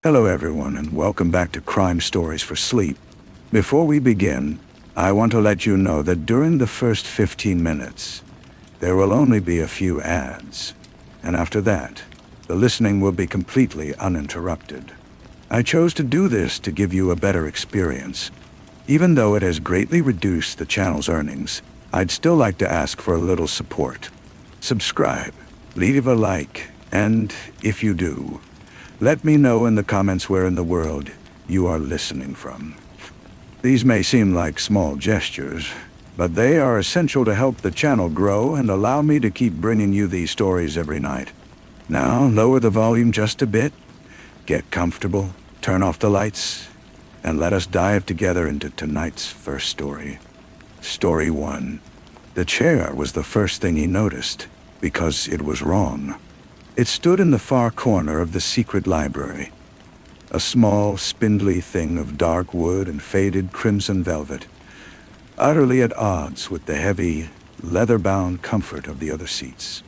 Hello everyone and welcome back to Crime Stories for Sleep. Before we begin, I want to let you know that during the first 15 minutes, there will only be a few ads, and after that, the listening will be completely uninterrupted. I chose to do this to give you a better experience. Even though it has greatly reduced the channel's earnings, I'd still like to ask for a little support. Subscribe, leave a like, and if you do, let me know in the comments where in the world you are listening from. These may seem like small gestures, but they are essential to help the channel grow and allow me to keep bringing you these stories every night. Now, lower the volume just a bit, get comfortable, turn off the lights, and let us dive together into tonight's first story. Story 1. The chair was the first thing he noticed, because it was wrong. It stood in the far corner of the secret library, a small, spindly thing of dark wood and faded crimson velvet, utterly at odds with the heavy, leather-bound comfort of the other seats.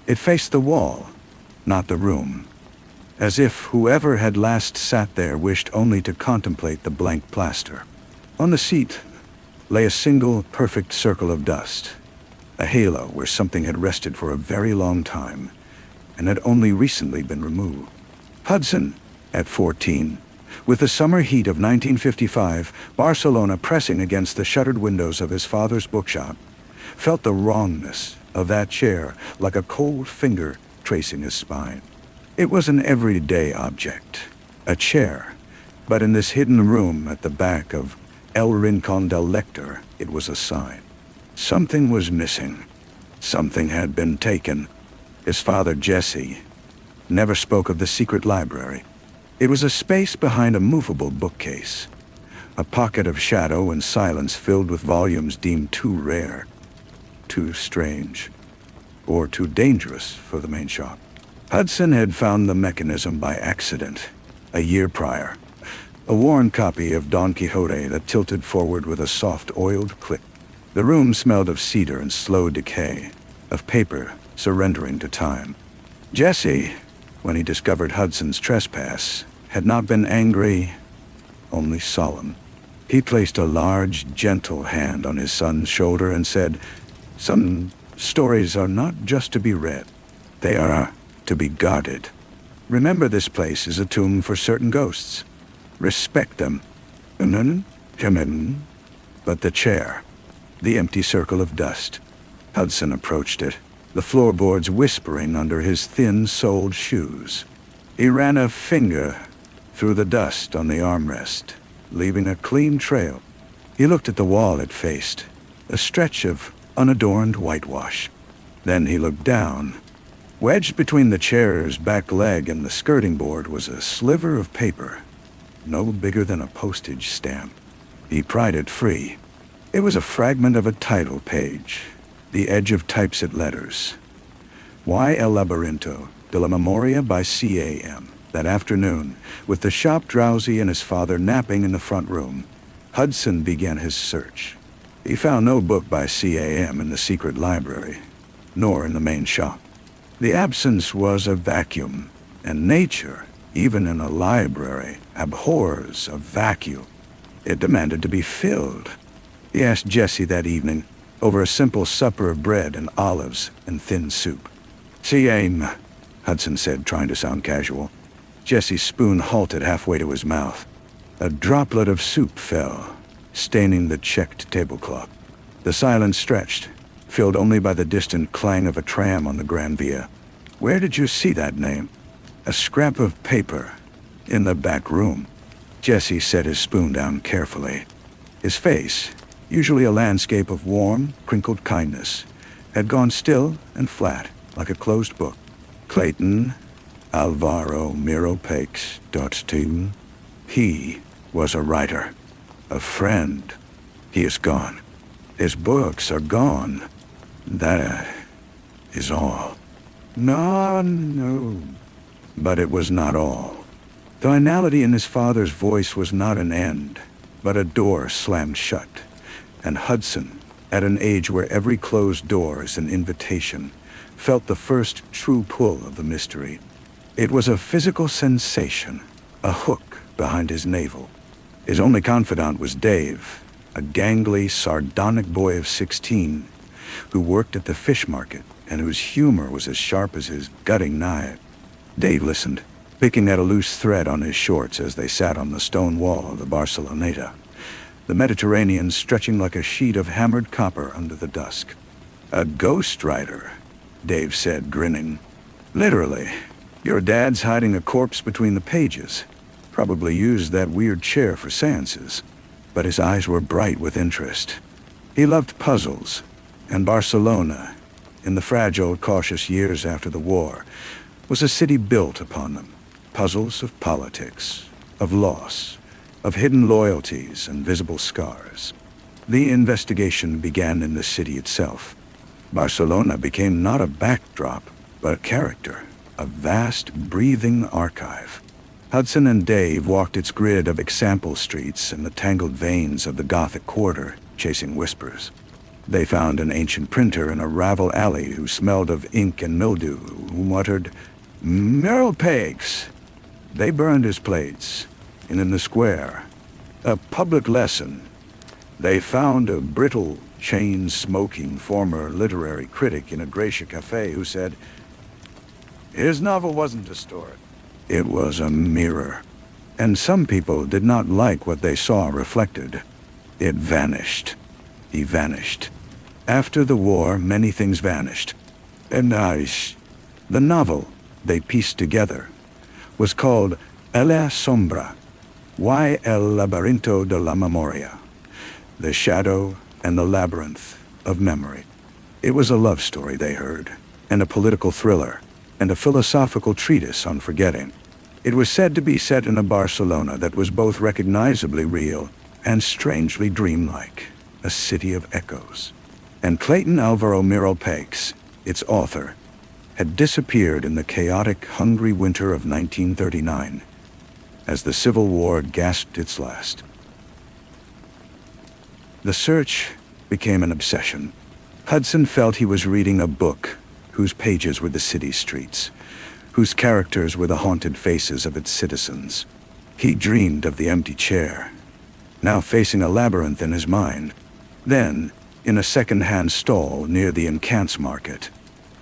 It faced the wall, not the room, as if whoever had last sat there wished only to contemplate the blank plaster. On the seat lay a single, perfect circle of dust, a halo where something had rested for a very long time, and had only recently been removed. Hudson, at 14, with the summer heat of 1955, Barcelona pressing against the shuttered windows of his father's bookshop, felt the wrongness of that chair like a cold finger tracing his spine. It was an everyday object, a chair, but in this hidden room at the back of El Rincón del Lector, it was a sign. Something was missing. Something had been taken. His father, Jesse, never spoke of the secret library. It was a space behind a movable bookcase, a pocket of shadow and silence filled with volumes deemed too rare, too strange, or too dangerous for the main shop. Hudson had found the mechanism by accident, a year prior, a worn copy of Don Quixote that tilted forward with a soft, oiled click. The room smelled of cedar and slow decay, of paper surrendering to time. Jesse, when he discovered Hudson's trespass, had not been angry, only solemn. He placed a large, gentle hand on his son's shoulder and said, "Some stories are not just to be read. They are to be guarded. Remember, this place is a tomb for certain ghosts. Respect them." But the chair, the empty circle of dust. Hudson approached it, the floorboards whispering under his thin-soled shoes. He ran a finger through the dust on the armrest, leaving a clean trail. He looked at the wall it faced, a stretch of unadorned whitewash. Then he looked down. Wedged between the chair's back leg and the skirting board was a sliver of paper, no bigger than a postage stamp. He pried it free. It was a fragment of a title page, the edge of typeset letters. Y El Laberinto de la Memoria by C.A.M. That afternoon, with the shop drowsy and his father napping in the front room, Hudson began his search. He found no book by C.A.M. in the secret library, nor in the main shop. The absence was a vacuum, and nature, even in a library, abhors a vacuum. It demanded to be filled. He asked Jesse that evening, over a simple supper of bread and olives and thin soup. "C.A.M.," Hudson said, trying to sound casual. Jesse's spoon halted halfway to his mouth. A droplet of soup fell, staining the checked tablecloth. The silence stretched, filled only by the distant clang of a tram on the Grand Via. "Where did you see that name?" "A scrap of paper, in the back room." Jesse set his spoon down carefully. His face, usually a landscape of warm, crinkled kindness, had gone still and flat, like a closed book. "Clayton Alvaro Miro Pakes, .2. He was a writer, a friend. He is gone. His books are gone. That is all." No. But it was not all. The finality in his father's voice was not an end, but a door slammed shut. And Hudson, at an age where every closed door is an invitation, felt the first true pull of the mystery. It was a physical sensation, a hook behind his navel. His only confidant was Dave, a gangly, sardonic boy of 16 who worked at the fish market and whose humor was as sharp as his gutting knife. Dave listened, picking at a loose thread on his shorts as they sat on the stone wall of the Barceloneta, the Mediterranean stretching like a sheet of hammered copper under the dusk. "A ghostwriter," Dave said, grinning. "Literally. Your dad's hiding a corpse between the pages. Probably used that weird chair for seances." But his eyes were bright with interest. He loved puzzles, and Barcelona, in the fragile, cautious years after the war, was a city built upon them. Puzzles of politics, of loss, of hidden loyalties and visible scars. The investigation began in the city itself. Barcelona became not a backdrop, but a character, a vast, breathing archive. Hudson and Dave walked its grid of example streets and the tangled veins of the Gothic quarter, chasing whispers. They found an ancient printer in a ravel alley who smelled of ink and mildew, who muttered, "Mural pegs." They burned his plates, and in the square, a public lesson, they found a brittle, chain-smoking former literary critic in a Gracia cafe who said, "His novel wasn't a story. It was a mirror." And some people did not like what they saw reflected. It vanished. He vanished. After the war, many things vanished. And the novel they pieced together was called La Sombra, y el laberinto de la memoria, the shadow and the labyrinth of memory. It was a love story, they heard, and a political thriller, and a philosophical treatise on forgetting. It was said to be set in a Barcelona that was both recognizably real and strangely dreamlike, a city of echoes. And Clayton Alvaro Mural Pegs, its author, had disappeared in the chaotic, hungry winter of 1939, as the Civil War gasped its last. The search became an obsession. Hudson felt he was reading a book whose pages were the city's streets, whose characters were the haunted faces of its citizens. He dreamed of the empty chair, now facing a labyrinth in his mind. Then, in a second-hand stall near the Encants Market,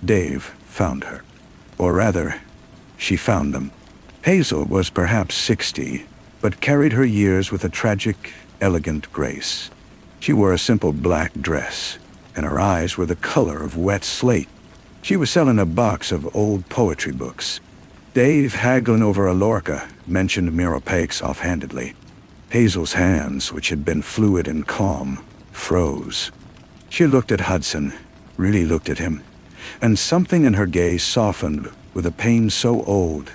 Dave found her. Or rather, she found them. Hazel was perhaps 60, but carried her years with a tragic, elegant grace. She wore a simple black dress, and her eyes were the color of wet slate. She was selling a box of old poetry books. Dave, haggling over a Lorca, mentioned Mural Pegs offhandedly. Hazel's hands, which had been fluid and calm, froze. She looked at Hudson, really looked at him, and something in her gaze softened with a pain so old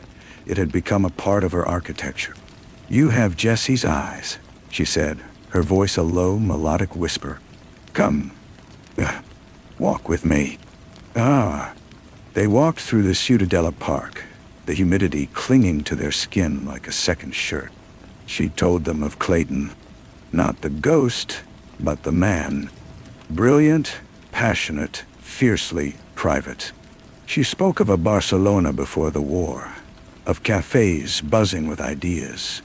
it had become a part of her architecture. "You have Jesse's eyes," she said, her voice a low, melodic whisper. "Come, walk with me." They walked through the Ciudadela Park, the humidity clinging to their skin like a second shirt. She told them of Clayton, not the ghost, but the man. Brilliant, passionate, fiercely private. She spoke of a Barcelona before the war, of cafes buzzing with ideas,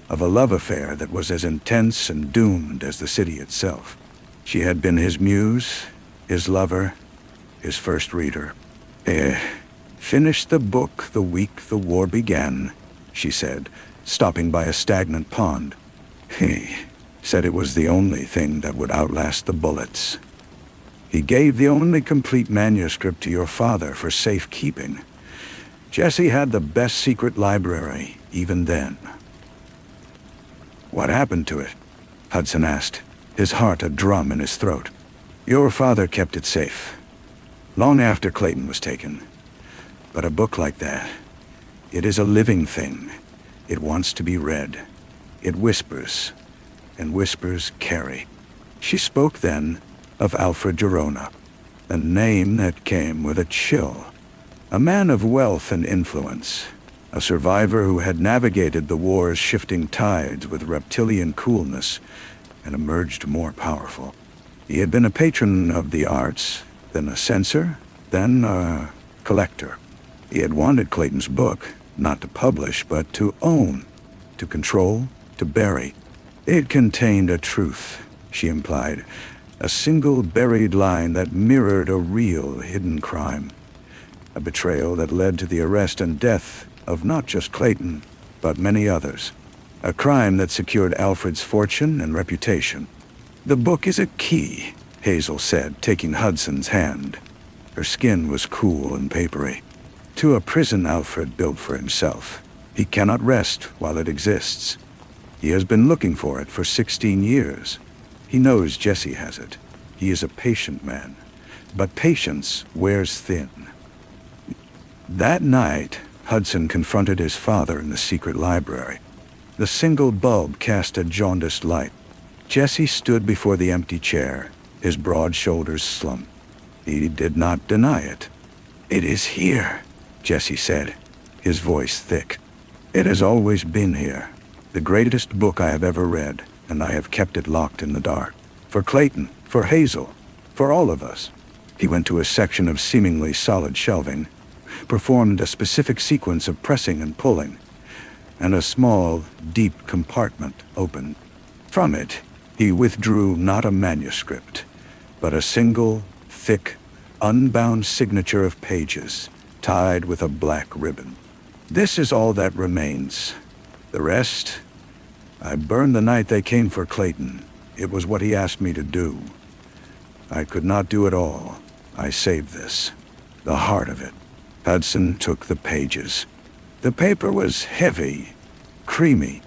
of a love affair that was as intense and doomed as the city itself. She had been his muse, his lover, his first reader. Finished the book the week the war began," she said, stopping by a stagnant pond. "He said it was the only thing that would outlast the bullets. He gave the only complete manuscript to your father for safekeeping. Jesse had the best secret library, even then." "What happened to it?" Hudson asked, his heart a drum in his throat. "Your father kept it safe, long after Clayton was taken. But a book like that, it is a living thing. It wants to be read. It whispers, and whispers carry." She spoke then of Alfred Girona, a name that came with a chill. A man of wealth and influence, a survivor who had navigated the war's shifting tides with reptilian coolness and emerged more powerful. He had been a patron of the arts, then a censor, then a collector. He had wanted Clayton's book, not to publish, but to own. to control, to bury. It contained a truth, she implied, a single buried line that mirrored a real hidden crime. A betrayal that led to the arrest and death of not just Clayton, but many others. A crime that secured Alfred's fortune and reputation. "The book is a key," Hazel said, taking Hudson's hand. Her skin was cool and papery. "To a prison Alfred built for himself. He cannot rest while it exists. He has been looking for it for 16 years. He knows Jesse has it. He is a patient man. But patience wears thin." That night, Hudson confronted his father in the secret library. The single bulb cast a jaundiced light. Jesse stood before the empty chair, his broad shoulders slumped. He did not deny it. "It is here," Jesse said, his voice thick. "It has always been here. The greatest book I have ever read, and I have kept it locked in the dark. For Clayton, for Hazel, for all of us." He went to a section of seemingly solid shelving, performed a specific sequence of pressing and pulling, and a small, deep compartment opened. From it, he withdrew not a manuscript, but a single, thick, unbound signature of pages, tied with a black ribbon. "This is all that remains. The rest, I burned the night they came for Clayton. It was what he asked me to do. I could not do it all. I saved this, the heart of it." Hudson took the pages. The paper was heavy, creamy.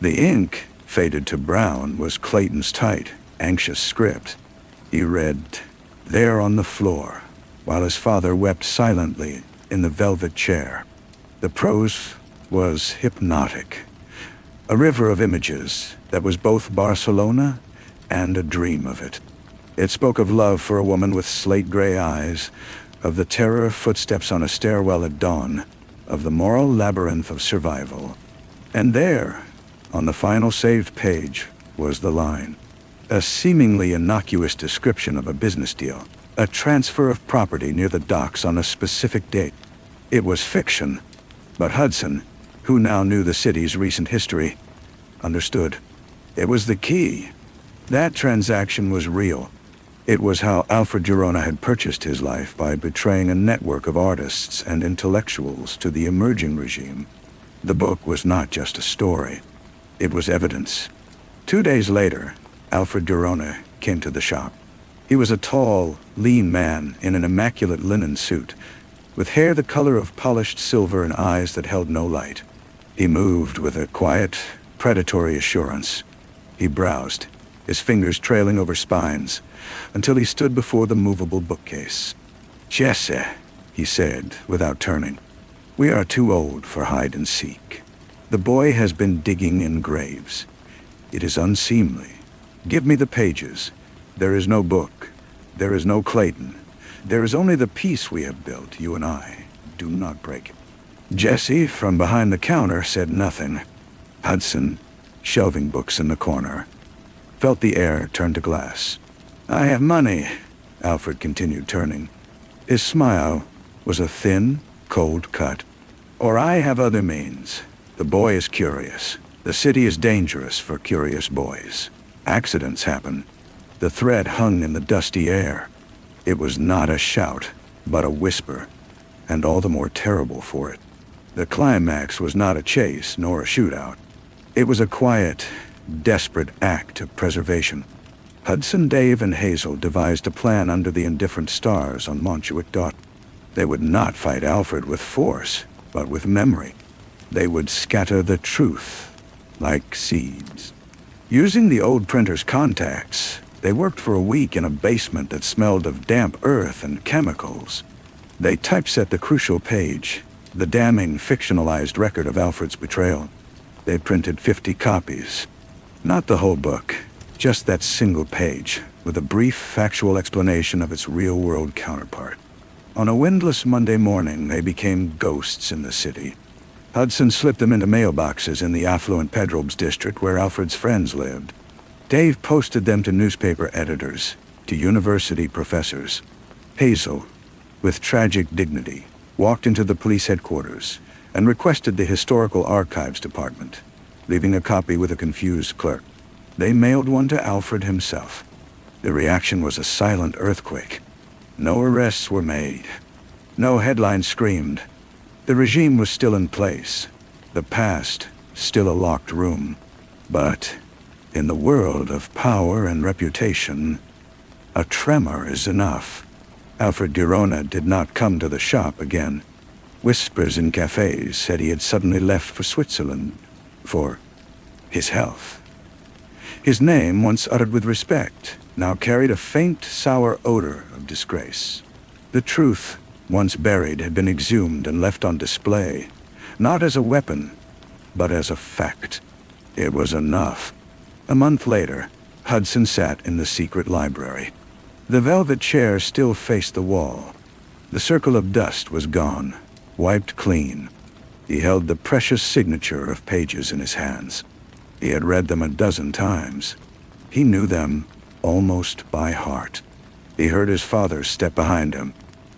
The ink, faded to brown, was Clayton's tight, anxious script. He read, there on the floor, while his father wept silently in the velvet chair. The prose was hypnotic. A river of images that was both Barcelona and a dream of it. It spoke of love for a woman with slate-gray eyes, of the terror of footsteps on a stairwell at dawn, of the moral labyrinth of survival. And there, on the final saved page, was the line. A seemingly innocuous description of a business deal, a transfer of property near the docks on a specific date. It was fiction, but Hudson, who now knew the city's recent history, understood. It was the key. That transaction was real. It was how Alfred Girona had purchased his life by betraying a network of artists and intellectuals to the emerging regime. The book was not just a story. It was evidence. 2 days later, Alfred Girona came to the shop. He was a tall, lean man in an immaculate linen suit, with hair the color of polished silver and eyes that held no light. He moved with a quiet, predatory assurance. He browsed, his fingers trailing over spines, until he stood before the movable bookcase. "Jesse," he said, without turning, "we are too old for hide and seek. The boy has been digging in graves. It is unseemly. Give me the pages. There is no book. There is no Clayton. There is only the peace we have built, you and I. Do not break it." Jesse, from behind the counter, said nothing. Hudson, shelving books in the corner, felt the air turn to glass. "I have money," Alfred continued, turning. His smile was a thin, cold cut. "Or I have other means. The boy is curious. The city is dangerous for curious boys. Accidents happen." The thread hung in the dusty air. It was not a shout, but a whisper, and all the more terrible for it. The climax was not a chase nor a shootout. It was a quiet, desperate act of preservation. Hudson, Dave, and Hazel devised a plan under the indifferent stars on Montjuic Dot. They would not fight Alfred with force, but with memory. They would scatter the truth, like seeds. Using the old printer's contacts, they worked for a week in a basement that smelled of damp earth and chemicals. They typeset the crucial page, the damning fictionalized record of Alfred's betrayal. They printed 50 copies. Not the whole book, just that single page, with a brief factual explanation of its real-world counterpart. On a windless Monday morning, they became ghosts in the city. Hudson slipped them into mailboxes in the affluent Pedrobes district where Alfred's friends lived. Dave posted them to newspaper editors, to university professors. Hazel, with tragic dignity, walked into the police headquarters and requested the Historical Archives Department. leaving a copy with a confused clerk. They mailed one to Alfred himself. The reaction was a silent earthquake. No arrests were made. No headlines screamed. The regime was still in place. The past still a locked room. But in the world of power and reputation, a tremor is enough. Alfred Girona did not come to the shop again. Whispers in cafes said he had suddenly left for Switzerland, for his health. His name, once uttered with respect, now carried a faint, sour odor of disgrace. The truth, once buried, had been exhumed and left on display, not as a weapon, but as a fact. It was enough. A month later, Hudson sat in the secret library. The velvet chair still faced the wall. The circle of dust was gone, wiped clean. He held the precious signature of pages in his hands. He had read them a dozen times. He knew them almost by heart. He heard his father step behind him.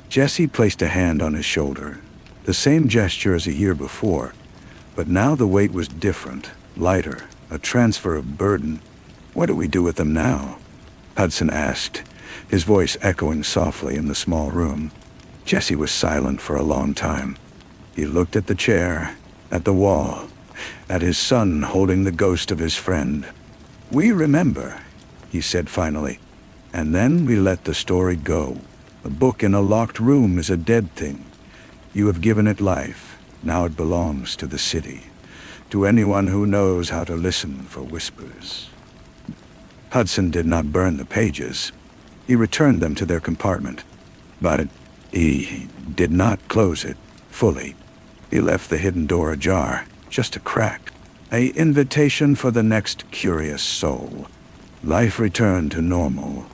Jesse placed a hand on his shoulder, the same gesture as a year before, but now the weight was different, lighter, a transfer of burden. "What do we do with them now?" Hudson asked, his voice echoing softly in the small room. Jesse was silent for a long time. He looked at the chair, at the wall, at his son holding the ghost of his friend. "We remember," he said finally, "and then we let the story go. A book in a locked room is a dead thing. You have given it life. Now it belongs to the city, to anyone who knows how to listen for whispers." Hudson did not burn the pages. He returned them to their compartment, but he did not close it fully. He left the hidden door ajar, just a crack, an invitation for the next curious soul. Life returned to normal.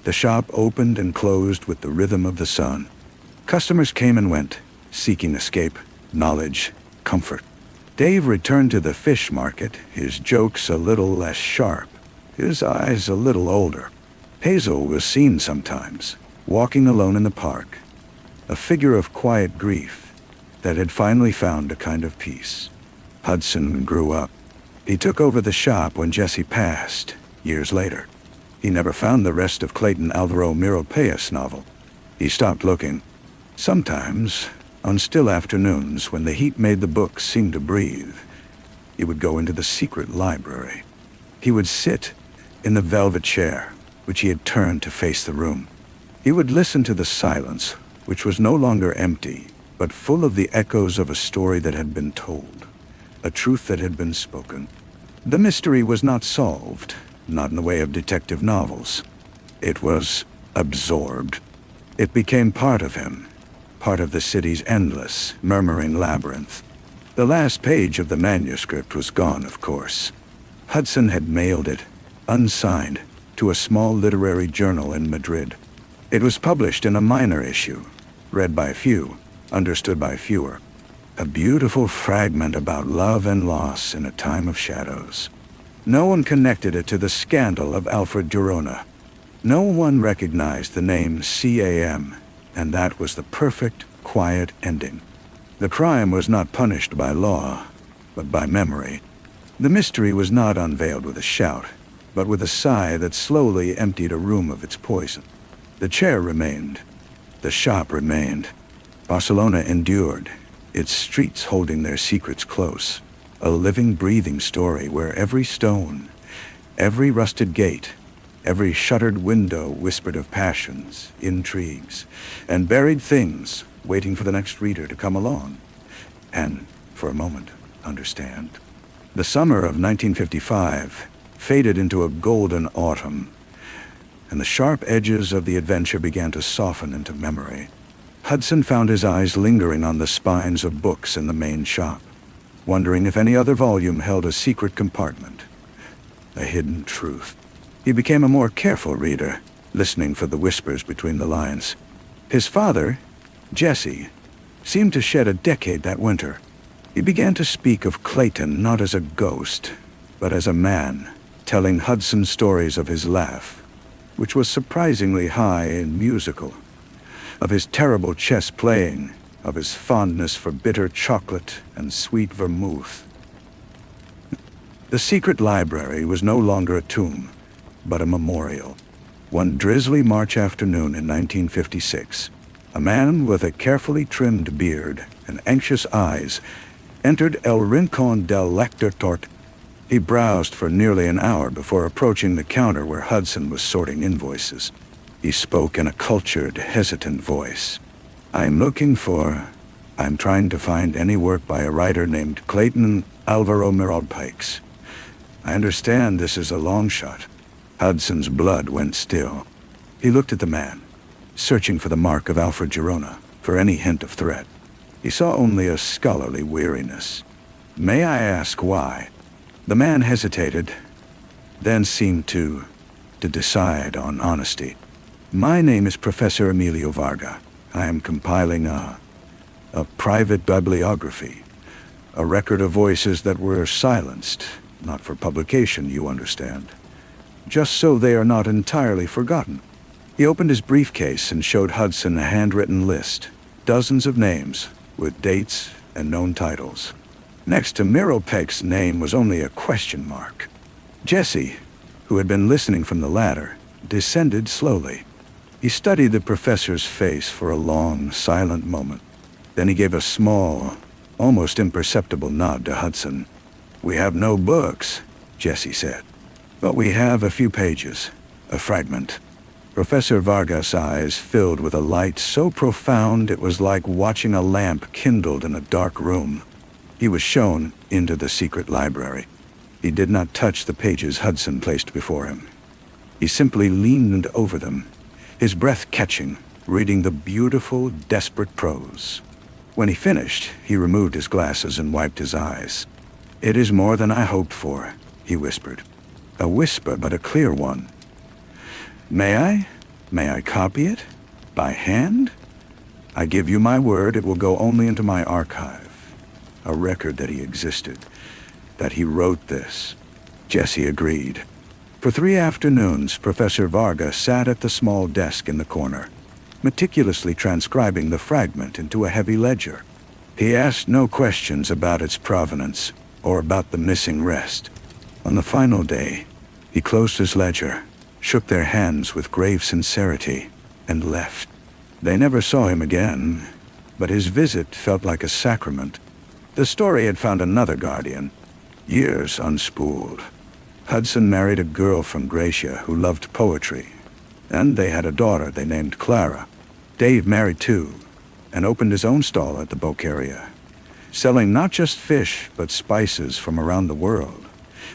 The shop opened and closed with the rhythm of the sun. Customers came and went, seeking escape, knowledge, comfort. Dave returned to the fish market, his jokes a little less sharp, his eyes a little older. Hazel was seen sometimes, walking alone in the park, a figure of quiet grief that had finally found a kind of peace. Hudson grew up. He took over the shop when Jesse passed, years later. He never found the rest of Clayton Alvaro Meropeus' novel. He stopped looking. Sometimes, on still afternoons when the heat made the books seem to breathe, he would go into the secret library. He would sit in the velvet chair, which he had turned to face the room. He would listen to the silence, which was no longer empty, but full of the echoes of a story that had been told, a truth that had been spoken. The mystery was not solved, not in the way of detective novels. It was absorbed. It became part of him, part of the city's endless, murmuring labyrinth. The last page of the manuscript was gone, of course. Hudson had mailed it, unsigned, to a small literary journal in Madrid. It was published in a minor issue, read by few, understood by fewer. A beautiful fragment about love and loss in a time of shadows. No one connected it to the scandal of Alfred Girona. No one recognized the name CAM, and that was the perfect, quiet ending. The crime was not punished by law, but by memory. The mystery was not unveiled with a shout, but with a sigh that slowly emptied a room of its poison. The chair remained. The shop remained. Barcelona endured, its streets holding their secrets close. A living, breathing story where every stone, every rusted gate, every shuttered window whispered of passions, intrigues, and buried things waiting for the next reader to come along and, for a moment, understand. The summer of 1955 faded into a golden autumn, and the sharp edges of the adventure began to soften into memory. Hudson found his eyes lingering on the spines of books in the main shop, wondering if any other volume held a secret compartment, a hidden truth. He became a more careful reader, listening for the whispers between the lines. His father, Jesse, seemed to shed a decade that winter. He began to speak of Clayton not as a ghost, but as a man, telling Hudson stories of his laugh, which was surprisingly high and musical, of his terrible chess playing, of his fondness for bitter chocolate and sweet vermouth. The secret library was no longer a tomb, but a memorial. One drizzly March afternoon in 1956, a man with a carefully trimmed beard and anxious eyes entered El Rincón del Lector. He browsed for nearly an hour before approaching the counter where Hudson was sorting invoices. He spoke in a cultured, hesitant voice. I'm trying to find any work by a writer named Clayton Alvaro Miralpikes. I understand this is a long shot. Hudson's blood went still. He looked at the man, searching for the mark of Alfred Girona, for any hint of threat. He saw only a scholarly weariness. May I ask why? The man hesitated, then seemed to decide on honesty. My name is Professor Emilio Varga. I am compiling a private bibliography, a record of voices that were silenced, not for publication, you understand, just so they are not entirely forgotten. He opened his briefcase and showed Hudson a handwritten list, dozens of names, with dates and known titles. Next to Miralpikes' name was only a question mark. Jesse, who had been listening from the ladder, descended slowly. He studied the professor's face for a long, silent moment. Then he gave a small, almost imperceptible nod to Hudson. We have no books, Jesse said, but we have a few pages, a fragment. Professor Vargas' eyes filled with a light so profound it was like watching a lamp kindled in a dark room. He was shown into the secret library. He did not touch the pages Hudson placed before him. He simply leaned over them, his breath catching, reading the beautiful, desperate prose. When he finished, he removed his glasses and wiped his eyes. It is more than I hoped for, he whispered. A whisper, but a clear one. May I copy it? By hand? I give you my word it will go only into my archive. A record that he existed, that he wrote this. Jesse agreed. For 3 afternoons, Professor Varga sat at the small desk in the corner, meticulously transcribing the fragment into a heavy ledger. He asked no questions about its provenance or about the missing rest. On the final day, he closed his ledger, shook their hands with grave sincerity, and left. They never saw him again, but his visit felt like a sacrament. The story had found another guardian, years unspooled. Hudson married a girl from Gracia who loved poetry, and they had a daughter they named Clara. Dave married too, and opened his own stall at the Boqueria, selling not just fish, but spices from around the world,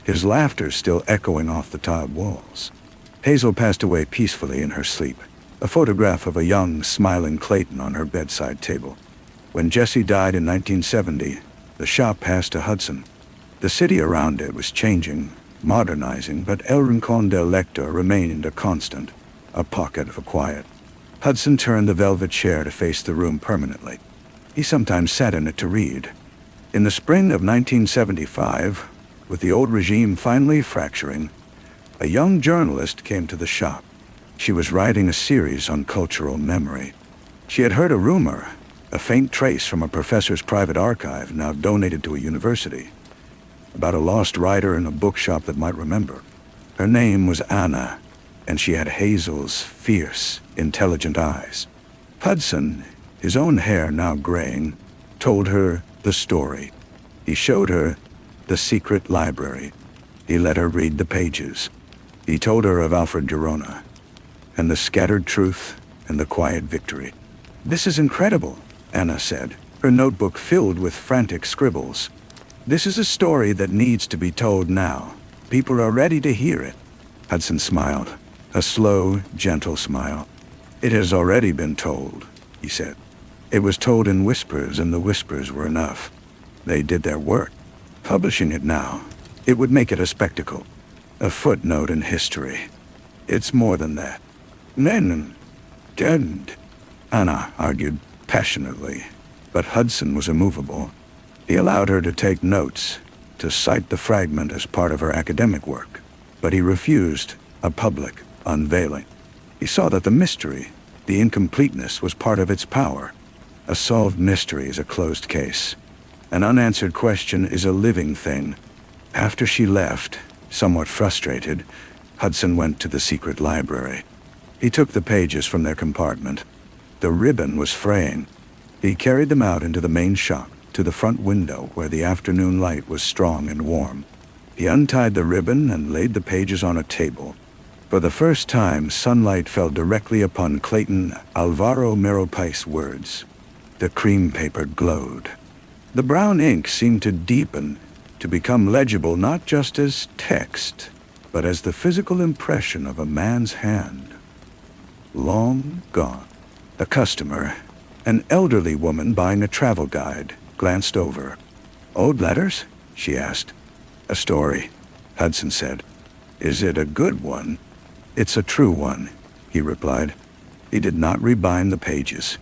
his laughter still echoing off the tiled walls. Hazel passed away peacefully in her sleep, a photograph of a young, smiling Clayton on her bedside table. When Jesse died in 1970, the shop passed to Hudson. The city around it was changing, modernizing, but El Rincón del Lector remained a constant, a pocket of quiet. Hudson turned the velvet chair to face the room permanently. He sometimes sat in it to read. In the spring of 1975, with the old regime finally fracturing, a young journalist came to the shop. She was writing a series on cultural memory. She had heard a rumor, a faint trace from a professor's private archive now donated to a university, about a lost writer in a bookshop that might remember. Her name was Anna, and she had Hazel's fierce, intelligent eyes. Hudson, his own hair now graying, told her the story. He showed her the secret library. He let her read the pages. He told her of Alfred Girona, and the scattered truth and the quiet victory. This is incredible, Anna said, her notebook filled with frantic scribbles. This is a story that needs to be told now. People are ready to hear it. Hudson smiled, a slow, gentle smile. It has already been told, he said. It was told in whispers, and the whispers were enough. They did their work. Publishing it now, it would make it a spectacle, a footnote in history. It's more than that. Men, dead, Anna argued passionately, but Hudson was immovable. He allowed her to take notes, to cite the fragment as part of her academic work, but he refused a public unveiling. He saw that the mystery, the incompleteness, was part of its power. A solved mystery is a closed case. An unanswered question is a living thing. After she left, somewhat frustrated, Hudson went to the secret library. He took the pages from their compartment. The ribbon was fraying. He carried them out into the main shop, to the front window where the afternoon light was strong and warm. He untied the ribbon and laid the pages on a table. For the first time, sunlight fell directly upon Clayton Alvaro Meropice's words. The cream paper glowed. The brown ink seemed to deepen, to become legible not just as text, but as the physical impression of a man's hand. Long gone. A customer, an elderly woman buying a travel guide, glanced over. "Old letters?" she asked. "A story," Hudson said. "Is it a good one?" "It's a true one," he replied. He did not rebind the pages.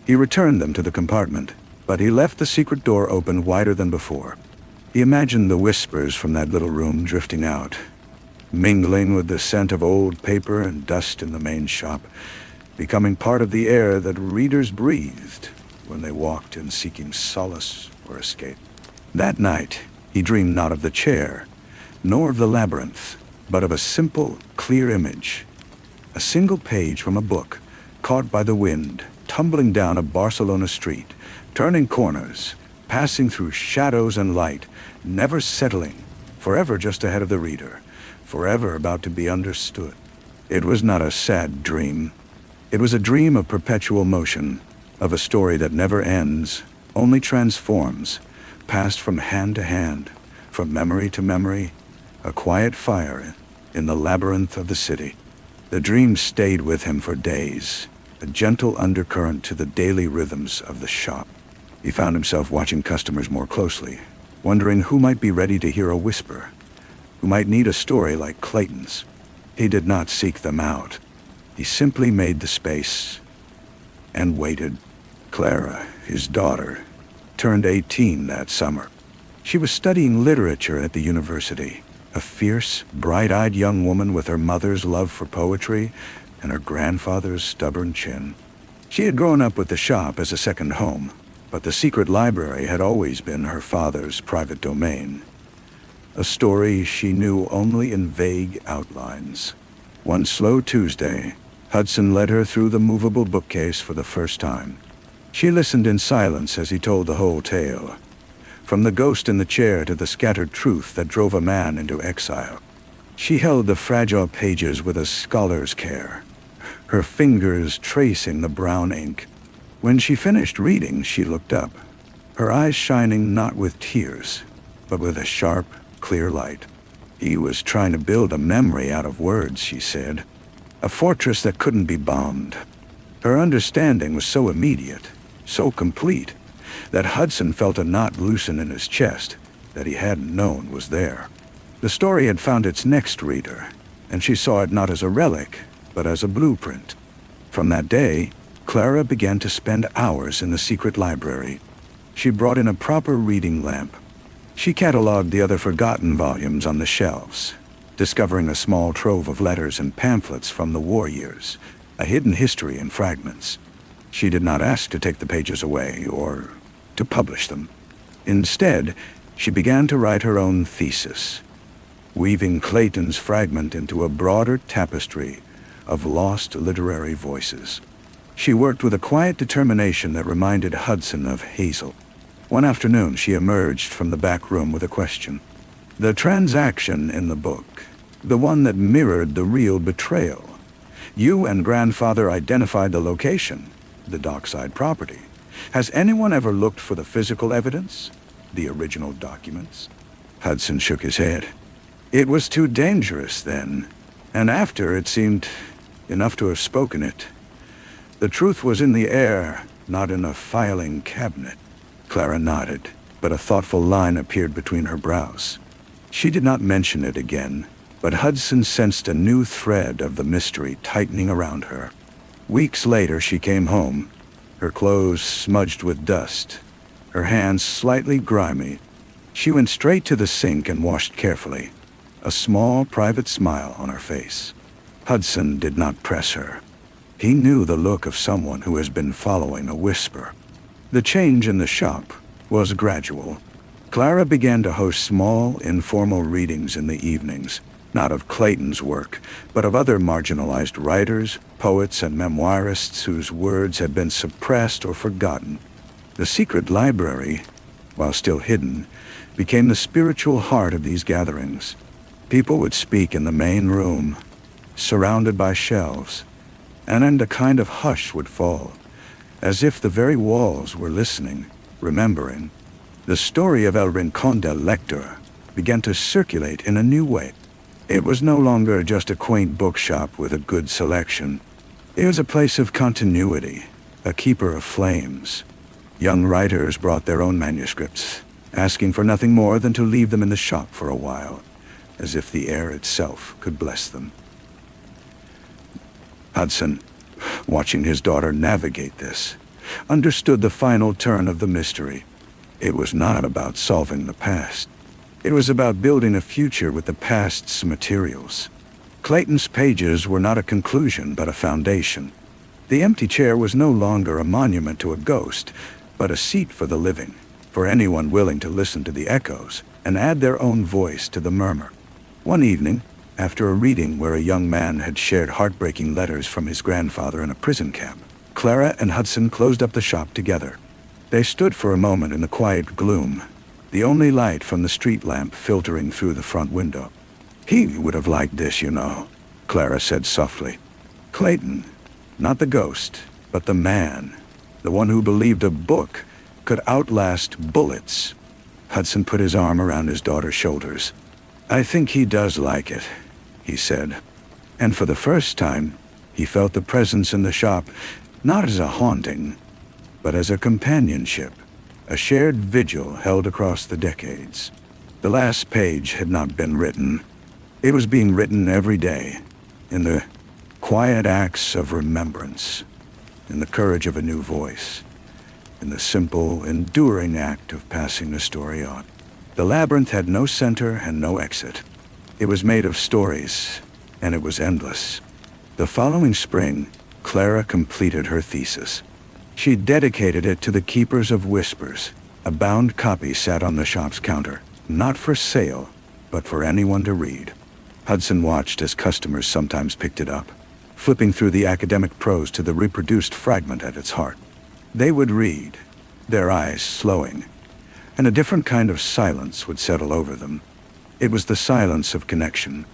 He returned them to the compartment, but he left the secret door open wider than before. He imagined the whispers from that little room drifting out, mingling with the scent of old paper and dust in the main shop, becoming part of the air that readers breathed when they walked in seeking solace or escape. That night, he dreamed not of the chair, nor of the labyrinth, but of a simple, clear image. A single page from a book, caught by the wind, tumbling down a Barcelona street, turning corners, passing through shadows and light, never settling, forever just ahead of the reader, forever about to be understood. It was not a sad dream. It was a dream of perpetual motion, of a story that never ends, only transforms, passed from hand to hand, from memory to memory, a quiet fire in the labyrinth of the city. The dream stayed with him for days, a gentle undercurrent to the daily rhythms of the shop. He found himself watching customers more closely, wondering who might be ready to hear a whisper, who might need a story like Clayton's. He did not seek them out. He simply made the space and waited. Clara, his daughter, turned 18 that summer. She was studying literature at the university, a fierce, bright-eyed young woman with her mother's love for poetry and her grandfather's stubborn chin. She had grown up with the shop as a second home, but the secret library had always been her father's private domain. A story she knew only in vague outlines. One slow Tuesday, Hudson led her through the movable bookcase for the first time. She listened in silence as he told the whole tale, from the ghost in the chair to the scattered truth that drove a man into exile. She held the fragile pages with a scholar's care, her fingers tracing the brown ink. When she finished reading, she looked up, her eyes shining not with tears, but with a sharp, clear light. He was trying to build a memory out of words, she said, a fortress that couldn't be bombed. Her understanding was so immediate, so complete, that Hudson felt a knot loosen in his chest that he hadn't known was there. The story had found its next reader, and she saw it not as a relic, but as a blueprint. From that day, Clara began to spend hours in the secret library. She brought in a proper reading lamp. She cataloged the other forgotten volumes on the shelves, discovering a small trove of letters and pamphlets from the war years, a hidden history in fragments. She did not ask to take the pages away or to publish them. Instead, she began to write her own thesis, weaving Clayton's fragment into a broader tapestry of lost literary voices. She worked with a quiet determination that reminded Hudson of Hazel. One afternoon, she emerged from the back room with a question. The transaction in the book, the one that mirrored the real betrayal. You and grandfather identified the location, the dockside property. Has anyone ever looked for the physical evidence, the original documents? Hudson shook his head. It was too dangerous then, and after it seemed enough to have spoken it. The truth was in the air, not in a filing cabinet. Clara nodded, but a thoughtful line appeared between her brows. She did not mention it again, but Hudson sensed a new thread of the mystery tightening around her. Weeks later, she came home, her clothes smudged with dust, her hands slightly grimy. She went straight to the sink and washed carefully, a small, private smile on her face. Hudson did not press her. He knew the look of someone who has been following a whisper. The change in the shop was gradual. Clara began to host small, informal readings in the evenings, not of Clayton's work, but of other marginalized writers, poets, and memoirists whose words had been suppressed or forgotten. The secret library, while still hidden, became the spiritual heart of these gatherings. People would speak in the main room, surrounded by shelves, and then a kind of hush would fall, as if the very walls were listening, remembering. The story of El Rincón del Lector began to circulate in a new way. It was no longer just a quaint bookshop with a good selection. It was a place of continuity, a keeper of flames. Young writers brought their own manuscripts, asking for nothing more than to leave them in the shop for a while, as if the air itself could bless them. Hudson, watching his daughter navigate this, understood the final turn of the mystery. It was not about solving the past. It was about building a future with the past's materials. Clayton's pages were not a conclusion, but a foundation. The empty chair was no longer a monument to a ghost, but a seat for the living, for anyone willing to listen to the echoes and add their own voice to the murmur. One evening, after a reading where a young man had shared heartbreaking letters from his grandfather in a prison camp, Clara and Hudson closed up the shop together. They stood for a moment in the quiet gloom, the only light from the street lamp filtering through the front window. "He would have liked this, you know," Clara said softly. "Clayton, not the ghost, but the man, the one who believed a book could outlast bullets." Hudson put his arm around his daughter's shoulders. "I think he does like it," he said. And for the first time, he felt the presence in the shop, not as a haunting, but as a companionship, a shared vigil held across the decades. The last page had not been written. It was being written every day, in the quiet acts of remembrance, in the courage of a new voice, in the simple, enduring act of passing the story on. The labyrinth had no center and no exit. It was made of stories, and it was endless. The following spring, Clara completed her thesis. She dedicated it to the Keepers of Whispers. A bound copy sat on the shop's counter, not for sale, but for anyone to read. Hudson watched as customers sometimes picked it up, flipping through the academic prose to the reproduced fragment at its heart. They would read, their eyes slowing, and a different kind of silence would settle over them. It was the silence of connection.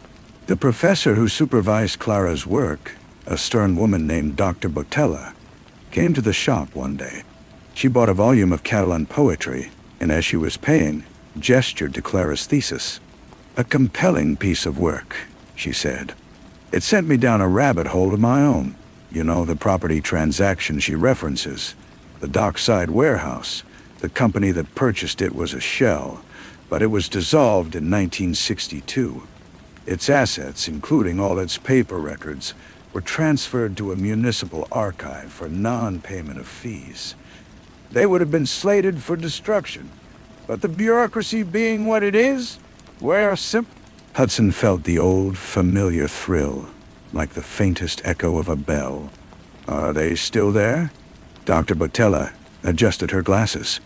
The professor who supervised Clara's work, a stern woman named Dr. Botella, came to the shop one day. She bought a volume of Catalan poetry, and as she was paying, gestured to Clara's thesis. "A compelling piece of work," she said. "It sent me down a rabbit hole of my own. You know, the property transaction she references, the dockside warehouse. The company that purchased it was a shell, but it was dissolved in 1962. Its assets, including all its paper records, were transferred to a municipal archive for non-payment of fees. They would have been slated for destruction, but the bureaucracy being what it is, we're simple." Hudson felt the old, familiar thrill, like the faintest echo of a bell. "Are they still there?" Dr. Botella adjusted her glasses.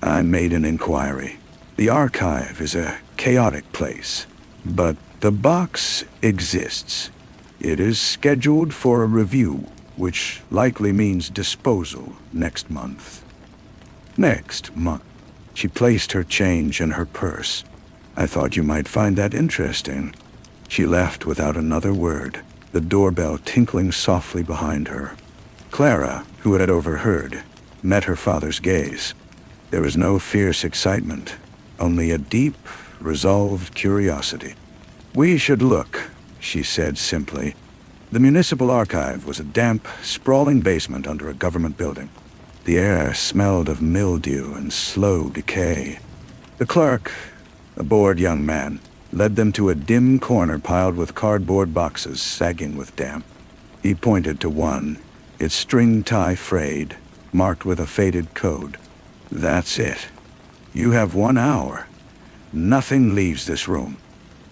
"I made an inquiry. The archive is a chaotic place, but the box exists. It is scheduled for a review, which likely means disposal next month." "Next month?" She placed her change in her purse. "I thought you might find that interesting." She left without another word, the doorbell tinkling softly behind her. Clara, who had overheard, met her father's gaze. There was no fierce excitement, only a deep, resolved curiosity. "We should look," she said simply. The municipal archive was a damp, sprawling basement under a government building. The air smelled of mildew and slow decay. The clerk, a bored young man, led them to a dim corner piled with cardboard boxes sagging with damp. He pointed to one, its string tie frayed, marked with a faded code. "That's it. You have 1 hour. Nothing leaves this room."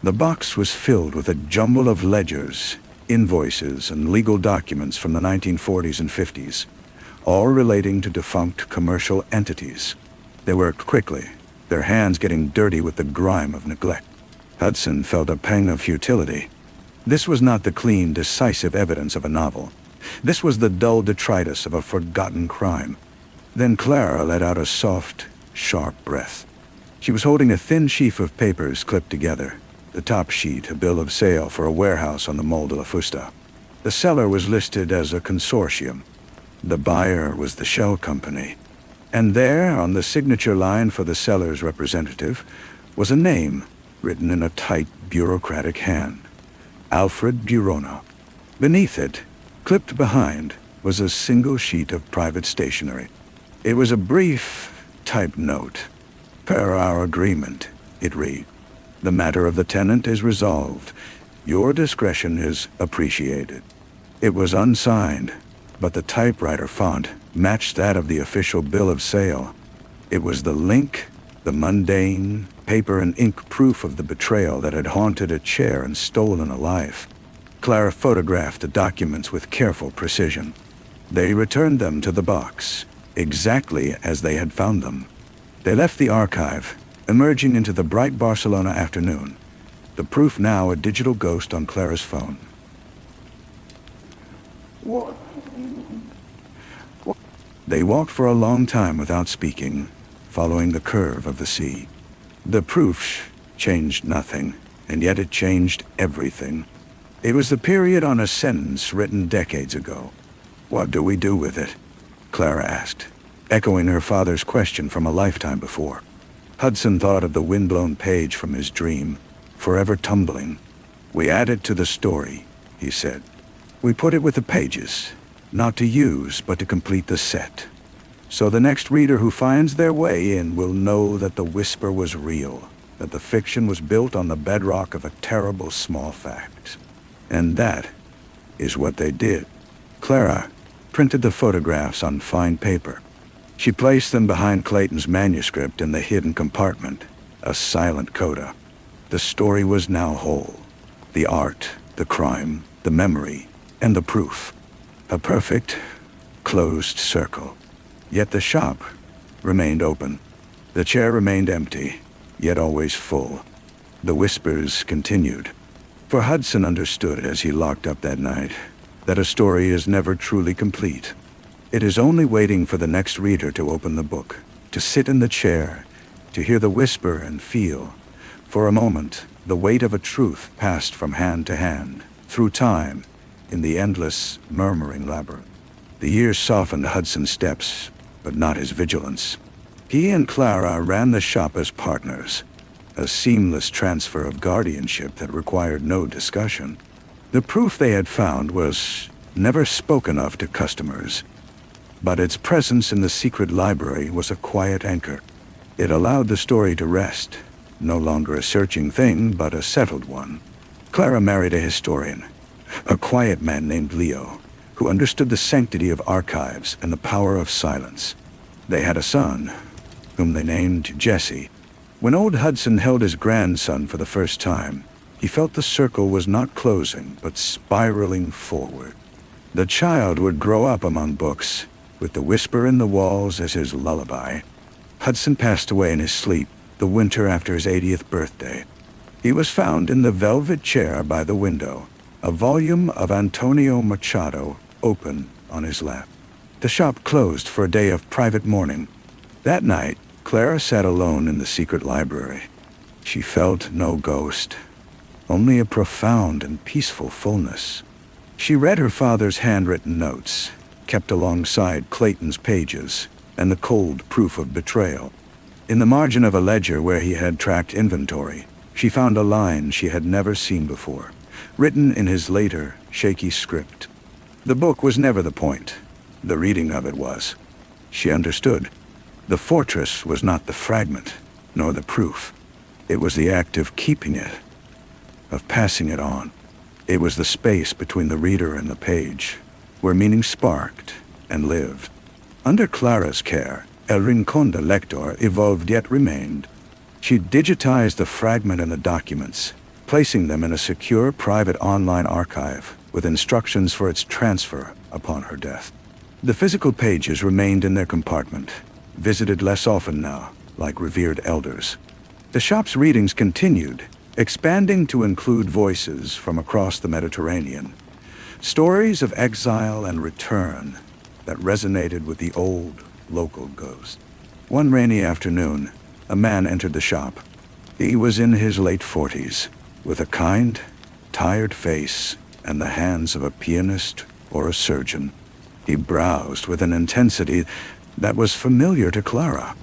The box was filled with a jumble of ledgers, invoices, and legal documents from the 1940s and 50s, all relating to defunct commercial entities. They worked quickly, their hands getting dirty with the grime of neglect. Hudson felt a pang of futility. This was not the clean, decisive evidence of a novel. This was the dull detritus of a forgotten crime. Then Clara let out a soft, sharp breath. She was holding a thin sheaf of papers clipped together. The top sheet, a bill of sale for a warehouse on the Mole de la Fusta. The seller was listed as a consortium. The buyer was the shell company. And there, on the signature line for the seller's representative, was a name written in a tight, bureaucratic hand. Alfred Burono. Beneath it, clipped behind, was a single sheet of private stationery. It was a brief, typed note. Per our agreement, it read, "The matter of the tenant is resolved. Your discretion is appreciated." It was unsigned, but the typewriter font matched that of the official bill of sale. It was the link, the mundane, paper and ink proof of the betrayal that had haunted a chair and stolen a life. Clara photographed the documents with careful precision. They returned them to the box, exactly as they had found them. They left the archive, emerging into the bright Barcelona afternoon, the proof now a digital ghost on Clara's phone. What? They walked for a long time without speaking, following the curve of the sea. The proof changed nothing, and yet it changed everything. It was the period on a sentence written decades ago. What do we do with it? Clara asked, echoing her father's question from a lifetime before. Hudson thought of the windblown page from his dream, forever tumbling. We add it to the story, he said. We put it with the pages, not to use, but to complete the set. So the next reader who finds their way in will know that the whisper was real, that the fiction was built on the bedrock of a terrible small fact. And that is what they did. Clara printed the photographs on fine paper. She placed them behind Clayton's manuscript in the hidden compartment, a silent coda. The story was now whole. The art, the crime, the memory, and the proof. A perfect, closed circle. Yet the shop remained open. The chair remained empty, yet always full. The whispers continued. For Hudson understood as he locked up that night that a story is never truly complete. It is only waiting for the next reader to open the book, to sit in the chair, to hear the whisper and feel. For a moment, the weight of a truth passed from hand to hand, through time, in the endless, murmuring labyrinth. The years softened Hudson's steps, but not his vigilance. He and Clara ran the shop as partners, a seamless transfer of guardianship that required no discussion. The proof they had found was never spoken of to customers, but its presence in the secret library was a quiet anchor. It allowed the story to rest, no longer a searching thing, but a settled one. Clara married a historian, a quiet man named Leo, who understood the sanctity of archives and the power of silence. They had a son, whom they named Jesse. When old Hudson held his grandson for the first time, he felt the circle was not closing, but spiraling forward. The child would grow up among books, with the whisper in the walls as his lullaby. Hudson passed away in his sleep the winter after his 80th birthday. He was found in the velvet chair by the window, a volume of Antonio Machado open on his lap. The shop closed for a day of private mourning. That night, Clara sat alone in the secret library. She felt no ghost, only a profound and peaceful fullness. She read her father's handwritten notes, kept alongside Clayton's pages, and the cold proof of betrayal. In the margin of a ledger where he had tracked inventory, she found a line she had never seen before, written in his later, shaky script. The book was never the point. The reading of it was. She understood. The fortress was not the fragment, nor the proof. It was the act of keeping it, of passing it on. It was the space between the reader and the page, where meaning sparked and lived. Under Clara's care, El Rincón del Lector evolved yet remained. She digitized the fragment and the documents, placing them in a secure private online archive with instructions for its transfer upon her death. The physical pages remained in their compartment, visited less often now, like revered elders. The shop's readings continued, expanding to include voices from across the Mediterranean. Stories of exile and return that resonated with the old, local ghost. One rainy afternoon, a man entered the shop. He was in his late 40s, with a kind, tired face and the hands of a pianist or a surgeon. He browsed with an intensity that was familiar to Clara.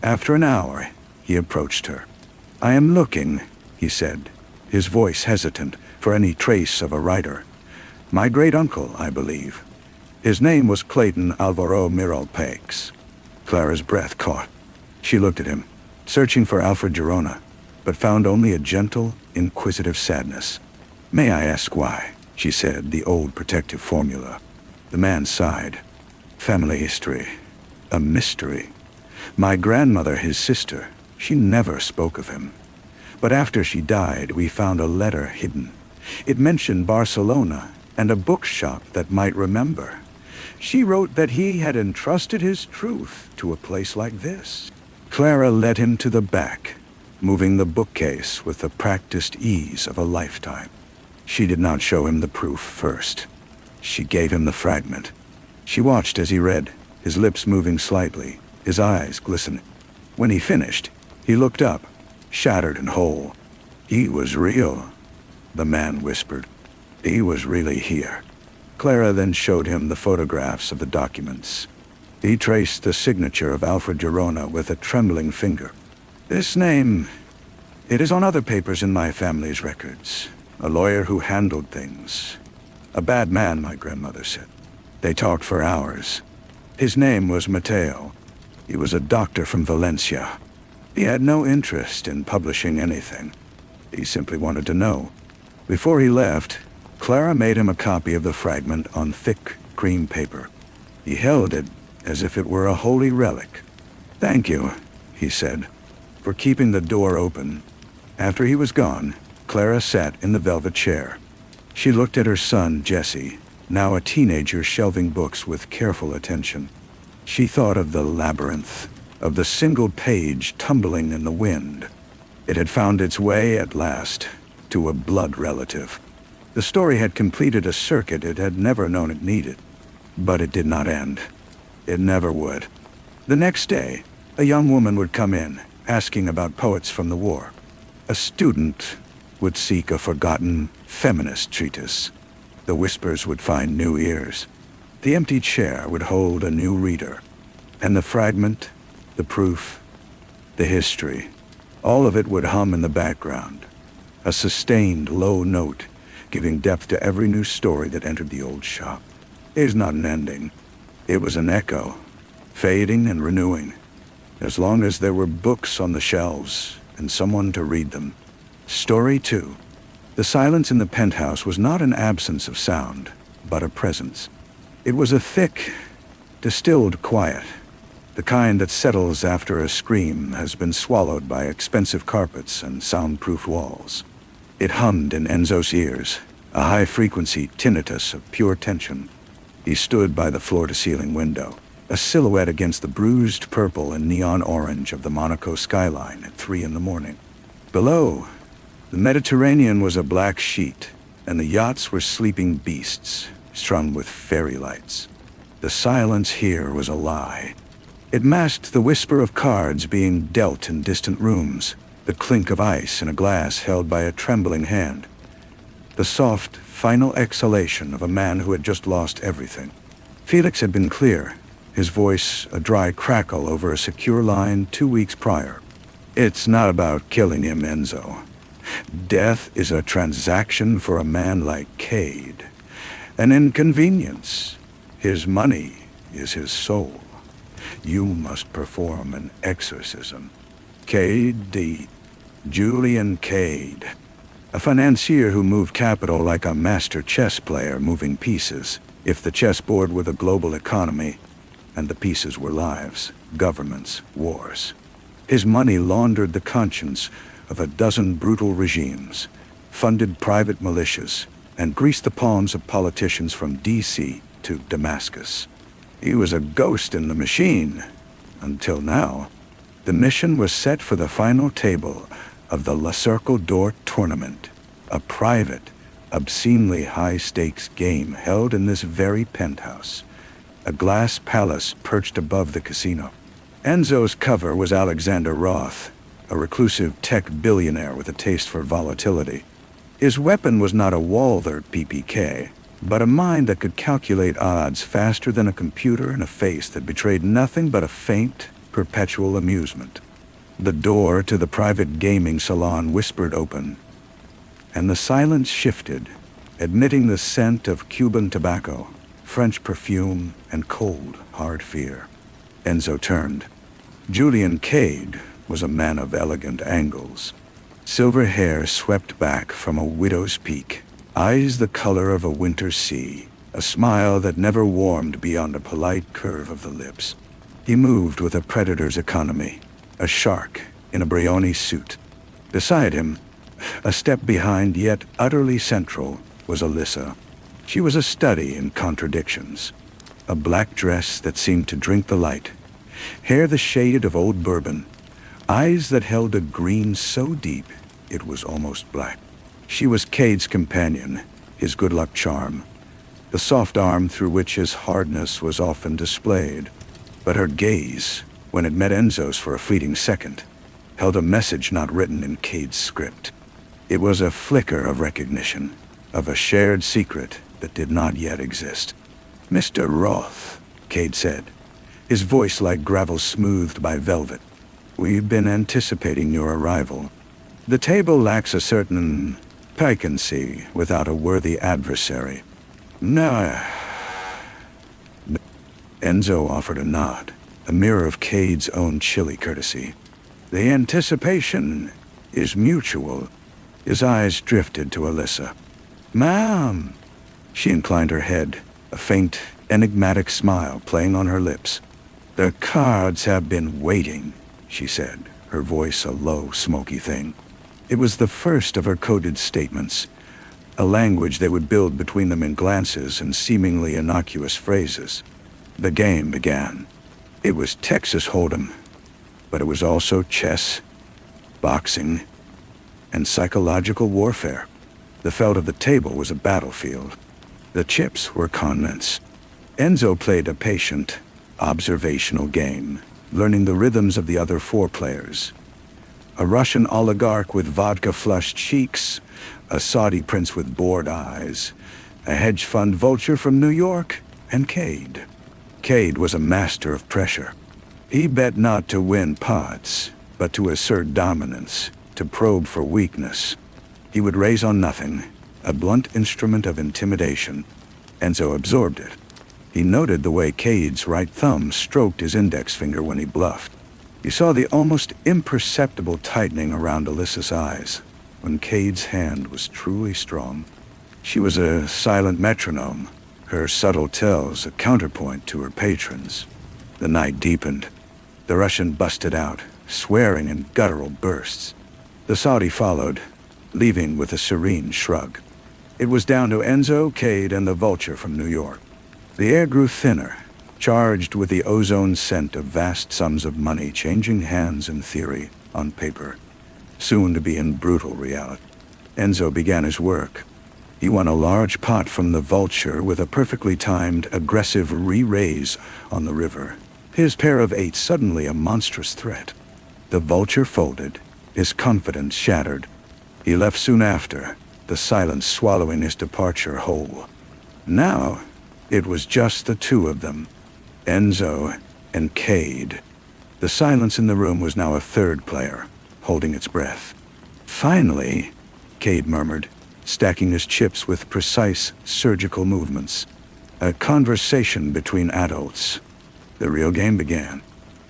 After an hour, he approached her. "I am looking," he said, his voice hesitant, "for any trace of a writer. My great-uncle, I believe. His name was Clayton Alvaro Miral Paix." Clara's breath caught. She looked at him, searching for Alfred Girona, but found only a gentle, inquisitive sadness. "May I ask why?" she said, the old protective formula. The man sighed. "Family history. A mystery. My grandmother, his sister, she never spoke of him. But after she died, we found a letter hidden. It mentioned Barcelona and a bookshop that might remember. She wrote that he had entrusted his truth to a place like this." Clara led him to the back, moving the bookcase with the practiced ease of a lifetime. She did not show him the proof first. She gave him the fragment. She watched as he read, his lips moving slightly, his eyes glistening. When he finished, he looked up, shattered and whole. "He was real," the man whispered. "He was really here." Clara then showed him the photographs of the documents. He traced the signature of Alfred Girona with a trembling finger. "This name, it is on other papers in my family's records. A lawyer who handled things. A bad man, my grandmother said." They talked for hours. His name was Mateo. He was a doctor from Valencia. He had no interest in publishing anything. He simply wanted to know. Before he left, Clara made him a copy of the fragment on thick cream paper. He held it as if it were a holy relic. "Thank you," he said, "for keeping the door open." After he was gone, Clara sat in the velvet chair. She looked at her son, Jesse, now a teenager, shelving books with careful attention. She thought of the labyrinth, of the single page tumbling in the wind. It had found its way at last to a blood relative. The story had completed a circuit it had never known it needed. But it did not end. It never would. The next day, a young woman would come in, asking about poets from the war. A student would seek a forgotten feminist treatise. The whispers would find new ears. The empty chair would hold a new reader. And the fragment, the proof, the history, all of it would hum in the background. A sustained low note, giving depth to every new story that entered the old shop. It was not an ending. It was an echo, fading and renewing, as long as there were books on the shelves and someone to read them. Story 2. The silence in the penthouse was not an absence of sound, but a presence. It was a thick, distilled quiet, the kind that settles after a scream has been swallowed by expensive carpets and soundproof walls. It hummed in Enzo's ears, a high-frequency tinnitus of pure tension. He stood by the floor-to-ceiling window, a silhouette against the bruised purple and neon orange of the Monaco skyline at 3 a.m. Below, the Mediterranean was a black sheet, and the yachts were sleeping beasts, strung with fairy lights. The silence here was a lie. It masked the whisper of cards being dealt in distant rooms, the clink of ice in a glass held by a trembling hand, the soft, final exhalation of a man who had just lost everything. Felix had been clear, his voice a dry crackle over a secure line 2 weeks prior. "It's not about killing him, Enzo. Death is a transaction for a man like Cade. An inconvenience. His money is his soul. You must perform an exorcism. Cade D. Julian Cade. A financier who moved capital like a master chess player moving pieces, if the chessboard were the global economy, and the pieces were lives, governments, wars. His money laundered the conscience of a dozen brutal regimes, funded private militias, and greased the palms of politicians from D.C. to Damascus. He was a ghost in the machine, until now. The mission was set for the final table of the La Circle d'Or tournament, a private, obscenely high-stakes game held in this very penthouse, a glass palace perched above the casino. Enzo's cover was Alexander Roth, a reclusive tech billionaire with a taste for volatility. His weapon was not a Walther PPK, but a mind that could calculate odds faster than a computer and a face that betrayed nothing but a faint, perpetual amusement. The door to the private gaming salon whispered open, and the silence shifted, admitting the scent of Cuban tobacco, French perfume, and cold, hard fear. Enzo turned. Julian Cade was a man of elegant angles. Silver hair swept back from a widow's peak, eyes the color of a winter sea, a smile that never warmed beyond a polite curve of the lips. He moved with a predator's economy, a shark in a Brioni suit. Beside him, a step behind yet utterly central, was Alyssa. She was a study in contradictions. A black dress that seemed to drink the light, hair the shade of old bourbon, eyes that held a green so deep it was almost black. She was Cade's companion, his good luck charm, the soft arm through which his hardness was often displayed. But her gaze, when it met Enzo's for a fleeting second, held a message not written in Cade's script. It was a flicker of recognition, of a shared secret that did not yet exist. "Mr. Roth," Cade said, his voice like gravel smoothed by velvet. "We've been anticipating your arrival. The table lacks a certain piquancy without a worthy adversary." "No." Enzo offered a nod, a mirror of Cade's own chilly courtesy. "The anticipation is mutual." His eyes drifted to Alyssa. "Ma'am." She inclined her head, a faint, enigmatic smile playing on her lips. "The cards have been waiting," she said, her voice a low, smoky thing. It was the first of her coded statements, a language they would build between them in glances and seemingly innocuous phrases. The game began. It was Texas Hold'em, but it was also chess, boxing, and psychological warfare. The felt of the table was a battlefield. The chips were conments. Enzo played a patient, observational game, learning the rhythms of the other four players. A Russian oligarch with vodka-flushed cheeks, a Saudi prince with bored eyes, a hedge fund vulture from New York, and Cade. Cade was a master of pressure. He bet not to win pots, but to assert dominance, to probe for weakness. He would raise on nothing, a blunt instrument of intimidation. Enzo absorbed it. He noted the way Cade's right thumb stroked his index finger when he bluffed. He saw the almost imperceptible tightening around Alyssa's eyes when Cade's hand was truly strong. She was a silent metronome, her subtle tells a counterpoint to her patrons. The night deepened. The Russian busted out, swearing in guttural bursts. The Saudi followed, leaving with a serene shrug. It was down to Enzo, Cade, and the vulture from New York. The air grew thinner, charged with the ozone scent of vast sums of money changing hands in theory, on paper, soon to be in brutal reality. Enzo began his work. He won a large pot from the vulture with a perfectly timed, aggressive re-raise on the river. His pair of eights suddenly a monstrous threat. The vulture folded, his confidence shattered. He left soon after, the silence swallowing his departure whole. Now, it was just the two of them, Enzo and Cade. The silence in the room was now a third player, holding its breath. "Finally," Cade murmured, stacking his chips with precise, surgical movements. A conversation between adults. The real game began.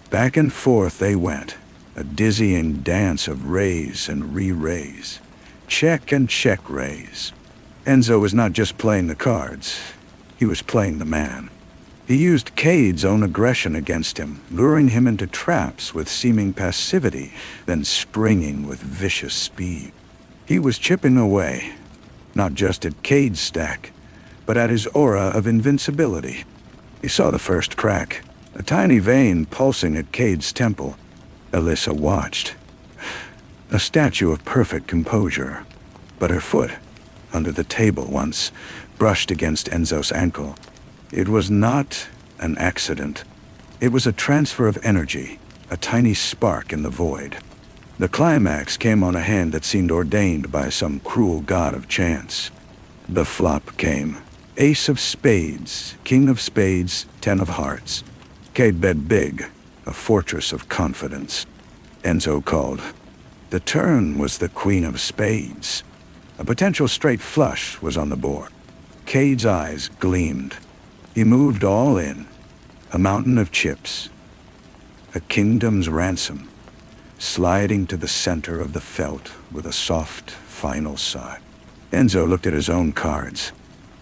Back and forth they went, a dizzying dance of raise and re-raise. Check and check raise. Enzo was not just playing the cards. He was playing the man. He used Cade's own aggression against him, luring him into traps with seeming passivity, then springing with vicious speed. He was chipping away, not just at Cade's stack, but at his aura of invincibility. He saw the first crack, a tiny vein pulsing at Cade's temple. Alyssa watched. A statue of perfect composure. But her foot, under the table once, brushed against Enzo's ankle. It was not an accident. It was a transfer of energy, a tiny spark in the void. The climax came on a hand that seemed ordained by some cruel god of chance. The flop came. Ace of spades, king of spades, 10 of hearts. Cade bet big, a fortress of confidence. Enzo called. The turn was the queen of spades. A potential straight flush was on the board. Cade's eyes gleamed. He moved all in. A mountain of chips. A kingdom's ransom, sliding to the center of the felt with a soft, final sigh. Enzo looked at his own cards.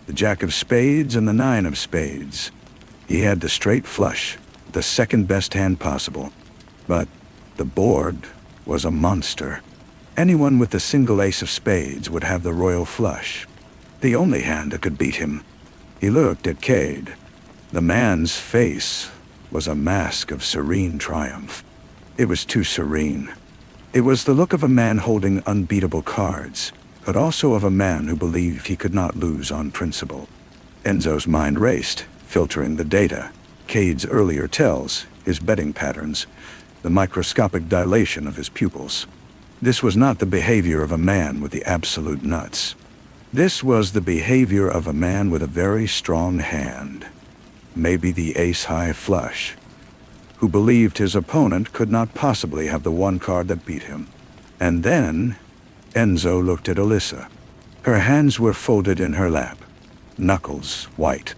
The jack of spades and the 9 of spades. He had the straight flush, the second best hand possible. But the board was a monster. Anyone with the single ace of spades would have the royal flush. The only hand that could beat him. He looked at Cade. The man's face was a mask of serene triumph. It was too serene. It was the look of a man holding unbeatable cards, but also of a man who believed he could not lose on principle. Enzo's mind raced, filtering the data. Cade's earlier tells, his betting patterns, the microscopic dilation of his pupils. This was not the behavior of a man with the absolute nuts. This was the behavior of a man with a very strong hand. Maybe the ace-high flush, who believed his opponent could not possibly have the one card that beat him. And then, Enzo looked at Alyssa. Her hands were folded in her lap, knuckles white.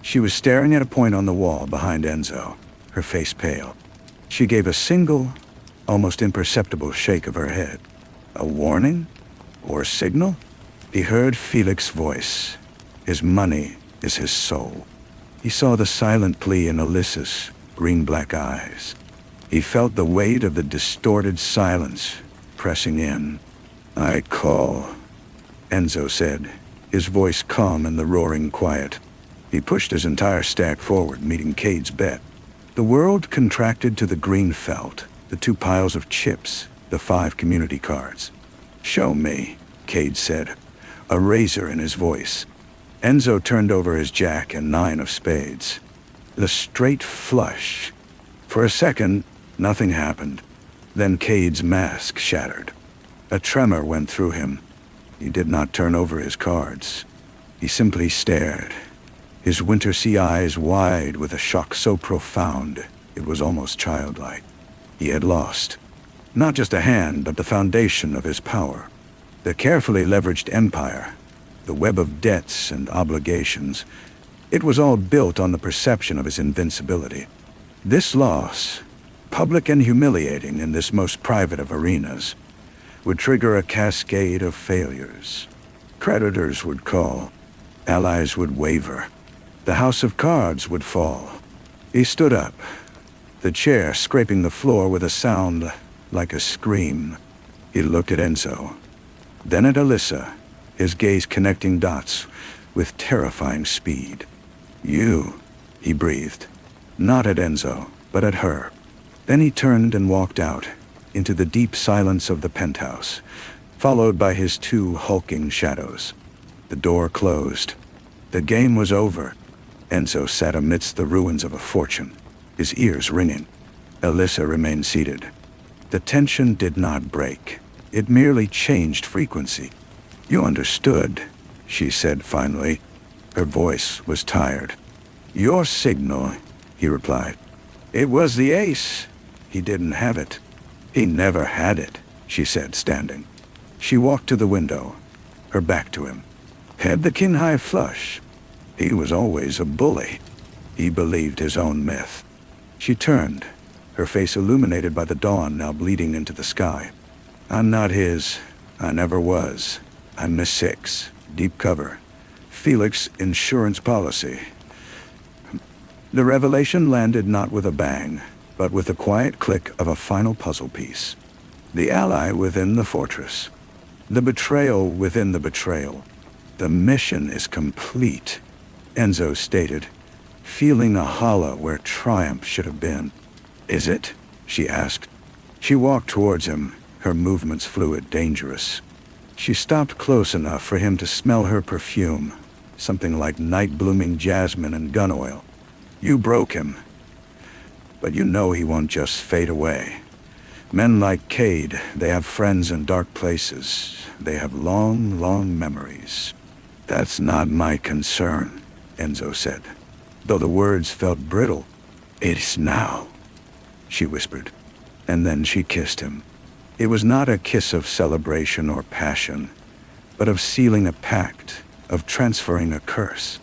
She was staring at a point on the wall behind Enzo, her face pale. She gave a single, almost imperceptible shake of her head. A warning? Or signal? He heard Felix's voice. His money is his soul. He saw the silent plea in Alyssa's green-black eyes. He felt the weight of the distorted silence pressing in. I call, Enzo said, his voice calm in the roaring quiet. He pushed his entire stack forward, meeting Cade's bet. The world contracted to the green felt, the 2 piles of chips, the 5 community cards. Show me, Cade said, a razor in his voice. Enzo turned over his jack and 9 of spades. The straight flush. For a second, nothing happened. Then Cade's mask shattered. A tremor went through him. He did not turn over his cards. He simply stared, his winter sea eyes wide with a shock so profound it was almost childlike. He had lost. Not just a hand, but the foundation of his power. The carefully leveraged empire, the web of debts and obligations, it was all built on the perception of his invincibility. This loss, public and humiliating in this most private of arenas, would trigger a cascade of failures. Creditors would call, allies would waver, the house of cards would fall. He stood up, the chair scraping the floor with a sound like a scream. He looked at Enzo, then at Alyssa, his gaze connecting dots with terrifying speed. You, he breathed, not at Enzo, but at her. Then he turned and walked out into the deep silence of the penthouse, followed by his 2 hulking shadows. The door closed. The game was over. Enzo sat amidst the ruins of a fortune, his ears ringing. Alyssa remained seated. The tension did not break. It merely changed frequency. You understood, she said finally. Her voice was tired. Your signal, he replied. It was the ace. He didn't have it. He never had it, she said, standing. She walked to the window, her back to him. Had the king-high flush. He was always a bully. He believed his own myth. She turned, her face illuminated by the dawn now bleeding into the sky. I'm not his. I never was. I'm Miss 6, deep cover. Felix insurance policy. The revelation landed not with a bang, but with the quiet click of a final puzzle piece. The ally within the fortress. The betrayal within the betrayal. The mission is complete, Enzo stated, feeling a hollow where triumph should have been. Is it? She asked. She walked towards him, her movements fluid, dangerous. She stopped close enough for him to smell her perfume, something like night-blooming jasmine and gun oil. You broke him. But you know he won't just fade away. Men like Cade, they have friends in dark places. They have long, long memories. That's not my concern, Enzo said, though the words felt brittle. It's now, she whispered, and then she kissed him. It was not a kiss of celebration or passion, but of sealing a pact, of transferring a curse.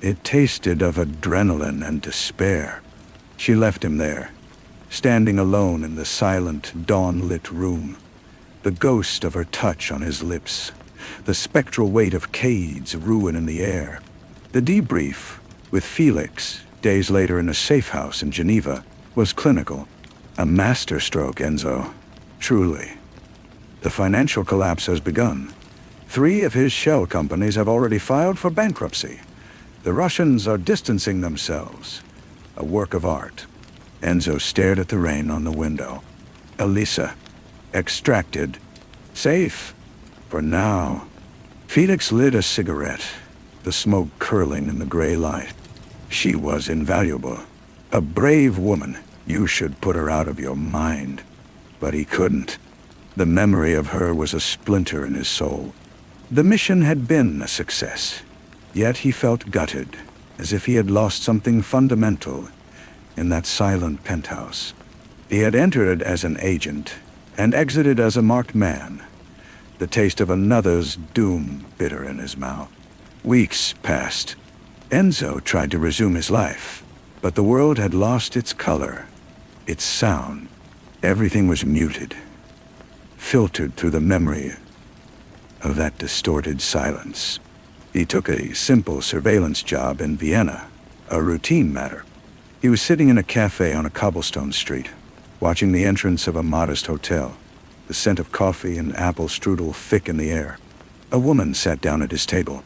It tasted of adrenaline and despair. She left him there, standing alone in the silent, dawn-lit room, the ghost of her touch on his lips, the spectral weight of Cade's ruin in the air. The debrief, with Felix, days later in a safe house in Geneva, was clinical. A masterstroke, Enzo. Truly. The financial collapse has begun. 3 of his shell companies have already filed for bankruptcy. The Russians are distancing themselves. A work of art. Enzo stared at the rain on the window. Elisa. Extracted. Safe. For now. Felix lit a cigarette, the smoke curling in the gray light. She was invaluable. A brave woman. You should put her out of your mind. But he couldn't. The memory of her was a splinter in his soul. The mission had been a success. Yet he felt gutted, as if he had lost something fundamental in that silent penthouse. He had entered as an agent and exited as a marked man, the taste of another's doom bitter in his mouth. Weeks passed. Enzo tried to resume his life, but the world had lost its color, its sound. Everything was muted, filtered through the memory of that distorted silence. He took a simple surveillance job in Vienna, a routine matter. He was sitting in a cafe on a cobblestone street, watching the entrance of a modest hotel, the scent of coffee and apple strudel thick in the air. A woman sat down at his table.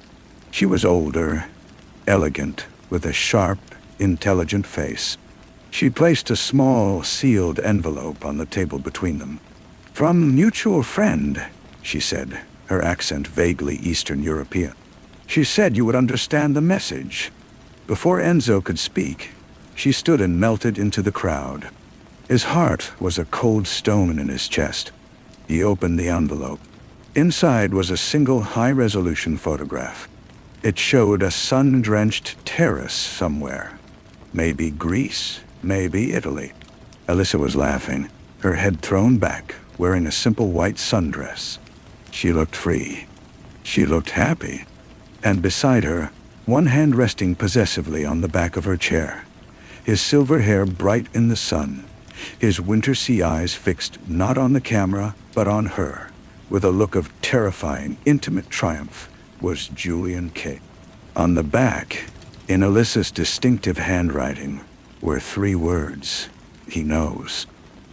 She was older, elegant, with a sharp, intelligent face. She placed a small, sealed envelope on the table between them. "From mutual friend," she said, her accent vaguely Eastern European. "She said you would understand the message." Before Enzo could speak, she stood and melted into the crowd. His heart was a cold stone in his chest. He opened the envelope. Inside was a single high-resolution photograph. It showed a sun-drenched terrace somewhere. Maybe Greece, maybe Italy. Alyssa was laughing, her head thrown back, wearing a simple white sundress. She looked free. She looked happy. And beside her, one hand resting possessively on the back of her chair, his silver hair bright in the sun, his winter sea eyes fixed not on the camera, but on her, with a look of terrifying, intimate triumph, was Julian Cade. On the back, in Alyssa's distinctive handwriting, were 3 words. He knows.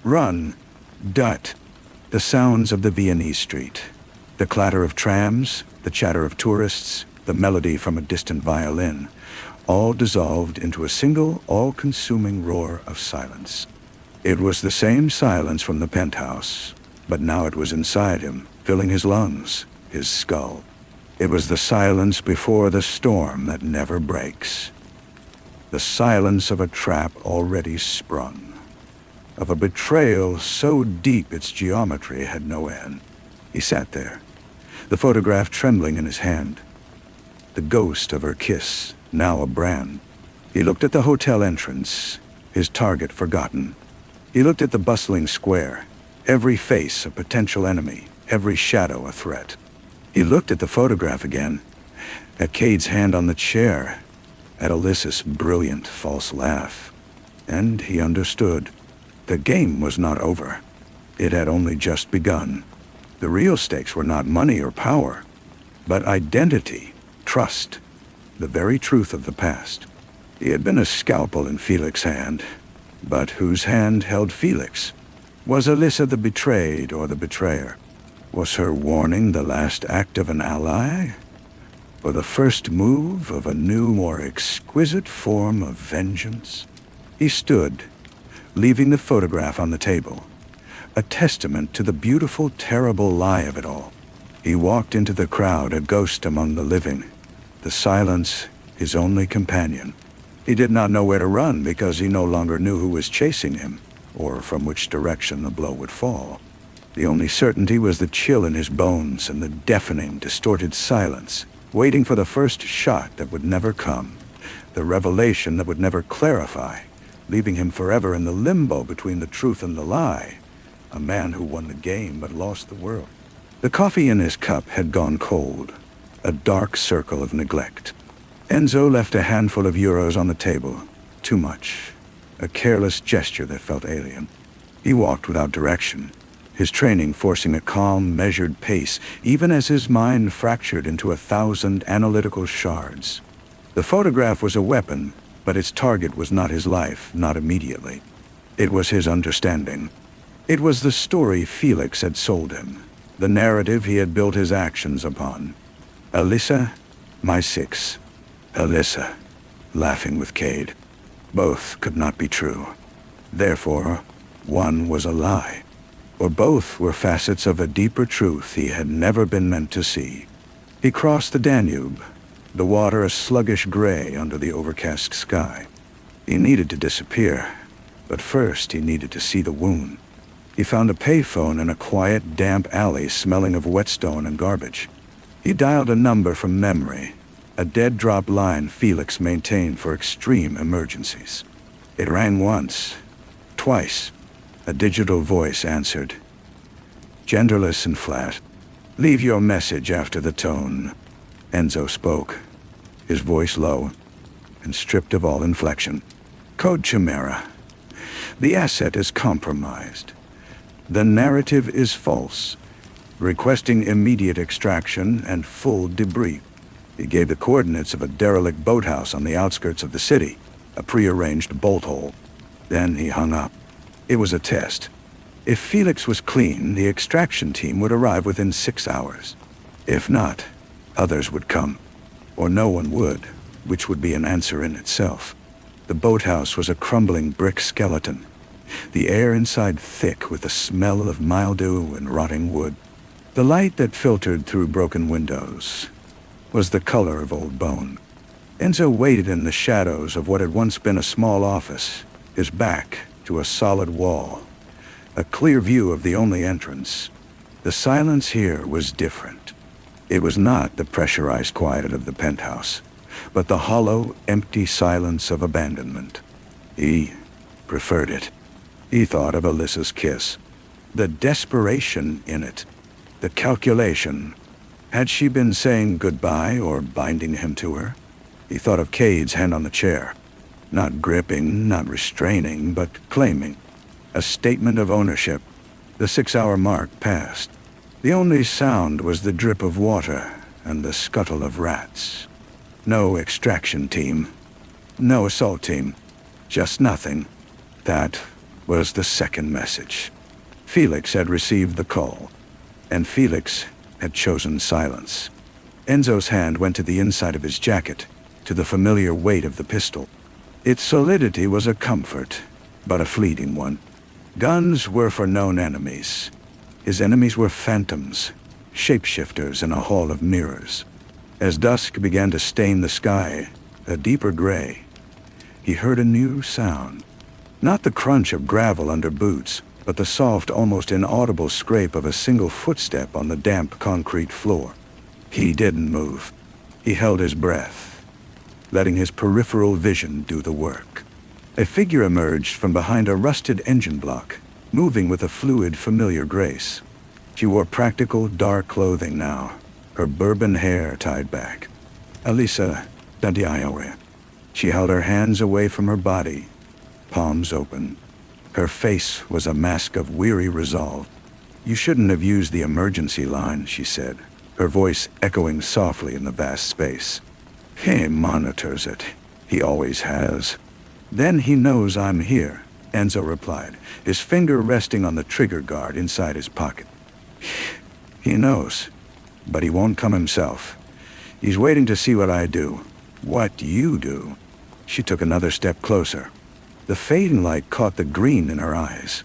Run. Dut. The sounds of the Viennese street. The clatter of trams, the chatter of tourists, the melody from a distant violin, all dissolved into a single, all-consuming roar of silence. It was the same silence from the penthouse, but now it was inside him, filling his lungs, his skull. It was the silence before the storm that never breaks. The silence of a trap already sprung, of a betrayal so deep its geometry had no end. He sat there, the photograph trembling in his hand, the ghost of her kiss, now a brand. He looked at the hotel entrance, his target forgotten. He looked at the bustling square, every face a potential enemy, every shadow a threat. He looked at the photograph again, at Cade's hand on the chair, at Alyssa's brilliant false laugh. And he understood. The game was not over. It had only just begun. The real stakes were not money or power, but identity, trust, the very truth of the past. He had been a scalpel in Felix's hand, but whose hand held Felix? Was Alyssa the betrayed or the betrayer? Was her warning the last act of an ally, or the first move of a new, more exquisite form of vengeance? He stood, leaving the photograph on the table, a testament to the beautiful, terrible lie of it all. He walked into the crowd, a ghost among the living, the silence his only companion. He did not know where to run because he no longer knew who was chasing him, or from which direction the blow would fall. The only certainty was the chill in his bones and the deafening, distorted silence, waiting for the first shot that would never come, the revelation that would never clarify, leaving him forever in the limbo between the truth and the lie, a man who won the game but lost the world. The coffee in his cup had gone cold, a dark circle of neglect. Enzo left a handful of euros on the table. Too much. A careless gesture that felt alien. He walked without direction, his training forcing a calm, measured pace, even as his mind fractured into 1,000 analytical shards. The photograph was a weapon, but its target was not his life, not immediately. It was his understanding. It was the story Felix had sold him, the narrative he had built his actions upon. Alyssa, my six. Alyssa, laughing with Cade. Both could not be true. Therefore, one was a lie. Or both were facets of a deeper truth he had never been meant to see. He crossed the Danube, the water a sluggish gray under the overcast sky. He needed to disappear, but first he needed to see the wound. He found a payphone in a quiet, damp alley smelling of whetstone and garbage. He dialed a number from memory, a dead-drop line Felix maintained for extreme emergencies. It rang once, twice. A digital voice answered, genderless and flat. Leave your message after the tone. Enzo spoke, his voice low and stripped of all inflection. Code Chimera. The asset is compromised. The narrative is false, requesting immediate extraction and full debrief. He gave the coordinates of a derelict boathouse on the outskirts of the city, a prearranged bolt hole. Then he hung up. It was a test. If Felix was clean, the extraction team would arrive within 6 hours. If not, others would come. Or no one would, which would be an answer in itself. The boathouse was a crumbling brick skeleton, the air inside thick with the smell of mildew and rotting wood. The light that filtered through broken windows was the color of old bone. Enzo waited in the shadows of what had once been a small office, his back to a solid wall, a clear view of the only entrance. The silence here was different. It was not the pressurized quiet of the penthouse, but the hollow, empty silence of abandonment. He preferred it. He thought of Alyssa's kiss, the desperation in it, the calculation. Had she been saying goodbye or binding him to her? He thought of Cade's hand on the chair, not gripping, not restraining, but claiming. A statement of ownership. The 6-hour mark passed. The only sound was the drip of water and the scuttle of rats. No extraction team. No assault team. Just nothing. That was the second message. Felix had received the call, and Felix had chosen silence. Enzo's hand went to the inside of his jacket, to the familiar weight of the pistol. Its solidity was a comfort, but a fleeting one. Guns were for known enemies. His enemies were phantoms, shapeshifters in a hall of mirrors. As dusk began to stain the sky, a deeper gray, he heard a new sound. Not the crunch of gravel under boots, but the soft, almost inaudible scrape of a single footstep on the damp concrete floor. He didn't move. He held his breath, letting his peripheral vision do the work. A figure emerged from behind a rusted engine block, moving with a fluid, familiar grace. She wore practical, dark clothing now, her bourbon hair tied back. Alyssa Dadiaore. She held her hands away from her body, palms open. Her face was a mask of weary resolve. You shouldn't have used the emergency line, she said, her voice echoing softly in the vast space. He monitors it. He always has. Then he knows I'm here, Enzo replied, his finger resting on the trigger guard inside his pocket. He knows, but he won't come himself. He's waiting to see what I do. What you do. She took another step closer. The fading light caught the green in her eyes.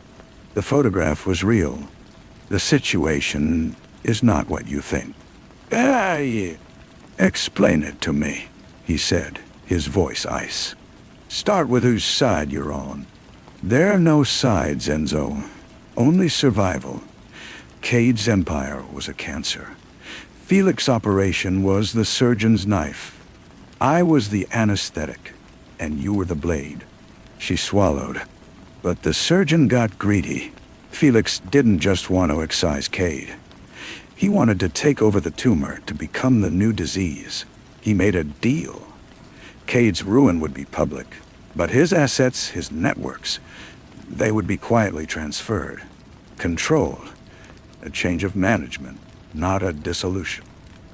The photograph was real. The situation is not what you think. Yeah. Explain it to me, he said, his voice ice. Start with whose side you're on. There are no sides, Enzo. Only survival. Cade's empire was a cancer. Felix's operation was the surgeon's knife. I was the anesthetic, and you were the blade. She swallowed. But the surgeon got greedy. Felix didn't just want to excise Cade. He wanted to take over the tumor to become the new disease. He made a deal. Cade's ruin would be public, but his assets, his networks, they would be quietly transferred, controlled. A change of management, not a dissolution.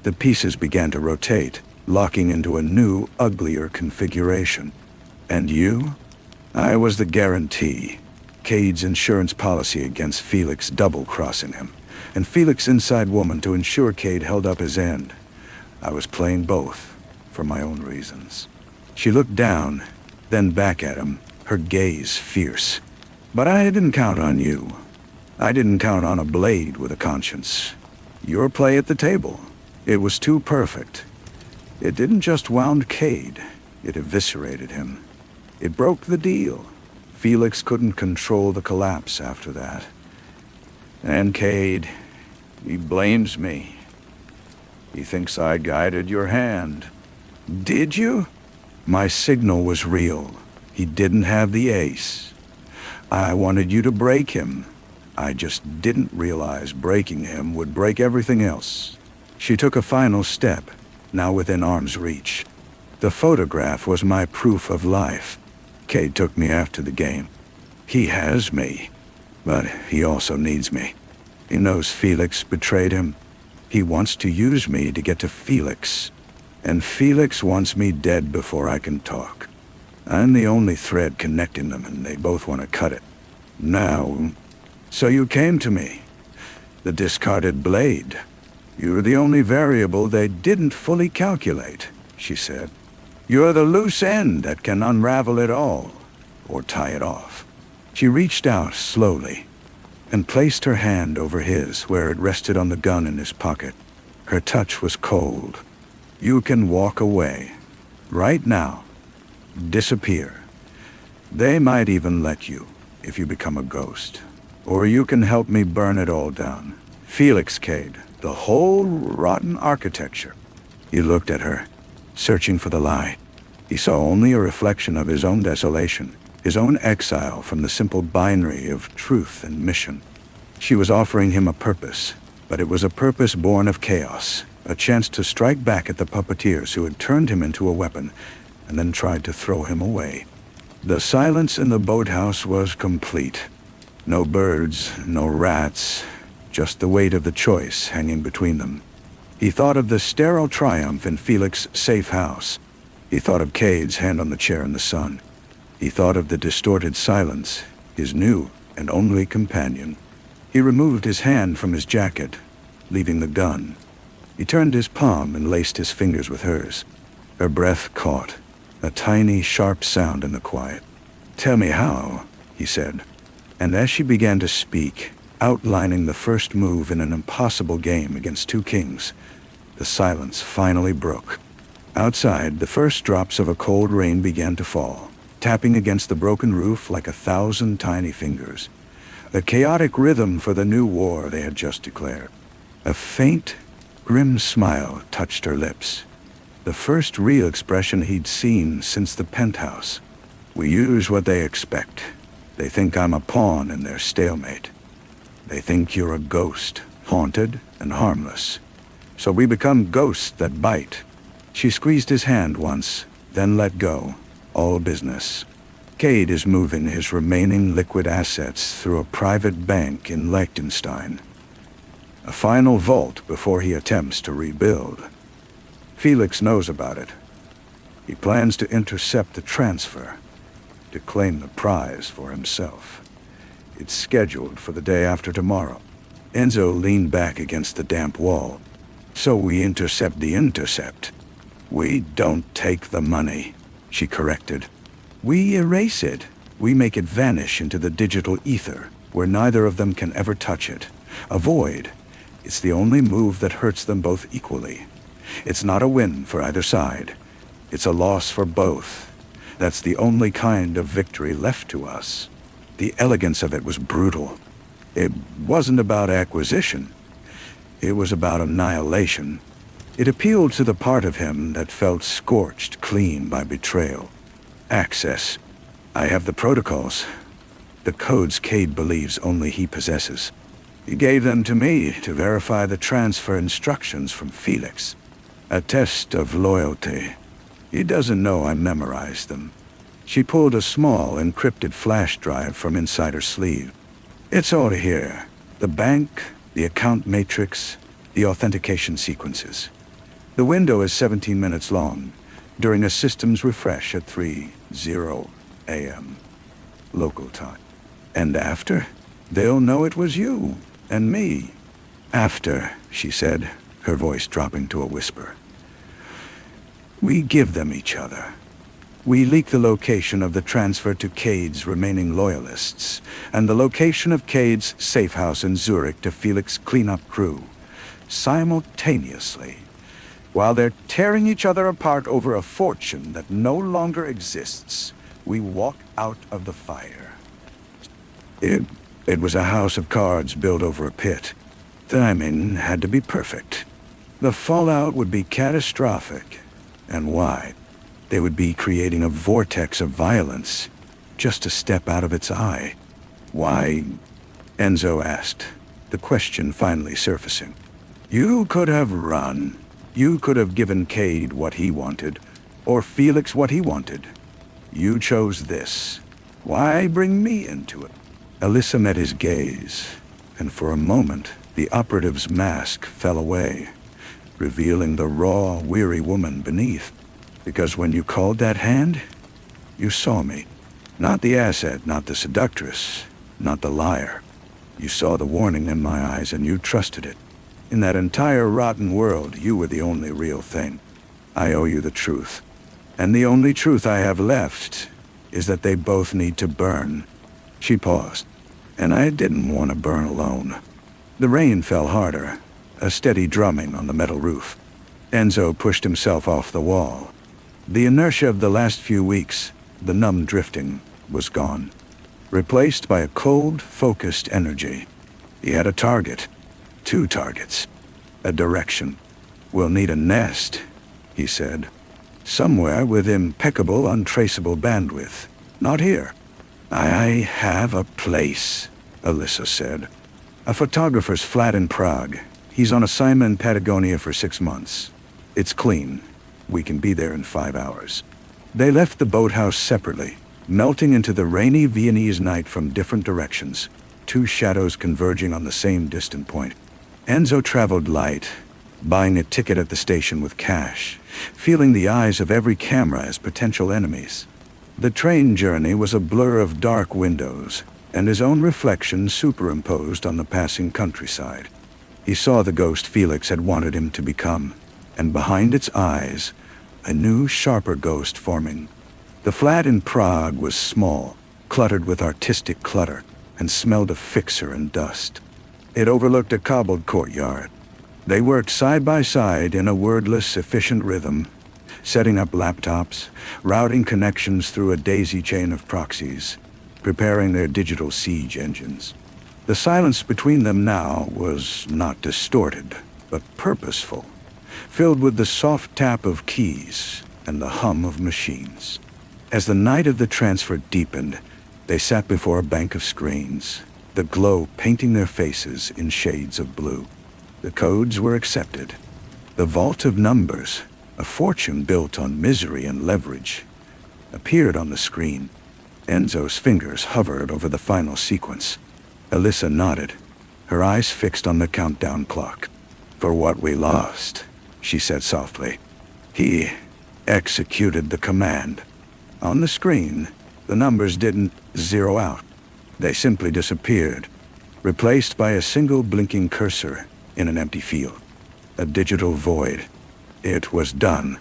The pieces began to rotate, locking into a new, uglier configuration. And you? I was the guarantee. Cade's insurance policy against Felix double-crossing him, and Felix's inside woman to ensure Cade held up his end. I was playing both, for my own reasons. She looked down, then back at him, her gaze fierce. But I didn't count on you. I didn't count on a blade with a conscience. Your play at the table. It was too perfect. It didn't just wound Cade, it eviscerated him. It broke the deal. Felix couldn't control the collapse after that. And Cade, he blames me. He thinks I guided your hand. Did you? My signal was real. He didn't have the ace. I wanted you to break him. I just didn't realize breaking him would break everything else. She took a final step, now within arm's reach. The photograph was my proof of life. Cade took me after the game. He has me, but he also needs me. He knows Felix betrayed him. He wants to use me to get to Felix. And Felix wants me dead before I can talk. I'm the only thread connecting them, and they both want to cut it. Now, so you came to me. The discarded blade. You're the only variable they didn't fully calculate, she said. You're the loose end that can unravel it all, or tie it off. She reached out slowly, and placed her hand over his where it rested on the gun in his pocket. Her touch was cold. You can walk away. Right now. Disappear. They might even let you, if you become a ghost. Or you can help me burn it all down. Felix, Cade, the whole rotten architecture. He looked at her, searching for the lie. He saw only a reflection of his own desolation, his own exile from the simple binary of truth and mission. She was offering him a purpose, but it was a purpose born of chaos, a chance to strike back at the puppeteers who had turned him into a weapon and then tried to throw him away. The silence in the boathouse was complete. No birds, no rats, just the weight of the choice hanging between them. He thought of the sterile triumph in Felix's safe house. He thought of Cade's hand on the chair in the sun. He thought of the distorted silence, his new and only companion. He removed his hand from his jacket, leaving the gun. He turned his palm and laced his fingers with hers. Her breath caught, a tiny, sharp sound in the quiet. Tell me how, he said. And as she began to speak, outlining the first move in an impossible game against two kings, the silence finally broke. Outside, the first drops of a cold rain began to fall, tapping against the broken roof like 1,000 tiny fingers. A chaotic rhythm for the new war they had just declared. A faint, grim smile touched her lips. The first real expression he'd seen since the penthouse. We use what they expect. They think I'm a pawn in their stalemate. They think you're a ghost, haunted and harmless. So we become ghosts that bite. She squeezed his hand once, then let go. All business. Cade is moving his remaining liquid assets through a private bank in Liechtenstein. A final vault before he attempts to rebuild. Felix knows about it. He plans to intercept the transfer, to claim the prize for himself. It's scheduled for the day after tomorrow. Enzo leaned back against the damp wall. So we intercept the intercept. We don't take the money, she corrected. We erase it. We make it vanish into the digital ether. where neither of them can ever touch it. Avoid. It's the only move that hurts them both equally. It's not a win for either side. It's a loss for both. That's the only kind of victory left to us. The elegance of it was brutal. It wasn't about acquisition. It was about annihilation. It appealed to the part of him that felt scorched clean by betrayal. Access. I have the protocols. The codes Cade believes only he possesses. He gave them to me to verify the transfer instructions from Felix. A test of loyalty. He doesn't know I memorized them. She pulled a small, encrypted flash drive from inside her sleeve. It's all here. The bank, the account matrix, the authentication sequences. The window is 17 minutes long, during a systems refresh at 3:00 a.m. local time. And after, they'll know it was you and me. After, she said, her voice dropping to a whisper. We give them each other. We leak the location of the transfer to Cade's remaining loyalists, and the location of Cade's safe house in Zurich to Felix's cleanup crew, simultaneously, while they're tearing each other apart over a fortune that no longer exists. We walk out of the fire. It was a house of cards built over a pit. Timing had to be perfect. The fallout would be catastrophic. And why? They would be creating a vortex of violence, just a step out of its eye. Why? Enzo asked, the question finally surfacing. You could have run. You could have given Cade what he wanted, or Felix what he wanted. You chose this. Why bring me into it? Alyssa met his gaze, and for a moment, the operative's mask fell away, revealing the raw, weary woman beneath. Because when you called that hand, you saw me. Not the asset, not the seductress, not the liar. You saw the warning in my eyes and you trusted it. In that entire rotten world, you were the only real thing. I owe you the truth. And the only truth I have left is that they both need to burn. She paused, and I didn't want to burn alone. The rain fell harder, a steady drumming on the metal roof. Enzo pushed himself off the wall. The inertia of the last few weeks, the numb drifting, was gone, replaced by a cold, focused energy. He had a target. 2 targets. A direction. We'll need a nest, he said. Somewhere with impeccable, untraceable bandwidth. Not here. I have a place, Alyssa said. A photographer's flat in Prague. He's on assignment in Patagonia for 6 months. It's clean. We can be there in 5 hours. They left the boathouse separately, melting into the rainy Viennese night from different directions, 2 shadows converging on the same distant point. Enzo traveled light, buying a ticket at the station with cash, feeling the eyes of every camera as potential enemies. The train journey was a blur of dark windows, and his own reflection superimposed on the passing countryside. He saw the ghost Felix had wanted him to become, and behind its eyes, a new, sharper ghost forming. The flat in Prague was small, cluttered with artistic clutter, and smelled of fixer and dust. It overlooked a cobbled courtyard. They worked side by side in a wordless, efficient rhythm, setting up laptops, routing connections through a daisy chain of proxies, preparing their digital siege engines. The silence between them now was not distorted, but purposeful, filled with the soft tap of keys and the hum of machines. As the night of the transfer deepened, they sat before a bank of screens, the glow painting their faces in shades of blue. The codes were accepted. The vault of numbers, a fortune built on misery and leverage, appeared on the screen. Enzo's fingers hovered over the final sequence. Alyssa nodded, her eyes fixed on the countdown clock. For what we lost, she said softly. He executed the command. On the screen, the numbers didn't zero out. They simply disappeared, replaced by a single blinking cursor in an empty field. A digital void. It was done.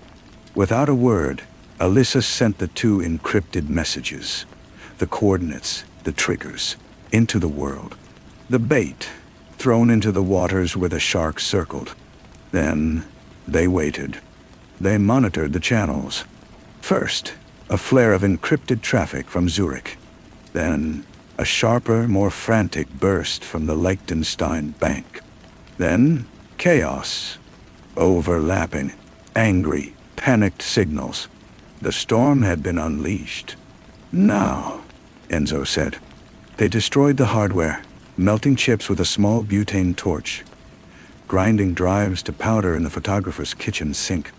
Without a word, Alyssa sent the 2 encrypted messages. The coordinates, the triggers, into the world. The bait, thrown into the waters where the sharks circled. Then, they waited. They monitored the channels. First, a flare of encrypted traffic from Zurich. Then, a sharper, more frantic burst from the Liechtenstein bank. Then, chaos. Overlapping, angry, panicked signals. The storm had been unleashed. Now, Enzo said. They destroyed the hardware, melting chips with a small butane torch, grinding drives to powder in the photographer's kitchen sink.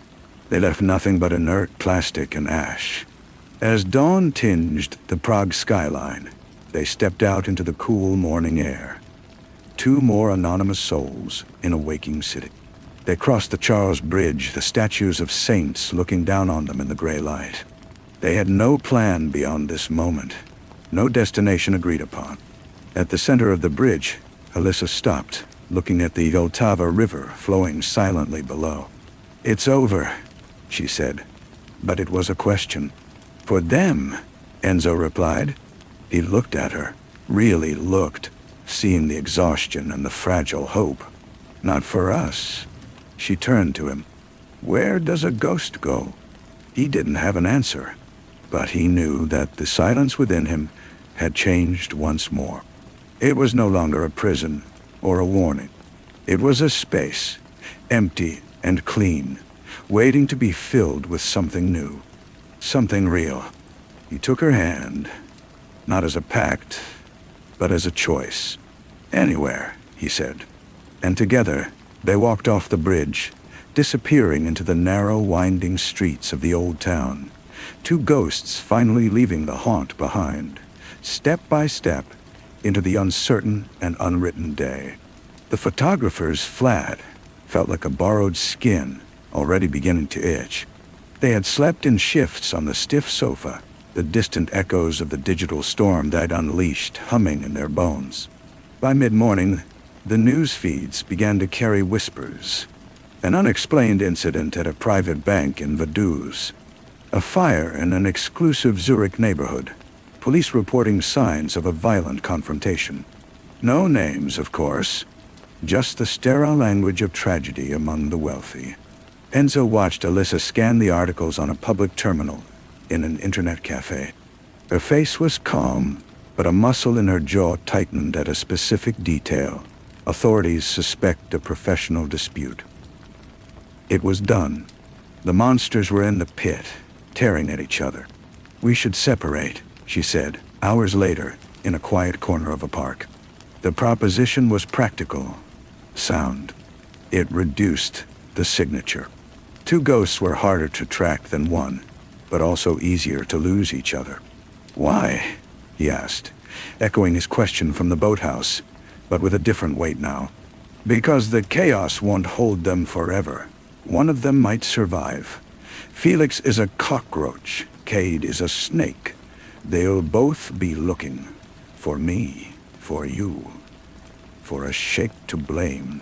They left nothing but inert plastic and ash. As dawn tinged the Prague skyline, they stepped out into the cool morning air. 2 more anonymous souls in a waking city. They crossed the Charles Bridge, the statues of saints looking down on them in the gray light. They had no plan beyond this moment, no destination agreed upon. At the center of the bridge, Alyssa stopped, looking at the Vltava River flowing silently below. "It's over," she said, but it was a question. "For them," Enzo replied. He looked at her, really looked, seeing the exhaustion and the fragile hope. "Not for us." She turned to him. "Where does a ghost go?" He didn't have an answer, but he knew that the silence within him had changed once more. It was no longer a prison or a warning. It was a space, empty and clean, waiting to be filled with something new, something real. He took her hand, not as a pact, but as a choice. "Anywhere," he said. And together, they walked off the bridge, disappearing into the narrow, winding streets of the old town. 2 ghosts finally leaving the haunt behind, step by step, into the uncertain and unwritten day. The photographer's flat felt like a borrowed skin, already beginning to itch. They had slept in shifts on the stiff sofa, the distant echoes of the digital storm that unleashed humming in their bones. By mid-morning, the news feeds began to carry whispers. An unexplained incident at a private bank in Vaduz. A fire in an exclusive Zurich neighborhood. Police reporting signs of a violent confrontation. No names, of course. Just the sterile language of tragedy among the wealthy. Enzo watched Alyssa scan the articles on a public terminal in an internet cafe. Her face was calm, but a muscle in her jaw tightened at a specific detail. Authorities suspect a professional dispute. It was done. The monsters were in the pit, tearing at each other. "We should separate," she said, hours later, in a quiet corner of a park. The proposition was practical, sound. It reduced the signature. 2 ghosts were harder to track than one, but also easier to lose each other. "Why?" he asked, echoing his question from the boathouse, but with a different weight now. "Because the chaos won't hold them forever. One of them might survive. Felix is a cockroach, Cade is a snake. They'll both be looking. For me, for you, for a shake to blame."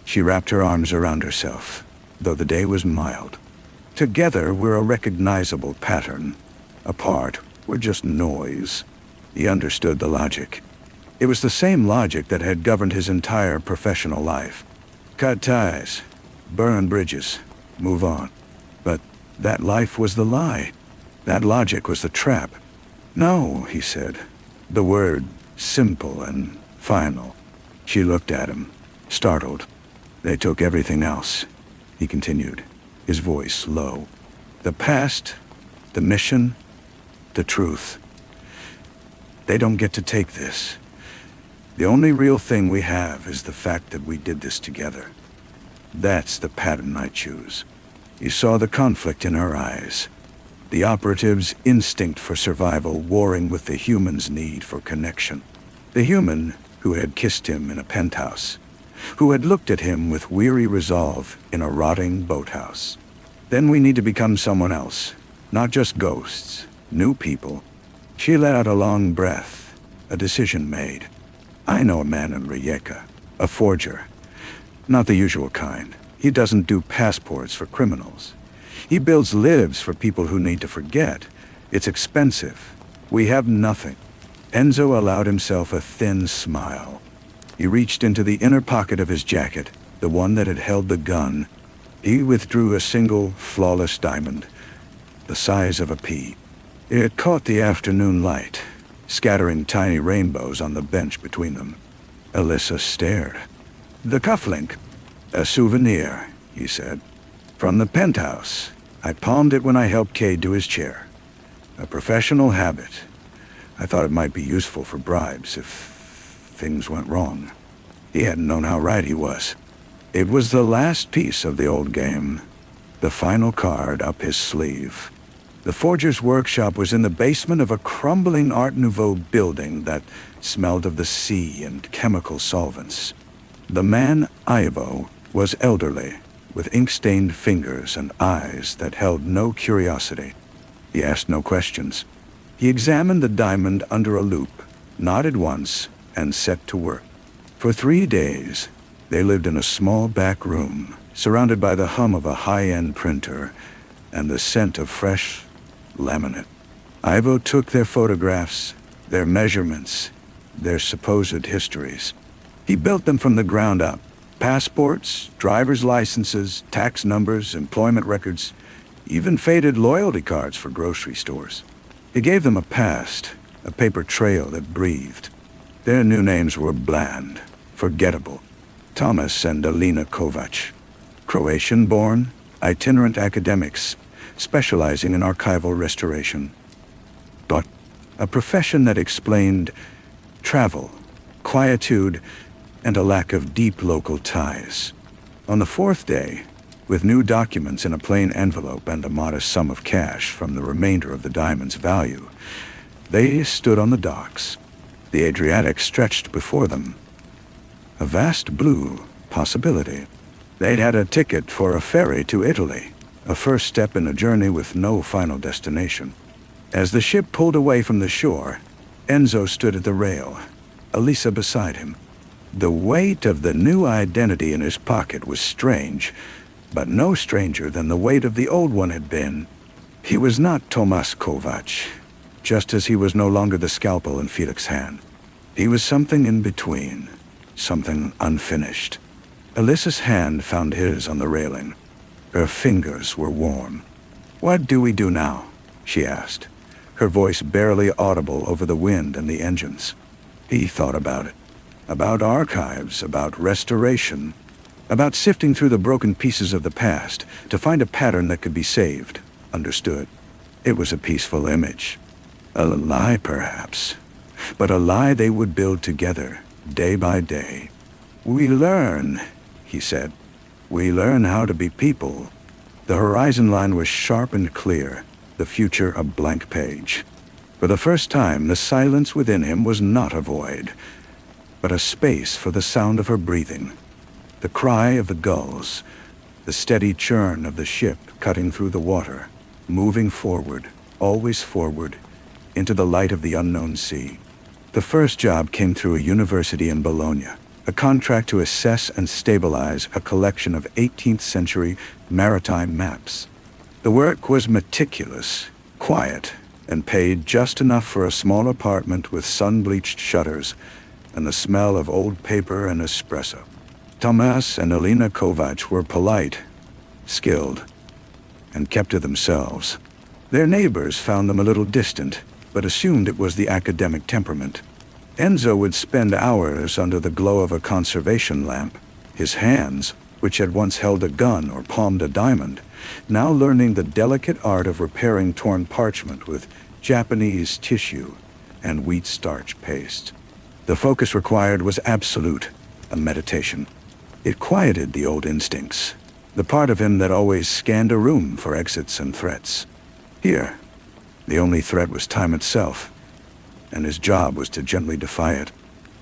She wrapped her arms around herself, though the day was mild. "Together we're a recognizable pattern. Apart, we're just noise." He understood the logic. It was the same logic that had governed his entire professional life. Cut ties, burn bridges, move on. But that life was the lie. That logic was the trap. "No," he said, the word simple and final. She looked at him, startled. "They took everything else," he continued, his voice low. "The past, the mission, the truth. They don't get to take this. The only real thing we have is the fact that we did this together. That's the pattern I choose." He saw the conflict in her eyes. The operative's instinct for survival warring with the human's need for connection. The human who had kissed him in a penthouse, who had looked at him with weary resolve in a rotting boathouse. Then we need to become someone else, not just ghosts, new people. She let out a long breath, a decision made. "I know a man in Rijeka, a forger. Not the usual kind. He doesn't do passports for criminals. He builds lives for people who need to forget. It's expensive. We have nothing. Enzo allowed himself a thin smile. He reached into the inner pocket of his jacket, the one that had held the gun. He withdrew a single, flawless diamond, the size of a pea. It caught the afternoon light, scattering tiny rainbows on the bench between them. Alyssa stared. "The cufflink. A souvenir," he said. "From the penthouse. I palmed it when I helped Kay do his chair. A professional habit. I thought it might be useful for bribes if things went wrong." He hadn't known how right he was. It was the last piece of the old game, the final card up his sleeve. The forger's workshop was in the basement of a crumbling Art Nouveau building that smelled of the sea and chemical solvents. The man, Ivo, was elderly, with ink-stained fingers and eyes that held no curiosity. He asked no questions. He examined the diamond under a loupe, nodded once, and set to work. For 3 days, they lived in a small back room, surrounded by the hum of a high-end printer and the scent of fresh laminate. Ivo took their photographs, their measurements, their supposed histories. He built them from the ground up. Passports, driver's licenses, tax numbers, employment records, even faded loyalty cards for grocery stores. He gave them a past, a paper trail that breathed. Their new names were bland, forgettable. Thomas and Alina Kovac. Croatian-born, itinerant academics, specializing in archival restoration. But a profession that explained travel, quietude, and a lack of deep local ties. On the 4th day, with new documents in a plain envelope and a modest sum of cash from the remainder of the diamond's value, they stood on the docks. The Adriatic stretched before them. A vast blue possibility. They'd had a ticket for a ferry to Italy, a first step in a journey with no final destination. As the ship pulled away from the shore, Enzo stood at the rail, Elisa beside him. The weight of the new identity in his pocket was strange, but no stranger than the weight of the old one had been. He was not Tomas Kovac, just as he was no longer the scalpel in Felix's hand. He was something in between, something unfinished. Alyssa's hand found his on the railing. Her fingers were warm. "What do we do now?" she asked, her voice barely audible over the wind and the engines. He thought about it. About archives, about restoration, about sifting through the broken pieces of the past to find a pattern that could be saved, understood. It was a peaceful image. A lie, perhaps, but a lie they would build together, day by day. "We learn," he said. "We learn how to be people." The horizon line was sharp and clear, the future a blank page. For the first time, the silence within him was not a void, but a space for the sound of her breathing, the cry of the gulls, the steady churn of the ship cutting through the water, moving forward, always forward, into the light of the unknown sea. The first job came through a university in Bologna, a contract to assess and stabilize a collection of 18th century maritime maps. The work was meticulous, quiet, and paid just enough for a small apartment with sun-bleached shutters and the smell of old paper and espresso. Tomas and Alina Kovac were polite, skilled, and kept to themselves. Their neighbors found them a little distant, but assumed it was the academic temperament. Enzo would spend hours under the glow of a conservation lamp, his hands, which had once held a gun or palmed a diamond, now learning the delicate art of repairing torn parchment with Japanese tissue and wheat starch paste. The focus required was absolute, a meditation. It quieted the old instincts, the part of him that always scanned a room for exits and threats. Here, the only threat was time itself, and his job was to gently defy it.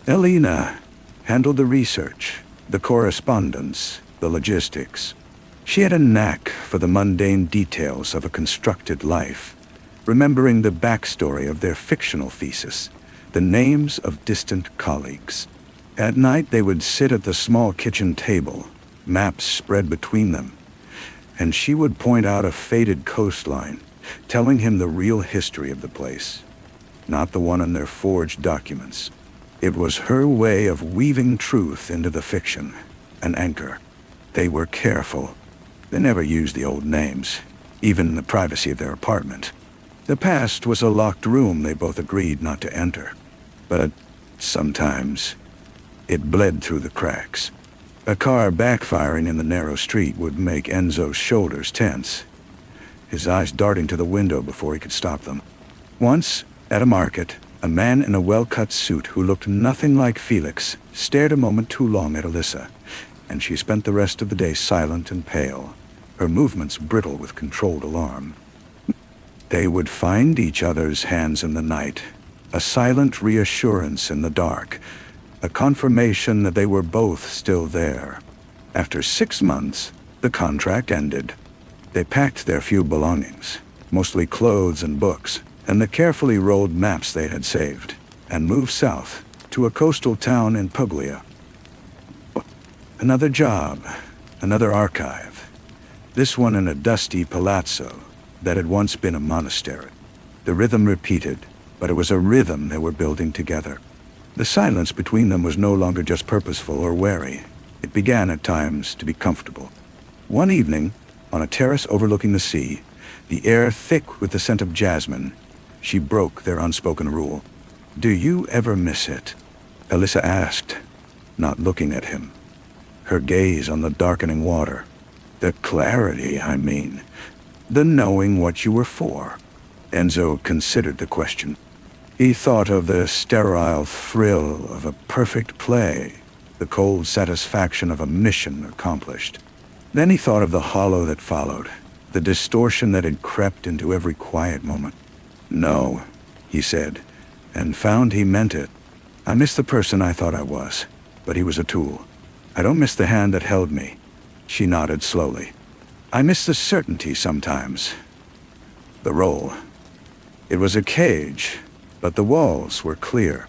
Elena handled the research, the correspondence, the logistics. She had a knack for the mundane details of a constructed life, remembering the backstory of their fictional thesis, the names of distant colleagues. At night they would sit at the small kitchen table, maps spread between them, and she would point out a faded coastline, telling him the real history of the place. not the one in their forged documents. It was her way of weaving truth into the fiction, an anchor. They were careful. They never used the old names, even in the privacy of their apartment. The past was a locked room they both agreed not to enter. But sometimes it bled through the cracks. A car backfiring in the narrow street would make Enzo's shoulders tense, his eyes darting to the window before he could stop them. Once, at a market, a man in a well-cut suit who looked nothing like Felix stared a moment too long at Alyssa, and she spent the rest of the day silent and pale, her movements brittle with controlled alarm. They would find each other's hands in the night, a silent reassurance in the dark, a confirmation that they were both still there. After 6 months, the contract ended. They packed their few belongings, mostly clothes and books, and the carefully rolled maps they had saved, and moved south to a coastal town in Puglia. Another job, another archive, this one in a dusty palazzo that had once been a monastery. The rhythm repeated, but it was a rhythm they were building together. The silence between them was no longer just purposeful or wary. It began at times to be comfortable. One evening, on a terrace overlooking the sea, the air thick with the scent of jasmine, she broke their unspoken rule. "Do you ever miss it?" Alyssa asked, not looking at him, her gaze on the darkening water. "The clarity, I mean. The knowing what you were for." Enzo considered the question. He thought of the sterile thrill of a perfect play, the cold satisfaction of a mission accomplished. Then he thought of the hollow that followed, the distortion that had crept into every quiet moment. "No," he said, and found he meant it. "I miss the person I thought I was, but he was a tool. I don't miss the hand that held me." She nodded slowly. "I miss the certainty sometimes. The role. It was a cage, but the walls were clear."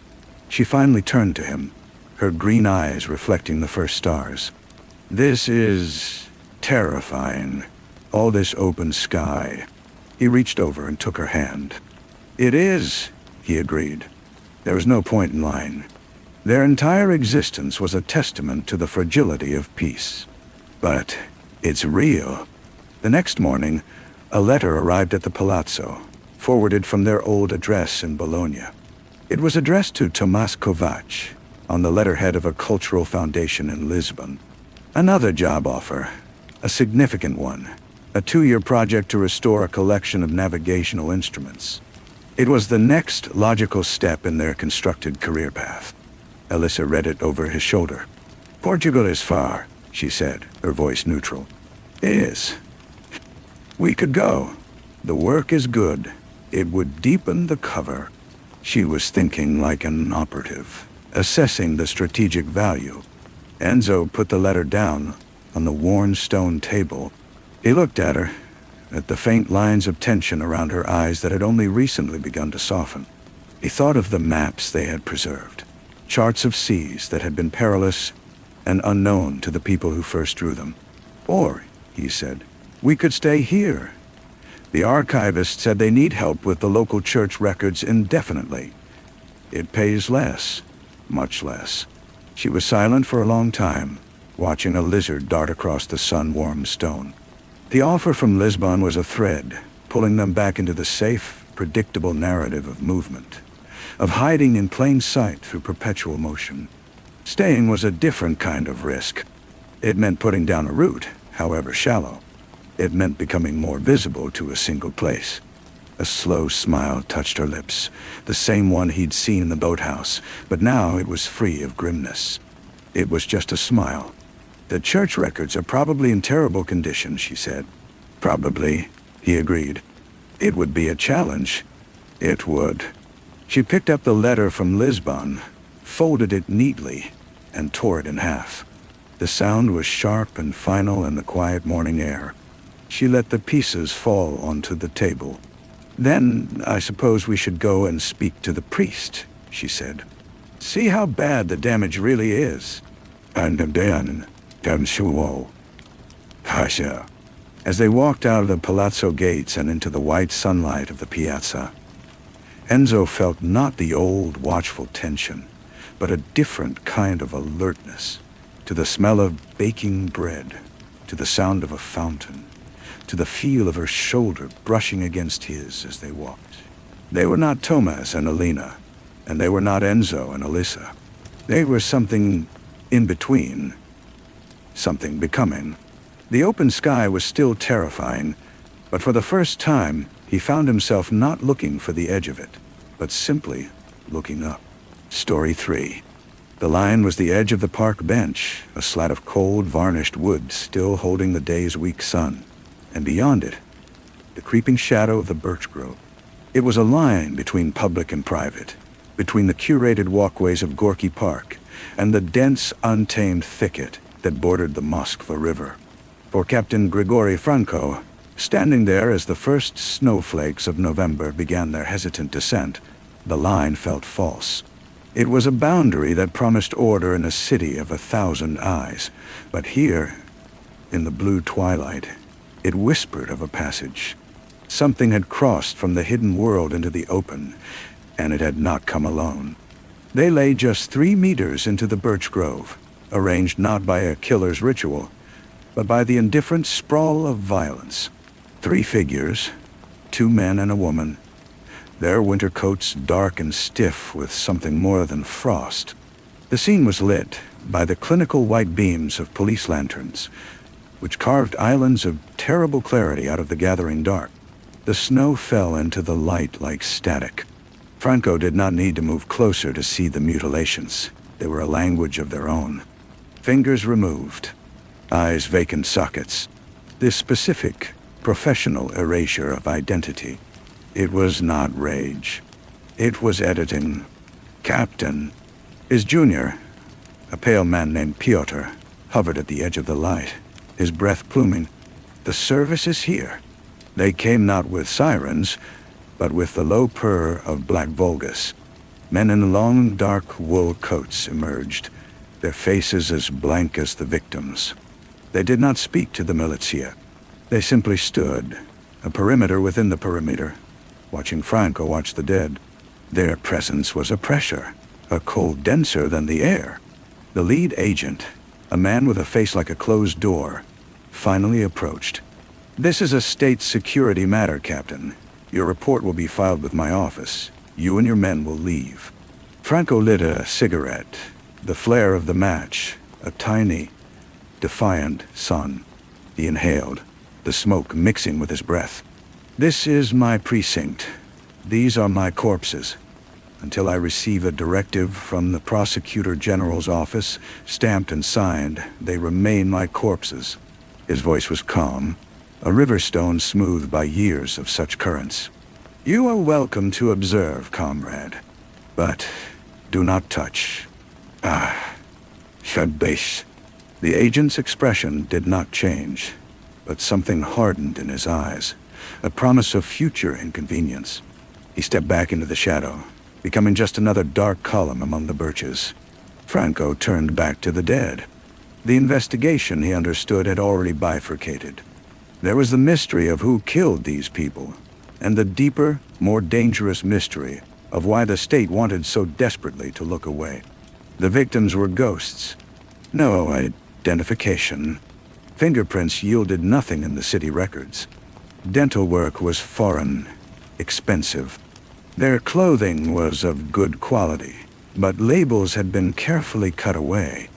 She finally turned to him, her green eyes reflecting the first stars. "This is terrifying, all this open sky." He reached over and took her hand. "It is," he agreed. There was no point in lying. Their entire existence was a testament to the fragility of peace. But it's real. The next morning, a letter arrived at the palazzo, forwarded from their old address in Bologna. It was addressed to Tomas Kovac, on the letterhead of a cultural foundation in Lisbon. Another job offer, a significant one, a 2-year project to restore a collection of navigational instruments. It was the next logical step in their constructed career path. Alyssa read it over his shoulder. "Portugal is far," she said, her voice neutral. "It is. We could go. The work is good. It would deepen the cover." She was thinking like an operative, assessing the strategic value. Enzo put the letter down on the worn stone table. He looked at her, at the faint lines of tension around her eyes that had only recently begun to soften. He thought of the maps they had preserved, charts of seas that had been perilous and unknown to the people who first drew them. "Or," he said, "we could stay here. The archivist said they need help with the local church records indefinitely. It pays less, much less." She was silent for a long time, watching a lizard dart across the sun-warmed stone. The offer from Lisbon was a thread, pulling them back into the safe, predictable narrative of movement, of hiding in plain sight through perpetual motion. Staying was a different kind of risk. It meant putting down a root, however shallow. It meant becoming more visible to a single place. A slow smile touched her lips, the same one he'd seen in the boathouse, but now it was free of grimness. It was just a smile. "The church records are probably in terrible condition," she said. "Probably," he agreed. "It would be a challenge." It would. She picked up the letter from Lisbon, folded it neatly, and tore it in half. The sound was sharp and final in the quiet morning air. She let the pieces fall onto the table. "Then I suppose we should go and speak to the priest," she said. "See how bad the damage really is." "And then, Pasha." As they walked out of the palazzo gates and into the white sunlight of the piazza, Enzo felt not the old watchful tension, but a different kind of alertness, to the smell of baking bread, to the sound of a fountain, to the feel of her shoulder brushing against his as they walked. They were not Tomas and Alina, and they were not Enzo and Alyssa. They were something in between, something becoming. The open sky was still terrifying, but for the first time, he found himself not looking for the edge of it, but simply looking up. Story 3. The line was the edge of the park bench, a slat of cold, varnished wood still holding the day's weak sun, and beyond it, the creeping shadow of the birch grove. It was a line between public and private, between the curated walkways of Gorky Park and the dense, untamed thicket that bordered the Moskva River. For Captain Grigori Franco, standing there as the first snowflakes of November began their hesitant descent, the line felt false. It was a boundary that promised order in a city of 1,000 eyes, but here, in the blue twilight, it whispered of a passage. Something had crossed from the hidden world into the open, and it had not come alone. They lay just 3 meters into the birch grove, arranged not by a killer's ritual, but by the indifferent sprawl of violence. 3 figures, 2 men and a woman, their winter coats dark and stiff with something more than frost. The scene was lit by the clinical white beams of police lanterns, which carved islands of terrible clarity out of the gathering dark. The snow fell into the light like static. Franco did not need to move closer to see the mutilations. They were a language of their own. Fingers removed, eyes vacant sockets. This specific, professional erasure of identity. It was not rage. It was editing. Captain. His junior, a pale man named Pyotr, hovered at the edge of the light, his breath pluming. The service is here. They came not with sirens, but with the low purr of black Volgas. Men in long, dark wool coats emerged, their faces as blank as the victims. They did not speak to the militia. They simply stood, a perimeter within the perimeter, watching Franco watch the dead. Their presence was a pressure, a cold denser than the air. The lead agent, a man with a face like a closed door, finally approached. "This is a state security matter, Captain. Your report will be filed with my office. You and your men will leave." Franco lit a cigarette, the flare of the match, a tiny, defiant sun. He inhaled, the smoke mixing with his breath. "This is my precinct. These are my corpses. Until I receive a directive from the Prosecutor General's office, stamped and signed, they remain my corpses." His voice was calm, a river stone smoothed by years of such currents. "You are welcome to observe, comrade, but do not touch." Shadbesh. The agent's expression did not change, but something hardened in his eyes, a promise of future inconvenience. He stepped back into the shadow, becoming just another dark column among the birches. Franco turned back to the dead. The investigation, he understood, had already bifurcated. There was the mystery of who killed these people, and the deeper, more dangerous mystery of why the state wanted so desperately to look away. The victims were ghosts. No identification. Fingerprints yielded nothing in the city records. Dental work was foreign, expensive. Their clothing was of good quality, but labels had been carefully cut away.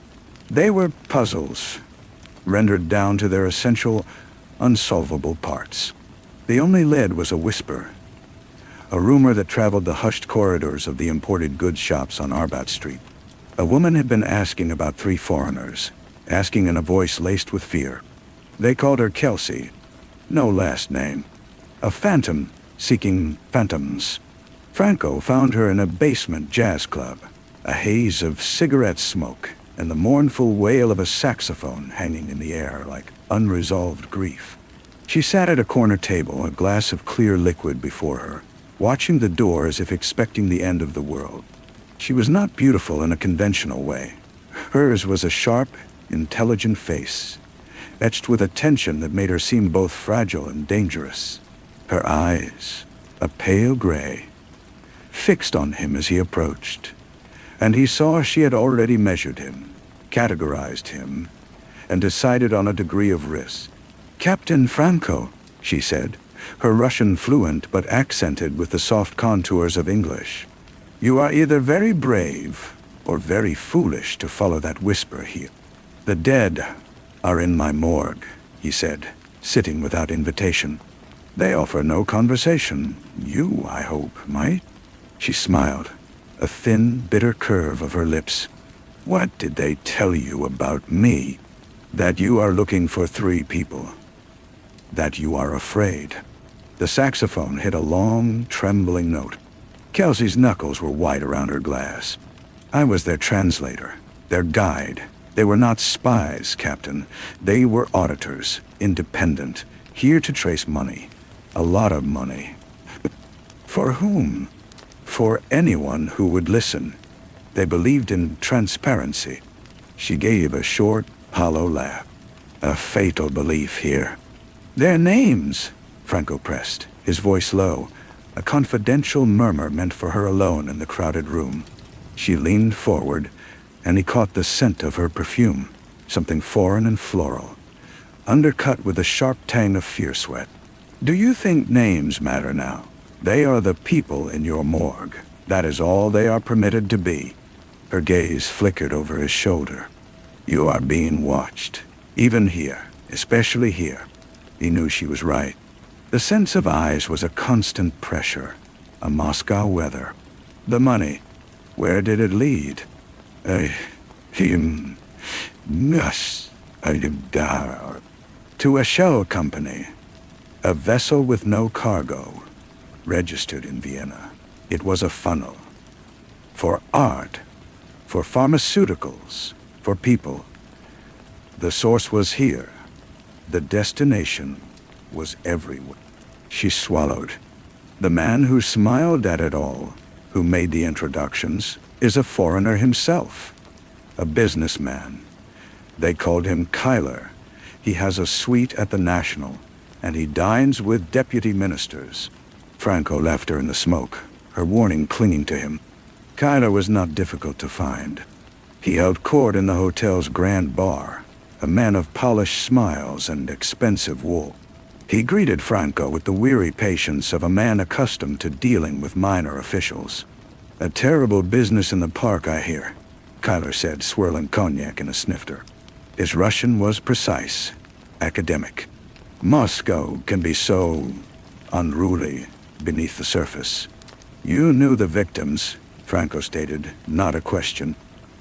They were puzzles, rendered down to their essential, unsolvable parts. The only lead was a whisper, a rumor that traveled the hushed corridors of the imported goods shops on Arbat Street. A woman had been asking about 3 foreigners, asking in a voice laced with fear. They called her Kelsey, no last name. A phantom seeking phantoms. Franco found her in a basement jazz club, a haze of cigarette smoke and the mournful wail of a saxophone hanging in the air like unresolved grief. She sat at a corner table, a glass of clear liquid before her, watching the door as if expecting the end of the world. She was not beautiful in a conventional way. Hers was a sharp, intelligent face, etched with a tension that made her seem both fragile and dangerous. Her eyes, a pale gray, fixed on him as he approached, and he saw she had already measured him, categorized him, and decided on a degree of risk. "Captain Franco," she said, her Russian fluent but accented with the soft contours of English. "You are either very brave or very foolish to follow that whisper here. The dead are in my morgue," he said, sitting without invitation. "They offer no conversation. You, I hope, might." She smiled, a thin, bitter curve of her lips. "What did they tell you about me? That you are looking for 3 people. That you are afraid." The saxophone hit a long, trembling note. Kelsey's knuckles were white around her glass. "I was their translator, their guide. They were not spies, Captain. They were auditors, independent, here to trace money. A lot of money." "For whom?" "For anyone who would listen. They believed in transparency." She gave a short, hollow laugh. "A fatal belief here." "Their names," Franco pressed, his voice low, a confidential murmur meant for her alone in the crowded room. She leaned forward, and he caught the scent of her perfume, something foreign and floral, undercut with a sharp tang of fear sweat. "Do you think names matter now? They are the people in your morgue. That is all they are permitted to be." Her gaze flickered over his shoulder. "You are being watched, even here, especially here." He knew she was right. The sense of eyes was a constant pressure, a Moscow weather. The money, where did it lead? To a shell company, a vessel with no cargo, registered in Vienna. It was a funnel. For art, for pharmaceuticals, for people. The source was here. The destination was everywhere. She swallowed. The man who smiled at it all, who made the introductions, is a foreigner himself. A businessman. They called him Kyler. He has a suite at the National, and he dines with deputy ministers. Franco left her in the smoke, her warning clinging to him. Kyler was not difficult to find. He held court in the hotel's grand bar, a man of polished smiles and expensive wool. He greeted Franco with the weary patience of a man accustomed to dealing with minor officials. "A terrible business in the park, I hear," Kyler said, swirling cognac in a snifter. His Russian was precise, academic. "Moscow can be so unruly beneath the surface." "You knew the victims," Franco stated, not a question.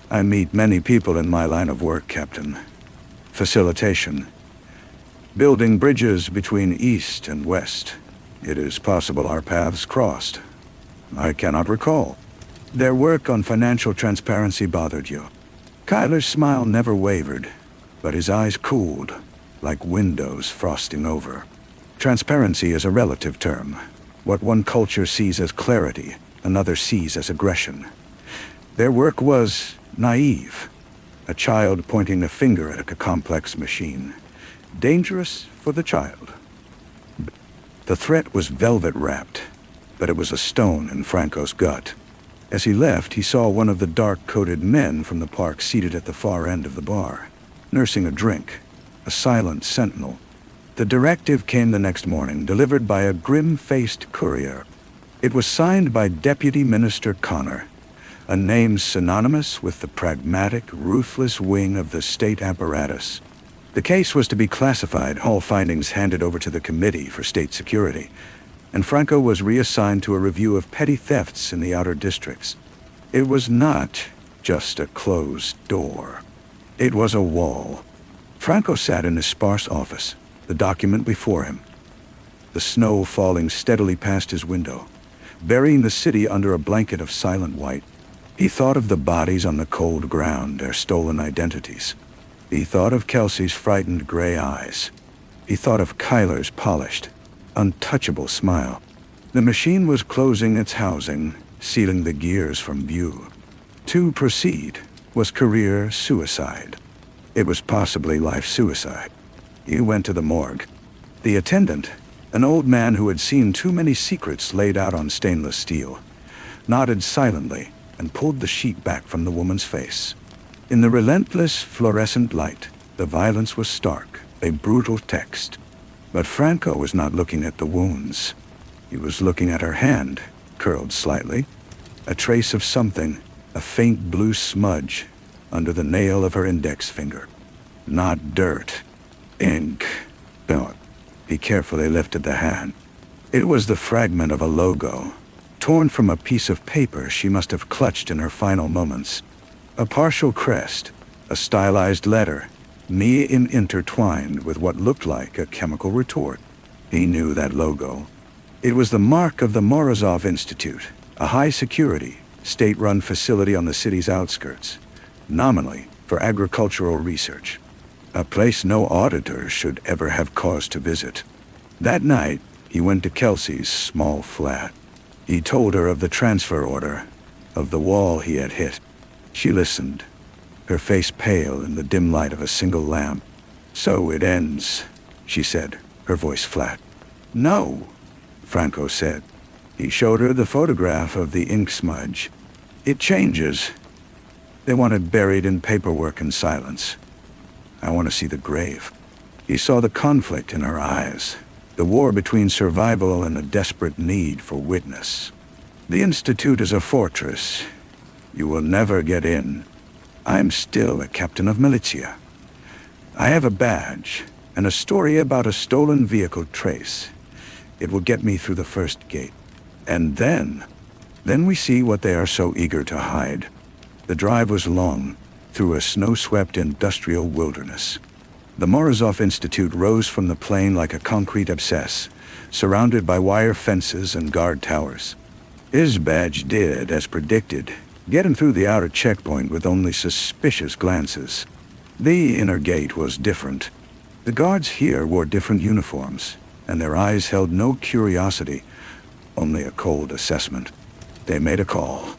"I meet many people in my line of work, Captain. Facilitation. Building bridges between East and West. It is possible our paths crossed. I cannot recall. Their work on financial transparency bothered you." Kyler's smile never wavered, but his eyes cooled, like windows frosting over. Transparency is a relative term. What one culture sees as clarity, another sees as aggression. Their work was naive, a child pointing a finger at a complex machine. Dangerous for the child. The threat was velvet-wrapped, but it was a stone in Franco's gut. As he left, he saw one of the dark-coated men from the park seated at the far end of the bar, nursing a drink, a silent sentinel. The directive came the next morning, delivered by a grim-faced courier. It was signed by Deputy Minister Connor, a name synonymous with the pragmatic, ruthless wing of the state apparatus. The case was to be classified, all findings handed over to the Committee for State Security, and Franco was reassigned to a review of petty thefts in the outer districts. It was not just a closed door. It was a wall. Franco sat in his sparse office, the document before him. The snow falling steadily past his window, burying the city under a blanket of silent white. He thought of the bodies on the cold ground, their stolen identities. He thought of Kelsey's frightened gray eyes. He thought of Kyler's polished, untouchable smile. The machine was closing its housing, sealing the gears from view. To proceed was career suicide. It was possibly life suicide. He went to the morgue. The attendant, an old man who had seen too many secrets laid out on stainless steel, nodded silently, and pulled the sheet back from the woman's face. In the relentless fluorescent light, the violence was stark, a brutal text. But Franco was not looking at the wounds. He was looking at her hand, curled slightly. A trace of something, a faint blue smudge, under the nail of her index finger. Not dirt. Ink. No. He carefully lifted the hand. It was the fragment of a logo, torn from a piece of paper she must have clutched in her final moments. A partial crest, a stylized letter, intertwined with what looked like a chemical retort. He knew that logo. It was the mark of the Morozov Institute, a high-security, state-run facility on the city's outskirts, nominally for agricultural research. A place no auditor should ever have cause to visit. That night, he went to Kelsey's small flat. He told her of the transfer order, of the wall he had hit. She listened, her face pale in the dim light of a single lamp. "So it ends," she said, her voice flat. "No," Franco said. He showed her the photograph of the ink smudge. "It changes. They want it buried in paperwork and silence. I want to see the grave." He saw the conflict in her eyes, the war between survival and a desperate need for witness. "The Institute is a fortress. You will never get in. I'm still a captain of militia. I have a badge and a story about a stolen vehicle trace. It will get me through the first gate. And then we see what they are so eager to hide." The drive was long, through a snow-swept industrial wilderness. The Morozov Institute rose from the plain like a concrete abscess, surrounded by wire fences and guard towers. His badge did, as predicted, get him through the outer checkpoint with only suspicious glances. The inner gate was different. The guards here wore different uniforms, and their eyes held no curiosity, only a cold assessment. They made a call.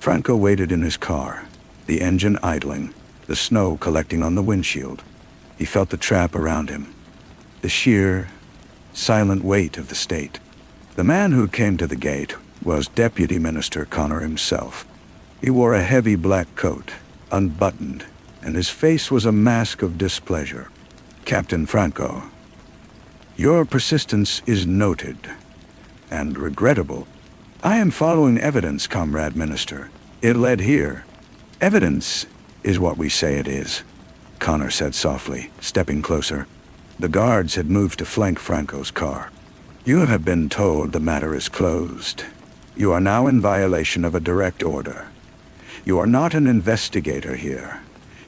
Franco waited in his car, the engine idling, the snow collecting on the windshield. He felt the trap around him, the sheer, silent weight of the state. The man who came to the gate was Deputy Minister Connor himself. He wore a heavy black coat, unbuttoned, and his face was a mask of displeasure. "Captain Franco, your persistence is noted, and regrettable. I am following evidence, Comrade Minister. It led here. Evidence is what we say it is," Connor said softly, stepping closer. The guards had moved to flank Franco's car. "You have been told the matter is closed. You are now in violation of a direct order. You are not an investigator here.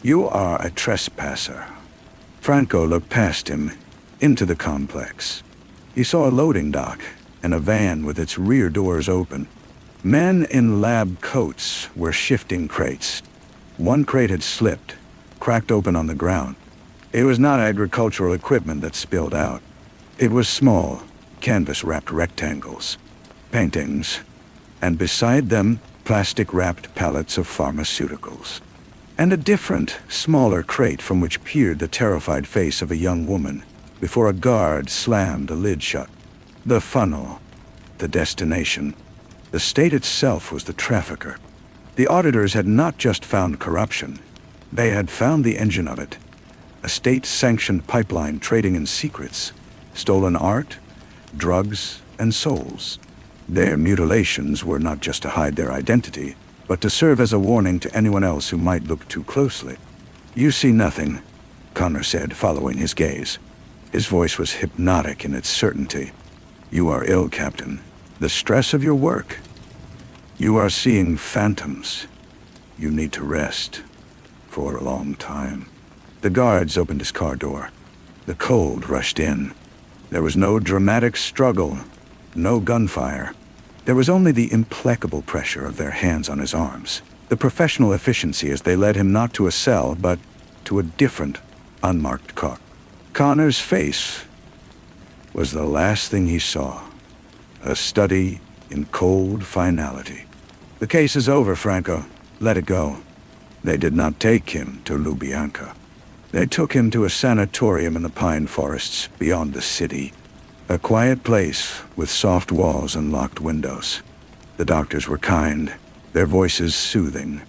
You are a trespasser." Franco looked past him, into the complex. He saw a loading dock and a van with its rear doors open. Men in lab coats were shifting crates. One crate had slipped, cracked open on the ground. It was not agricultural equipment that spilled out. It was small, canvas-wrapped rectangles, paintings, and beside them, plastic-wrapped pallets of pharmaceuticals. And a different, smaller crate from which peered the terrified face of a young woman before a guard slammed the lid shut. The funnel, the destination. The state itself was the trafficker. The auditors had not just found corruption. They had found the engine of it. A state-sanctioned pipeline trading in secrets, stolen art, drugs, and souls. Their mutilations were not just to hide their identity, but to serve as a warning to anyone else who might look too closely. "You see nothing," Connor said, following his gaze. His voice was hypnotic in its certainty. "You are ill, Captain. The stress of your work. You are seeing phantoms. You need to rest. For a long time." The guards opened his car door. The cold rushed in. There was no dramatic struggle, no gunfire. There was only the implacable pressure of their hands on his arms, the professional efficiency as they led him not to a cell, but to a different, unmarked car. Connor's face was the last thing he saw, a study in cold finality. "The case is over, Franco. Let it go." They did not take him to Lubyanka. They took him to a sanatorium in the pine forests beyond the city, a quiet place with soft walls and locked windows. The doctors were kind, their voices soothing.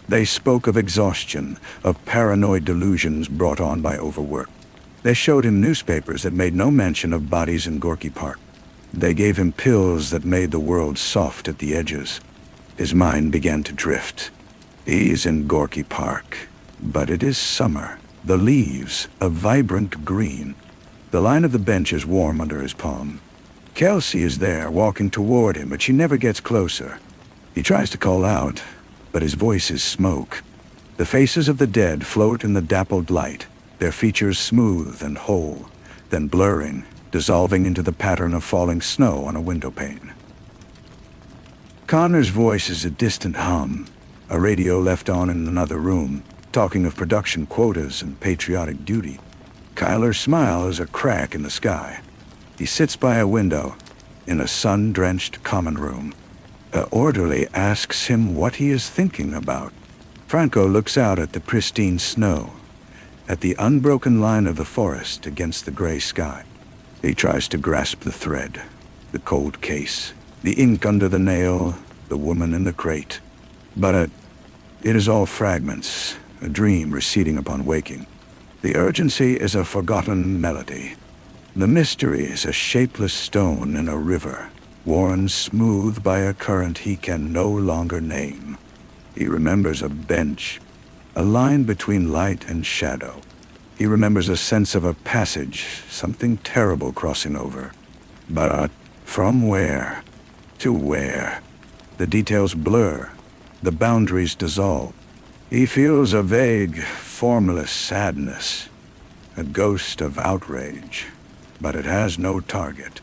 They spoke of exhaustion, of paranoid delusions brought on by overwork. They showed him newspapers that made no mention of bodies in Gorky Park. They gave him pills that made the world soft at the edges. His mind began to drift. He's in Gorky Park, but it is summer. The leaves, a vibrant green. The line of the bench is warm under his palm. Kelsey is there, walking toward him, but she never gets closer. He tries to call out, but his voice is smoke. The faces of the dead float in the dappled light, their features smooth and whole, then blurring, dissolving into the pattern of falling snow on a windowpane. Connor's voice is a distant hum, a radio left on in another room, talking of production quotas and patriotic duty. Kyler's smile is a crack in the sky. He sits by a window, in a sun-drenched common room. An orderly asks him what he is thinking about. Franco looks out at the pristine snow, at the unbroken line of the forest against the gray sky. He tries to grasp the thread, the cold case, the ink under the nail, the woman in the crate. But it is all fragments, a dream receding upon waking. The urgency is a forgotten melody. The mystery is a shapeless stone in a river, worn smooth by a current he can no longer name. He remembers a bench, a line between light and shadow. He remembers a sense of a passage, something terrible crossing over. But from where? To where? The details blur, the boundaries dissolve. He feels a vague, formless sadness, a ghost of outrage, but it has no target.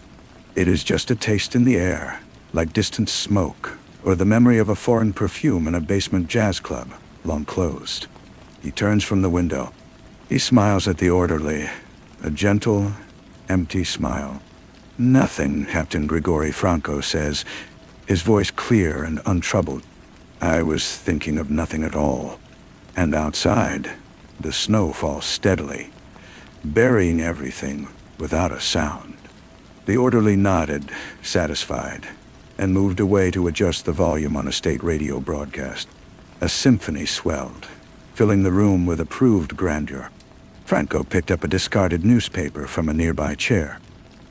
It is just a taste in the air, like distant smoke, or the memory of a foreign perfume in a basement jazz club, long closed. He turns from the window. He smiles at the orderly, a gentle, empty smile. "Nothing," Captain Grigori Franco says, his voice clear and untroubled. "I was thinking of nothing at all." And outside, the snow falls steadily, burying everything without a sound. The orderly nodded, satisfied, and moved away to adjust the volume on a state radio broadcast. A symphony swelled, filling the room with approved grandeur. Franco picked up a discarded newspaper from a nearby chair.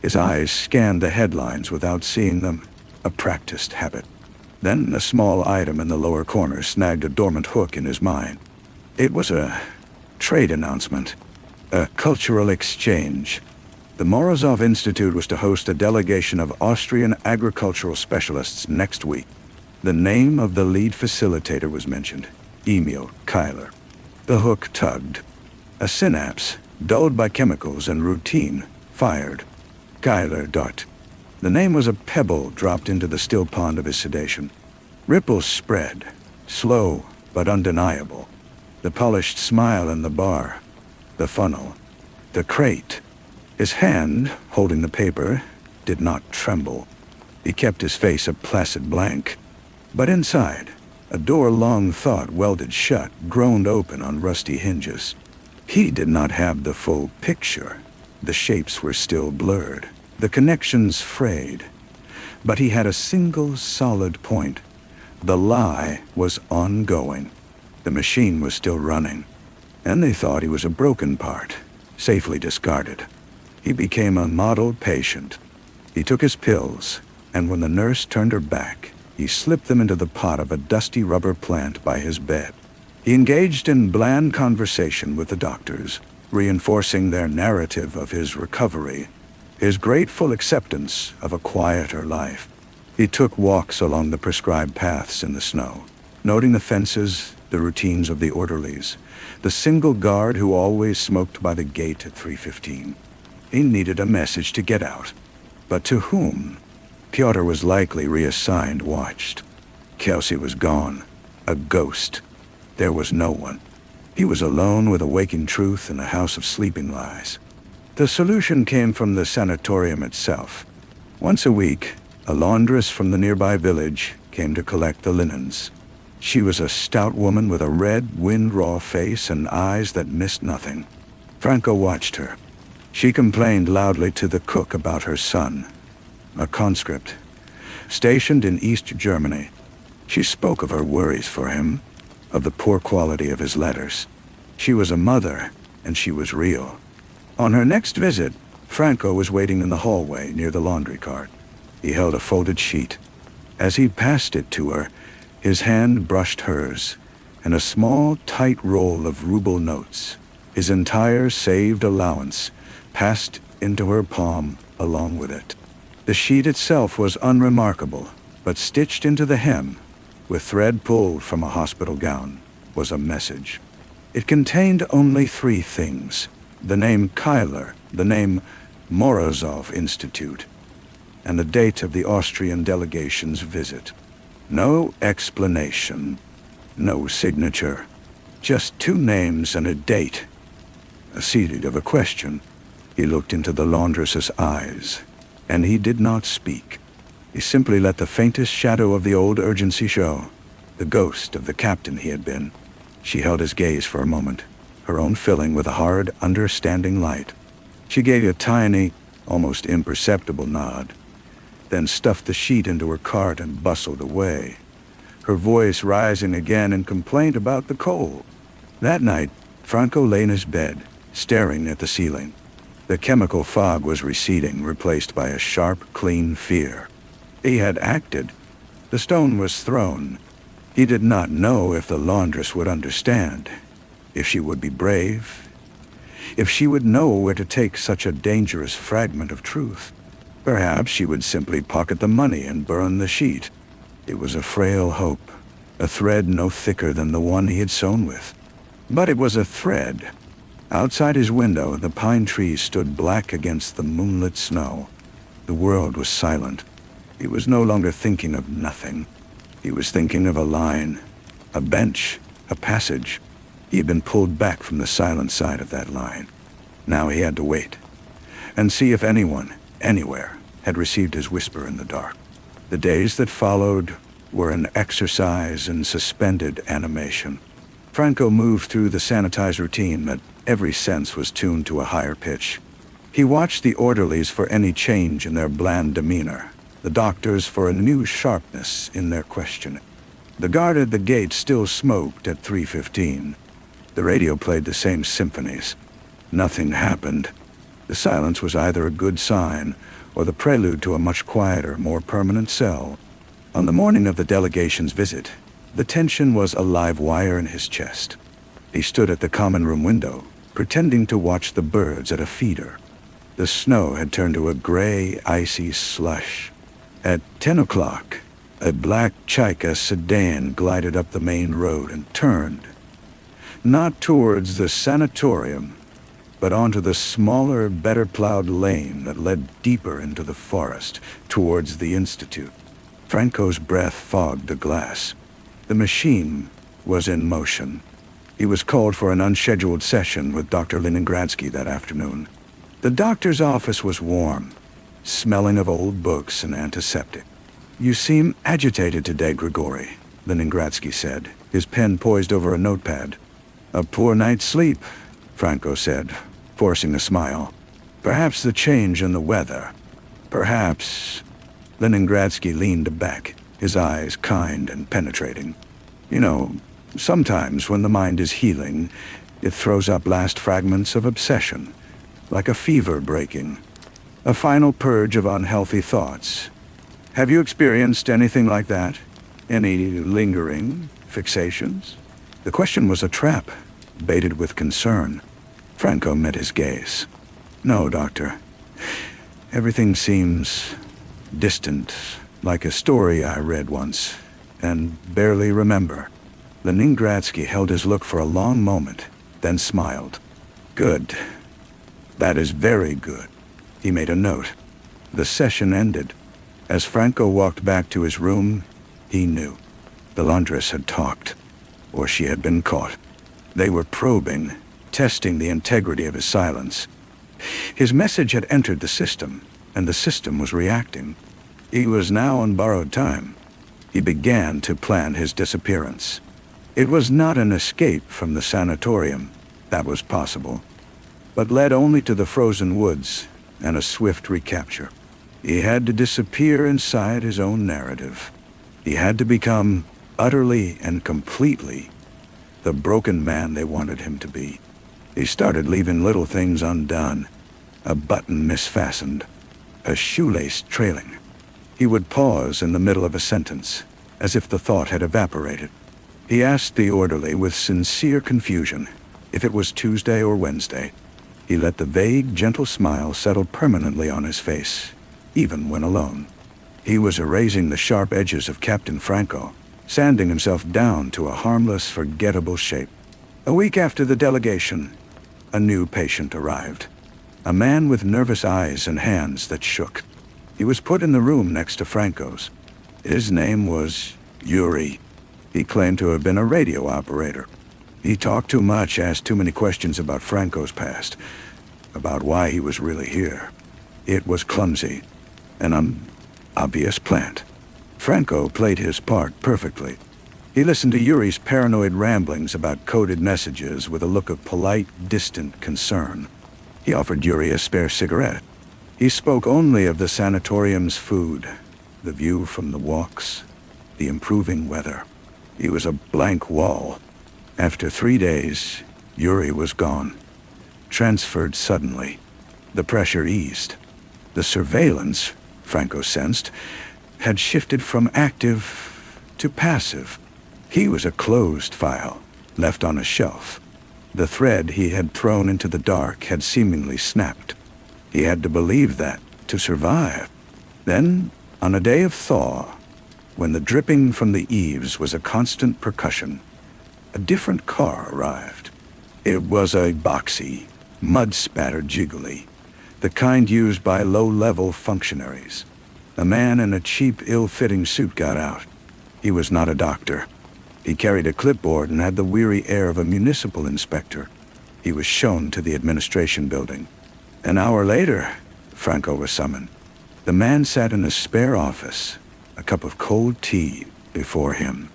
His eyes scanned the headlines without seeing them, a practiced habit. Then a small item in the lower corner snagged a dormant hook in his mind. It was a trade announcement, a cultural exchange. The Morozov Institute was to host a delegation of Austrian agricultural specialists next week. The name of the lead facilitator was mentioned, Emil Kyler. The hook tugged. A synapse, dulled by chemicals and routine, fired. Kyler dart. The name was a pebble dropped into the still pond of his sedation. Ripples spread, slow but undeniable. The polished smile in the bar, the funnel, the crate. His hand, holding the paper, did not tremble. He kept his face a placid blank. But inside, a door long thought welded shut, groaned open on rusty hinges. He did not have the full picture. The shapes were still blurred, the connections frayed. But he had a single solid point. The lie was ongoing. The machine was still running, and they thought he was a broken part, safely discarded. He became a model patient. He took his pills, and when the nurse turned her back, he slipped them into the pot of a dusty rubber plant by his bed. He engaged in bland conversation with the doctors, reinforcing their narrative of his recovery, his grateful acceptance of a quieter life. He took walks along the prescribed paths in the snow, noting the fences, the routines of the orderlies, the single guard who always smoked by the gate at 3:15. He needed a message to get out. But to whom? Pyotr was likely reassigned, watched. Kelsey was gone, a ghost. There was no one. He was alone with a waking truth in a house of sleeping lies. The solution came from the sanatorium itself. Once a week, a laundress from the nearby village came to collect the linens. She was a stout woman with a red, wind-raw face and eyes that missed nothing. Franco watched her. She complained loudly to the cook about her son, a conscript, stationed in East Germany. She spoke of her worries for him, of the poor quality of his letters. She was a mother, and she was real. On her next visit, Franco was waiting in the hallway near the laundry cart. He held a folded sheet. As he passed it to her, his hand brushed hers, and a small, tight roll of ruble notes, his entire saved allowance, passed into her palm along with it. The sheet itself was unremarkable, but stitched into the hem, with thread pulled from a hospital gown, was a message. It contained only 3 things: the name Keiler, the name Morozov Institute, and the date of the Austrian delegation's visit. No explanation, no signature, just 2 names and a date. A seed of a question. He looked into the laundress's eyes, and he did not speak. He simply let the faintest shadow of the old urgency show, the ghost of the captain he had been. She held his gaze for a moment, her own filling with a hard, understanding light. She gave a tiny, almost imperceptible nod, then stuffed the sheet into her cart and bustled away, her voice rising again in complaint about the cold. That night, Franco lay in his bed, staring at the ceiling. The chemical fog was receding, replaced by a sharp, clean fear. He had acted. The stone was thrown. He did not know if the laundress would understand, if she would be brave, if she would know where to take such a dangerous fragment of truth. Perhaps she would simply pocket the money and burn the sheet. It was a frail hope, a thread no thicker than the one he had sewn with. But it was a thread. Outside his window, the pine trees stood black against the moonlit snow. The world was silent. He was no longer thinking of nothing. He was thinking of a line, a bench, a passage. He had been pulled back from the silent side of that line. Now he had to wait, and see if anyone, anywhere, had received his whisper in the dark. The days that followed were an exercise in suspended animation. Franco moved through the sanitized routine that every sense was tuned to a higher pitch. He watched the orderlies for any change in their bland demeanor, the doctors for a new sharpness in their questioning. The guard at the gate still smoked at 3:15. The radio played the same symphonies. Nothing happened. The silence was either a good sign or the prelude to a much quieter, more permanent cell. On the morning of the delegation's visit, the tension was a live wire in his chest. He stood at the common room window, pretending to watch the birds at a feeder. The snow had turned to a gray, icy slush. At 10 o'clock, a black Chaika sedan glided up the main road and turned, not towards the sanatorium, but onto the smaller, better-plowed lane that led deeper into the forest, towards the institute. Franco's breath fogged the glass. The machine was in motion. He was called for an unscheduled session with Dr. Leningradsky that afternoon. The doctor's office was warm, smelling of old books and antiseptic. "You seem agitated today, Grigory," Leningradsky said, his pen poised over a notepad. "A poor night's sleep," Franco said, forcing a smile. "Perhaps the change in the weather. Perhaps..." Leningradsky leaned back, his eyes kind and penetrating. "You know, sometimes when the mind is healing, it throws up last fragments of obsession, like a fever breaking. A final purge of unhealthy thoughts. Have you experienced anything like that? Any lingering fixations?" The question was a trap, baited with concern. Franco met his gaze. "No, doctor. Everything seems distant, like a story I read once, and barely remember." Leningradsky held his look for a long moment, then smiled. "Good. That is very good." He made a note. The session ended. As Franco walked back to his room, he knew. The laundress had talked, or she had been caught. They were probing, testing the integrity of his silence. His message had entered the system, and the system was reacting. He was now on borrowed time. He began to plan his disappearance. It was not an escape from the sanatorium, that was possible, but led only to the frozen woods and a swift recapture. He had to disappear inside his own narrative. He had to become utterly and completely the broken man they wanted him to be. He started leaving little things undone. A button misfastened, a shoelace trailing. He would pause in the middle of a sentence, as if the thought had evaporated. He asked the orderly with sincere confusion if it was Tuesday or Wednesday. He let the vague, gentle smile settle permanently on his face, even when alone. He was erasing the sharp edges of Captain Franco, sanding himself down to a harmless, forgettable shape. A week after the delegation, a new patient arrived. A man with nervous eyes and hands that shook. He was put in the room next to Franco's. His name was Eerie. He claimed to have been a radio operator. He talked too much, asked too many questions about Franco's past, about why he was really here. It was clumsy, an obvious plant. Franco played his part perfectly. He listened to Yuri's paranoid ramblings about coded messages with a look of polite, distant concern. He offered Yuri a spare cigarette. He spoke only of the sanatorium's food, the view from the walks, the improving weather. He was a blank wall. After 3 days, Yuri was gone, transferred suddenly. The pressure eased. The surveillance, Franco sensed, had shifted from active to passive. He was a closed file, left on a shelf. The thread he had thrown into the dark had seemingly snapped. He had to believe that to survive. Then, on a day of thaw, when the dripping from the eaves was a constant percussion, a different car arrived. It was a boxy, mud-spattered jiggly, the kind used by low-level functionaries. A man in a cheap, ill-fitting suit got out. He was not a doctor. He carried a clipboard and had the weary air of a municipal inspector. He was shown to the administration building. An hour later, Franco was summoned. The man sat in a spare office, a cup of cold tea before him.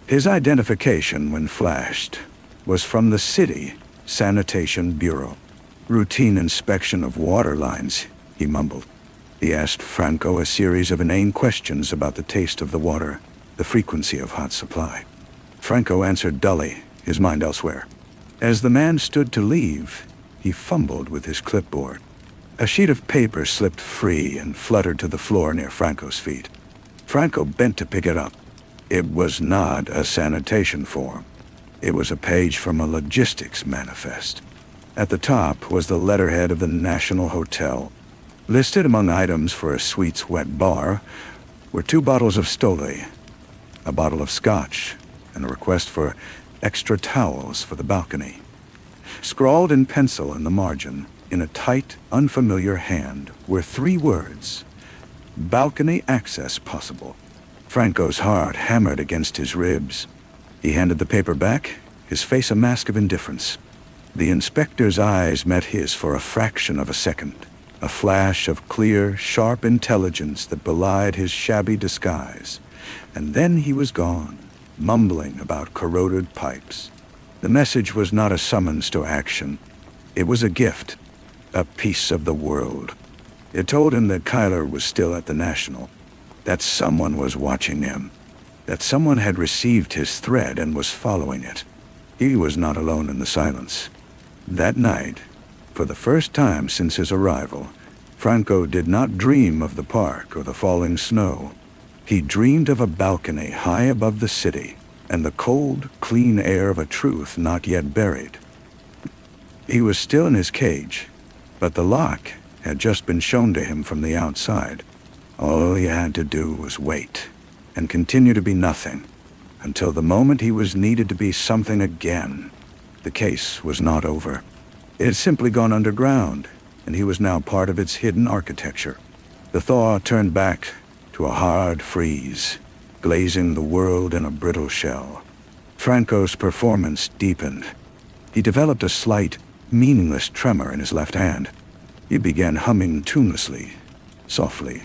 His identification, when flashed, was from the city sanitation bureau. Routine inspection of water lines, he mumbled. He asked Franco a series of inane questions about the taste of the water, the frequency of hot supply. Franco answered dully, his mind elsewhere. As the man stood to leave, he fumbled with his clipboard. A sheet of paper slipped free and fluttered to the floor near Franco's feet. Franco bent to pick it up. It was not a sanitation form. It was a page from a logistics manifest. At the top was the letterhead of the National Hotel. Listed among items for a sweets wet bar were 2 bottles of Stoli, a bottle of scotch, and a request for extra towels for the balcony. Scrawled in pencil in the margin, in a tight, unfamiliar hand, were 3 words: balcony access possible. Franco's heart hammered against his ribs. He handed the paper back, his face a mask of indifference. The inspector's eyes met his for a fraction of a second, a flash of clear, sharp intelligence that belied his shabby disguise. And then he was gone, mumbling about corroded pipes. The message was not a summons to action. It was a gift, a piece of the world. It told him that Kyler was still at the National, that someone was watching him, that someone had received his thread and was following it. He was not alone in the silence. That night, for the first time since his arrival, Franco did not dream of the park or the falling snow. He dreamed of a balcony high above the city and the cold, clean air of a truth not yet buried. He was still in his cage, but the lock had just been shown to him from the outside. All he had to do was wait and continue to be nothing until the moment he was needed to be something again. The case was not over. It had simply gone underground, and he was now part of its hidden architecture. The thaw turned back to a hard freeze, glazing the world in a brittle shell. Franco's performance deepened. He developed a slight, meaningless tremor in his left hand. He began humming tunelessly, softly.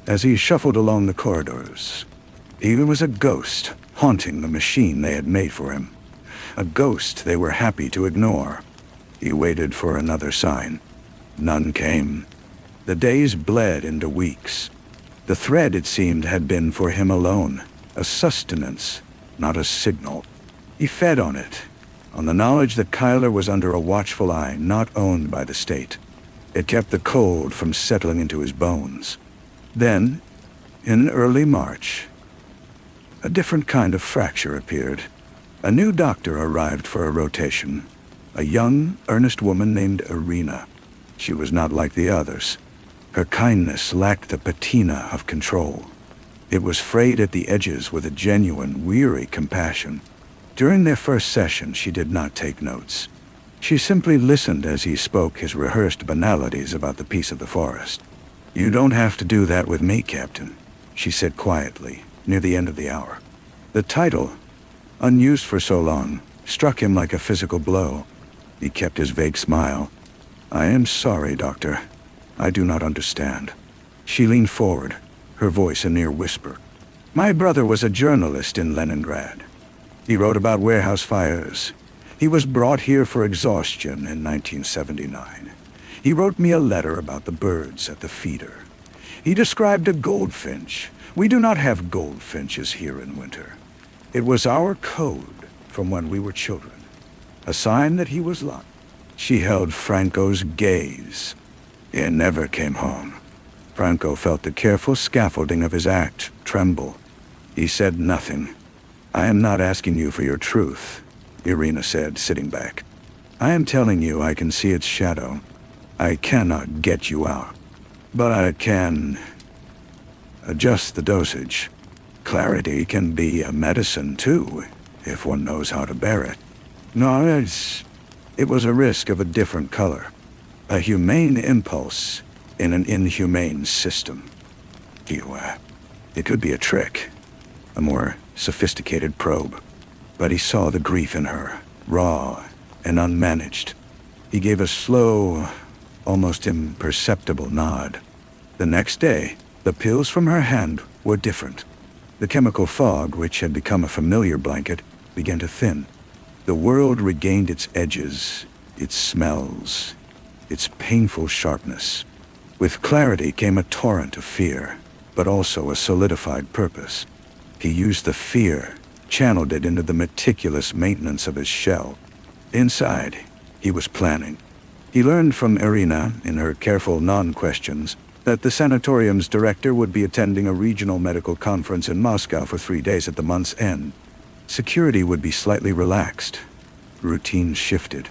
As he shuffled along the corridors, he was a ghost haunting the machine they had made for him. A ghost they were happy to ignore. He waited for another sign. None came. The days bled into weeks. The thread, it seemed, had been for him alone, a sustenance, not a signal. He fed on it, on the knowledge that Kyler was under a watchful eye not owned by the state. It kept the cold from settling into his bones. Then, in early March, a different kind of fracture appeared. A new doctor arrived for a rotation, a young, earnest woman named Irina. She was not like the others. Her kindness lacked the patina of control. It was frayed at the edges with a genuine, weary compassion. During their first session, she did not take notes. She simply listened as he spoke his rehearsed banalities about the peace of the forest. "You don't have to do that with me, Captain," she said quietly, near the end of the hour. The title, unused for so long, struck him like a physical blow. He kept his vague smile. "I am sorry, Doctor. I do not understand." She leaned forward, her voice a near whisper. "My brother was a journalist in Leningrad. He wrote about warehouse fires. He was brought here for exhaustion in 1979. He wrote me a letter about the birds at the feeder. He described a goldfinch. We do not have goldfinches here in winter. It was our code from when we were children, a sign that he was locked." She held Franco's gaze. He never came home. Franco felt the careful scaffolding of his act tremble. He said nothing. "I am not asking you for your truth," Irina said, sitting back. "I am telling you I can see its shadow. I cannot get you out, but I can adjust the dosage. Clarity can be a medicine too, if one knows how to bear it. No, it was a risk of a different color. A humane impulse in an inhumane system. It could be a trick, a more sophisticated probe. But he saw the grief in her, raw and unmanaged. He gave a slow, almost imperceptible nod. The next day, the pills from her hand were different. The chemical fog, which had become a familiar blanket, began to thin. The world regained its edges, its smells, its painful sharpness. With clarity came a torrent of fear, but also a solidified purpose. He used the fear, channeled it into the meticulous maintenance of his shell. Inside, he was planning. He learned from Irina, in her careful non-questions, that the sanatorium's director would be attending a regional medical conference in Moscow for 3 days at the month's end. Security would be slightly relaxed. Routine shifted.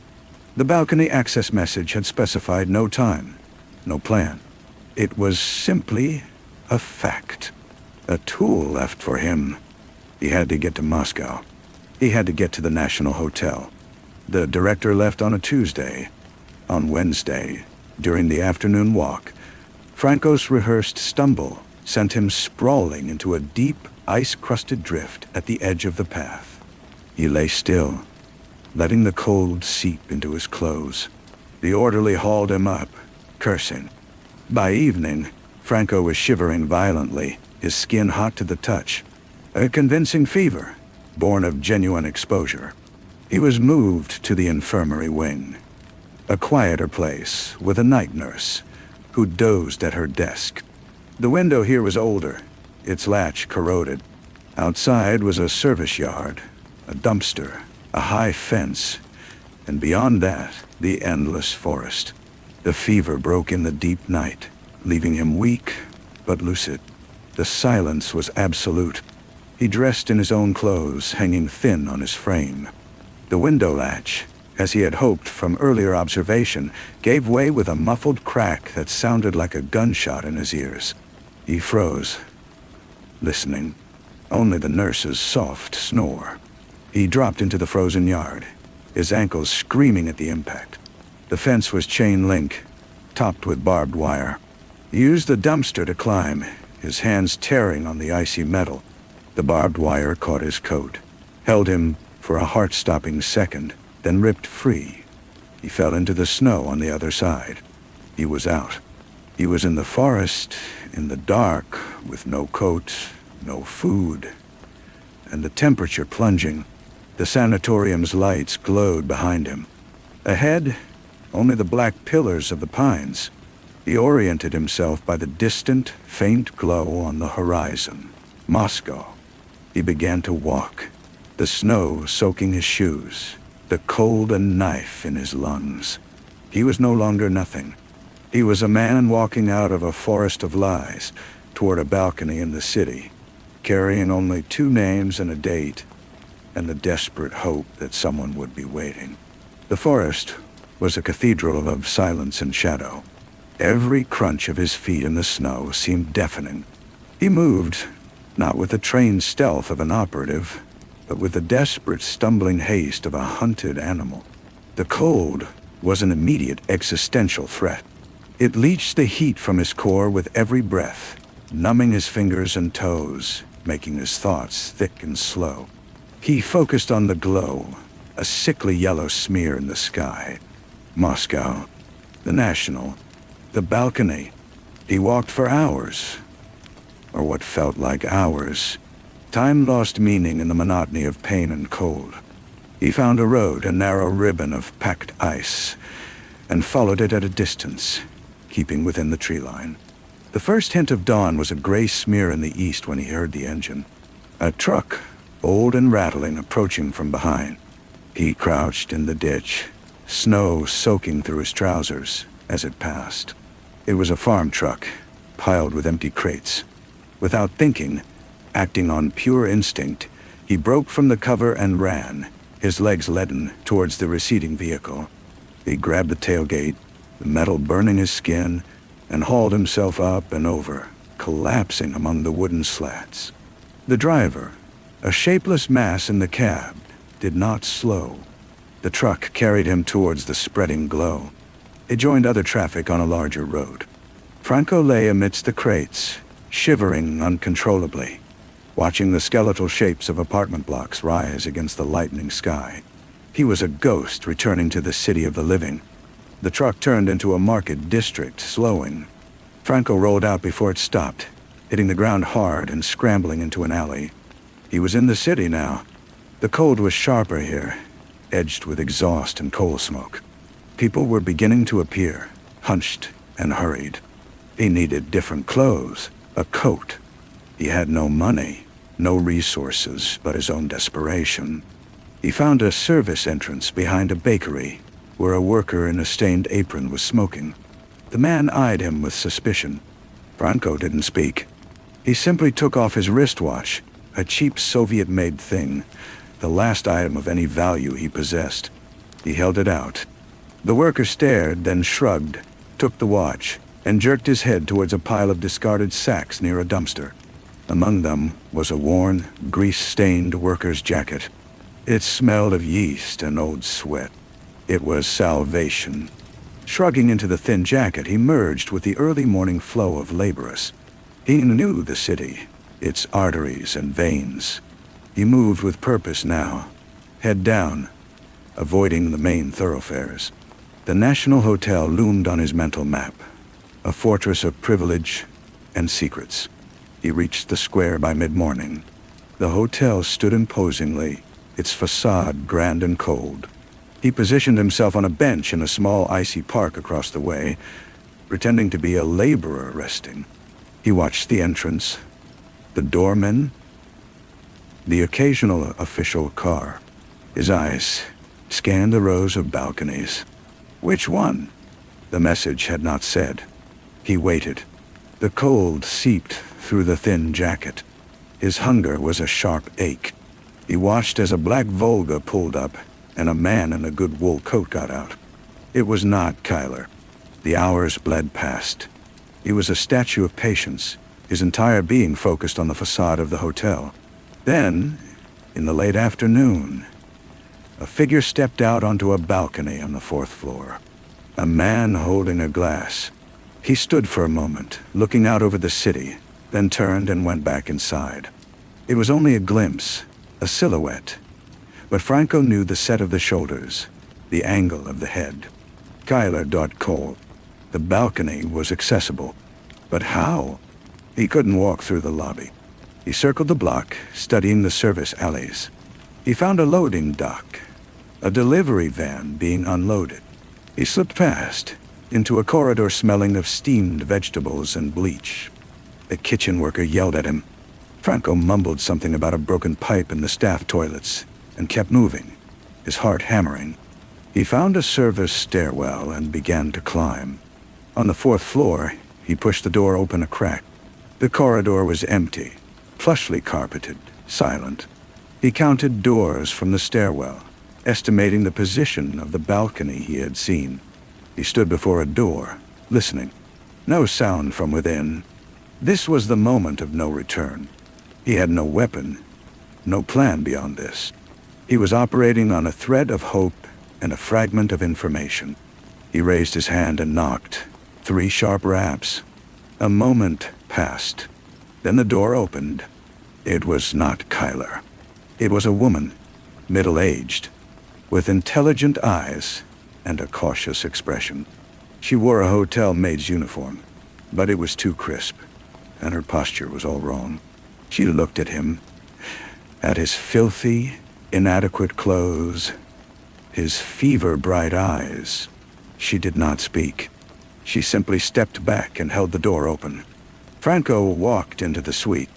The balcony access message had specified no time, no plan. It was simply a fact. A tool left for him. He had to get to Moscow. He had to get to the National Hotel. The director left on a Tuesday. On Wednesday, during the afternoon walk, Franco's rehearsed stumble sent him sprawling into a deep, ice-crusted drift at the edge of the path. He lay still, letting the cold seep into his clothes. The orderly hauled him up, cursing. By evening, Franco was shivering violently, his skin hot to the touch. A convincing fever, born of genuine exposure. He was moved to the infirmary wing, a quieter place with a night nurse who dozed at her desk. The window here was older, its latch corroded. Outside was a service yard, a dumpster, a high fence, and beyond that, the endless forest. The fever broke in the deep night, leaving him weak but lucid. The silence was absolute. He dressed in his own clothes, hanging thin on his frame. The window latch, as he had hoped from earlier observation, gave way with a muffled crack that sounded like a gunshot in his ears. He froze, listening. Only the nurse's soft snore. He dropped into the frozen yard, his ankles screaming at the impact. The fence was chain link, topped with barbed wire. He used the dumpster to climb, his hands tearing on the icy metal. The barbed wire caught his coat, held him for a heart-stopping second, then ripped free. He fell into the snow on the other side. He was out. He was in the forest, in the dark, with no coat, no food, and the temperature plunging. The sanatorium's lights glowed behind him. Ahead, only the black pillars of the pines. He oriented himself by the distant, faint glow on the horizon. Moscow. He began to walk, the snow soaking his shoes, the cold a knife in his lungs. He was no longer nothing. He was a man walking out of a forest of lies toward a balcony in the city, carrying only 2 names and a date, and the desperate hope that someone would be waiting. The forest was a cathedral of silence and shadow. Every crunch of his feet in the snow seemed deafening. He moved, not with the trained stealth of an operative, but with the desperate, stumbling haste of a hunted animal. The cold was an immediate existential threat. It leached the heat from his core with every breath, numbing his fingers and toes, making his thoughts thick and slow. He focused on the glow, a sickly yellow smear in the sky. Moscow, the National, the balcony. He walked for hours, or what felt like hours. Time lost meaning in the monotony of pain and cold. He found a road, a narrow ribbon of packed ice, and followed it at a distance, keeping within the tree line. The first hint of dawn was a gray smear in the east when he heard the engine. A truck, old and rattling, approaching from behind. He crouched in the ditch, snow soaking through his trousers as it passed. It was a farm truck, piled with empty crates. Without thinking, acting on pure instinct, he broke from the cover and ran, his legs leaden, towards the receding vehicle. He grabbed the tailgate, the metal burning his skin, and hauled himself up and over, collapsing among the wooden slats. The driver, a shapeless mass in the cab, did not slow. The truck carried him towards the spreading glow. It joined other traffic on a larger road. Franco lay amidst the crates, shivering uncontrollably, watching the skeletal shapes of apartment blocks rise against the lightening sky. He was a ghost returning to the city of the living. The truck turned into a market district, slowing. Franco rolled out before it stopped, hitting the ground hard and scrambling into an alley. He was in the city now. The cold was sharper here, edged with exhaust and coal smoke. People were beginning to appear, hunched and hurried. He needed different clothes, a coat. He had no money, no resources but his own desperation. He found a service entrance behind a bakery, where a worker in a stained apron was smoking. The man eyed him with suspicion. Franco didn't speak. He simply took off his wristwatch, a cheap Soviet-made thing, the last item of any value he possessed. He held it out. The worker stared, then shrugged, took the watch, and jerked his head towards a pile of discarded sacks near a dumpster. Among them was a worn, grease-stained worker's jacket. It smelled of yeast and old sweat. It was salvation. Shrugging into the thin jacket, he merged with the early morning flow of laborers. He knew the city, its arteries and veins. He moved with purpose now, head down, avoiding the main thoroughfares. The National Hotel loomed on his mental map, a fortress of privilege and secrets. He reached the square by mid-morning. The hotel stood imposingly, its facade grand and cold. He positioned himself on a bench in a small icy park across the way, pretending to be a laborer resting. He watched the entrance, the doormen, the occasional official car. His eyes scanned the rows of balconies. Which one? The message had not said. He waited. The cold seeped through the thin jacket. His hunger was a sharp ache. He watched as a black Volga pulled up, and a man in a good wool coat got out. It was not Kyler. The hours bled past. He was a statue of patience, his entire being focused on the facade of the hotel. Then, in the late afternoon, a figure stepped out onto a balcony on the 4th floor. A man holding a glass. He stood for a moment, looking out over the city, then turned and went back inside. It was only a glimpse, a silhouette, but Franco knew the set of the shoulders, the angle of the head. Kyler Cole. The balcony was accessible. But how? He couldn't walk through the lobby. He circled the block, studying the service alleys. He found a loading dock, a delivery van being unloaded. He slipped past, into a corridor smelling of steamed vegetables and bleach. A kitchen worker yelled at him. Franco mumbled something about a broken pipe in the staff toilets and kept moving, his heart hammering. He found a service stairwell and began to climb. On the 4th floor, he pushed the door open a crack. The corridor was empty, plushly carpeted, silent. He counted doors from the stairwell, estimating the position of the balcony he had seen. He stood before a door, listening. No sound from within. This was the moment of no return. He had no weapon, no plan beyond this. He was operating on a thread of hope and a fragment of information. He raised his hand and knocked. 3 sharp raps. A moment passed. Then the door opened. It was not Kyler. It was a woman, middle-aged, with intelligent eyes and a cautious expression. She wore a hotel maid's uniform, but it was too crisp, and her posture was all wrong. She looked at him, at his filthy, inadequate clothes, his fever-bright eyes. She did not speak. She simply stepped back and held the door open. Franco walked into the suite.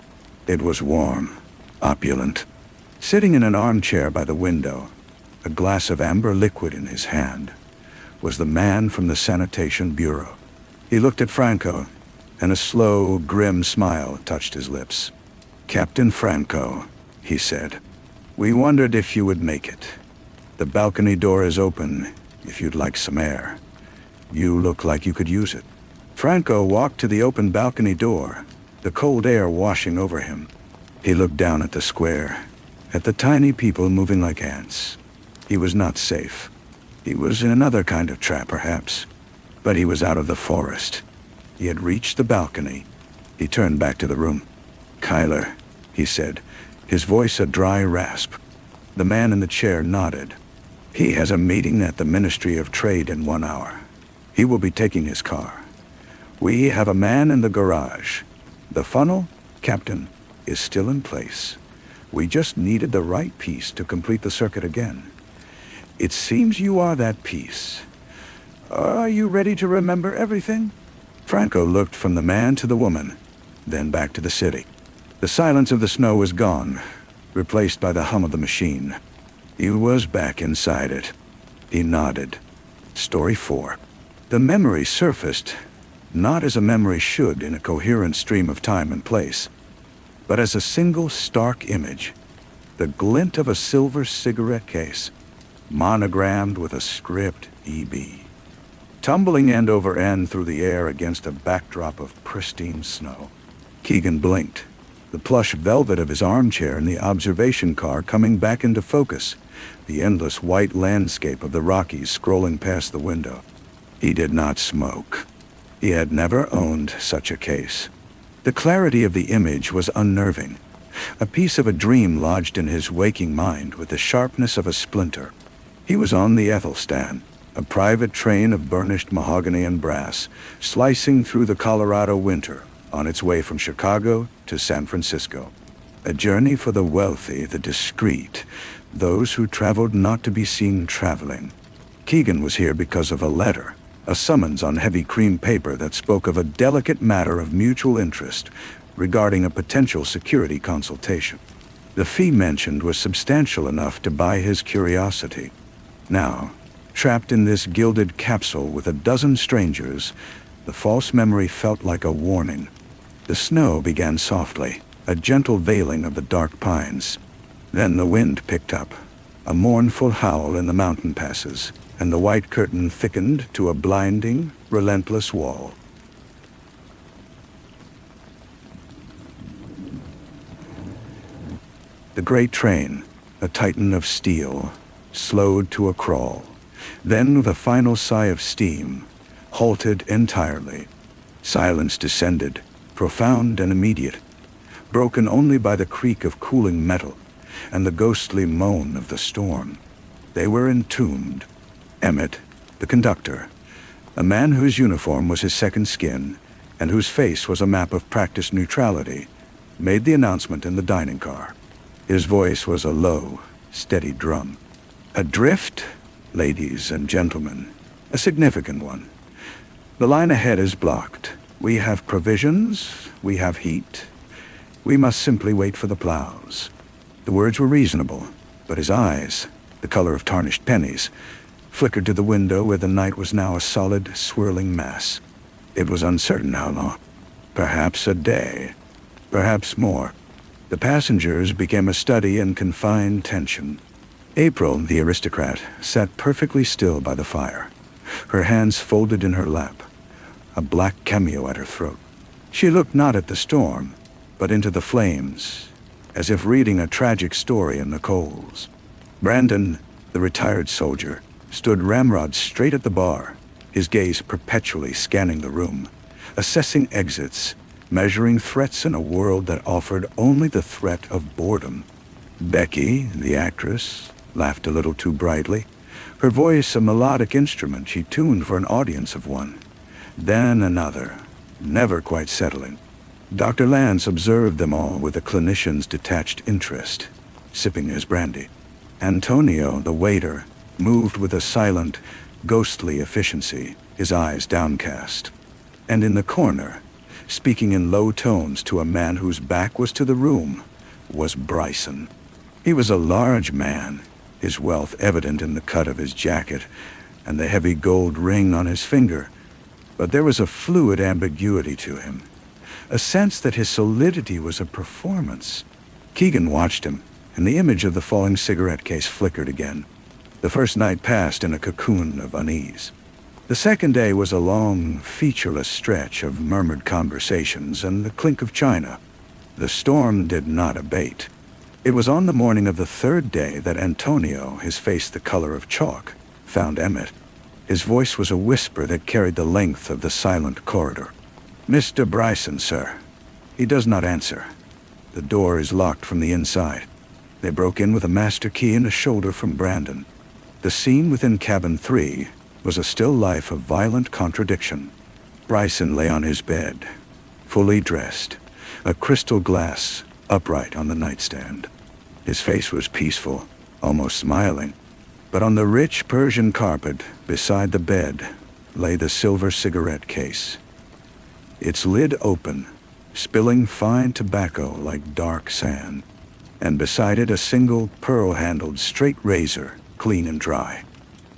It was warm, opulent. Sitting in an armchair by the window, a glass of amber liquid in his hand, was the man from the sanitation bureau. He looked at Franco, and a slow, grim smile touched his lips. "Captain Franco," he said, "we wondered if you would make it. The balcony door is open if you'd like some air. You look like you could use it." Franco walked to the open balcony door, the cold air washing over him. He looked down at the square, at the tiny people moving like ants. He was not safe. He was in another kind of trap, perhaps, but he was out of the forest. He had reached the balcony. He turned back to the room. "Kyler," he said, his voice a dry rasp. The man in the chair nodded. "He has a meeting at the Ministry of Trade in 1 hour. He will be taking his car. We have a man in the garage. The funnel, Captain, is still in place. We just needed the right piece to complete the circuit again. It seems you are that piece. Are you ready to remember everything?" Franco looked from the man to the woman, then back to the city. The silence of the snow was gone, replaced by the hum of the machine. He was back inside it. He nodded. Story 4. The memory surfaced, not as a memory should in a coherent stream of time and place, but as a single stark image, the glint of a silver cigarette case, monogrammed with a script EB, tumbling end over end through the air against a backdrop of pristine snow. Keegan blinked, the plush velvet of his armchair in the observation car coming back into focus, the endless white landscape of the Rockies scrolling past the window. He did not smoke. He had never owned such a case. The clarity of the image was unnerving, a piece of a dream lodged in his waking mind with the sharpness of a splinter. He was on the Ethelstan, a private train of burnished mahogany and brass, slicing through the Colorado winter on its way from Chicago to San Francisco. A journey for the wealthy, the discreet, those who traveled not to be seen traveling. Keegan was here because of a letter, a summons on heavy cream paper that spoke of a delicate matter of mutual interest regarding a potential security consultation. The fee mentioned was substantial enough to buy his curiosity. Now, trapped in this gilded capsule with a dozen strangers, the false memory felt like a warning. The snow began softly, a gentle veiling of the dark pines. Then the wind picked up, a mournful howl in the mountain passes, and the white curtain thickened to a blinding, relentless wall. The great train, a titan of steel, slowed to a crawl. Then, with a final sigh of steam, halted entirely. Silence descended, profound and immediate, broken only by the creak of cooling metal and the ghostly moan of the storm. They were entombed. Emmett, the conductor, a man whose uniform was his second skin and whose face was a map of practiced neutrality, made the announcement in the dining car. His voice was a low, steady drum. "Adrift, ladies and gentlemen, a significant one. The line ahead is blocked. We have provisions, we have heat. We must simply wait for the plows." The words were reasonable, but his eyes, the color of tarnished pennies, flickered to the window where the night was now a solid, swirling mass. It was uncertain how long. Perhaps a day. Perhaps more. The passengers became a study in confined tension. April, the aristocrat, sat perfectly still by the fire, her hands folded in her lap, a black cameo at her throat. She looked not at the storm, but into the flames, as if reading a tragic story in the coals. Brandon, the retired soldier, stood ramrod straight at the bar, his gaze perpetually scanning the room, assessing exits, measuring threats in a world that offered only the threat of boredom. Becky, the actress, laughed a little too brightly, her voice a melodic instrument she tuned for an audience of one. Then another, never quite settling. Dr. Lance observed them all with a clinician's detached interest, sipping his brandy. Antonio, the waiter, moved with a silent, ghostly efficiency, his eyes downcast. And in the corner, speaking in low tones to a man whose back was to the room, was Bryson. He was a large man, his wealth evident in the cut of his jacket and the heavy gold ring on his finger, but there was a fluid ambiguity to him, a sense that his solidity was a performance. Keegan watched him, and the image of the falling cigarette case flickered again. The first night passed in a cocoon of unease. The second day was a long, featureless stretch of murmured conversations and the clink of china. The storm did not abate. It was on the morning of the third day that Antonio, his face the color of chalk, found Emmett. His voice was a whisper that carried the length of the silent corridor. "Mr. Bryson, sir." He does not answer. The door is locked from the inside. They broke in with a master key and a shoulder from Brandon. The scene within cabin 3 was a still life of violent contradiction. Bryson lay on his bed, fully dressed, a crystal glass upright on the nightstand. His face was peaceful, almost smiling, but on the rich Persian carpet beside the bed lay the silver cigarette case, its lid open, spilling fine tobacco like dark sand, and beside it a single pearl-handled straight razor, clean and dry.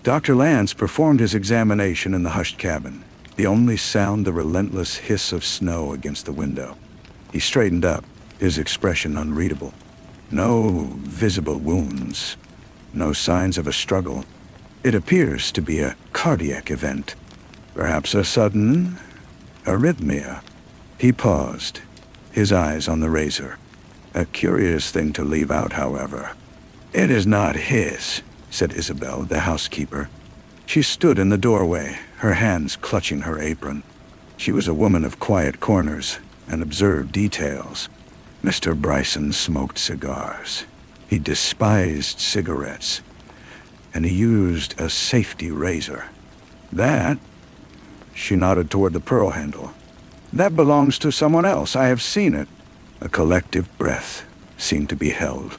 Dr. Lance performed his examination in the hushed cabin, the only sound the relentless hiss of snow against the window. He straightened up, his expression unreadable. No visible wounds, no signs of a struggle. It appears to be a cardiac event, perhaps a sudden arrhythmia. He paused, his eyes on the razor. A curious thing to leave out, however. "It is not his," said Isabel, the housekeeper. She stood in the doorway, her hands clutching her apron. She was a woman of quiet corners and observed details. Mr. Bryson smoked cigars. He despised cigarettes, and he used a safety razor. That, she nodded toward the pearl handle, that belongs to someone else. I have seen it. A collective breath seemed to be held.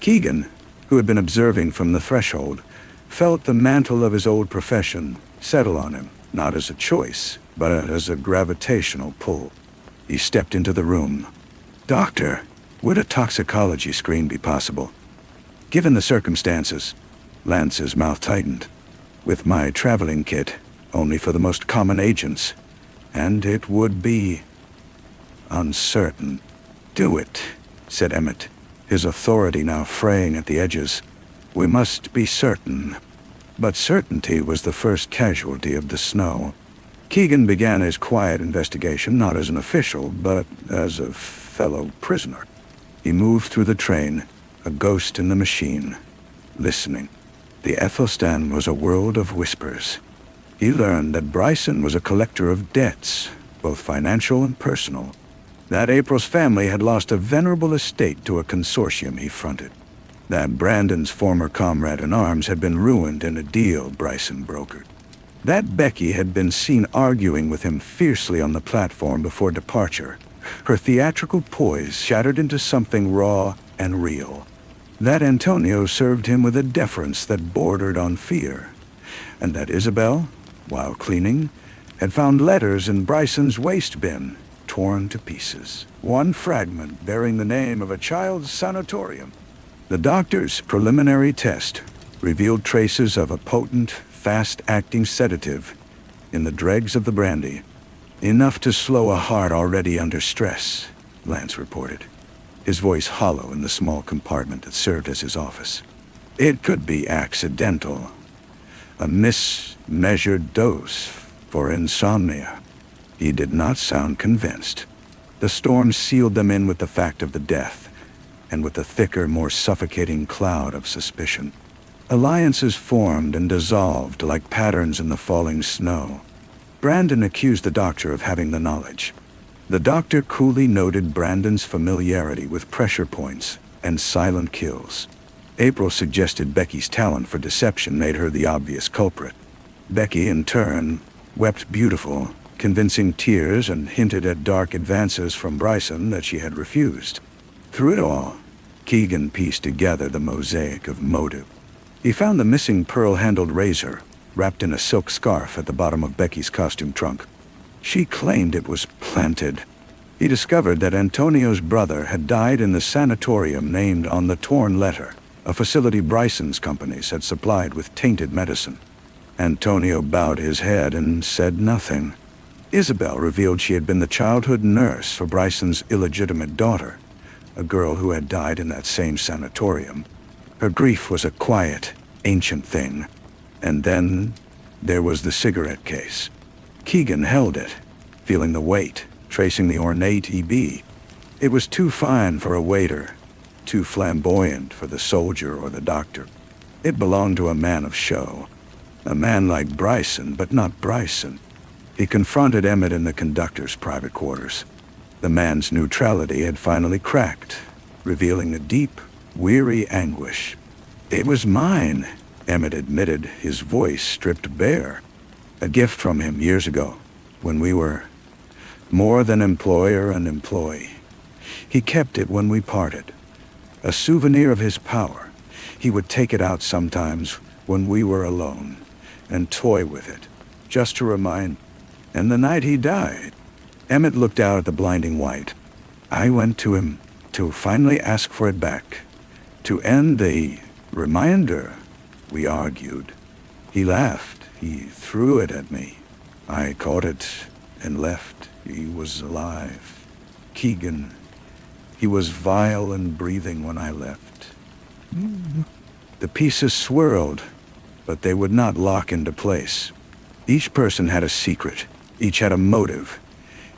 Keegan, who had been observing from the threshold, felt the mantle of his old profession settle on him, not as a choice, but as a gravitational pull. He stepped into the room. "Doctor, would a toxicology screen be possible?" "Given the circumstances," Lance's mouth tightened. "With my traveling kit, only for the most common agents, and it would be uncertain." "Do it," said Emmett, his authority now fraying at the edges. "We must be certain." But certainty was the first casualty of the snow. Keegan began his quiet investigation not as an official, but as a fellow prisoner. He moved through the train, a ghost in the machine, listening. The Ethelstan was a world of whispers. He learned that Bryson was a collector of debts, both financial and personal. That April's family had lost a venerable estate to a consortium he fronted. That Brandon's former comrade-in-arms had been ruined in a deal Bryson brokered. That Becky had been seen arguing with him fiercely on the platform before departure, her theatrical poise shattered into something raw and real. That Antonio served him with a deference that bordered on fear, and that Isabel, while cleaning, had found letters in Bryson's waste bin, torn to pieces. One fragment bearing the name of a child's sanatorium. The doctor's preliminary test revealed traces of a potent, fast-acting sedative in the dregs of the brandy. Enough to slow a heart already under stress, Lance reported, his voice hollow in the small compartment that served as his office. It could be accidental. A mismeasured dose for insomnia. He did not sound convinced. The storm sealed them in with the fact of the death, and with a thicker, more suffocating cloud of suspicion. Alliances formed and dissolved like patterns in the falling snow. Brandon accused the doctor of having the knowledge. The doctor coolly noted Brandon's familiarity with pressure points and silent kills. April suggested Becky's talent for deception made her the obvious culprit. Becky, in turn, wept beautiful, convincing tears and hinted at dark advances from Bryson that she had refused. Through it all, Keegan pieced together the mosaic of motive. He found the missing pearl-handled razor wrapped in a silk scarf at the bottom of Becky's costume trunk. She claimed it was planted. He discovered that Antonio's brother had died in the sanatorium named on the torn letter, a facility Bryson's companies had supplied with tainted medicine. Antonio bowed his head and said nothing. Isabel revealed she had been the childhood nurse for Bryson's illegitimate daughter, a girl who had died in that same sanatorium. Her grief was a quiet, ancient thing. And then there was the cigarette case. Keegan held it, feeling the weight, tracing the ornate EB. It was too fine for a waiter, too flamboyant for the soldier or the doctor. It belonged to a man of show. A man like Bryson, but not Bryson. He confronted Emmett in the conductor's private quarters. The man's neutrality had finally cracked, revealing a deep, weary anguish. It was mine, Emmett admitted, his voice stripped bare. A gift from him years ago, when we were more than employer and employee. He kept it when we parted. A souvenir of his power. He would take it out sometimes when we were alone, and toy with it, just to remind. And the night he died, Emmett looked out at the blinding white. I went to him to finally ask for it back, to end the reminder. We argued. He laughed. He threw it at me. I caught it and left. He was alive. Keegan. He was vile and breathing when I left. The pieces swirled, but they would not lock into place. Each person had a secret. Each had a motive.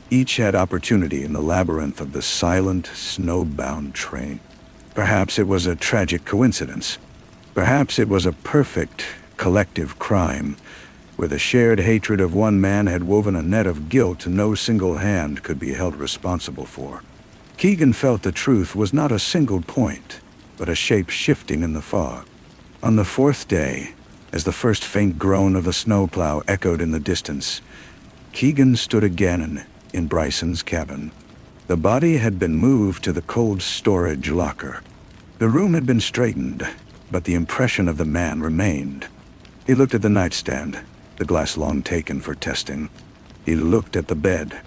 Each had opportunity in the labyrinth of the silent, snowbound train. Perhaps it was a tragic coincidence. Perhaps it was a perfect, collective crime, where the shared hatred of one man had woven a net of guilt no single hand could be held responsible for. Keegan felt the truth was not a single point, but a shape shifting in the fog. On the fourth day, as the first faint groan of the snowplow echoed in the distance, Keegan stood again in Bryson's cabin. The body had been moved to the cold storage locker. The room had been straightened, but the impression of the man remained. He looked at the nightstand, the glass long taken for testing. He looked at the bed.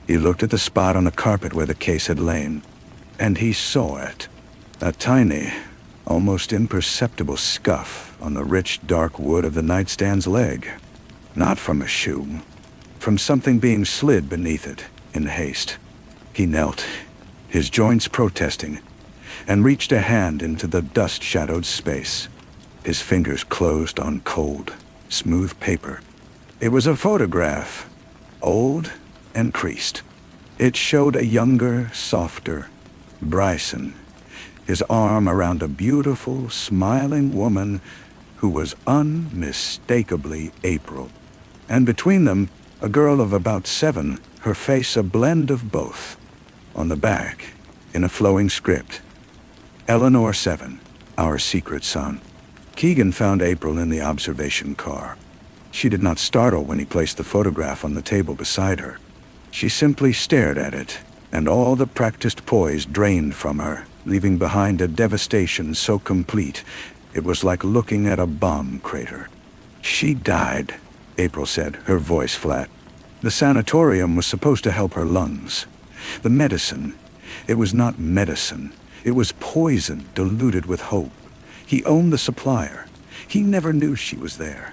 He looked at the spot on the carpet where the case had lain. And he saw it. A tiny, almost imperceptible scuff on the rich, dark wood of the nightstand's leg. Not from a shoe. From something being slid beneath it in haste. He knelt, his joints protesting, and reached a hand into the dust-shadowed space. His fingers closed on cold, smooth paper. It was a photograph, old and creased. It showed a younger, softer Bryson, his arm around a beautiful, smiling woman who was unmistakably April. And between them, a girl of about 7, her face a blend of both. On the back, in a flowing script, Eleanor 7, our secret son. Keegan found April in the observation car. She did not startle when he placed the photograph on the table beside her. She simply stared at it, and all the practiced poise drained from her, leaving behind a devastation so complete it was like looking at a bomb crater. She died, April said, her voice flat. The sanatorium was supposed to help her lungs. The medicine, it was not medicine. It was poison diluted with hope. He owned the supplier. He never knew she was there.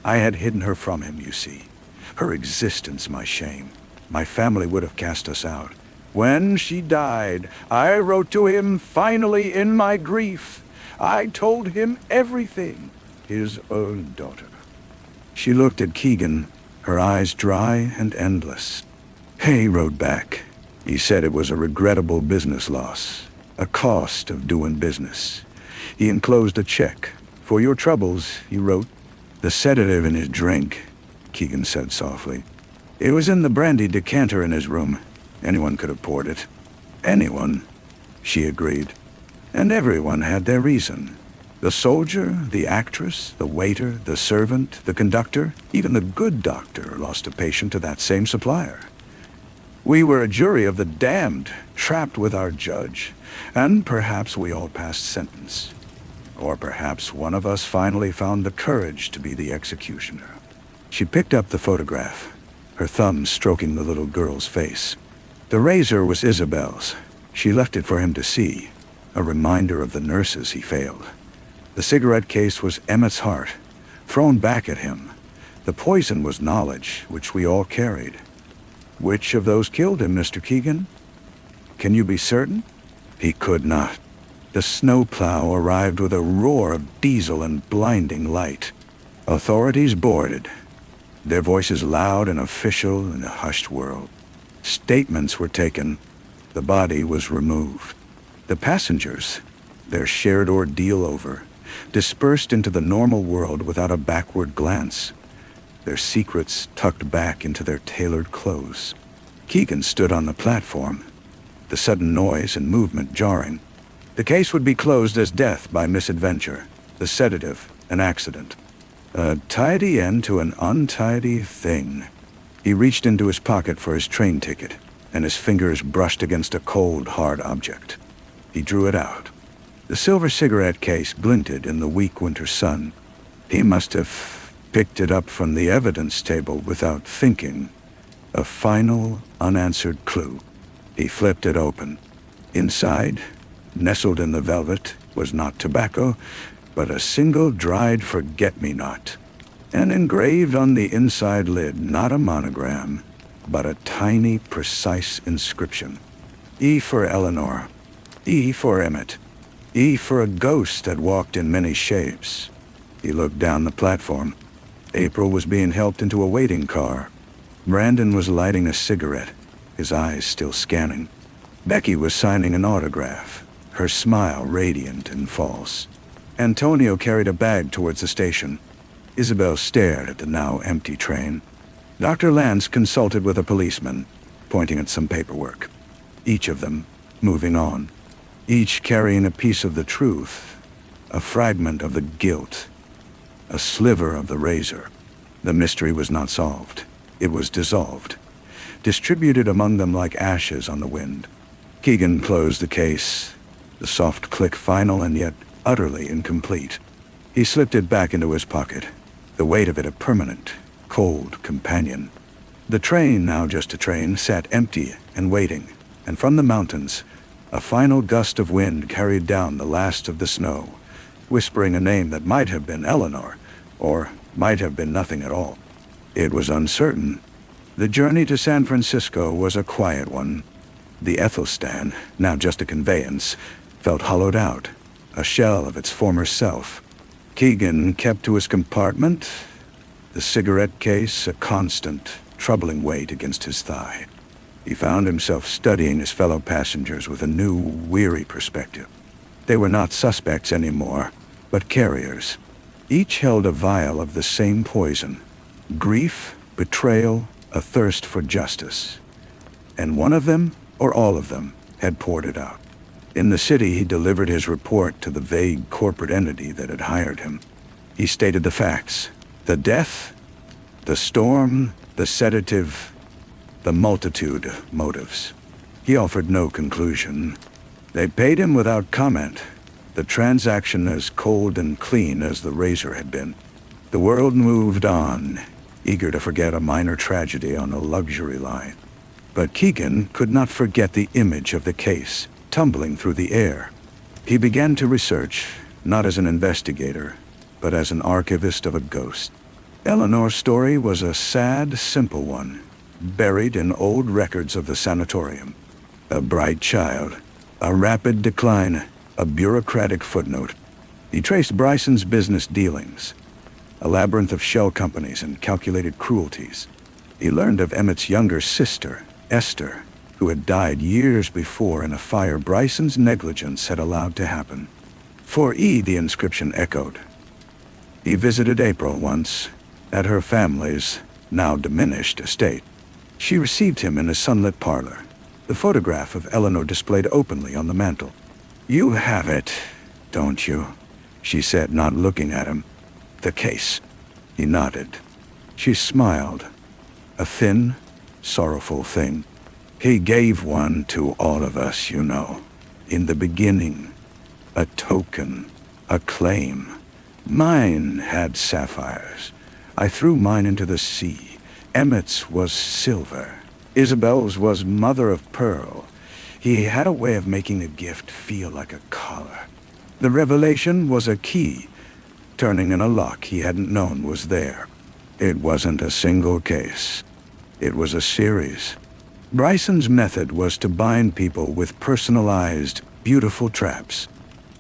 I had hidden her from him, you see. Her existence, my shame. My family would have cast us out. When she died, I wrote to him finally in my grief. I told him everything. His own daughter. She looked at Keegan, her eyes dry and endless. He wrote back. He said it was a regrettable business loss, a cost of doing business. He enclosed a check. For your troubles, he wrote. The sedative in his drink, Keegan said softly. It was in the brandy decanter in his room. Anyone could have poured it. Anyone, she agreed. And everyone had their reason. The soldier, the actress, the waiter, the servant, the conductor, even the good doctor lost a patient to that same supplier. We were a jury of the damned, trapped with our judge, and perhaps we all passed sentence. Or perhaps one of us finally found the courage to be the executioner. She picked up the photograph, her thumb stroking the little girl's face. The razor was Isabel's. She left it for him to see, a reminder of the nurses he failed. The cigarette case was Emmett's heart, thrown back at him. The poison was knowledge, which we all carried. Which of those killed him, Mr. Keegan? Can you be certain? He could not. The snowplow arrived with a roar of diesel and blinding light. Authorities boarded, their voices loud and official in a hushed world. Statements were taken. The body was removed. The passengers, their shared ordeal over, dispersed into the normal world without a backward glance, their secrets tucked back into their tailored clothes. Keegan stood on the platform, the sudden noise and movement jarring. The case would be closed as death by misadventure, the sedative an accident. A tidy end to an untidy thing. He reached into his pocket for his train ticket, and his fingers brushed against a cold, hard object. He drew it out. The silver cigarette case glinted in the weak winter sun. He must have picked it up from the evidence table without thinking. A final, unanswered clue. He flipped it open. Inside, nestled in the velvet, was not tobacco, but a single dried forget-me-not. And engraved on the inside lid, not a monogram, but a tiny, precise inscription. E for Eleanor. E for Emmett. E for a ghost that walked in many shapes. He looked down the platform. April was being helped into a waiting car. Brandon was lighting a cigarette, his eyes still scanning. Becky was signing an autograph, her smile radiant and false. Antonio carried a bag towards the station. Isabel stared at the now empty train. Dr. Lance consulted with a policeman, pointing at some paperwork. Each of them moving on, each carrying a piece of the truth, a fragment of the guilt, a sliver of the razor. The mystery was not solved. It was dissolved, distributed among them like ashes on the wind. Keegan closed the case, the soft click final and yet utterly incomplete. He slipped it back into his pocket, the weight of it a permanent, cold companion. The train, now just a train, sat empty and waiting, and from the mountains, a final gust of wind carried down the last of the snow, whispering a name that might have been Eleanor, or might have been nothing at all. It was uncertain. The journey to San Francisco was a quiet one. The Ethelstan, now just a conveyance, felt hollowed out, a shell of its former self. Keegan kept to his compartment, the cigarette case a constant, troubling weight against his thigh. He found himself studying his fellow passengers with a new, weary perspective. They were not suspects anymore, but carriers. Each held a vial of the same poison: grief, betrayal, a thirst for justice. And one of them, or all of them, had poured it out. In the city, he delivered his report to the vague corporate entity that had hired him. He stated the facts: the death, the storm, the sedative, the multitude of motives. He offered no conclusion. They paid him without comment, the transaction as cold and clean as the razor had been. The world moved on. eager to forget a minor tragedy on a luxury line. But Keegan could not forget the image of the case tumbling through the air. He began to research, not as an investigator, but as an archivist of a ghost. Eleanor's story was a sad, simple one, buried in old records of the sanatorium. A bright child, a rapid decline, a bureaucratic footnote. He traced Bryson's business dealings, a labyrinth of shell companies and calculated cruelties. He learned of Emmett's younger sister, Esther, who had died years before in a fire Bryson's negligence had allowed to happen. For E, the inscription echoed. He visited April once, at her family's, now diminished, estate. She received him in a sunlit parlor, the photograph of Eleanor displayed openly on the mantel. "You have it, don't you?" she said, not looking at him. "The case." He nodded. She smiled. A thin, sorrowful thing. "He gave one to all of us, you know. In the beginning. A token. A claim. Mine had sapphires. I threw mine into the sea. Emmett's was silver. Isabel's was mother of pearl. He had a way of making a gift feel like a collar. The revelation was a key, turning in a lock he hadn't known was there. It wasn't a single case. It was a series. Bryson's method was to bind people with personalized, beautiful traps.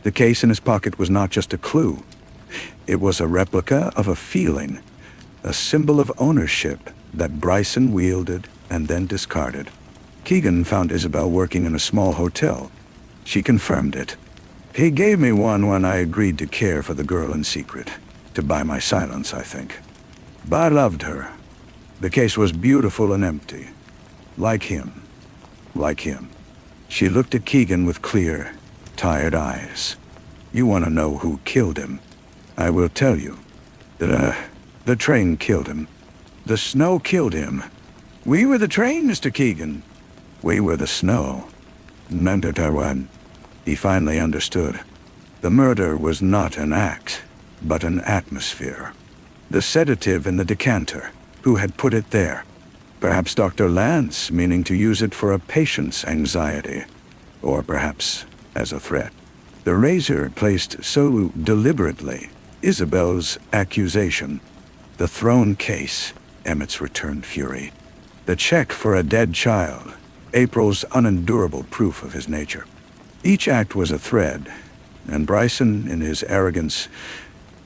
The case in his pocket was not just a clue. It was a replica of a feeling, a symbol of ownership that Bryson wielded and then discarded. Keegan found Isabel working in a small hotel. She confirmed it. He gave me one when I agreed to care for the girl in secret. To buy my silence, I think. But I loved her. The case was beautiful and empty. Like him. Like him. She looked at Keegan with clear, tired eyes. "You want to know who killed him? I will tell you. The train killed him. The snow killed him. We were the train, Mr. Keegan. We were the snow." Mentor. He finally understood. The murder was not an act, but an atmosphere. The sedative in the decanter, who had put it there? Perhaps Dr. Lance, meaning to use it for a patient's anxiety, or perhaps as a threat. The razor placed so deliberately, Isabel's accusation. The thrown case, Emmett's returned fury. The check for a dead child, April's unendurable proof of his nature. Each act was a thread, and Bryson, in his arrogance,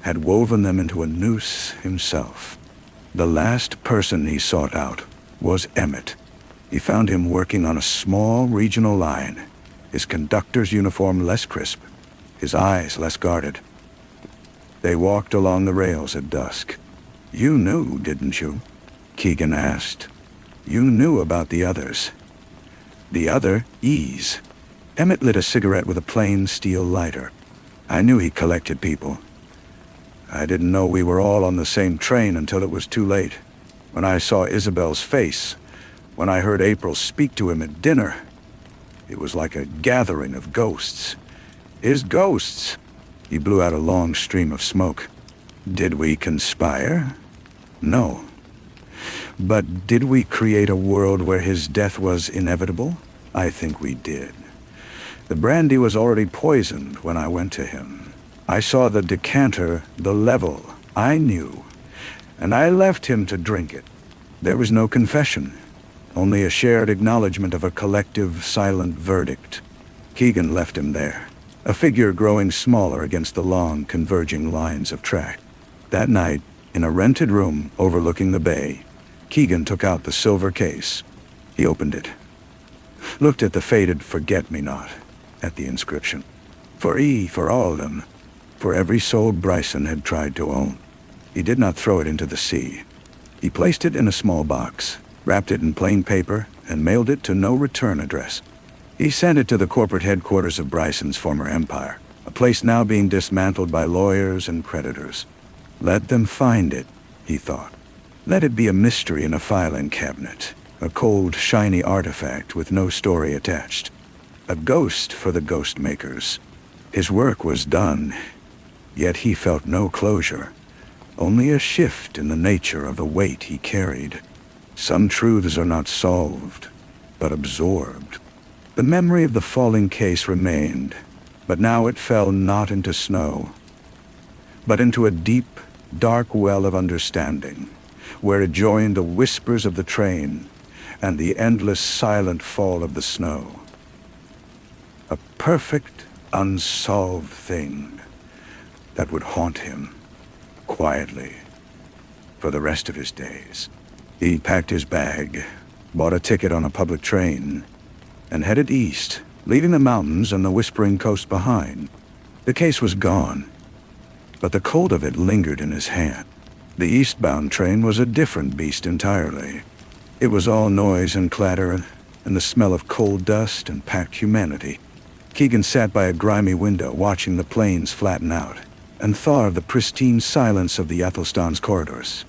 had woven them into a noose himself. The last person he sought out was Emmett. He found him working on a small regional line, his conductor's uniform less crisp, his eyes less guarded. They walked along the rails at dusk. "You knew, didn't you?" Keegan asked. "You knew about the others." "The other E's." Emmett lit a cigarette with a plain steel lighter. "I knew he collected people. I didn't know we were all on the same train until it was too late. When I saw Isabel's face, when I heard April speak to him at dinner, it was like a gathering of ghosts. His ghosts." He blew out a long stream of smoke. "Did we conspire? No. But did we create a world where his death was inevitable? I think we did. The brandy was already poisoned when I went to him. I saw the decanter, the level. I knew. And I left him to drink it. There was no confession, only a shared acknowledgement of a collective, silent verdict. Keegan left him there, a figure growing smaller against the long, converging lines of track. That night, in a rented room overlooking the bay, Keegan took out the silver case. He opened it, looked at the faded forget-me-not, at the inscription. For E, for all of them, for every soul Bryson had tried to own. He did not throw it into the sea. He placed it in a small box, wrapped it in plain paper, and mailed it to no return address. He sent it to the corporate headquarters of Bryson's former empire, a place now being dismantled by lawyers and creditors. Let them find it, he thought. Let it be a mystery in a filing cabinet, a cold, shiny artifact with no story attached. A ghost for the ghost makers. His work was done, yet he felt no closure, only a shift in the nature of the weight he carried. Some truths are not solved, but absorbed. The memory of the falling case remained, but now it fell not into snow, but into a deep, dark well of understanding, where it joined the whispers of the train and the endless silent fall of the snow. A perfect, unsolved thing that would haunt him quietly for the rest of his days. He packed his bag, bought a ticket on a public train, and headed east, leaving the mountains and the whispering coast behind. The case was gone, but the cold of it lingered in his hand. The eastbound train was a different beast entirely. It was all noise and clatter and the smell of coal dust and packed humanity. Keegan sat by a grimy window watching the planes flatten out and thought of the pristine silence of the Athelstan's corridors.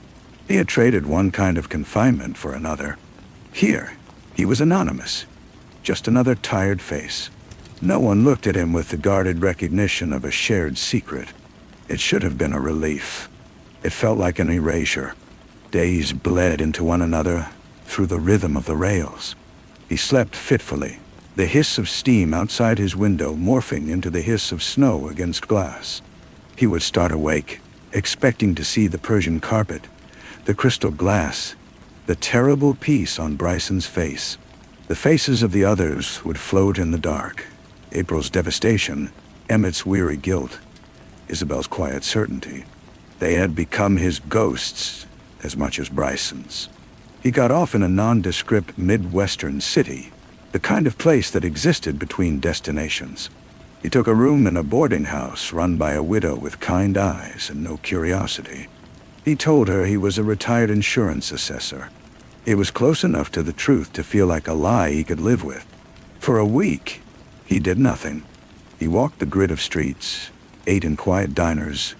He had traded one kind of confinement for another. Here, he was anonymous, just another tired face. No one looked at him with the guarded recognition of a shared secret. It should have been a relief. It felt like an erasure. Days bled into one another through the rhythm of the rails. He slept fitfully, the hiss of steam outside his window morphing into the hiss of snow against glass. He would start awake, expecting to see the Persian carpet, the crystal glass, the terrible peace on Bryson's face. The faces of the others would float in the dark. April's devastation, Emmett's weary guilt, Isabel's quiet certainty. They had become his ghosts as much as Bryson's. He got off in a nondescript Midwestern city, the kind of place that existed between destinations. He took a room in a boarding house run by a widow with kind eyes and no curiosity. He told her he was a retired insurance assessor. It was close enough to the truth to feel like a lie he could live with. For a week, he did nothing. He walked the grid of streets, ate in quiet diners,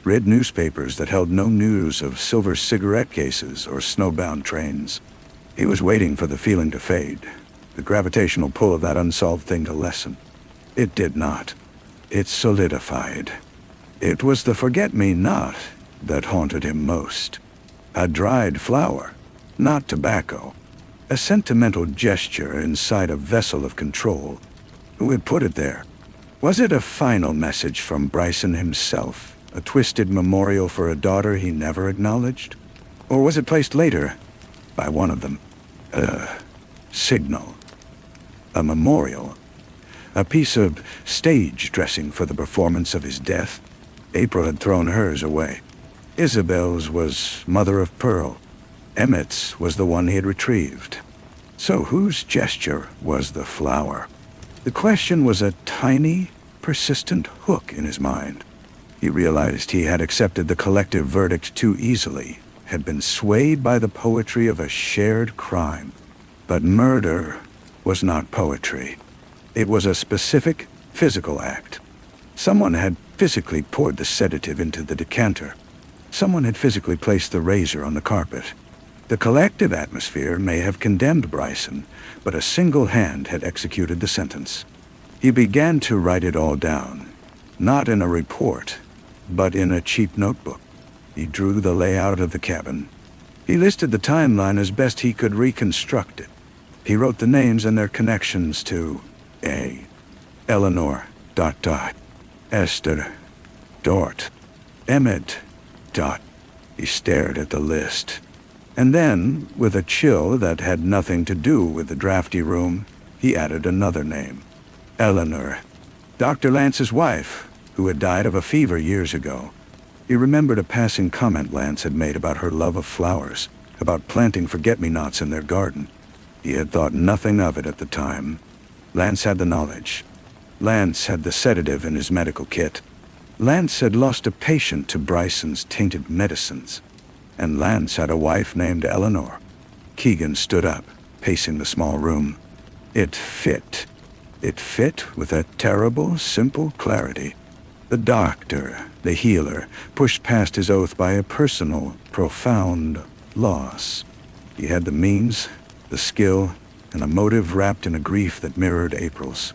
read newspapers that held no news of silver cigarette cases or snowbound trains. He was waiting for the feeling to fade, the gravitational pull of that unsolved thing to lessen. It did not. It solidified. It was the forget-me-not that haunted him most. A dried flower, not tobacco. A sentimental gesture inside a vessel of control. Who had put it there? Was it a final message from Bryson himself? A twisted memorial for a daughter he never acknowledged? Or was it placed later by one of them? A signal. A memorial. A piece of stage dressing for the performance of his death. April had thrown hers away. Isabel's was mother of pearl. Emmett's was the one he had retrieved. So whose gesture was the flower? The question was a tiny, persistent hook in his mind. He realized he had accepted the collective verdict too easily, had been swayed by the poetry of a shared crime. But murder was not poetry. It was a specific, physical act. Someone had physically poured the sedative into the decanter. Someone had physically placed the razor on the carpet. The collective atmosphere may have condemned Bryson, but a single hand had executed the sentence. He began to write it all down, not in a report, but in a cheap notebook. He drew the layout of the cabin. He listed the timeline as best he could reconstruct it. He wrote the names and their connections to A. Eleanor, ... Esther, ... Emmett, ... He stared at the list. And then, with a chill that had nothing to do with the drafty room, he added another name. Eleanor, Dr. Lance's wife, who had died of a fever years ago. He remembered a passing comment Lance had made about her love of flowers, about planting forget-me-nots in their garden. He had thought nothing of it at the time. Lance had the knowledge. Lance had the sedative in his medical kit. Lance had lost a patient to Bryson's tainted medicines. And Lance had a wife named Eleanor. Keegan stood up, pacing the small room. It fit. It fit with a terrible, simple clarity. The doctor, the healer, pushed past his oath by a personal, profound loss. He had the means, the skill, and a motive wrapped in a grief that mirrored April's.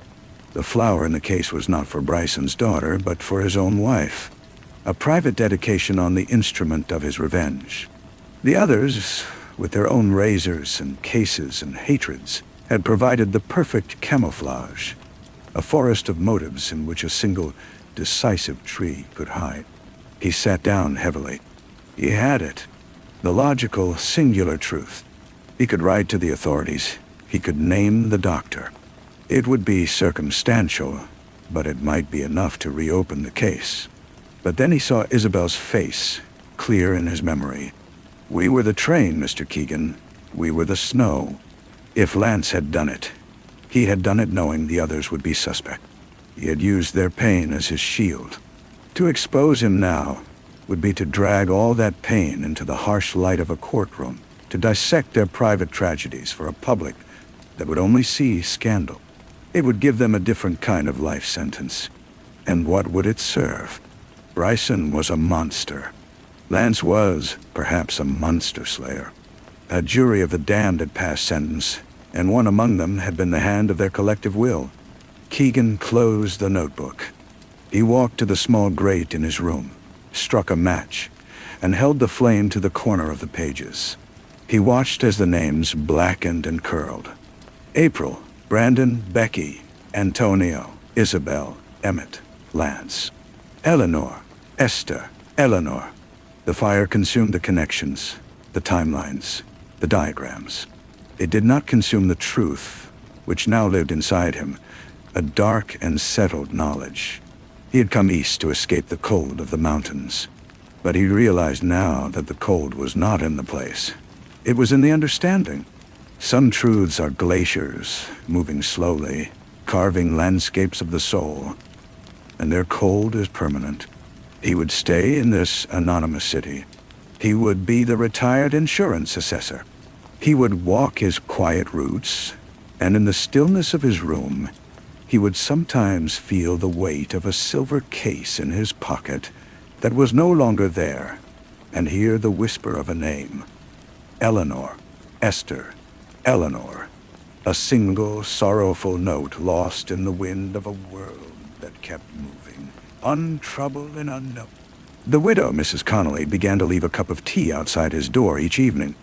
The flower in the case was not for Bryson's daughter, but for his own wife. a private dedication on the instrument of his revenge. The others, with their own razors and cases and hatreds, had provided the perfect camouflage, a forest of motives in which a single, decisive tree could hide. He sat down heavily. He had it, the logical, singular truth. He could write to the authorities. He could name the doctor. It would be circumstantial, but it might be enough to reopen the case. But then he saw Isabel's face, clear in his memory. "We were the train, Mr. Keegan. We were the snow." If Lance had done it, he had done it knowing the others would be suspect. He had used their pain as his shield. To expose him now would be to drag all that pain into the harsh light of a courtroom, to dissect their private tragedies for a public that would only see scandal. It would give them a different kind of life sentence. And what would it serve? Bryson was a monster. Lance was, perhaps, a monster slayer. A jury of the damned had passed sentence, and one among them had been the hand of their collective will. Keegan closed the notebook. He walked to the small grate in his room, struck a match, and held the flame to the corner of the pages. He watched as the names blackened and curled. April, Brandon, Becky, Antonio, Isabel, Emmett, Lance. Eleanor, Esther, Eleanor. The fire consumed the connections, the timelines, the diagrams. It did not consume the truth, which now lived inside him, a dark and settled knowledge. He had come east to escape the cold of the mountains, but he realized now that the cold was not in the place. It was in the understanding. Some truths are glaciers, moving slowly, carving landscapes of the soul, and their cold is permanent. He would stay in this anonymous city. He would be the retired insurance assessor. He would walk his quiet routes, and in the stillness of his room, he would sometimes feel the weight of a silver case in his pocket that was no longer there, and hear the whisper of a name. Eleanor, Esther, Eleanor. A single sorrowful note lost in the wind of a world that kept moving, untroubled and unknown. The widow, Mrs. Connolly, began to leave a cup of tea outside his door each evening.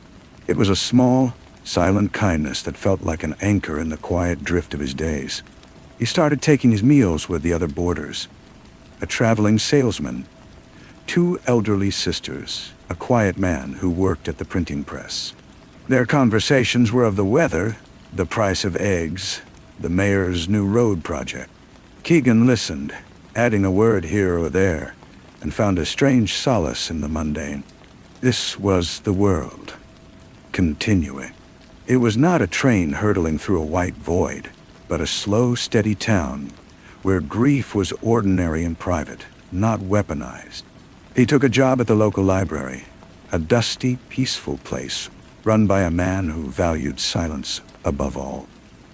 It was a small, silent kindness that felt like an anchor in the quiet drift of his days. He started taking his meals with the other boarders. A traveling salesman, 2 elderly sisters, a quiet man who worked at the printing press. Their conversations were of the weather, the price of eggs, the mayor's new road project. Keegan listened, adding a word here or there, and found a strange solace in the mundane. This was the world, continuing. It was not a train hurtling through a white void, but a slow, steady town where grief was ordinary and private, not weaponized. He took a job at the local library, a dusty, peaceful place run by a man who valued silence above all.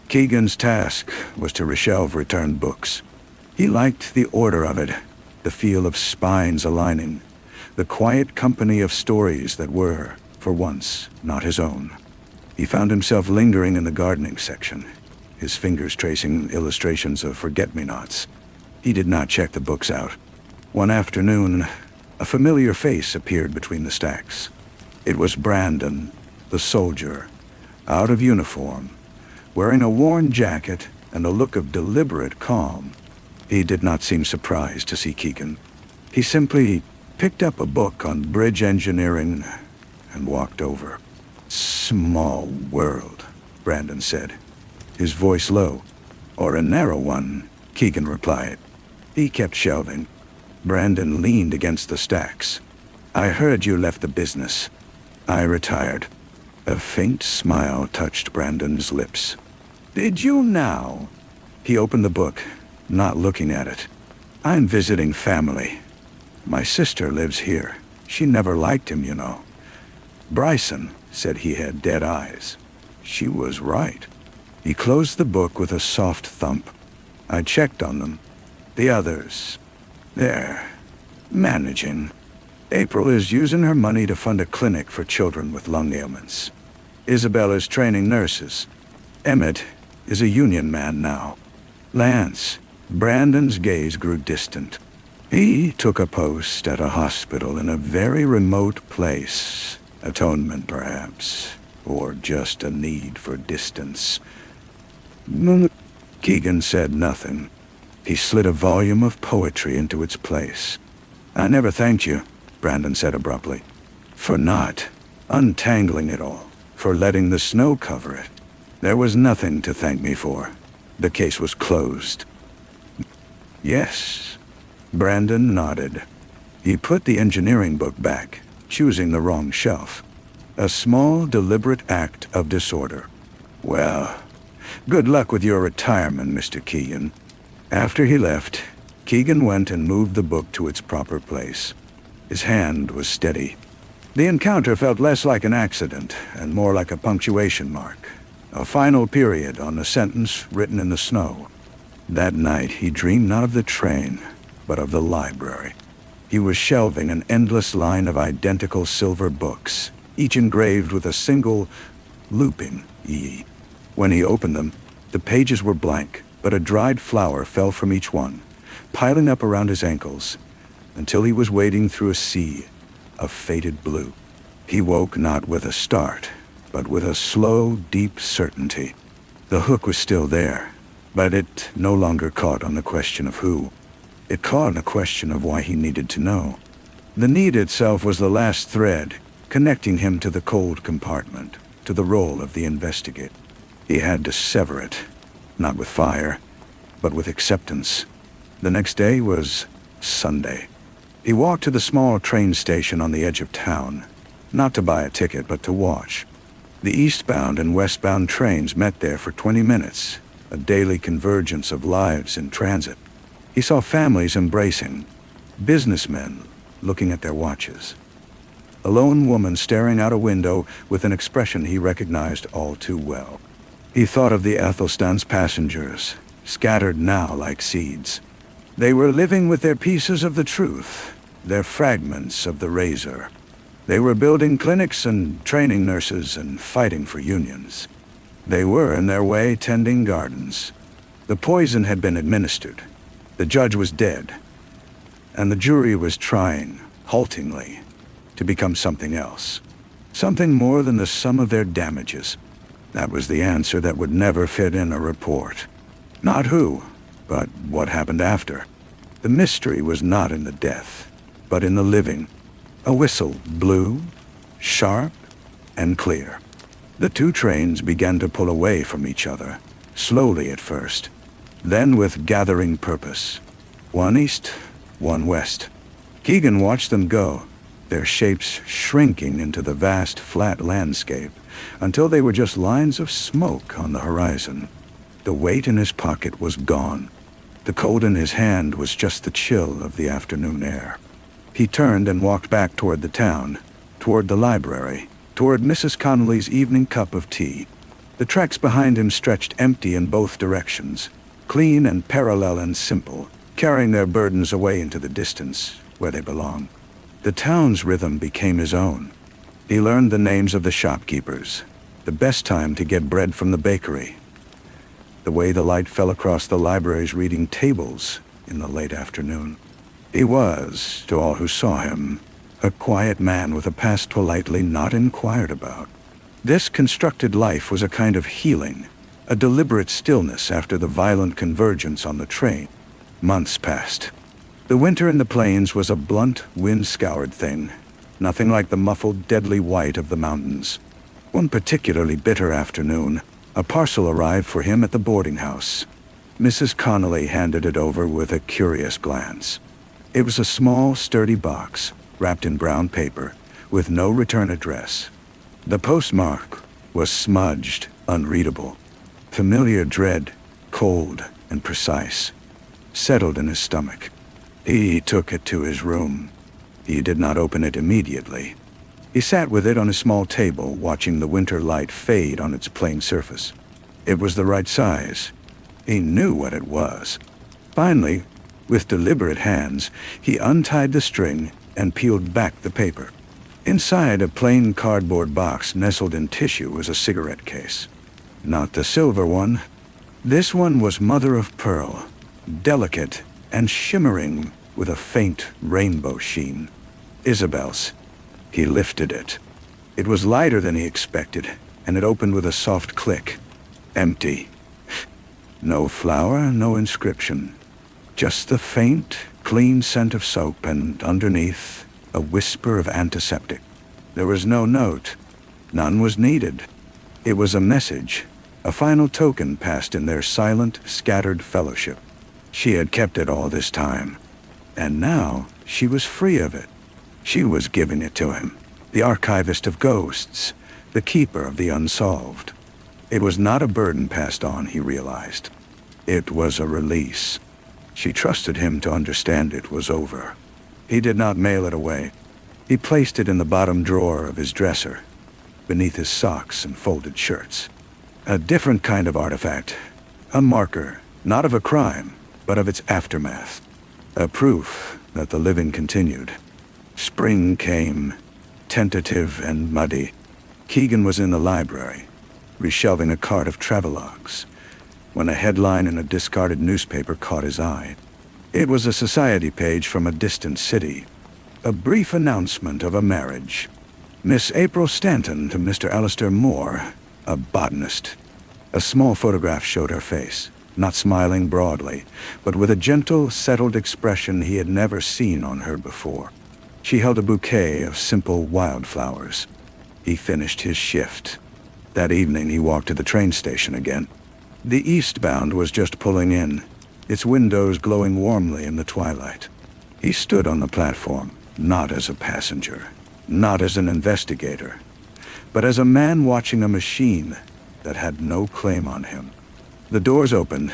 Keegan's task was to reshelve returned books. He liked the order of it, the feel of spines aligning, the quiet company of stories that were, for once, not his own. He found himself lingering in the gardening section, his fingers tracing illustrations of forget-me-nots. He did not check the books out. One afternoon, a familiar face appeared between the stacks. It was Brandon, the soldier, out of uniform, wearing a worn jacket and a look of deliberate calm. He did not seem surprised to see Keegan. He simply picked up a book on bridge engineering and walked over. "Small world," Brandon said, his voice low. "Or a narrow one," Keegan replied. He kept shelving. Brandon leaned against the stacks. "I heard you left the business." "I retired." A faint smile touched Brandon's lips. "Did you now?" He opened the book, not looking at it. "I'm visiting family. My sister lives here. She never liked him, you know." Bryson said he had dead eyes. She was right. He closed the book with a soft thump. "I checked on them. The others, they're managing. April is using her money to fund a clinic for children with lung ailments. Isabel is training nurses. Emmett is a union man now. Lance," Brandon's gaze grew distant. He took a post at a hospital in a very remote place. Atonement, perhaps, or just a need for distance. Keegan said nothing. He slid a volume of poetry into its place. "I never thanked you," Brandon said abruptly. "For not untangling it all, for letting the snow cover it. There was nothing to thank me for. The case was closed." "Yes." Brandon nodded. He put the engineering book back, choosing the wrong shelf. A small, deliberate act of disorder. "Well, good luck with your retirement, Mr. Keegan." After he left, Keegan went and moved the book to its proper place. His hand was steady. The encounter felt less like an accident and more like a punctuation mark, a final period on a sentence written in the snow. That night he dreamed not of the train, but of the library. He was shelving an endless line of identical silver books, each engraved with a single looping E. When he opened them, the pages were blank, but a dried flower fell from each one, piling up around his ankles, until he was wading through a sea of faded blue. He woke not with a start, but with a slow, deep certainty. The hook was still there, but it no longer caught on the question of who. It caught on the question of why he needed to know. The need itself was the last thread, connecting him to the cold compartment, to the role of the investigator. He had to sever it, not with fire, but with acceptance. The next day was Sunday. He walked to the small train station on the edge of town, not to buy a ticket, but to watch. The eastbound and westbound trains met there for 20 minutes, a daily convergence of lives in transit. He saw families embracing, businessmen looking at their watches, a lone woman staring out a window with an expression he recognized all too well. He thought of the Ethelstan's passengers, scattered now like seeds. They were living with their pieces of the truth, their fragments of the razor. They were building clinics and training nurses and fighting for unions. They were, in their way, tending gardens. The poison had been administered. The judge was dead. And the jury was trying, haltingly, to become something else. Something more than the sum of their damages. That was the answer that would never fit in a report. Not who, but what happened after. The mystery was not in the death, but in the living. A whistle blew, sharp and clear. The two trains began to pull away from each other, slowly at first, then with gathering purpose. One east, one west. Keegan watched them go, their shapes shrinking into the vast, flat landscape, until they were just lines of smoke on the horizon. The weight in his pocket was gone. The cold in his hand was just the chill of the afternoon air. He turned and walked back toward the town, toward the library, toward Mrs. Connolly's evening cup of tea. The tracks behind him stretched empty in both directions, clean and parallel and simple, carrying their burdens away into the distance, where they belonged. The town's rhythm became his own. He learned the names of the shopkeepers, the best time to get bread from the bakery, the way the light fell across the library's reading tables in the late afternoon. He was, to all who saw him, a quiet man with a past politely not inquired about. This constructed life was a kind of healing, a deliberate stillness after the violent convergence on the train. Months passed. The winter in the plains was a blunt, wind-scoured thing, nothing like the muffled, deadly white of the mountains. One particularly bitter afternoon, a parcel arrived for him at the boarding house. Mrs. Connolly handed it over with a curious glance. It was a small, sturdy box, wrapped in brown paper, with no return address. The postmark was smudged, unreadable. Familiar dread, cold and precise, settled in his stomach. He took it to his room. He did not open it immediately. He sat with it on a small table, watching the winter light fade on its plain surface. It was the right size. He knew what it was. Finally, with deliberate hands, he untied the string and peeled back the paper. Inside a plain cardboard box nestled in tissue was a cigarette case. Not the silver one. This one was mother of pearl, delicate and shimmering with a faint rainbow sheen. Isabel's. He lifted it. It was lighter than he expected, and it opened with a soft click. Empty. No flower, no inscription. Just the faint, clean scent of soap, and underneath, a whisper of antiseptic. There was no note. None was needed. It was a message, a final token passed in their silent, scattered fellowship. She had kept it all this time, and now she was free of it. She was giving it to him, the archivist of ghosts, the keeper of the unsolved. It was not a burden passed on, he realized. It was a release. She trusted him to understand it was over. He did not mail it away. He placed it in the bottom drawer of his dresser, beneath his socks and folded shirts. A different kind of artifact, a marker, not of a crime, but of its aftermath. A proof that the living continued. Spring came, tentative and muddy. Keegan was in the library, reshelving a cart of travelogues, when a headline in a discarded newspaper caught his eye. It was a society page from a distant city, a brief announcement of a marriage. Miss April Stanton to Mr. Alistair Moore, a botanist. A small photograph showed her face, not smiling broadly, but with a gentle, settled expression he had never seen on her before. She held a bouquet of simple wildflowers. He finished his shift. That evening he walked to the train station again. The eastbound was just pulling in, its windows glowing warmly in the twilight. He stood on the platform, not as a passenger, not as an investigator, but as a man watching a machine that had no claim on him. The doors opened,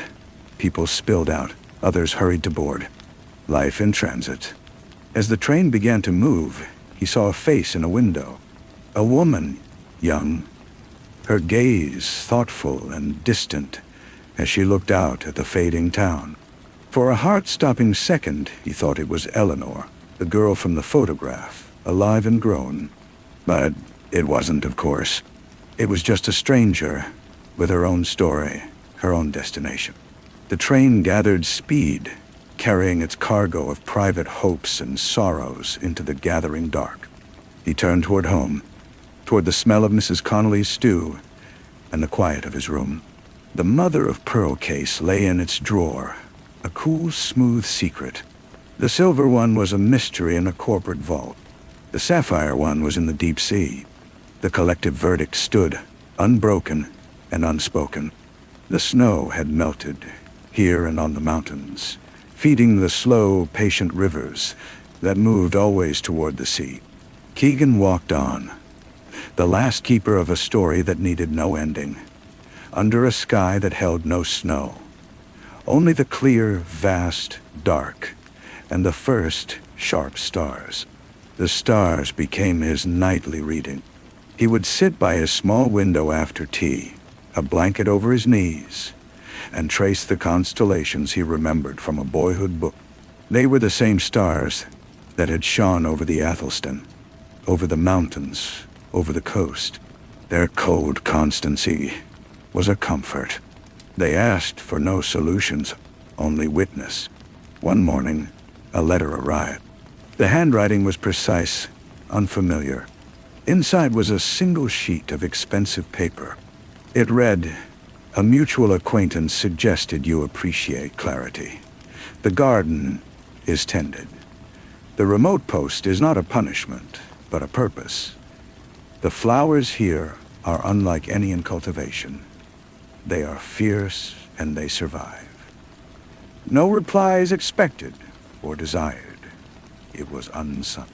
people spilled out, others hurried to board. Life in transit. As the train began to move, he saw a face in a window. A woman, young, her gaze thoughtful and distant as she looked out at the fading town. For a heart-stopping second, he thought it was Eleanor, the girl from the photograph, alive and grown. But it wasn't, of course. It was just a stranger, with her own story, her own destination. The train gathered speed, carrying its cargo of private hopes and sorrows into the gathering dark. He turned toward home, toward the smell of Mrs. Connolly's stew and the quiet of his room. The mother-of-pearl case lay in its drawer, a cool, smooth secret. The silver one was a mystery in a corporate vault. The sapphire one was in the deep sea. The collective verdict stood, unbroken and unspoken. The snow had melted, here and on the mountains, feeding the slow, patient rivers that moved always toward the sea. Keegan walked on, the last keeper of a story that needed no ending, under a sky that held no snow, only the clear, vast, dark, and the first sharp stars. The stars became his nightly reading. He would sit by his small window after tea, a blanket over his knees, and trace the constellations he remembered from a boyhood book. They were the same stars that had shone over the Athelstan, over the mountains, over the coast. Their cold constancy was a comfort. They asked for no solutions, only witness. One morning, a letter arrived. The handwriting was precise, unfamiliar. Inside was a single sheet of expensive paper. It read, "A mutual acquaintance suggested you appreciate clarity. The garden is tended. The remote post is not a punishment, but a purpose. The flowers here are unlike any in cultivation. They are fierce and they survive. No reply is expected or desired." It was unsigned.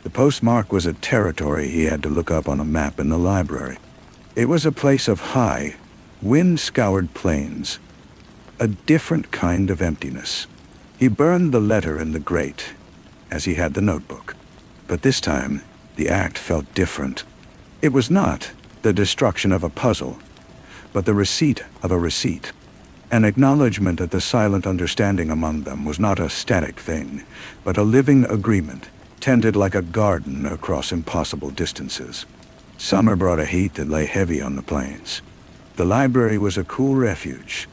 The postmark was a territory he had to look up on a map in the library. It was a place of high, wind-scoured plains, a different kind of emptiness. He burned the letter in the grate, as he had the notebook. But this time, the act felt different. It was not the destruction of a puzzle, but the receipt of a receipt. An acknowledgement that the silent understanding among them was not a static thing, but a living agreement, tended like a garden across impossible distances. Summer brought a heat that lay heavy on the plains. The library was a cool refuge.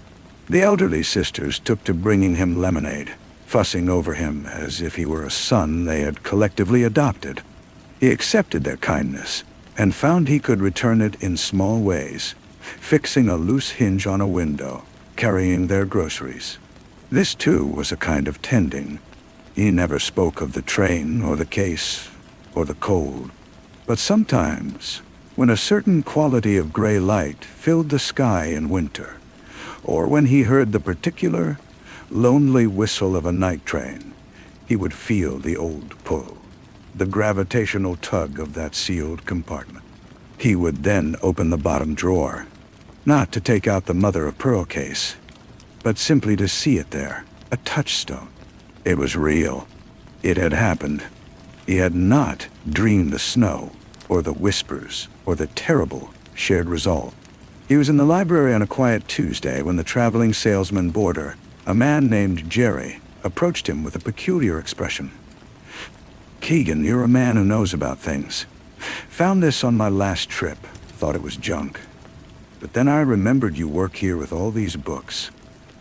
The elderly sisters took to bringing him lemonade, fussing over him as if he were a son they had collectively adopted. He accepted their kindness and found he could return it in small ways, fixing a loose hinge on a window, carrying their groceries. This too was a kind of tending. He never spoke of the train or the case or the cold. But sometimes, when a certain quality of gray light filled the sky in winter, or when he heard the particular, lonely whistle of a night train, he would feel the old pull, the gravitational tug of that sealed compartment. He would then open the bottom drawer, not to take out the mother-of-pearl case, but simply to see it there, a touchstone. It was real. It had happened. He had not dreamed the snow, or the whispers, or the terrible shared resolve. He was in the library on a quiet Tuesday when the traveling salesman boarder, a man named Jerry, approached him with a peculiar expression. "Keegan, you're a man who knows about things. Found this on my last trip. Thought it was junk. But then I remembered you work here with all these books."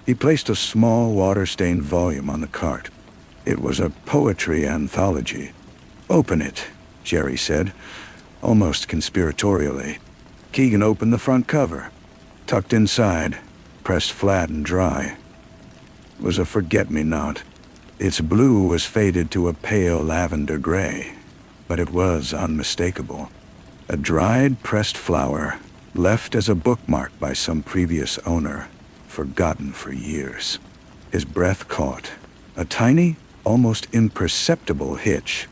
He placed a small water-stained volume on the cart. It was a poetry anthology. "Open it," Jerry said, almost conspiratorially. Keegan opened the front cover. Tucked inside, pressed flat and dry, was a forget-me-not. Its blue was faded to a pale lavender gray, but it was unmistakable. A dried, pressed flower, left as a bookmark by some previous owner, forgotten for years. His breath caught. A tiny, almost imperceptible hitch.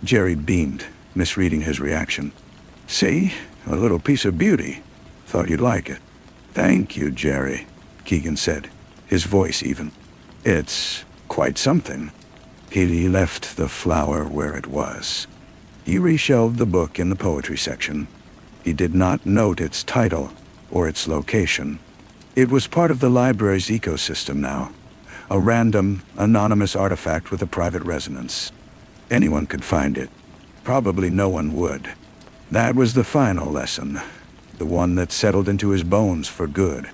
Jerry beamed, misreading his reaction. "See? A little piece of beauty. Thought you'd like it." "Thank you, Jerry," Keegan said, his voice even. "It's quite something." He left the flower where it was. He reshelved the book in the poetry section. He did not note its title or its location. It was part of the library's ecosystem now, a random, anonymous artifact with a private resonance. Anyone could find it. Probably no one would. That was the final lesson, the one that settled into his bones for good.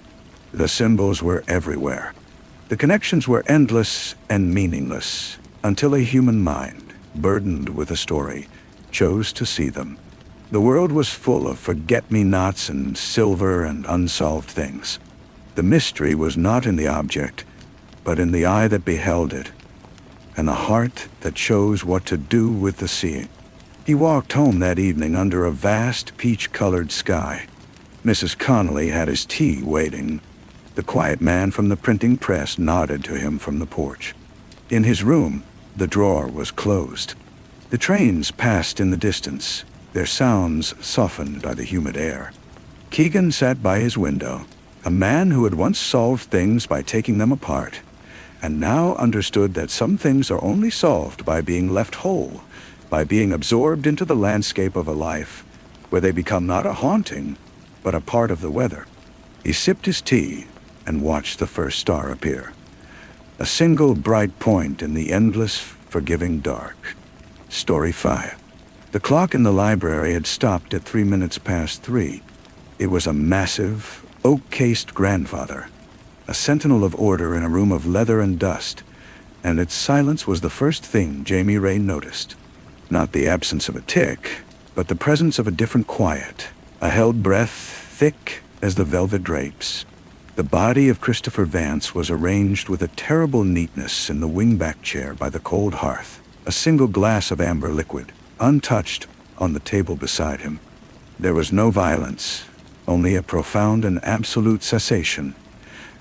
The symbols were everywhere. The connections were endless and meaningless, until a human mind, burdened with a story, chose to see them. The world was full of forget-me-nots and silver and unsolved things. The mystery was not in the object, but in the eye that beheld it, and the heart that chose what to do with the seeing. He walked home that evening under a vast peach-colored sky. Mrs. Connolly had his tea waiting. The quiet man from the printing press nodded to him from the porch. In his room, the drawer was closed. The trains passed in the distance, their sounds softened by the humid air. Keegan sat by his window, a man who had once solved things by taking them apart, and now understood that some things are only solved by being left whole, by being absorbed into the landscape of a life, where they become not a haunting, but a part of the weather. He sipped his tea and watched the first star appear. A single bright point in the endless, forgiving dark. Story 5. The clock in the library had stopped at 3 minutes past 3. It was a massive, oak-cased grandfather, a sentinel of order in a room of leather and dust, and its silence was the first thing Jamie Ray noticed. Not the absence of a tick, but the presence of a different quiet, a held breath thick as the velvet drapes. The body of Christopher Vance was arranged with a terrible neatness in the wingback chair by the cold hearth, a single glass of amber liquid, untouched, on the table beside him. There was no violence, only a profound and absolute cessation,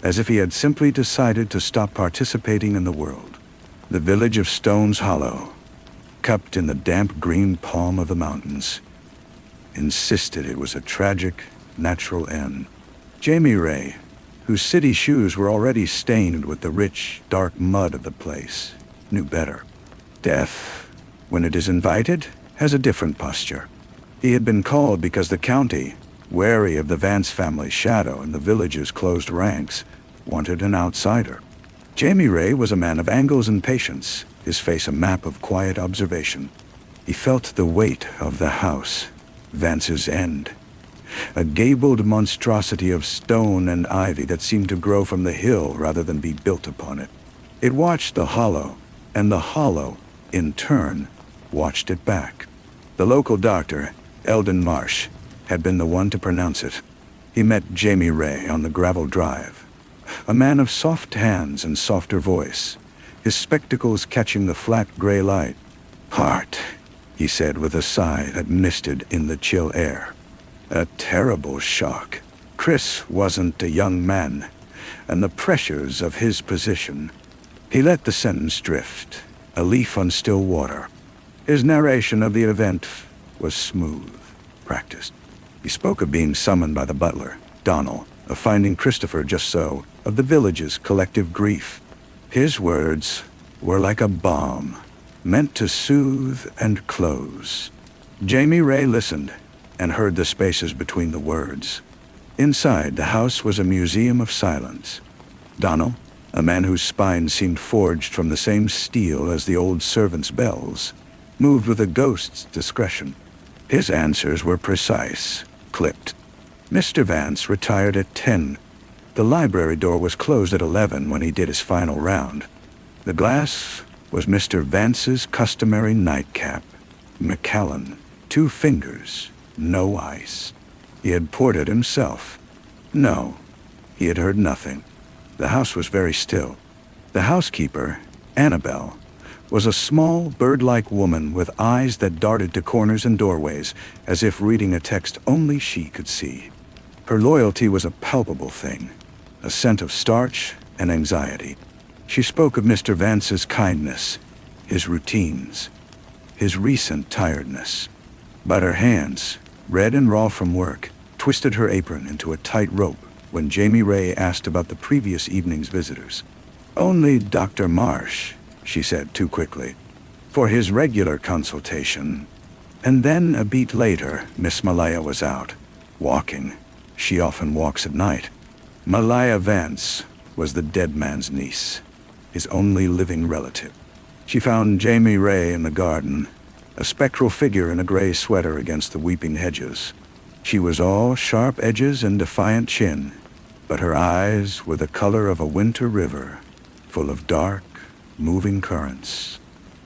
as if he had simply decided to stop participating in the world. The village of Stones Hollow, cupped in the damp green palm of the mountains, insisted it was a tragic, natural end. Jamie Ray, whose city shoes were already stained with the rich, dark mud of the place, knew better. Death, when it is invited, has a different posture. He had been called because the county, wary of the Vance family's shadow and the village's closed ranks, wanted an outsider. Jamie Ray was a man of angles and patience, his face a map of quiet observation. He felt the weight of the house, Vance's end, a gabled monstrosity of stone and ivy that seemed to grow from the hill rather than be built upon it. It watched the hollow, and the hollow, in turn, watched it back. The local doctor, Eldon Marsh, had been the one to pronounce it. He met Jamie Ray on the gravel drive, a man of soft hands and softer voice, his spectacles catching the flat gray light. "Heart," he said with a sigh that misted in the chill air. "A terrible shock. Chris wasn't a young man, and the pressures of his position." He let the sentence drift, a leaf on still water. His narration of the event was smooth, practiced. He spoke of being summoned by the butler, Donald, of finding Christopher just so, of the village's collective grief. His words were like a balm, meant to soothe and close. Jamie Ray listened and heard the spaces between the words. Inside, the house was a museum of silence. Donald, a man whose spine seemed forged from the same steel as the old servants' bells, moved with a ghost's discretion. His answers were precise, clipped. Mr. Vance retired at 10. The library door was closed at 11 when he did his final round. The glass was Mr. Vance's customary nightcap. Macallan, 2 fingers, no ice. He had poured it himself. No, he had heard nothing. The house was very still. The housekeeper, Annabelle, was a small, bird-like woman with eyes that darted to corners and doorways, as if reading a text only she could see. Her loyalty was a palpable thing, a scent of starch and anxiety. She spoke of Mr. Vance's kindness, his routines, his recent tiredness. But her hands, red and raw from work, twisted her apron into a tight rope when Jamie Ray asked about the previous evening's visitors. "Only Dr. Marsh," she said too quickly, "for his regular consultation." And then a beat later, Miss Malaya was out, walking. She often walks at night. Malaya Vance was the dead man's niece, his only living relative. She found Jamie Ray in the garden, a spectral figure in a gray sweater against the weeping hedges. She was all sharp edges and defiant chin, but her eyes were the color of a winter river, full of dark, moving currents.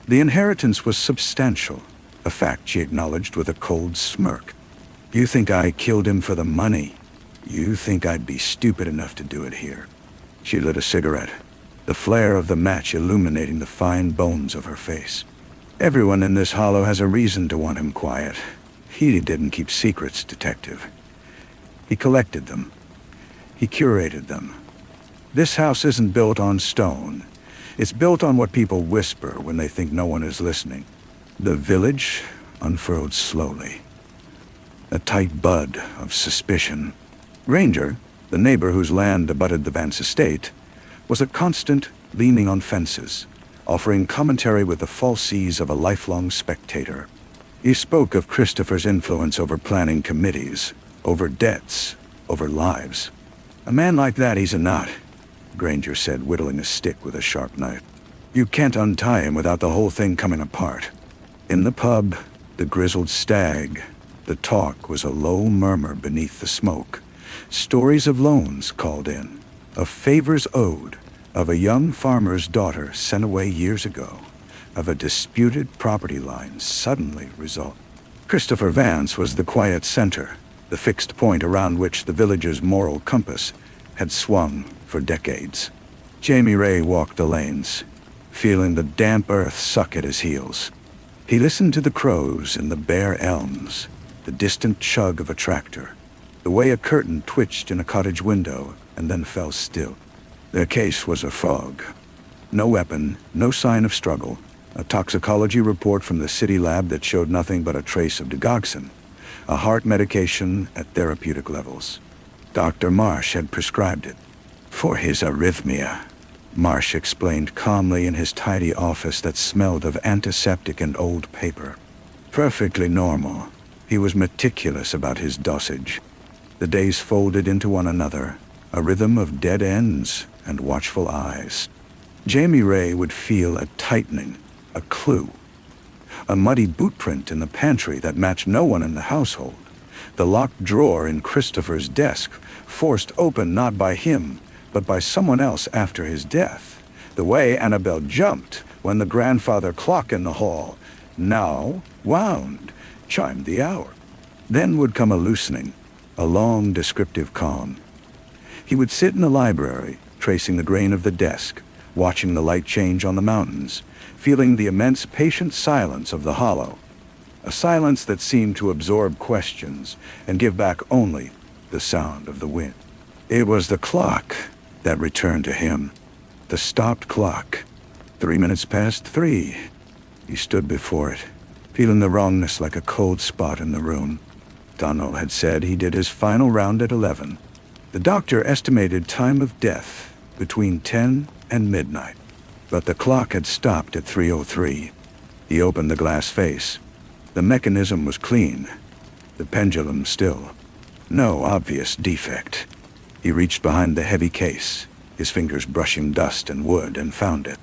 The inheritance was substantial, a fact she acknowledged with a cold smirk. "You think I killed him for the money? You think I'd be stupid enough to do it here?" She lit a cigarette, the flare of the match illuminating the fine bones of her face. "Everyone in this hollow has a reason to want him quiet. He didn't keep secrets, Detective. He collected them. He curated them. This house isn't built on stone. It's built on what people whisper when they think no one is listening." The village unfurled slowly, a tight bud of suspicion. Ranger, the neighbor whose land abutted the Vance estate, was a constant leaning on fences, offering commentary with the false ease of a lifelong spectator. He spoke of Christopher's influence over planning committees, over debts, over lives. "A man like that, he's a knot," Granger said, whittling a stick with a sharp knife. "You can't untie him without the whole thing coming apart." In the pub, the grizzled stag, the talk was a low murmur beneath the smoke. Stories of loans called in, of favors owed, of a young farmer's daughter sent away years ago, of a disputed property line suddenly resolved. Christopher Vance was the quiet center, the fixed point around which the village's moral compass had swung for decades. Jamie Ray walked the lanes, feeling the damp earth suck at his heels. He listened to the crows in the bare elms, the distant chug of a tractor, the way a curtain twitched in a cottage window and then fell still. Their case was a fog. No weapon, no sign of struggle, a toxicology report from the city lab that showed nothing but a trace of digoxin, a heart medication at therapeutic levels. Dr. Marsh had prescribed it. "For his arrhythmia," Marsh explained calmly in his tidy office that smelled of antiseptic and old paper. Perfectly normal. He was meticulous about his dosage. The days folded into one another, a rhythm of dead ends and watchful eyes. Jamie Ray would feel a tightening, a clue. A muddy boot print in the pantry that matched no one in the household. The locked drawer in Christopher's desk, forced open not by him, but by someone else after his death. The way Annabelle jumped when the grandfather clock in the hall, now wound, chimed the hour. Then would come a loosening, a long descriptive calm. He would sit in the library, tracing the grain of the desk, watching the light change on the mountains, feeling the immense patient silence of the hollow, a silence that seemed to absorb questions and give back only the sound of the wind. It was the clock that returned to him, the stopped clock. 3 minutes past 3. He stood before it, feeling the wrongness like a cold spot in the room. Donald had said he did his final round at 11. The doctor estimated time of death between 10 and midnight, but the clock had stopped at 3:03. He opened the glass face. The mechanism was clean, the pendulum still. No obvious defect. He reached behind the heavy case, his fingers brushing dust and wood, and found it.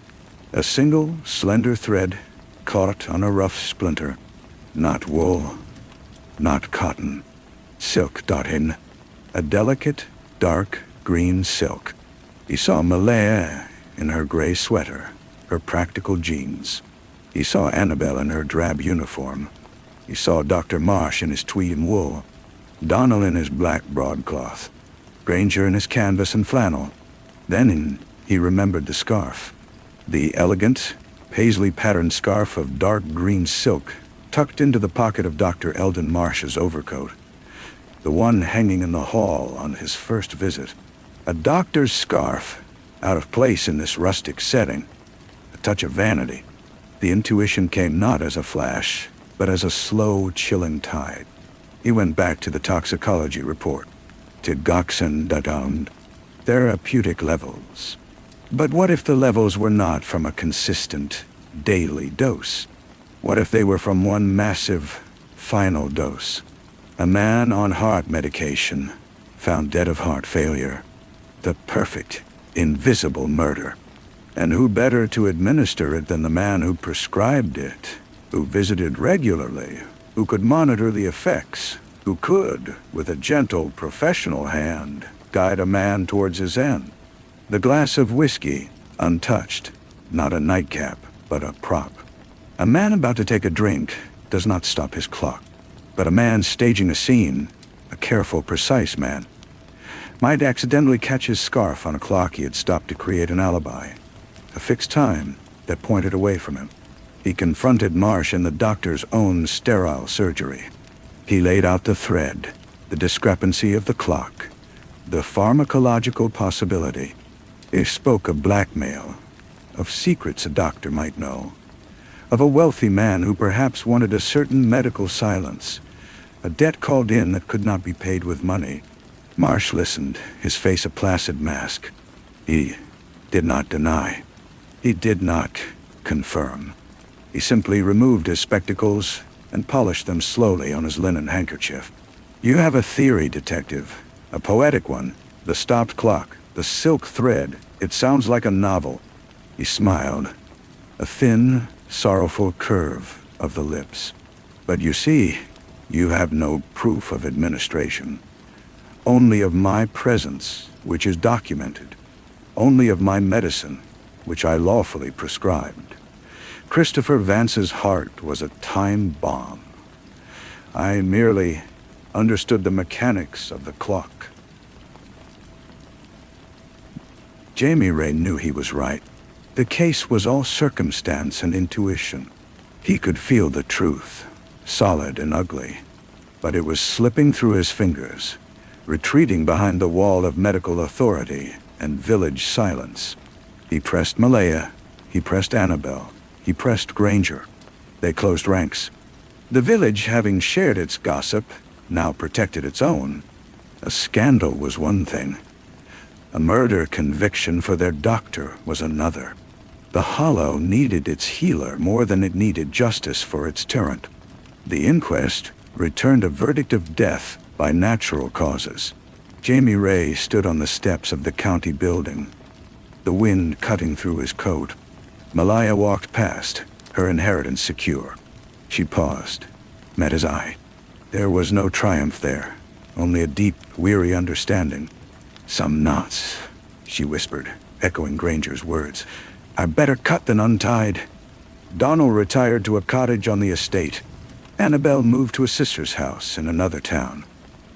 A single, slender thread caught on a rough splinter. Not wool, not cotton. Silk dotting. A delicate, dark green silk. He saw Malaya in her gray sweater, her practical jeans. He saw Annabelle in her drab uniform. He saw Dr. Marsh in his tweed and wool, Donald in his black broadcloth, Granger in his canvas and flannel. Then he remembered the scarf. The elegant, paisley-patterned scarf of dark green silk tucked into the pocket of Dr. Eldon Marsh's overcoat. The one hanging in the hall on his first visit. A doctor's scarf, out of place in this rustic setting. A touch of vanity. The intuition came not as a flash, but as a slow, chilling tide. He went back to the toxicology report. Tigoxin therapeutic levels. But what if the levels were not from a consistent, daily dose? What if they were from one massive, final dose? A man on heart medication, found dead of heart failure. The perfect, invisible murder. And who better to administer it than the man who prescribed it, who visited regularly, who could monitor the effects, who could, with a gentle, professional hand, guide a man towards his end. The glass of whiskey, untouched, not a nightcap, but a prop. A man about to take a drink does not stop his clock, but a man staging a scene, a careful, precise man, might accidentally catch his scarf on a clock he had stopped to create an alibi, a fixed time that pointed away from him. He confronted Marsh in the doctor's own sterile surgery. He laid out the thread, the discrepancy of the clock, the pharmacological possibility. He spoke of blackmail, of secrets a doctor might know, of a wealthy man who perhaps wanted a certain medical silence, a debt called in that could not be paid with money. Marsh listened, his face a placid mask. He did not deny. He did not confirm. He simply removed his spectacles and polished them slowly on his linen handkerchief. You have a theory, detective, a poetic one. The stopped clock, the silk thread, it sounds like a novel. He smiled, a thin, sorrowful curve of the lips. But you see, you have no proof of administration. Only of my presence, which is documented. Only of my medicine, which I lawfully prescribed. Christopher Vance's heart was a time bomb. I merely understood the mechanics of the clock. Jamie Ray knew he was right. The case was all circumstance and intuition. He could feel the truth, solid and ugly, but it was slipping through his fingers, retreating behind the wall of medical authority and village silence. He pressed Malaya, he pressed Annabelle, he pressed Granger. They closed ranks. The village, having shared its gossip, now protected its own. A scandal was one thing. A murder conviction for their doctor was another. The Hollow needed its healer more than it needed justice for its tyrant. The inquest returned a verdict of death by natural causes. Jamie Ray stood on the steps of the county building, the wind cutting through his coat. Malaya walked past, her inheritance secure. She paused, met his eye. There was no triumph there, only a deep, weary understanding. Some knots, she whispered, echoing Granger's words. are better cut than untied. Donald retired to a cottage on the estate. Annabelle moved to a sister's house in another town.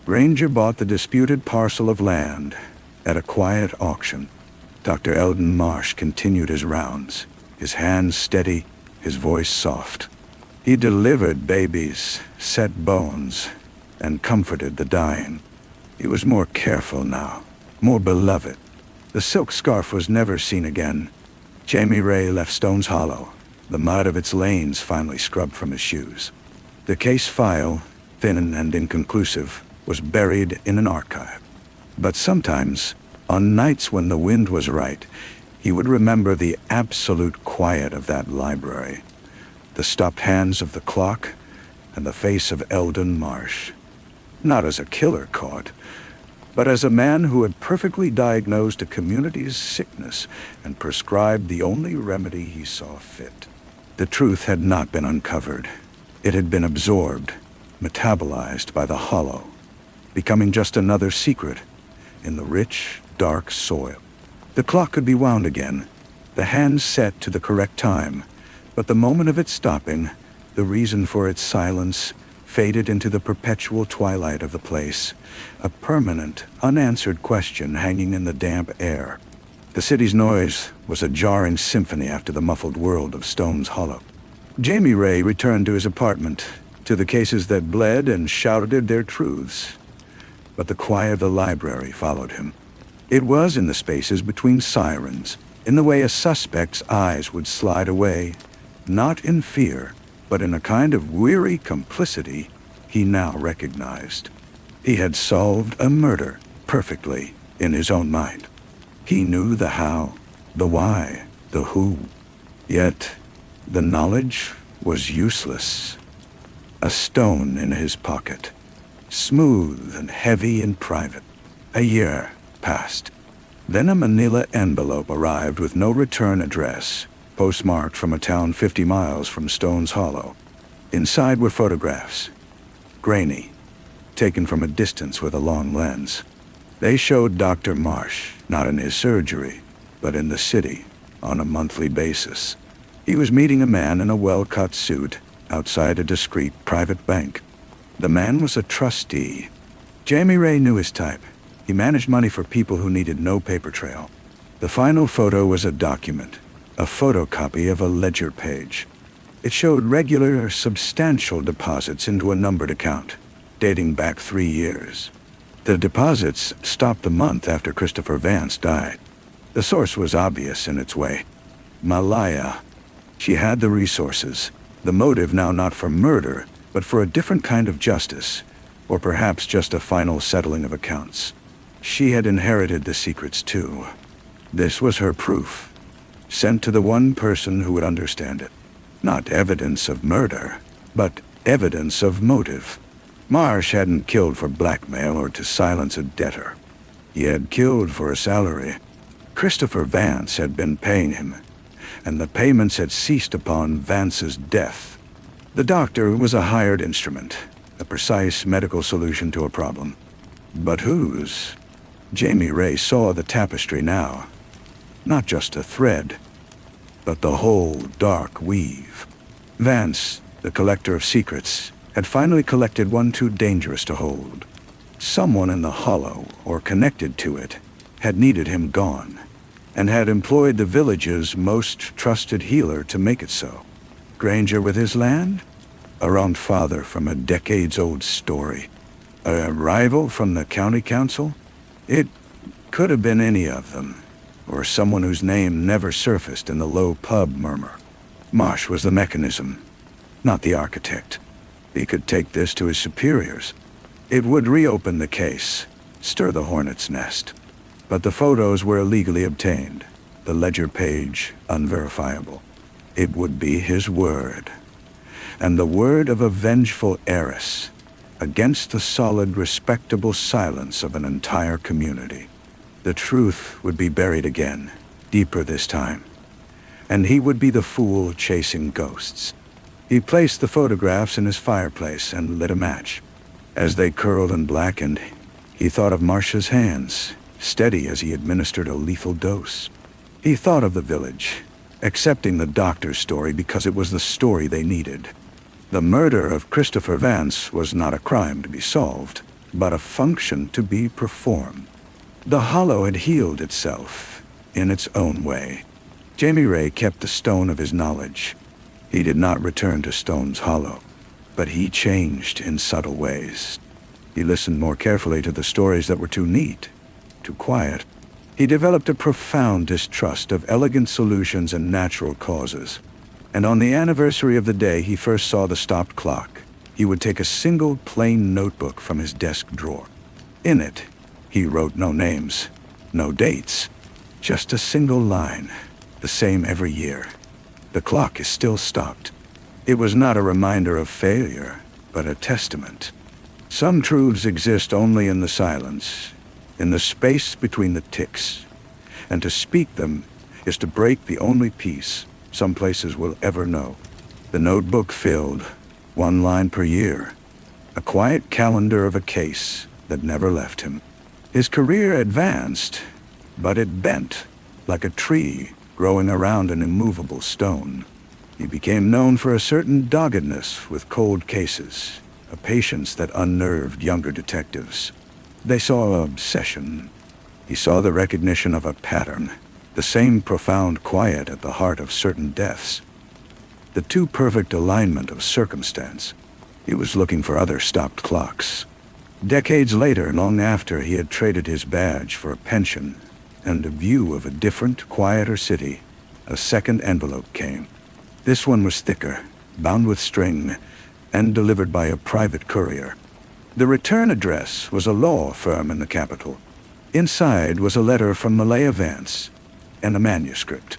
Granger bought the disputed parcel of land at a quiet auction. Dr. Eldon Marsh continued his rounds, his hands steady, his voice soft. He delivered babies, set bones, and comforted the dying. He was more careful now, more beloved. The silk scarf was never seen again. Jamie Ray left Stones Hollow, the mud of its lanes finally scrubbed from his shoes. The case file, thin and inconclusive, was buried in an archive. But sometimes, on nights when the wind was right, he would remember the absolute quiet of that library, the stopped hands of the clock, and the face of Eldon Marsh. Not as a killer caught, but as a man who had perfectly diagnosed a community's sickness and prescribed the only remedy he saw fit. The truth had not been uncovered. It had been absorbed, metabolized by the hollow, becoming just another secret in the rich, dark soil. The clock could be wound again, the hands set to the correct time, but the moment of its stopping, the reason for its silence, faded into the perpetual twilight of the place, a permanent, unanswered question hanging in the damp air. The city's noise was a jarring symphony after the muffled world of Stones Hollow. Jamie Ray returned to his apartment, to the cases that bled and shouted their truths. But the quiet of the library followed him. It was in the spaces between sirens, in the way a suspect's eyes would slide away, not in fear, but in a kind of weary complicity he now recognized. He had solved a murder perfectly in his own mind. He knew the how, the why, the who. Yet the knowledge was useless. A stone in his pocket, smooth and heavy and private. A year passed. Then a manila envelope arrived with no return address, postmarked from a town 50 miles from Stones Hollow. Inside were photographs, grainy, taken from a distance with a long lens. They showed Dr. Marsh, not in his surgery, but in the city, on a monthly basis. He was meeting a man in a well-cut suit outside a discreet private bank. The man was a trustee. Jamie Ray knew his type. He managed money for people who needed no paper trail. The final photo was a document, a photocopy of a ledger page. It showed regular, substantial deposits into a numbered account, dating back 3 years. The deposits stopped the month after Christopher Vance died. The source was obvious in its way. Malaya. She had the resources, the motive now not for murder, but for a different kind of justice, or perhaps just a final settling of accounts. She had inherited the secrets too. This was her proof, sent to the one person who would understand it. Not evidence of murder, but evidence of motive. Marsh hadn't killed for blackmail or to silence a debtor. He had killed for a salary. Christopher Vance had been paying him, and the payments had ceased upon Vance's death. The doctor was a hired instrument, a precise medical solution to a problem. But whose? Jamie Ray saw the tapestry now. Not just a thread, but the whole dark weave. Vance, the collector of secrets, had finally collected one too dangerous to hold. Someone in the hollow, or connected to it, had needed him gone, and had employed the village's most trusted healer to make it so. Granger with his land? A wronged father from a decades-old story. A rival from the county council? It could have been any of them, or someone whose name never surfaced in the low pub murmur. Marsh was the mechanism, not the architect. He could take this to his superiors. It would reopen the case, stir the hornet's nest. But the photos were illegally obtained, the ledger page unverifiable. It would be his word, and the word of a vengeful heiress, against the solid, respectable silence of an entire community. The truth would be buried again, deeper this time, and he would be the fool chasing ghosts. He placed the photographs in his fireplace and lit a match. As they curled and blackened, he thought of Marcia's hands, steady as he administered a lethal dose. He thought of the village, accepting the doctor's story because it was the story they needed. The murder of Christopher Vance was not a crime to be solved, but a function to be performed. The Hollow had healed itself in its own way. Jamie Ray kept the stone of his knowledge. He did not return to Stone's Hollow, but he changed in subtle ways. He listened more carefully to the stories that were too neat, too quiet. He developed a profound distrust of elegant solutions and natural causes. And on the anniversary of the day he first saw the stopped clock, he would take a single plain notebook from his desk drawer. In it, he wrote no names, no dates, just a single line, the same every year. The clock is still stopped. It was not a reminder of failure, but a testament. Some truths exist only in the silence, in the space between the ticks, and to speak them is to break the only peace some places will ever know. The notebook filled, one line per year, a quiet calendar of a case that never left him. His career advanced, but it bent, like a tree growing around an immovable stone. He became known for a certain doggedness with cold cases, a patience that unnerved younger detectives. They saw obsession. He saw the recognition of a pattern, the same profound quiet at the heart of certain deaths. The too perfect alignment of circumstance. He was looking for other stopped clocks. Decades later, long after he had traded his badge for a pension and a view of a different, quieter city, a second envelope came. This one was thicker, bound with string, and delivered by a private courier. The return address was a law firm in the capital. Inside was a letter from Malaya Vance and a manuscript.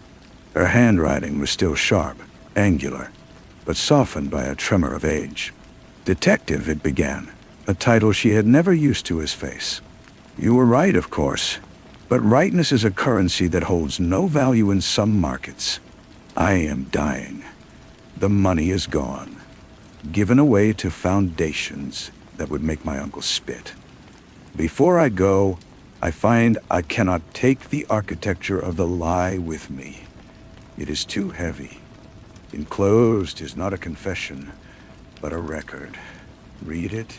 Her handwriting was still sharp, angular, but softened by a tremor of age. Detective, it began, a title she had never used to his face. You were right, of course, but rightness is a currency that holds no value in some markets. I am dying. The money is gone, given away to foundations that would make my uncle spit. Before I go, I find I cannot take the architecture of the lie with me. It is too heavy. Enclosed is not a confession, but a record. Read it.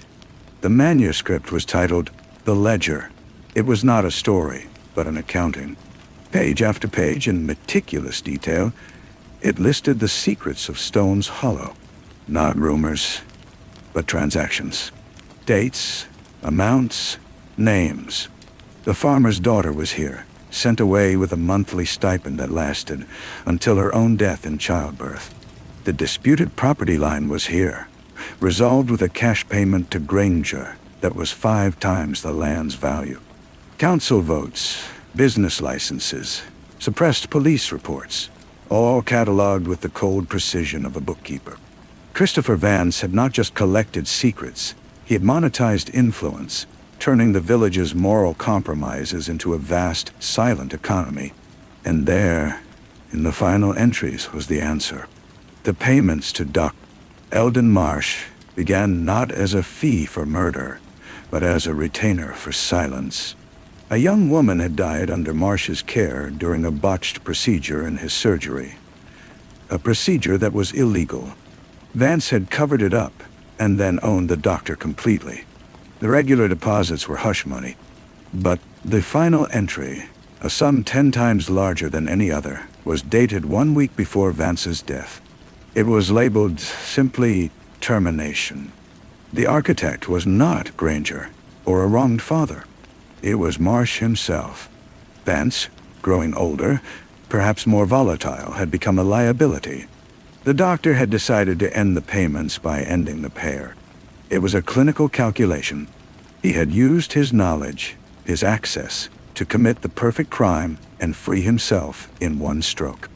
The manuscript was titled The Ledger. It was not a story, but an accounting. Page after page, in meticulous detail, it listed the secrets of Stone's Hollow. Not rumors, but transactions. Dates, amounts, names. The farmer's daughter was here, sent away with a monthly stipend that lasted until her own death in childbirth. The disputed property line was here, resolved with a cash payment to Granger that was 5 times the land's value. Council votes, business licenses, suppressed police reports, all cataloged with the cold precision of a bookkeeper. Christopher Vance had not just collected secrets, he had monetized influence, turning the village's moral compromises into a vast, silent economy. And there, in the final entries, was the answer. The payments to Dr. Eldon Marsh began not as a fee for murder, but as a retainer for silence. A young woman had died under Marsh's care during a botched procedure in his surgery. A procedure that was illegal. Vance had covered it up, and then owned the doctor completely. The regular deposits were hush money, but the final entry, a sum 10 times larger than any other, was dated 1 week before Vance's death. It was labeled simply termination. The architect was not Granger or a wronged father. It was Marsh himself. Vance, growing older, perhaps more volatile, had become a liability. The doctor had decided to end the payments by ending the pair. It was a clinical calculation. He had used his knowledge, his access, to commit the perfect crime and free himself in one stroke.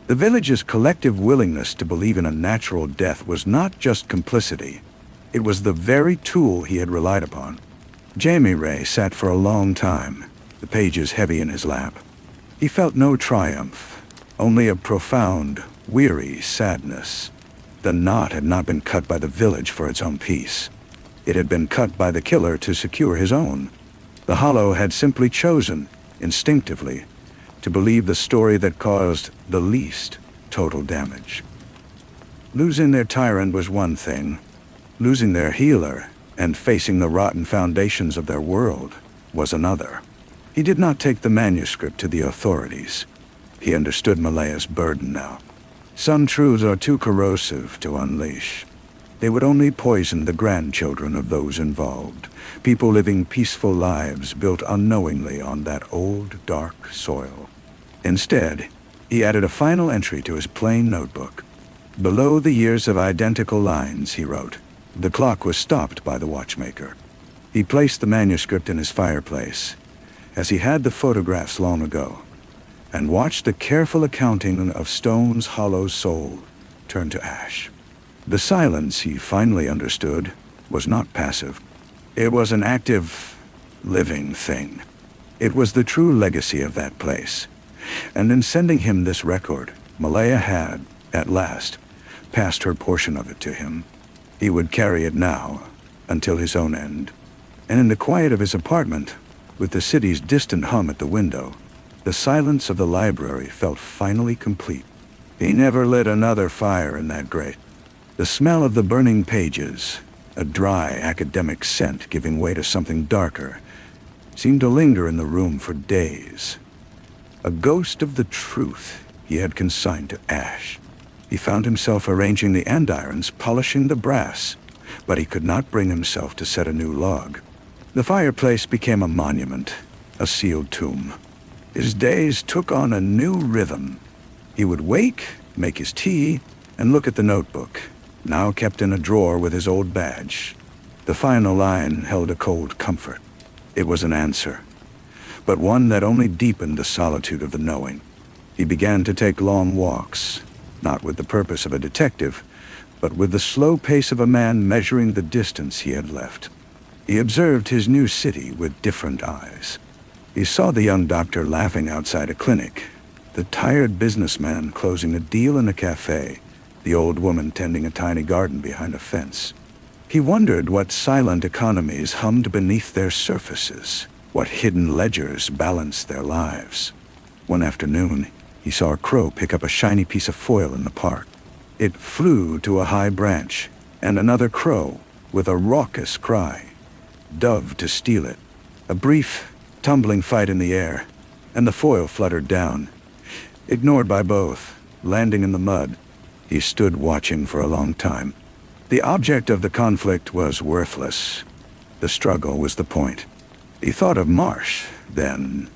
The village's collective willingness to believe in a natural death was not just complicity. It was the very tool he had relied upon. Jamie Ray sat for a long time, the pages heavy in his lap. He felt no triumph, only a profound, weary sadness. The knot had not been cut by the village for its own peace. It had been cut by the killer to secure his own. The Hollow had simply chosen, instinctively, to believe the story that caused the least total damage. Losing their tyrant was one thing. Losing their healer and facing the rotten foundations of their world was another. He did not take the manuscript to the authorities. He understood Malaya's burden now. Some truths are too corrosive to unleash. They would only poison the grandchildren of those involved, people living peaceful lives built unknowingly on that old, dark soil. Instead, he added a final entry to his plain notebook. Below the years of identical lines, he wrote. The clock was stopped by the watchmaker. He placed the manuscript in his fireplace, as he had the photographs long ago, and watched the careful accounting of Stone's hollow soul turn to ash. The silence, he finally understood, was not passive. It was an active, living thing. It was the true legacy of that place. And in sending him this record, Malaya had, at last, passed her portion of it to him. He would carry it now, until his own end. And in the quiet of his apartment, with the city's distant hum at the window, the silence of the library felt finally complete. He never lit another fire in that grate. The smell of the burning pages, a dry academic scent giving way to something darker, seemed to linger in the room for days. A ghost of the truth he had consigned to ash. He found himself arranging the andirons, polishing the brass, but he could not bring himself to set a new log. The fireplace became a monument, a sealed tomb. His days took on a new rhythm. He would wake, make his tea, and look at the notebook, now kept in a drawer with his old badge. The final line held a cold comfort. It was an answer, but one that only deepened the solitude of the knowing. He began to take long walks, not with the purpose of a detective, but with the slow pace of a man measuring the distance he had left. He observed his new city with different eyes. He saw the young doctor laughing outside a clinic, the tired businessman closing a deal in a cafe, the old woman tending a tiny garden behind a fence. He wondered what silent economies hummed beneath their surfaces, what hidden ledgers balanced their lives. One afternoon, he saw a crow pick up a shiny piece of foil in the park. It flew to a high branch, and another crow, with a raucous cry, dove to steal it. A brief, tumbling fight in the air, and the foil fluttered down. Ignored by both, landing in the mud, he stood watching for a long time. The object of the conflict was worthless. The struggle was the point. He thought of Marsh, then,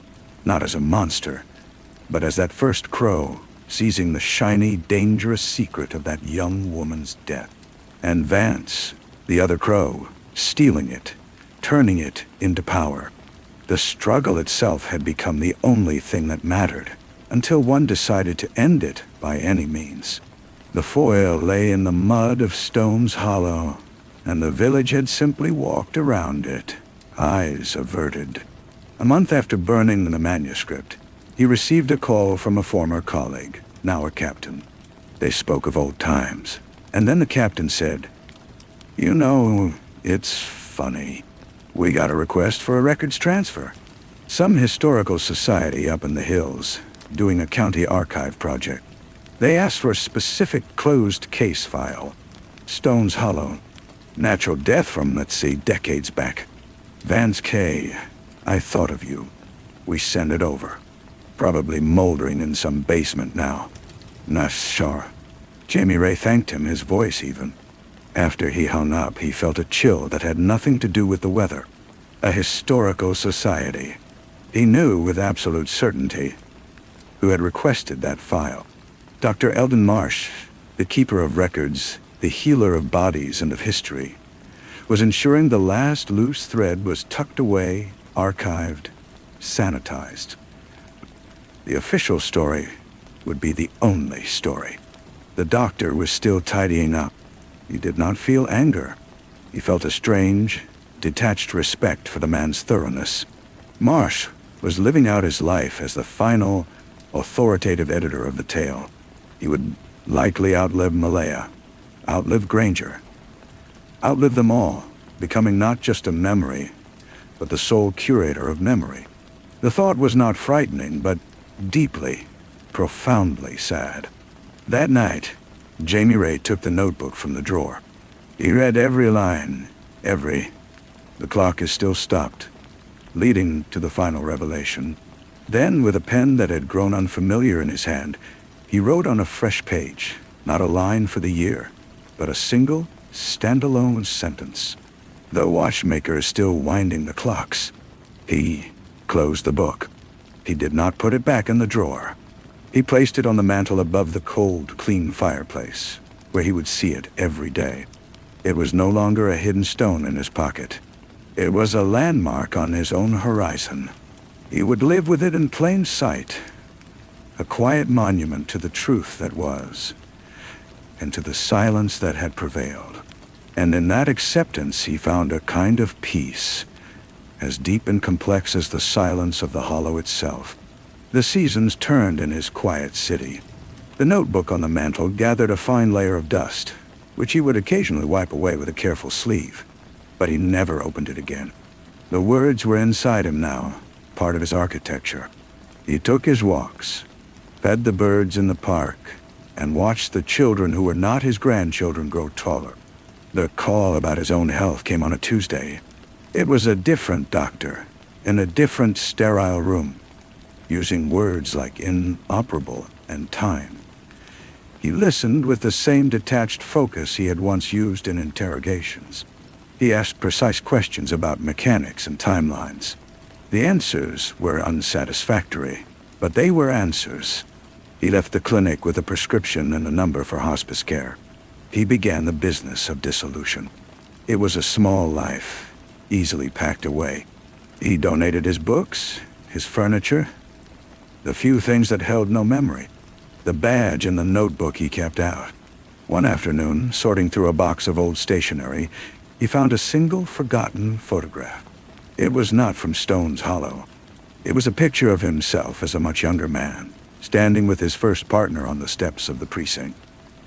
not as a monster, but as that first crow, seizing the shiny, dangerous secret of that young woman's death. And Vance, the other crow, stealing it, turning it into power. The struggle itself had become the only thing that mattered, until one decided to end it by any means. The foil lay in the mud of Stone's Hollow, and the village had simply walked around it, eyes averted. A month after burning the manuscript, he received a call from a former colleague, now a captain. They spoke of old times, and then the captain said, "You know, it's funny. We got a request for a records transfer. Some historical society up in the hills, doing a county archive project. They asked for a specific closed case file. Stone's Hollow. Natural death from, let's see, decades back. Vance K. I thought of you. We sent it over. Probably moldering in some basement now. Not sure." Jamie Ray thanked him, his voice even. After he hung up, he felt a chill that had nothing to do with the weather. A historical society. He knew with absolute certainty who had requested that file. Dr. Eldon Marsh, the keeper of records, the healer of bodies and of history, was ensuring the last loose thread was tucked away, archived, sanitized. The official story would be the only story. The doctor was still tidying up. He did not feel anger. He felt a strange, detached respect for the man's thoroughness. Marsh was living out his life as the final, authoritative editor of the tale. He would likely outlive Malaya, outlive Granger, outlive them all, becoming not just a memory, but the sole curator of memory. The thought was not frightening, but Deeply, profoundly sad. That night, Jamie Ray took the notebook from the drawer. He read every line, The clock is still stopped, leading to the final revelation. Then, with a pen that had grown unfamiliar in his hand, he wrote on a fresh page, not a line for the year, but a single, standalone sentence. The watchmaker is still winding the clocks. He closed the book. He did not put it back in the drawer. He placed it on the mantel above the cold, clean fireplace, where he would see it every day. It was no longer a hidden stone in his pocket. It was a landmark on his own horizon. He would live with it in plain sight, a quiet monument to the truth that was, and to the silence that had prevailed. And in that acceptance he found a kind of peace, as deep and complex as the silence of the hollow itself. The seasons turned in his quiet city. The notebook on the mantel gathered a fine layer of dust, which he would occasionally wipe away with a careful sleeve. But he never opened it again. The words were inside him now, part of his architecture. He took his walks, fed the birds in the park, and watched the children who were not his grandchildren grow taller. The call about his own health came on a Tuesday. It was a different doctor, in a different sterile room, using words like inoperable and time. He listened with the same detached focus he had once used in interrogations. He asked precise questions about mechanics and timelines. The answers were unsatisfactory, but they were answers. He left the clinic with a prescription and a number for hospice care. He began the business of dissolution. It was a small life, easily packed away. He donated his books, his furniture, the few things that held no memory. The badge and the notebook he kept out. One afternoon, sorting through a box of old stationery, he found a single forgotten photograph. It was not from Stone's Hollow. It was a picture of himself as a much younger man, standing with his first partner on the steps of the precinct.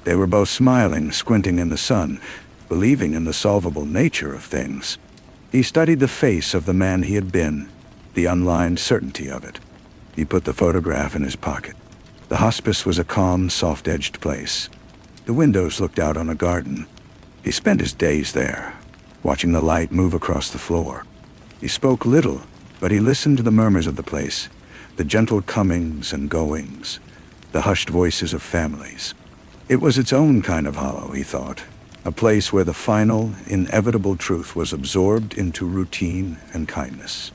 They were both smiling, squinting in the sun, believing in the solvable nature of things. He studied the face of the man he had been, the unlined certainty of it. He put the photograph in his pocket. The hospice was a calm, soft-edged place. The windows looked out on a garden. He spent his days there, watching the light move across the floor. He spoke little, but he listened to the murmurs of the place, the gentle comings and goings, the hushed voices of families. It was its own kind of hollow, he thought, a place where the final, inevitable truth was absorbed into routine and kindness.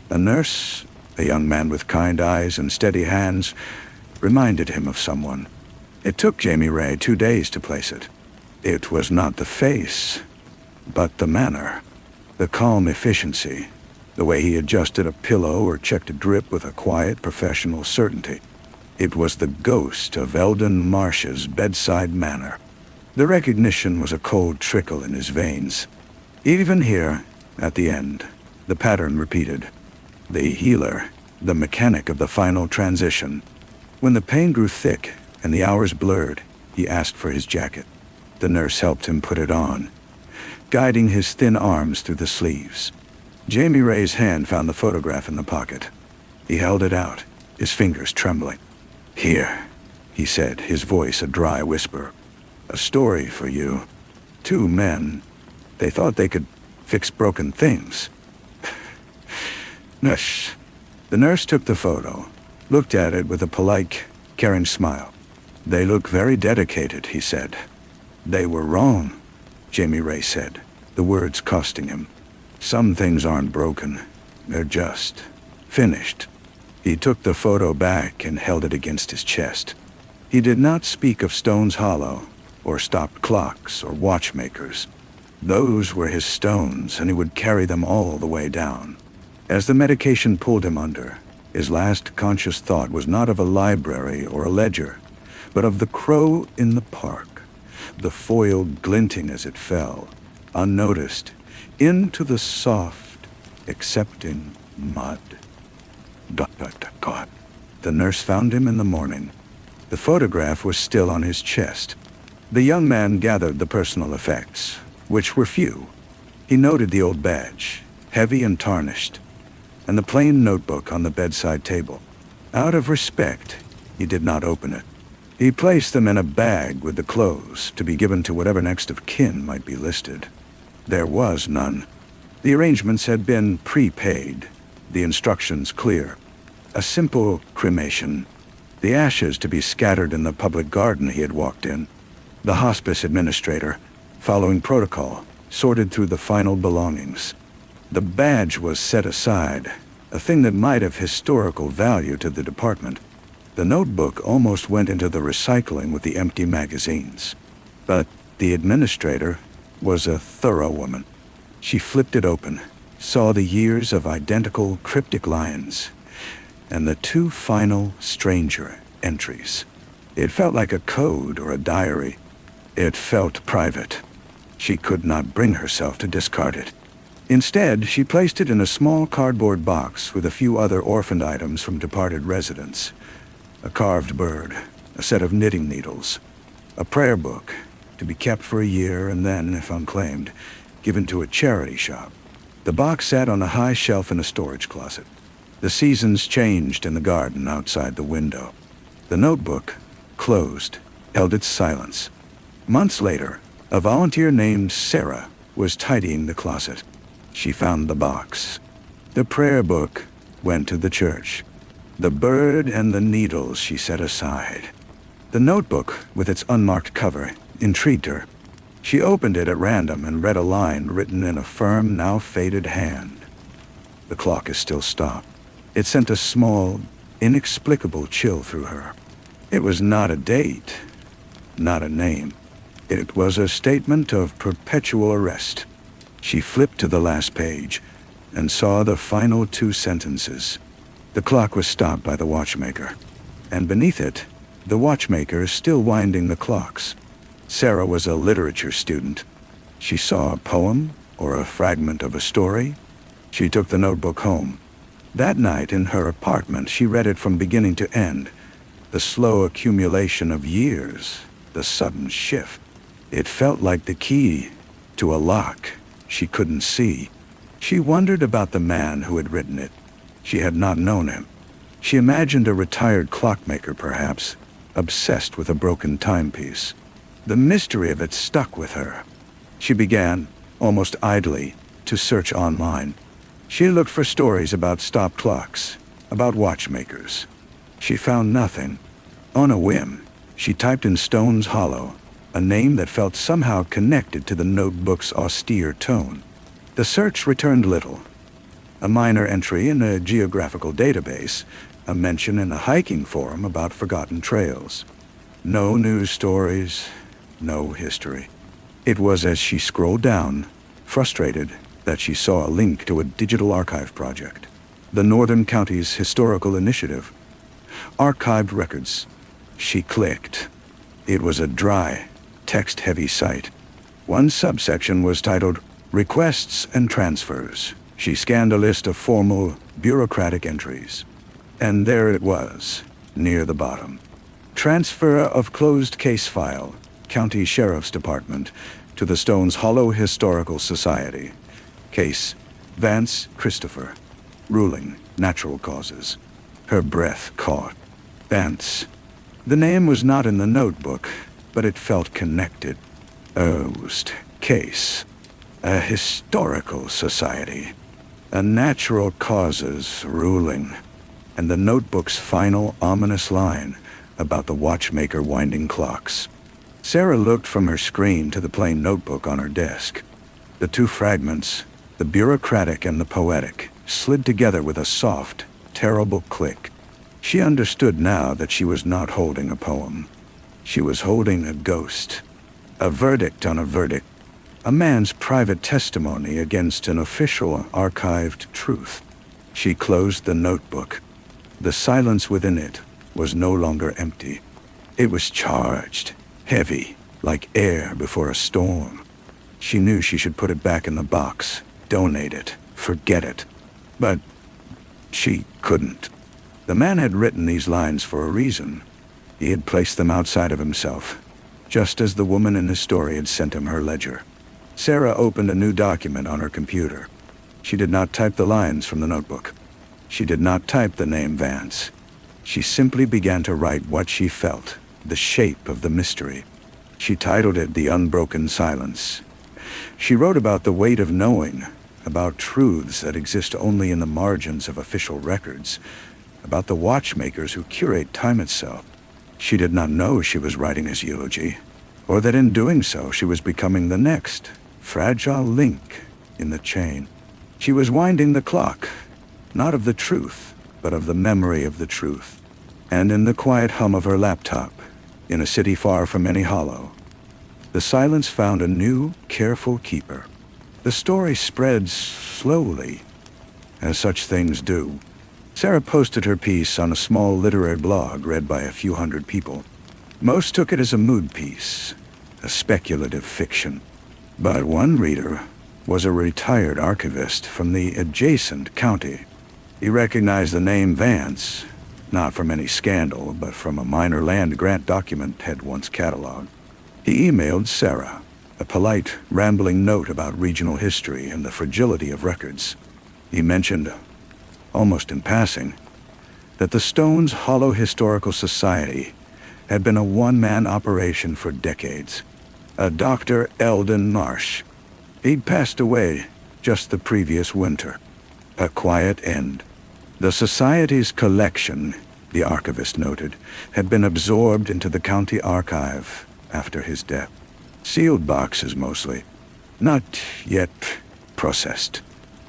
A nurse, a young man with kind eyes and steady hands, reminded him of someone. It took Jamie Ray 2 days to place it. It was not the face, but the manner, the calm efficiency, the way he adjusted a pillow or checked a drip with a quiet, professional certainty. It was the ghost of Eldon Marsh's bedside manner. The recognition was a cold trickle in his veins. Even here, at the end, the pattern repeated. The healer, the mechanic of the final transition. When the pain grew thick and the hours blurred, he asked for his jacket. The nurse helped him put it on, guiding his thin arms through the sleeves. Jamie Ray's hand found the photograph in the pocket. He held it out, his fingers trembling. "Here," he said, his voice a dry whisper. "A story for you. 2 men. They thought they could fix broken things." Nush. The nurse took the photo, looked at it with a polite, caring smile. "They look very dedicated," he said. "They were wrong," Jamie Ray said, the words costing him. "Some things aren't broken. They're just finished." He took the photo back and held it against his chest. He did not speak of Stone's Hollow, or stopped clocks, or watchmakers. Those were his stones, and he would carry them all the way down. As the medication pulled him under, his last conscious thought was not of a library or a ledger, but of the crow in the park, the foil glinting as it fell, unnoticed, into the soft, accepting mud. God. The nurse found him in the morning. The photograph was still on his chest. The young man gathered the personal effects, which were few. He noted the old badge, heavy and tarnished, and the plain notebook on the bedside table. Out of respect, he did not open it. He placed them in a bag with the clothes to be given to whatever next of kin might be listed. There was none. The arrangements had been prepaid, the instructions clear. A simple cremation, the ashes to be scattered in the public garden he had walked in. The hospice administrator, following protocol, sorted through the final belongings. The badge was set aside, a thing that might have historical value to the department. The notebook almost went into the recycling with the empty magazines. But the administrator was a thorough woman. She flipped it open, saw the years of identical cryptic lines, and the 2 final stranger entries. It felt like a code or a diary. It felt private. She could not bring herself to discard it. Instead, she placed it in a small cardboard box with a few other orphaned items from departed residents. A carved bird, a set of knitting needles, a prayer book to be kept for a year and then, if unclaimed, given to a charity shop. The box sat on a high shelf in a storage closet. The seasons changed in the garden outside the window. The notebook, closed, held its silence. Months later, a volunteer named Sarah was tidying the closet. She found the box. The prayer book went to the church. The bird and the needles she set aside. The notebook, with its unmarked cover, intrigued her. She opened it at random and read a line written in a firm, now faded hand. The clock is still stopped. It sent a small, inexplicable chill through her. It was not a date, not a name. It was a statement of perpetual arrest. She flipped to the last page and saw the final 2 sentences. The clock was stopped by the watchmaker, and beneath it, the watchmaker still winding the clocks. Sarah was a literature student. She saw a poem or a fragment of a story. She took the notebook home. That night in her apartment, she read it from beginning to end. The slow accumulation of years, the sudden shift. It felt like the key to a lock she couldn't see. She wondered about the man who had written it. She had not known him. She imagined a retired clockmaker, perhaps, obsessed with a broken timepiece. The mystery of it stuck with her. She began, almost idly, to search online. She looked for stories about stopped clocks, about watchmakers. She found nothing. On a whim, she typed in Stone's Hollow, a name that felt somehow connected to the notebook's austere tone. The search returned little. A minor entry in a geographical database, a mention in a hiking forum about forgotten trails. No news stories, no history. It was as she scrolled down, frustrated, that she saw a link to a digital archive project. The Northern Counties Historical Initiative. Archived records. She clicked. It was a dry, text-heavy site. One subsection was titled Requests and Transfers. She scanned a list of formal, bureaucratic entries. And there it was, near the bottom. Transfer of closed case file, County Sheriff's Department, to the Stones Hollow Historical Society. Case, Vance Christopher. Ruling, natural causes. Her breath caught. Vance. The name was not in the notebook, but it felt connected. Case. A historical society. A natural causes ruling. And the notebook's final ominous line about the watchmaker winding clocks. Sarah looked from her screen to the plain notebook on her desk. The 2 fragments, the bureaucratic and the poetic, slid together with a soft, terrible click. She understood now that she was not holding a poem. She was holding a ghost. A verdict on a verdict. A man's private testimony against an official archived truth. She closed the notebook. The silence within it was no longer empty. It was charged, heavy, like air before a storm. She knew she should put it back in the box, donate it, forget it. But she couldn't. The man had written these lines for a reason. He had placed them outside of himself, just as the woman in his story had sent him her ledger. Sarah opened a new document on her computer. She did not type the lines from the notebook. She did not type the name Vance. She simply began to write what she felt, the shape of the mystery. She titled it The Unbroken Silence. She wrote about the weight of knowing, about truths that exist only in the margins of official records, about the watchmakers who curate time itself. She did not know she was writing his eulogy, or that in doing so she was becoming the next, fragile link in the chain. She was winding the clock, not of the truth, but of the memory of the truth. And in the quiet hum of her laptop, in a city far from any hollow, the silence found a new, careful keeper. The story spread slowly, as such things do. Sarah posted her piece on a small literary blog read by a few hundred people. Most took it as a mood piece, a speculative fiction. But one reader was a retired archivist from the adjacent county. He recognized the name Vance, not from any scandal, but from a minor land grant document had once cataloged. He emailed Sarah, a polite, rambling note about regional history and the fragility of records. He mentioned, almost in passing, that the Stones Hollow Historical Society had been a one-man operation for decades. A Dr. Eldon Marsh. He'd passed away just the previous winter. A quiet end. The Society's collection, the archivist noted, had been absorbed into the county archive after his death. Sealed boxes mostly. Not yet processed.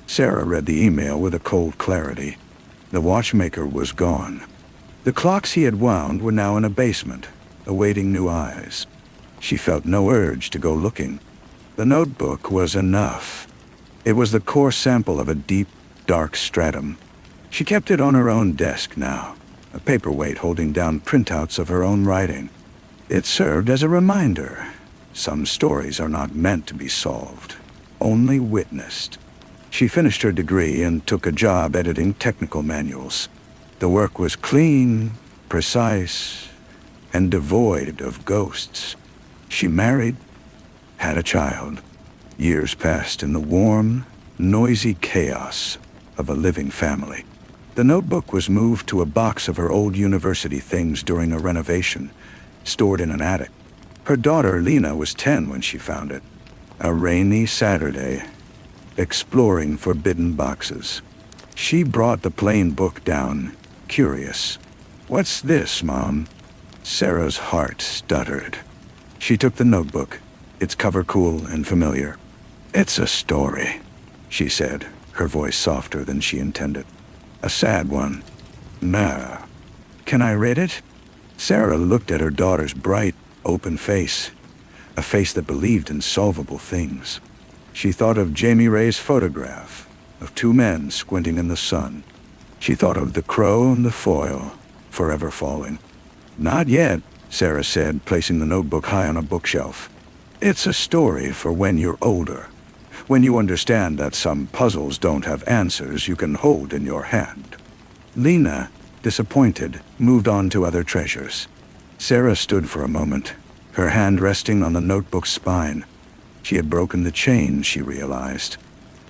Sarah read the email with a cold clarity. The watchmaker was gone. The clocks he had wound were now in a basement, awaiting new eyes. She felt no urge to go looking. The notebook was enough. It was the core sample of a deep, dark stratum. She kept it on her own desk now, a paperweight holding down printouts of her own writing. It served as a reminder. Some stories are not meant to be solved, only witnessed. She finished her degree and took a job editing technical manuals. The work was clean, precise, and devoid of ghosts. She married, had a child. Years passed in the warm, noisy chaos of a living family. The notebook was moved to a box of her old university things during a renovation, stored in an attic. Her daughter, Lena, was 10 when she found it. A rainy Saturday, exploring forbidden boxes. She brought the plain book down, curious. "What's this, Mom?" Sarah's heart stuttered. She took the notebook, its cover cool and familiar. "It's a story," she said, her voice softer than she intended. "A sad one." "Nah. Can I read it?" Sarah looked at her daughter's bright, open face, a face that believed in solvable things. She thought of Jamie Ray's photograph, of two men squinting in the sun. She thought of the crow and the foil, forever falling. "Not yet," Sarah said, placing the notebook high on a bookshelf. "It's a story for when you're older, when you understand that some puzzles don't have answers you can hold in your hand." Lena, disappointed, moved on to other treasures. Sarah stood for a moment, her hand resting on the notebook's spine. She had broken the chain, she realized.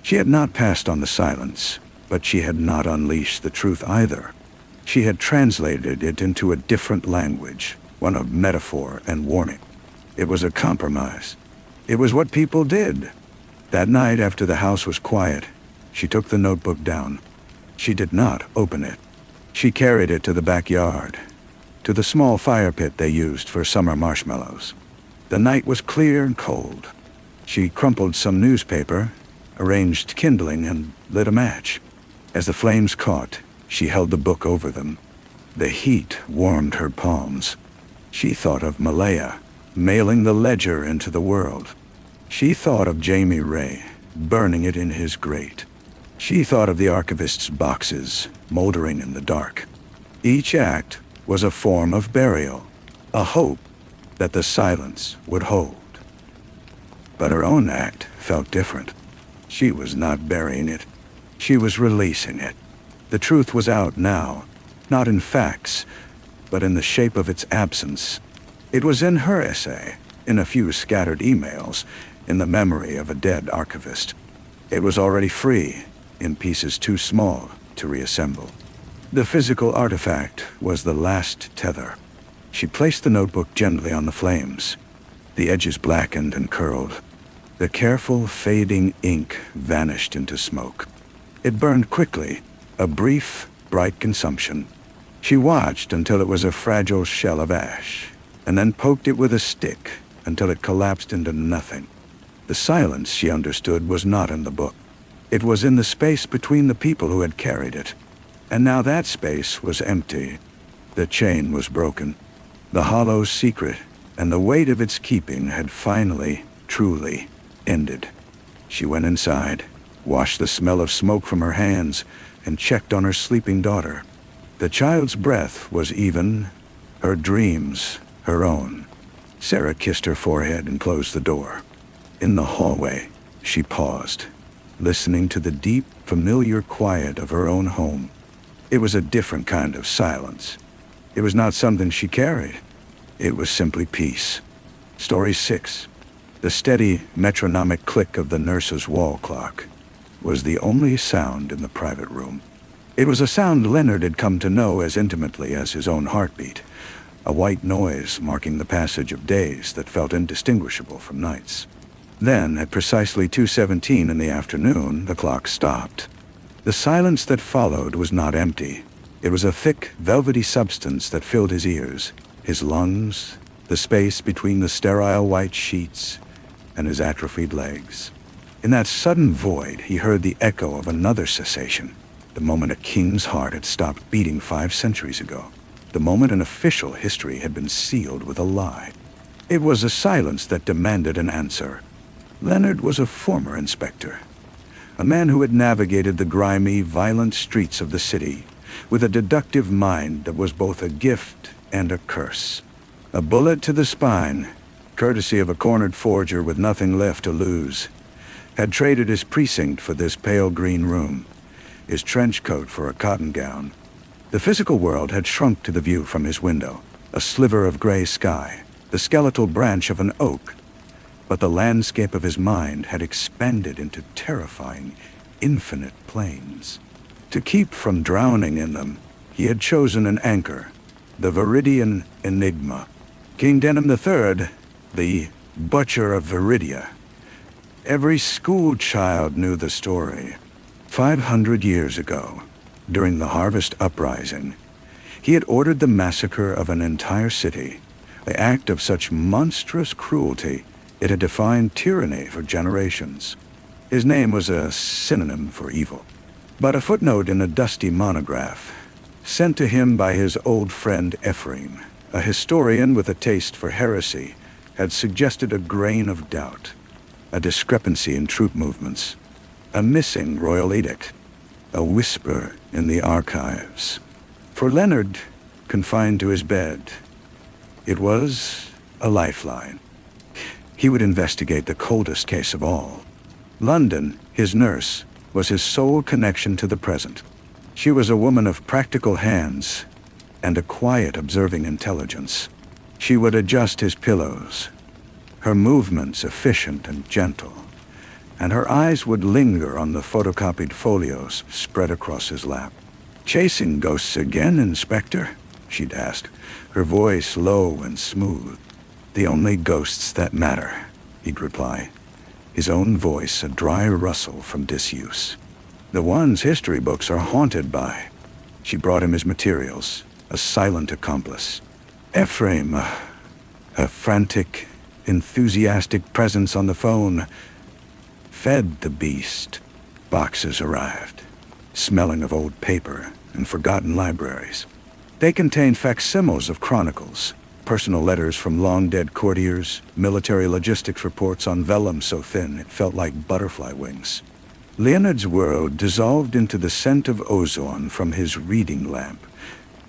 She had not passed on the silence, but she had not unleashed the truth either. She had translated it into a different language, one of metaphor and warning. It was a compromise. It was what people did. That night, after the house was quiet, she took the notebook down. She did not open it. She carried it to the backyard, to the small fire pit they used for summer marshmallows. The night was clear and cold. She crumpled some newspaper, arranged kindling, and lit a match. As the flames caught, she held the book over them. The heat warmed her palms. She thought of Malaya, mailing the ledger into the world. She thought of Jamie Ray, burning it in his grate. She thought of the archivist's boxes, moldering in the dark. Each act was a form of burial, a hope that the silence would hold. But her own act felt different. She was not burying it. She was releasing it. The truth was out now, not in facts, but in the shape of its absence. It was in her essay, in a few scattered emails, in the memory of a dead archivist. It was already free, in pieces too small to reassemble. The physical artifact was the last tether. She placed the notebook gently on the flames. The edges blackened and curled. The careful, fading ink vanished into smoke. It burned quickly, a brief, bright consumption. She watched until it was a fragile shell of ash, and then poked it with a stick until it collapsed into nothing. The silence, she understood, was not in the book. It was in the space between the people who had carried it. And now that space was empty. The chain was broken. The hollow secret and the weight of its keeping had finally, truly, ended. She went inside, washed the smell of smoke from her hands, and checked on her sleeping daughter. The child's breath was even, her dreams her own. Sarah kissed her forehead and closed the door. In the hallway, she paused, listening to the deep, familiar quiet of her own home. It was a different kind of silence. It was not something she carried. It was simply peace. Story 6. The steady, metronomic click of the nurse's wall clock was the only sound in the private room. It was a sound Leonard had come to know as intimately as his own heartbeat, a white noise marking the passage of days that felt indistinguishable from nights. Then, at precisely 2:17 in the afternoon, the clock stopped. The silence that followed was not empty. It was a thick, velvety substance that filled his ears, his lungs, the space between the sterile white sheets, and his atrophied legs. In that sudden void, he heard the echo of another cessation, the moment a king's heart had stopped beating 5 centuries ago, the moment an official history had been sealed with a lie. It was a silence that demanded an answer. Leonard was a former inspector, a man who had navigated the grimy, violent streets of the city with a deductive mind that was both a gift and a curse. A bullet to the spine, courtesy of a cornered forger with nothing left to lose, had traded his precinct for this pale green room, his trench coat for a cotton gown. The physical world had shrunk to the view from his window, a sliver of gray sky, the skeletal branch of an oak. But the landscape of his mind had expanded into terrifying, infinite plains. To keep from drowning in them, he had chosen an anchor, the Viridian Enigma. King Denham III, the Butcher of Viridia. Every school child knew the story. 500 years ago, during the Harvest Uprising, he had ordered the massacre of an entire city, the act of such monstrous cruelty it had defined tyranny for generations. His name was a synonym for evil. But a footnote in a dusty monograph, sent to him by his old friend Ephraim, a historian with a taste for heresy, had suggested a grain of doubt, a discrepancy in troop movements, a missing royal edict, a whisper in the archives. For Leonard, confined to his bed, it was a lifeline. He would investigate the coldest case of all. London, his nurse, was his sole connection to the present. She was a woman of practical hands and a quiet, observing intelligence. She would adjust his pillows, her movements efficient and gentle, and her eyes would linger on the photocopied folios spread across his lap. "Chasing ghosts again, Inspector?" she'd ask, her voice low and smooth. "The only ghosts that matter," he'd reply, his own voice a dry rustle from disuse. "The ones history books are haunted by." She brought him his materials, a silent accomplice. Ephraim, a frantic, enthusiastic presence on the phone, fed the beast. Boxes arrived, smelling of old paper and forgotten libraries. They contained facsimiles of chronicles, personal letters from long-dead courtiers, military logistics reports on vellum so thin it felt like butterfly wings. Leonard's world dissolved into the scent of ozone from his reading lamp,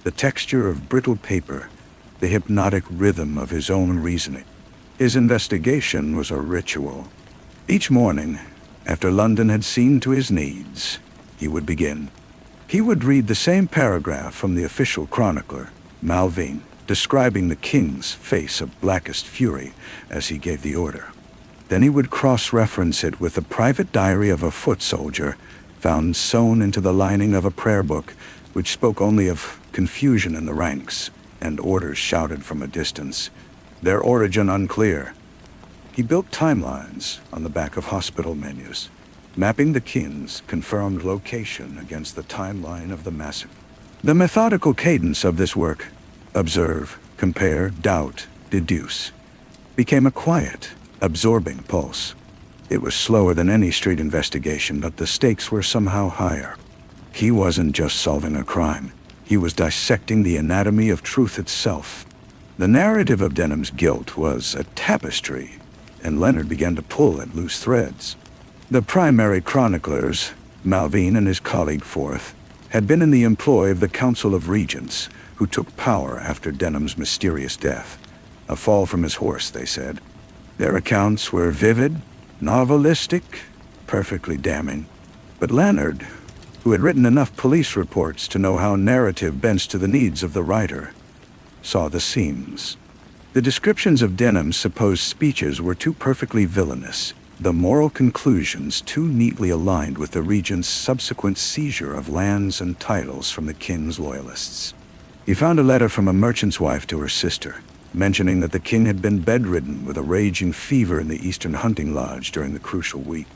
the texture of brittle paper, the hypnotic rhythm of his own reasoning. His investigation was a ritual. Each morning, after London had seen to his needs, he would begin. He would read the same paragraph from the official chronicler, Malvine, describing the king's face of blackest fury as he gave the order. Then he would cross-reference it with the private diary of a foot soldier found sewn into the lining of a prayer book which spoke only of confusion in the ranks and orders shouted from a distance, their origin unclear. He built timelines on the back of hospital menus, mapping the king's confirmed location against the timeline of the massacre. The methodical cadence of this work, observe, compare, doubt, deduce, became a quiet, absorbing pulse. It was slower than any street investigation, but the stakes were somehow higher. He wasn't just solving a crime. He was dissecting the anatomy of truth itself. The narrative of Denham's guilt was a tapestry, and Leonard began to pull at loose threads. The primary chroniclers, Malvine and his colleague Forth, had been in the employ of the Council of Regents, who took power after Denham's mysterious death. A fall from his horse, they said. Their accounts were vivid, novelistic, perfectly damning. But Leonard, who had written enough police reports to know how narrative bends to the needs of the writer, saw the seams. The descriptions of Denham's supposed speeches were too perfectly villainous, the moral conclusions too neatly aligned with the regent's subsequent seizure of lands and titles from the king's loyalists. He found a letter from a merchant's wife to her sister, mentioning that the king had been bedridden with a raging fever in the Eastern Hunting Lodge during the crucial week.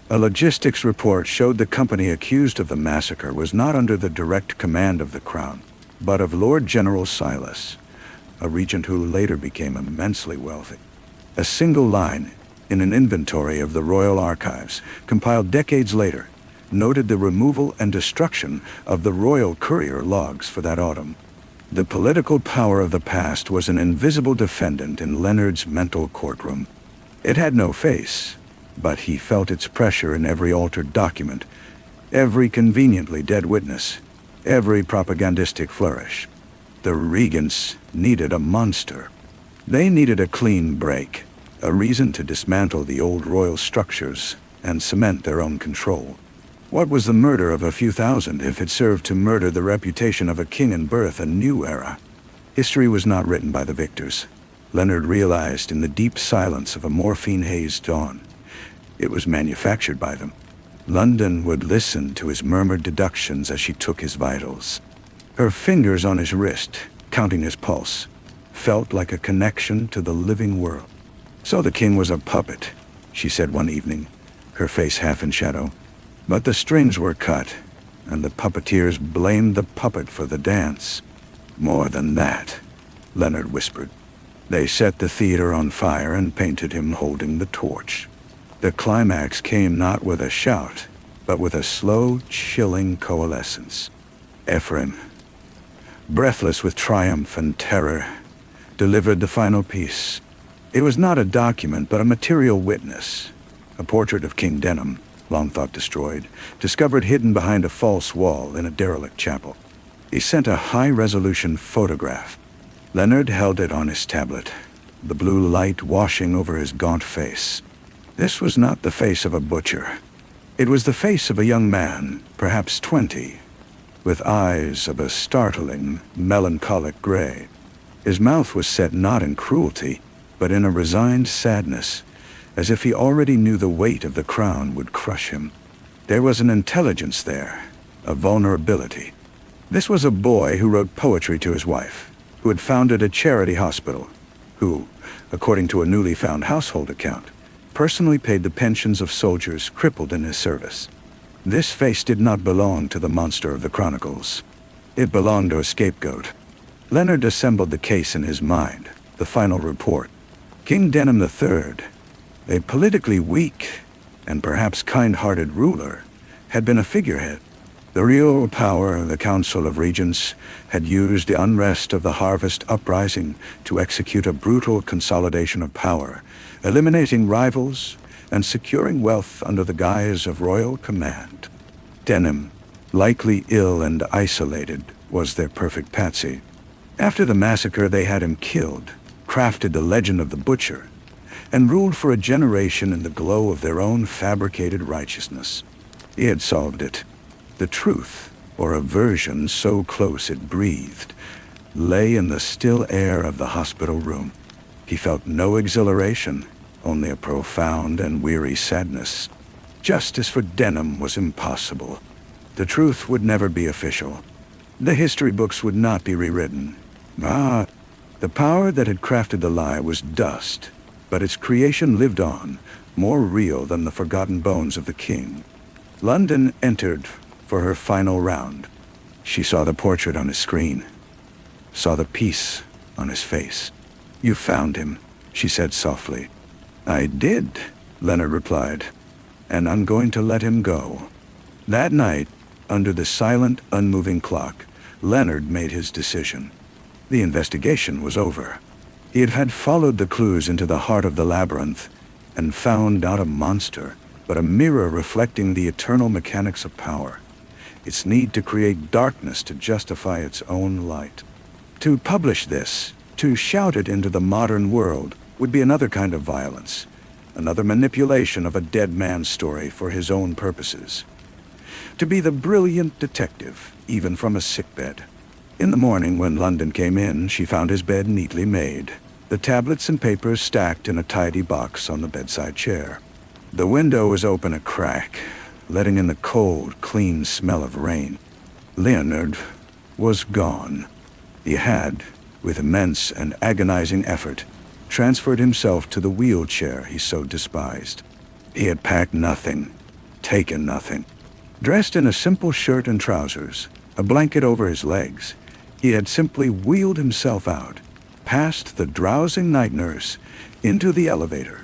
A logistics report showed the company accused of the massacre was not under the direct command of the crown, but of Lord General Silas, a regent who later became immensely wealthy. A single line in an inventory of the royal archives, compiled decades later, noted the removal and destruction of the royal courier logs for that autumn. The political power of the past was an invisible defendant in Leonard's mental courtroom. It had no face, but he felt its pressure in every altered document, every conveniently dead witness, every propagandistic flourish. The regents needed a monster. They needed a clean break, a reason to dismantle the old royal structures and cement their own control. What was the murder of a few thousand if it served to murder the reputation of a king and birth a new era? History was not written by the victors. Leonard realized in the deep silence of a morphine-hazed dawn. It was manufactured by them. London would listen to his murmured deductions as she took his vitals. Her fingers on his wrist, counting his pulse, felt like a connection to the living world. So the king was a puppet, she said one evening, her face half in shadow. But the strings were cut, and the puppeteers blamed the puppet for the dance. More than that, Leonard whispered. They set the theater on fire and painted him holding the torch. The climax came not with a shout, but with a slow, chilling coalescence. Ephraim, breathless with triumph and terror, delivered the final piece. It was not a document, but a material witness. A portrait of King Denham, long thought destroyed, discovered hidden behind a false wall in a derelict chapel. He sent a high-resolution photograph. Leonard held it on his tablet, the blue light washing over his gaunt face. This was not the face of a butcher. It was the face of a young man, perhaps 20, with eyes of a startling, melancholic gray. His mouth was set not in cruelty, but in a resigned sadness, as if he already knew the weight of the crown would crush him. There was an intelligence there, a vulnerability. This was a boy who wrote poetry to his wife, who had founded a charity hospital, who, according to a newly found household account, personally paid the pensions of soldiers crippled in his service. This face did not belong to the monster of the chronicles. It belonged to a scapegoat. Leonard assembled the case in his mind, the final report. King Denham III, a politically weak and perhaps kind-hearted ruler, had been a figurehead. The real power of the Council of Regents had used the unrest of the Harvest Uprising to execute a brutal consolidation of power, eliminating rivals and securing wealth under the guise of royal command. Denham, likely ill and isolated, was their perfect patsy. After the massacre, they had him killed, crafted the legend of the butcher, and ruled for a generation in the glow of their own fabricated righteousness. He had solved it. The truth, or a version so close it breathed, lay in the still air of the hospital room. He felt no exhilaration, only a profound and weary sadness. Justice for Denham was impossible. The truth would never be official. The history books would not be rewritten. Ah, the power that had crafted the lie was dust, but its creation lived on, more real than the forgotten bones of the king. London entered for her final round. She saw the portrait on his screen, saw the peace on his face. "You found him," she said softly. "I did," Leonard replied, "and I'm going to let him go." That night, under the silent, unmoving clock, Leonard made his decision. The investigation was over. He had followed the clues into the heart of the labyrinth and found not a monster, but a mirror reflecting the eternal mechanics of power, its need to create darkness to justify its own light. To publish this, to shout it into the modern world, would be another kind of violence, another manipulation of a dead man's story for his own purposes. To be the brilliant detective, even from a sickbed. In the morning, when London came in, she found his bed neatly made, the tablets and papers stacked in a tidy box on the bedside chair. The window was open a crack, letting in the cold, clean smell of rain. Leonard was gone. He had, with immense and agonizing effort, transferred himself to the wheelchair he so despised. He had packed nothing, taken nothing. Dressed in a simple shirt and trousers, a blanket over his legs, he had simply wheeled himself out, past the drowsing night nurse, into the elevator,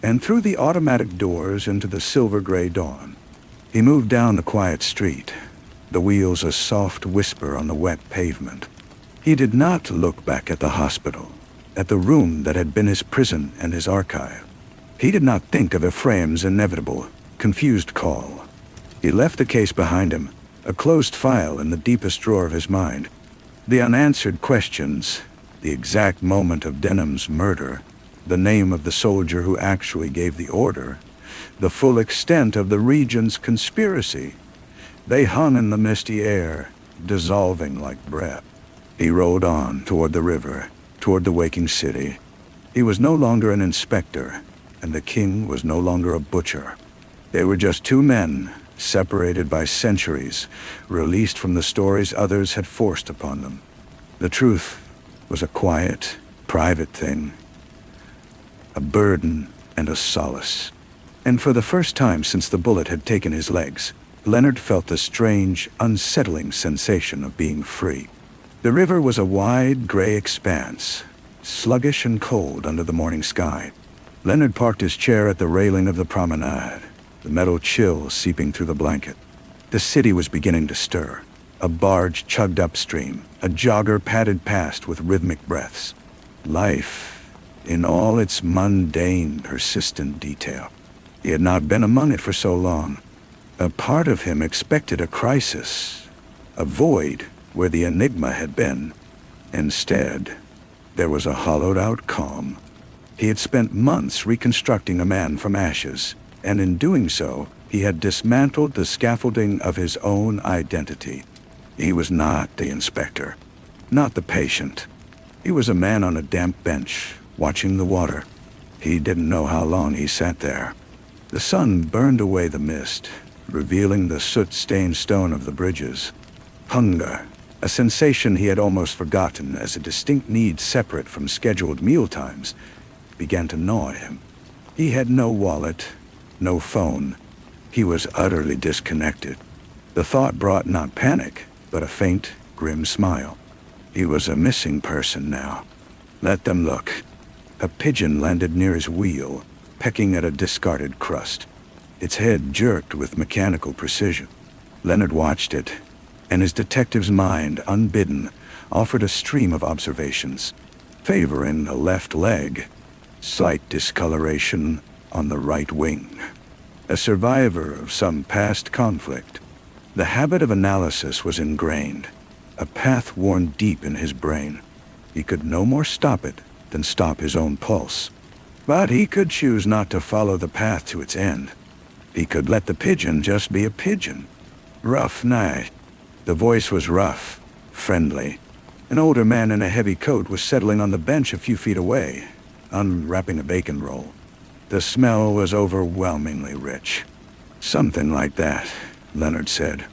and through the automatic doors into the silver-gray dawn. He moved down the quiet street, the wheels a soft whisper on the wet pavement. He did not look back at the hospital, at the room that had been his prison and his archive. He did not think of Ephraim's inevitable, confused call. He left the case behind him, a closed file in the deepest drawer of his mind. The unanswered questions, the exact moment of Denham's murder, the name of the soldier who actually gave the order, the full extent of the region's conspiracy. They hung in the misty air, dissolving like breath. He rode on toward the river, toward the waking city. He was no longer an inspector, and the king was no longer a butcher. They were just two men, separated by centuries, released from the stories others had forced upon them. The truth was a quiet, private thing, a burden and a solace. And for the first time since the bullet had taken his legs, Leonard felt the strange, unsettling sensation of being free. The river was a wide, gray expanse, sluggish and cold under the morning sky. Leonard parked his chair at the railing of the promenade, the metal chill seeping through the blanket. The city was beginning to stir. A barge chugged upstream. A jogger padded past with rhythmic breaths. Life, in all its mundane, persistent detail. He had not been among it for so long. A part of him expected a crisis, a void where the enigma had been. Instead, there was a hollowed-out calm. He had spent months reconstructing a man from ashes, and in doing so, he had dismantled the scaffolding of his own identity. He was not the inspector, not the patient. He was a man on a damp bench, watching the water. He didn't know how long he sat there. The sun burned away the mist, revealing the soot-stained stone of the bridges. Hunger, a sensation he had almost forgotten as a distinct need separate from scheduled mealtimes, began to gnaw him. He had no wallet, no phone. He was utterly disconnected. The thought brought not panic, but a faint, grim smile. He was a missing person now. Let them look. A pigeon landed near his wheel, pecking at a discarded crust. Its head jerked with mechanical precision. Leonard watched it, and his detective's mind, unbidden, offered a stream of observations, favoring the left leg, slight discoloration on the right wing. A survivor of some past conflict. The habit of analysis was ingrained, a path worn deep in his brain. He could no more stop it than stop his own pulse. But he could choose not to follow the path to its end. He could let the pigeon just be a pigeon. Rough night. The voice was rough, friendly. An older man in a heavy coat was settling on the bench a few feet away, unwrapping a bacon roll. The smell was overwhelmingly rich. Something like that, Leonard said.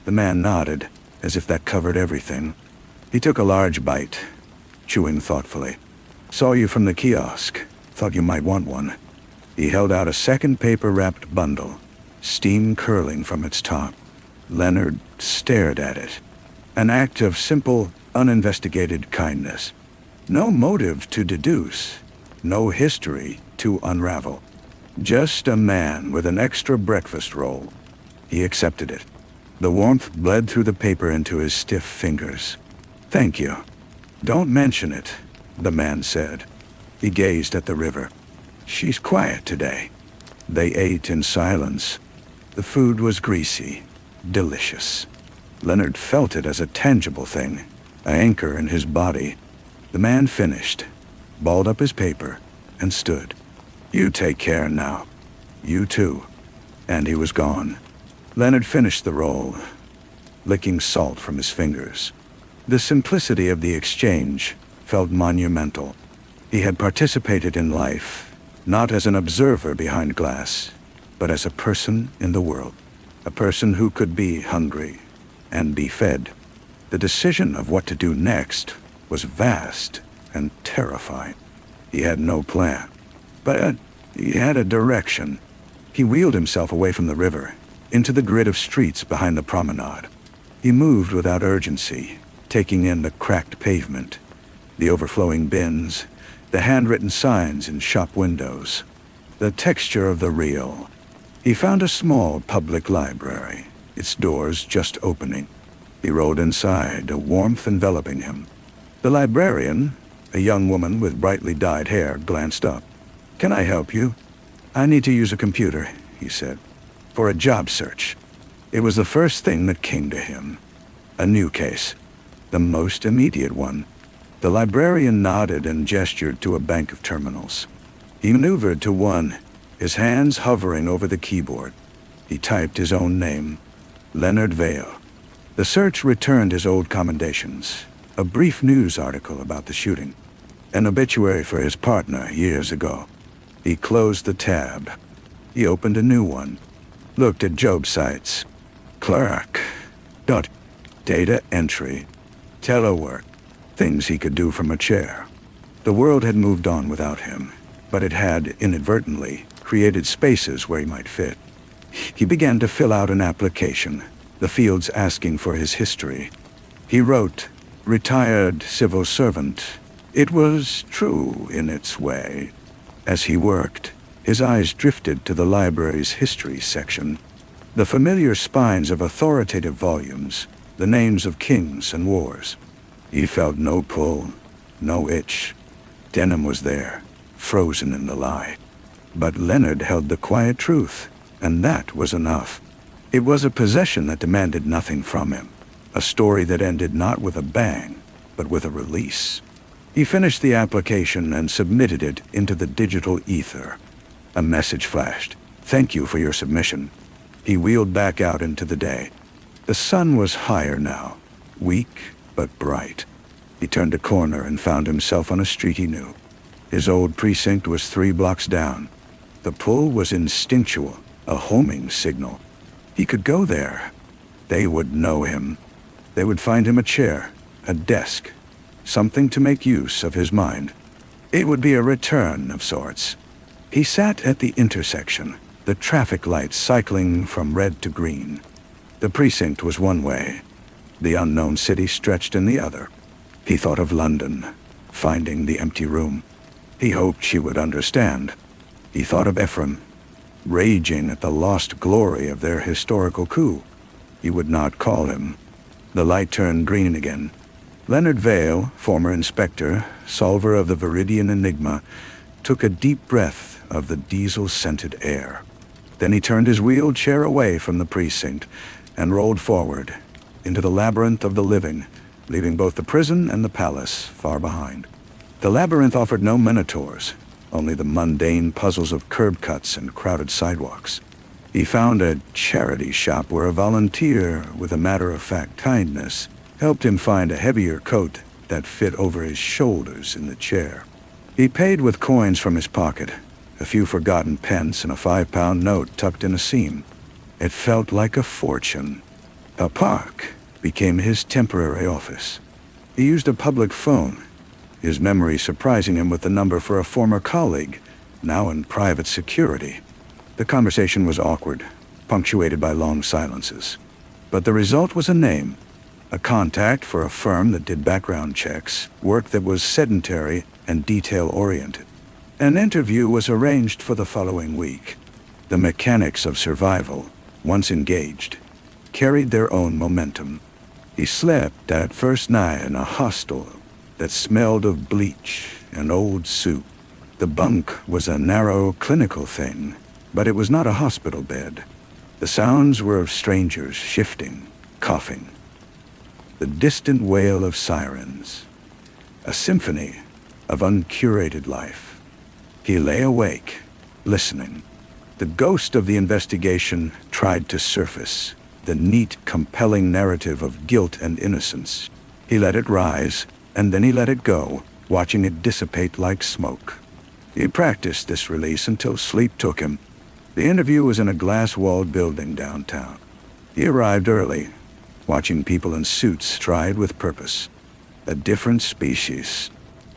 The man nodded, as if that covered everything. He took a large bite, chewing thoughtfully. "Saw you from the kiosk. Thought you might want one." He held out a second paper-wrapped bundle, steam curling from its top. Leonard stared at it. An act of simple, uninvestigated kindness. No motive to deduce, no history to unravel. Just a man with an extra breakfast roll. He accepted it. The warmth bled through the paper into his stiff fingers. "Thank you. Don't mention it," the man said. He gazed at the river. "She's quiet today." They ate in silence. The food was greasy, delicious. Leonard felt it as a tangible thing, an anchor in his body. The man finished, balled up his paper, and stood. "You take care now. You too." And he was gone. Leonard finished the roll, licking salt from his fingers. The simplicity of the exchange felt monumental. He had participated in life, not as an observer behind glass, but as a person in the world. A person who could be hungry and be fed. The decision of what to do next was vast and terrifying. He had no plan, but he had a direction. He wheeled himself away from the river, into the grid of streets behind the promenade. He moved without urgency, taking in the cracked pavement, the overflowing bins, the handwritten signs in shop windows, the texture of the real. He found a small public library, its doors just opening. He rolled inside, a warmth enveloping him. The librarian, a young woman with brightly dyed hair, glanced up. "Can I help you?" "I need to use a computer," he said, "for a job search." It was the first thing that came to him. A new case, the most immediate one. The librarian nodded and gestured to a bank of terminals. He maneuvered to one, his hands hovering over the keyboard. He typed his own name, Leonard Vale. The search returned his old commendations, a brief news article about the shooting, an obituary for his partner years ago. He closed the tab. He opened a new one, looked at job sites. Clerk. Data entry. Telework. Things he could do from a chair. The world had moved on without him, but it had, inadvertently, created spaces where he might fit. He began to fill out an application, the fields asking for his history. He wrote, "Retired civil servant." It was true in its way. As he worked, his eyes drifted to the library's history section. The familiar spines of authoritative volumes, the names of kings and wars. He felt no pull, no itch. Denim was there, frozen in the lie. But Leonard held the quiet truth, and that was enough. It was a possession that demanded nothing from him, a story that ended not with a bang, but with a release. He finished the application and submitted it into the digital ether. A message flashed. "Thank you for your submission." He wheeled back out into the day. The sun was higher now, weak but bright. He turned a corner and found himself on a street he knew. His old precinct was 3 blocks down. The pull was instinctual, a homing signal. He could go there. They would know him. They would find him a chair, a desk, something to make use of his mind. It would be a return of sorts. He sat at the intersection, the traffic lights cycling from red to green. The precinct was one way. The unknown city stretched in the other. He thought of London, finding the empty room. He hoped she would understand. He thought of Ephraim, raging at the lost glory of their historical coup. He would not call him. The light turned green again. Leonard Vale, former inspector, solver of the Viridian Enigma, took a deep breath of the diesel-scented air. Then he turned his wheeled chair away from the precinct and rolled forward into the labyrinth of the living, leaving both the prison and the palace far behind. The labyrinth offered no minotaurs, only the mundane puzzles of curb cuts and crowded sidewalks. He found a charity shop where a volunteer with a matter-of-fact kindness helped him find a heavier coat that fit over his shoulders in the chair. He paid with coins from his pocket, a few forgotten pence and a 5-pound note tucked in a seam. It felt like a fortune. A park, became his temporary office. He used a public phone, his memory surprising him with the number for a former colleague, now in private security. The conversation was awkward, punctuated by long silences. But the result was a name, a contact for a firm that did background checks, work that was sedentary and detail-oriented. An interview was arranged for the following week. The mechanics of survival, once engaged, carried their own momentum. He slept at first night in a hostel that smelled of bleach and old soup. The bunk was a narrow, clinical thing, but it was not a hospital bed. The sounds were of strangers shifting, coughing. The distant wail of sirens. A symphony of uncurated life. He lay awake, listening. The ghost of the investigation tried to surface, the neat, compelling narrative of guilt and innocence. He let it rise, and then he let it go, watching it dissipate like smoke. He practiced this release until sleep took him. The interview was in a glass-walled building downtown. He arrived early, watching people in suits stride with purpose. A different species.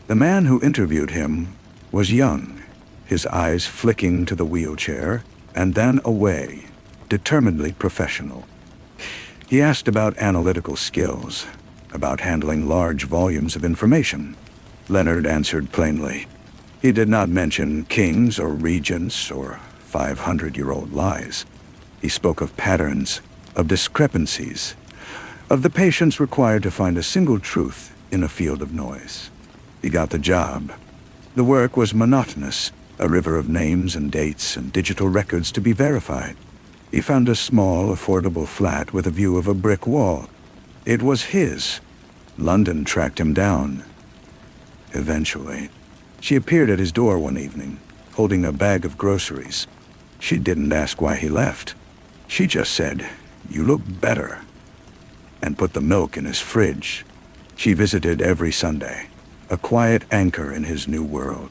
The man who interviewed him was young, his eyes flicking to the wheelchair, and then away, determinedly professional. He asked about analytical skills, about handling large volumes of information. Leonard answered plainly. He did not mention kings or regents or 500-year-old lies. He spoke of patterns, of discrepancies, of the patience required to find a single truth in a field of noise. He got the job. The work was monotonous, a river of names and dates and digital records to be verified. He found a small, affordable flat with a view of a brick wall. It was his. London tracked him down. Eventually, she appeared at his door one evening, holding a bag of groceries. She didn't ask why he left. She just said, "You look better," and put the milk in his fridge. She visited every Sunday, a quiet anchor in his new world.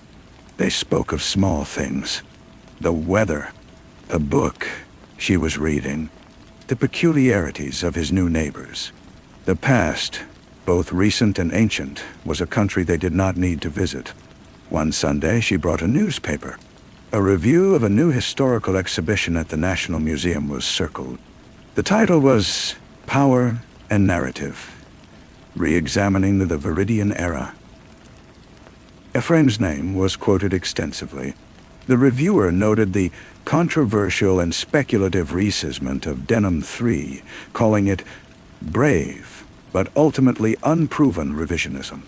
They spoke of small things. The weather, a book she was reading, the peculiarities of his new neighbors. The past, both recent and ancient, was a country they did not need to visit. One Sunday, she brought a newspaper. A review of a new historical exhibition at the National Museum was circled. The title was Power and Narrative, Re-examining the Viridian Era. Ephraim's name was quoted extensively. The reviewer noted the controversial and speculative resizement of Denham 3, calling it brave, but ultimately unproven revisionism.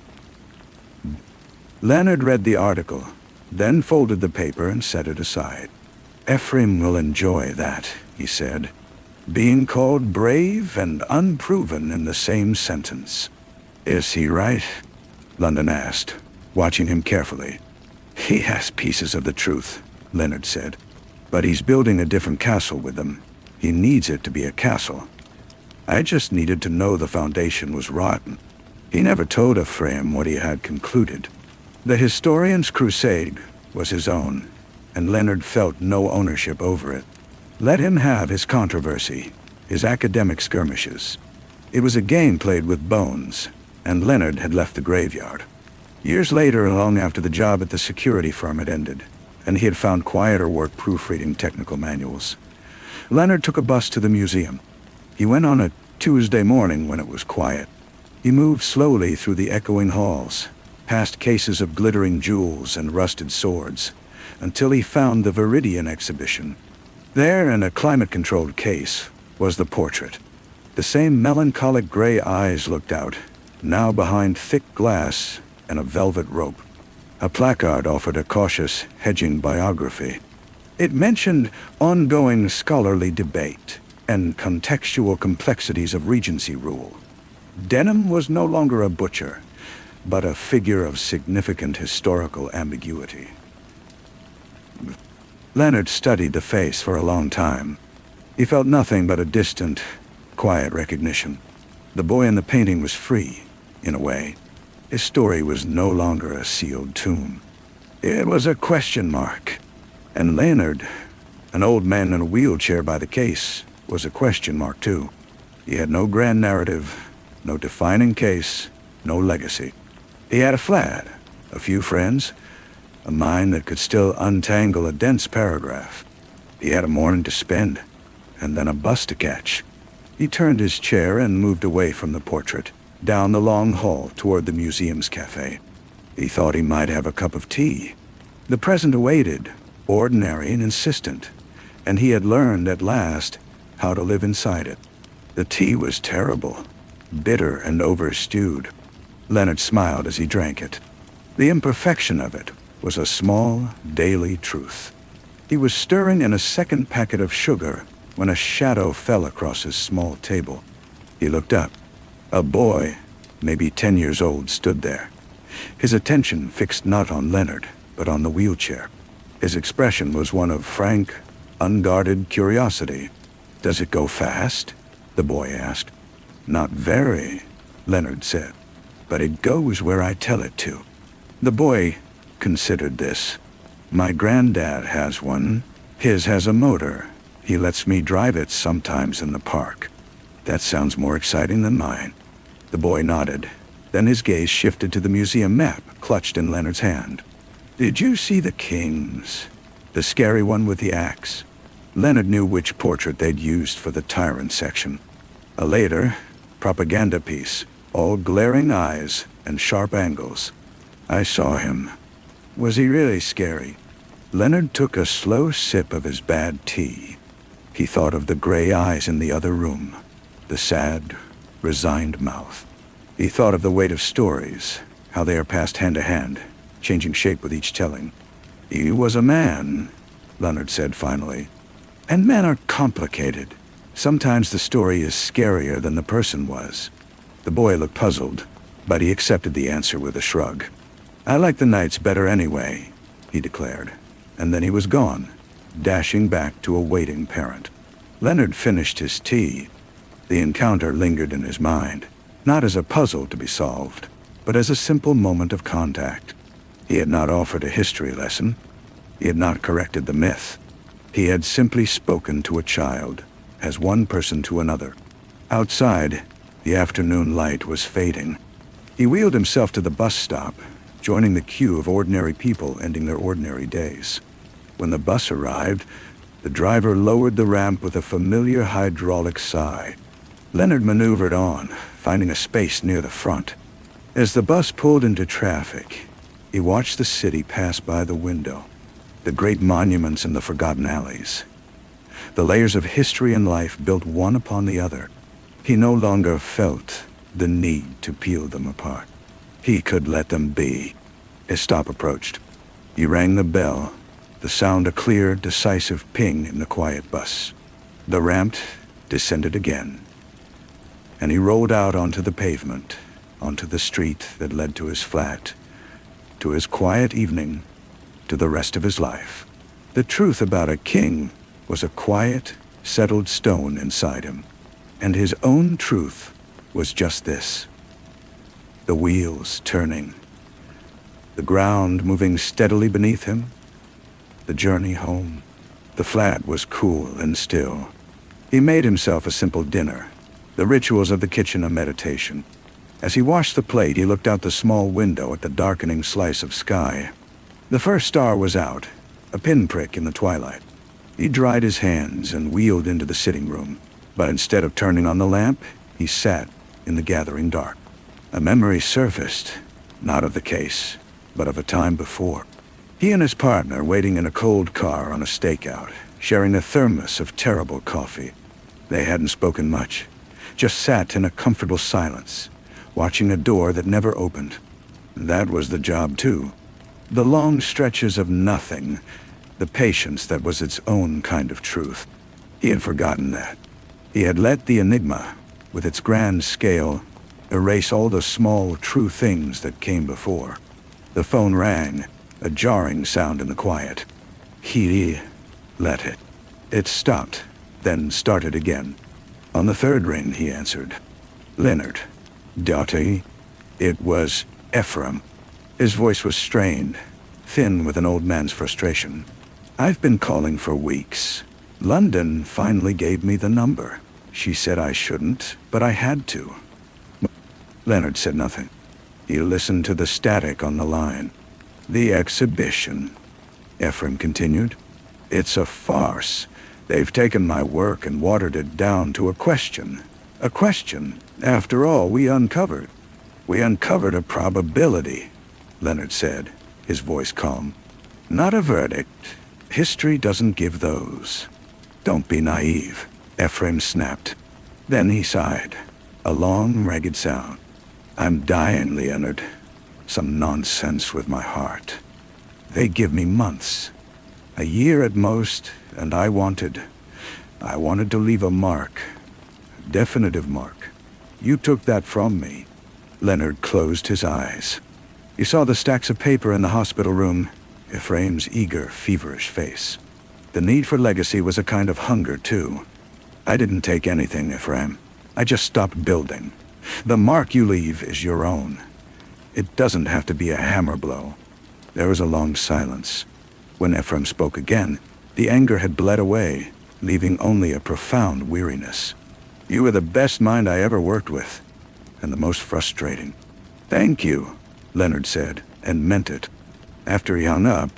Leonard read the article, then folded the paper and set it aside. Ephraim will enjoy that, he said. Being called brave and unproven in the same sentence. Is he right? London asked, watching him carefully. He has pieces of the truth, Leonard said. But he's building a different castle with them. He needs it to be a castle. I just needed to know the foundation was rotten. He never told Ephraim what he had concluded. The historian's crusade was his own, and Leonard felt no ownership over it. Let him have his controversy, his academic skirmishes. It was a game played with bones, and Leonard had left the graveyard. Years later, long after the job at the security firm had ended, and he had found quieter work proofreading technical manuals, Leonard took a bus to the museum. He went on a Tuesday morning when it was quiet. He moved slowly through the echoing halls, past cases of glittering jewels and rusted swords, until he found the Viridian exhibition. There, in a climate-controlled case, was the portrait. The same melancholic gray eyes looked out, now behind thick glass and a velvet rope. A placard offered a cautious, hedging biography. It mentioned ongoing scholarly debate and contextual complexities of Regency rule. Denham was no longer a butcher, but a figure of significant historical ambiguity. Leonard studied the face for a long time. He felt nothing but a distant, quiet recognition. The boy in the painting was free, in a way. His story was no longer a sealed tomb. It was a question mark. And Leonard, an old man in a wheelchair by the case, was a question mark too. He had no grand narrative, no defining case, no legacy. He had a flat, a few friends, a mind that could still untangle a dense paragraph. He had a morning to spend, and then a bus to catch. He turned his chair and moved away from the portrait, down the long hall toward the museum's cafe. He thought he might have a cup of tea. The present awaited, ordinary and insistent, and he had learned at last how to live inside it. The tea was terrible, bitter and overstewed. Leonard smiled as he drank it. The imperfection of it was a small, daily truth. He was stirring in a second packet of sugar when a shadow fell across his small table. He looked up. A boy, maybe 10 years old, stood there. His attention fixed not on Leonard, but on the wheelchair. His expression was one of frank, unguarded curiosity. "Does it go fast?" the boy asked. "Not very," Leonard said, "but it goes where I tell it to." The boy considered this. "My granddad has one. His has a motor. He lets me drive it sometimes in the park." "That sounds more exciting than mine." The boy nodded. Then his gaze shifted to the museum map clutched in Leonard's hand. "Did you see the kings? The scary one with the axe?" Leonard knew which portrait they'd used for the tyrant section. A later propaganda piece, all glaring eyes and sharp angles. "I saw him." "Was he really scary?" Leonard took a slow sip of his bad tea. He thought of the gray eyes in the other room, the sad, resigned mouth. He thought of the weight of stories, how they are passed hand to hand, changing shape with each telling. "He was a man," Leonard said finally. "And men are complicated. Sometimes the story is scarier than the person was." The boy looked puzzled, but he accepted the answer with a shrug. "I like the nights better anyway," he declared. And then he was gone, dashing back to a waiting parent. Leonard finished his tea. The encounter lingered in his mind, not as a puzzle to be solved, but as a simple moment of contact. He had not offered a history lesson. He had not corrected the myth. He had simply spoken to a child, as one person to another. Outside, the afternoon light was fading. He wheeled himself to the bus stop, joining the queue of ordinary people ending their ordinary days. When the bus arrived, the driver lowered the ramp with a familiar hydraulic sigh. Leonard maneuvered on, finding a space near the front. As the bus pulled into traffic, he watched the city pass by the window, the great monuments in the forgotten alleys, the layers of history and life built one upon the other. He no longer felt the need to peel them apart. He could let them be. His stop approached. He rang the bell, the sound a clear, decisive ping in the quiet bus. The ramp descended again, and he rolled out onto the pavement, onto the street that led to his flat, to his quiet evening, to the rest of his life. The truth about a king was a quiet, settled stone inside him, and his own truth was just this. The wheels turning, the ground moving steadily beneath him, the journey home. The flat was cool and still. He made himself a simple dinner, the rituals of the kitchen a meditation. As he washed the plate, he looked out the small window at the darkening slice of sky. The first star was out, a pinprick in the twilight. He dried his hands and wheeled into the sitting room, but instead of turning on the lamp, he sat in the gathering dark. A memory surfaced, not of the case, but of a time before. He and his partner waiting in a cold car on a stakeout, sharing a thermos of terrible coffee. They hadn't spoken much, just sat in a comfortable silence, watching a door that never opened. That was the job too. The long stretches of nothing, the patience that was its own kind of truth. He had forgotten that. He had let the enigma, with its grand scale, erase all the small, true things that came before. The phone rang, a jarring sound in the quiet. He let it. It stopped, then started again. On the third ring, he answered. "Leonard. Doughty." It was Ephraim. His voice was strained, thin with an old man's frustration. "I've been calling for weeks. London finally gave me the number. She said I shouldn't, but I had to. Leonard said nothing. He listened to the static on the line. The exhibition, Ephraim continued. It's a farce. They've taken my work and watered it down to a question. A question. After all, we uncovered a probability, Leonard said, his voice calm. Not a verdict. History doesn't give those. Don't be naive, Ephraim snapped. Then he sighed, a long, ragged sound. I'm dying, Leonard. Some nonsense with my heart. They give me months. A year at most, and I wanted to leave a mark. Definitive mark. You took that from me. Leonard closed his eyes. He saw the stacks of paper in the hospital room, Ephraim's eager, feverish face. The need for legacy was a kind of hunger, too. I didn't take anything, Ephraim. I just stopped building. The mark you leave is your own. It doesn't have to be a hammer blow. There was a long silence. When Ephraim spoke again, the anger had bled away, leaving only a profound weariness. You were the best mind I ever worked with, and the most frustrating. Thank you, Leonard said, and meant it. After he hung up,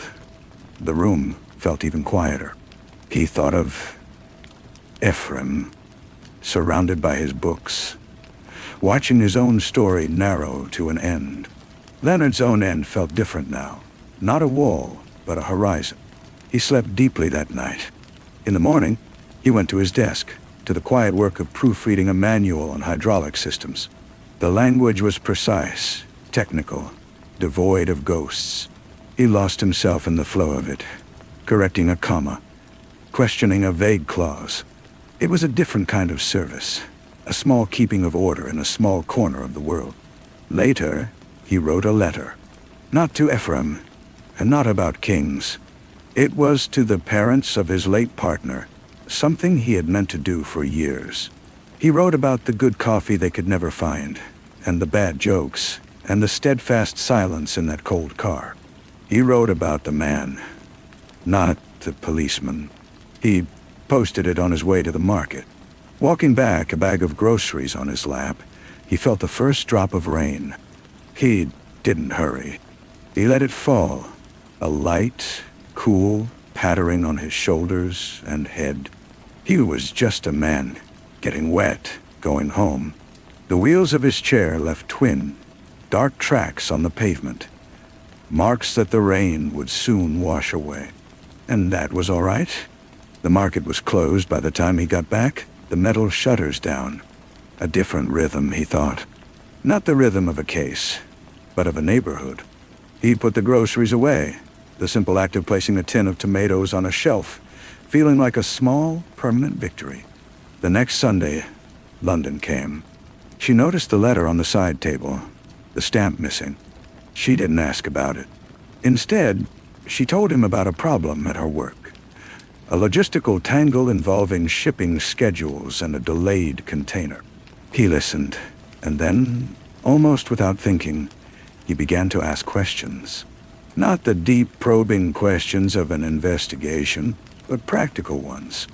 the room felt even quieter. He thought of Ephraim, surrounded by his books, watching his own story narrow to an end. Leonard's own end felt different now. Not a wall, but a horizon. He slept deeply that night. In the morning, he went to his desk, to the quiet work of proofreading a manual on hydraulic systems. The language was precise, technical, devoid of ghosts. He lost himself in the flow of it, correcting a comma, questioning a vague clause. It was a different kind of service, a small keeping of order in a small corner of the world. Later, he wrote a letter, not to Ephraim, and not about kings. It was to the parents of his late partner, something he had meant to do for years. He wrote about the good coffee they could never find, and the bad jokes, and the steadfast silence in that cold car. He wrote about the man, not the policeman. He posted it on his way to the market. Walking back, a bag of groceries on his lap, he felt the first drop of rain. He didn't hurry. He let it fall, a light, cool pattering on his shoulders and head. He was just a man, getting wet, going home. The wheels of his chair left twin, dark tracks on the pavement, marks that the rain would soon wash away. And that was all right. The market was closed by the time he got back, the metal shutters down. A different rhythm, he thought. Not the rhythm of a case, but of a neighborhood. He put the groceries away, the simple act of placing a tin of tomatoes on a shelf, feeling like a small, permanent victory. The next Sunday, London came. She noticed the letter on the side table, the stamp missing. She didn't ask about it. Instead, she told him about a problem at her work. A logistical tangle involving shipping schedules and a delayed container. He listened, and then, almost without thinking, he began to ask questions. Not the deep, probing questions of an investigation, but practical ones.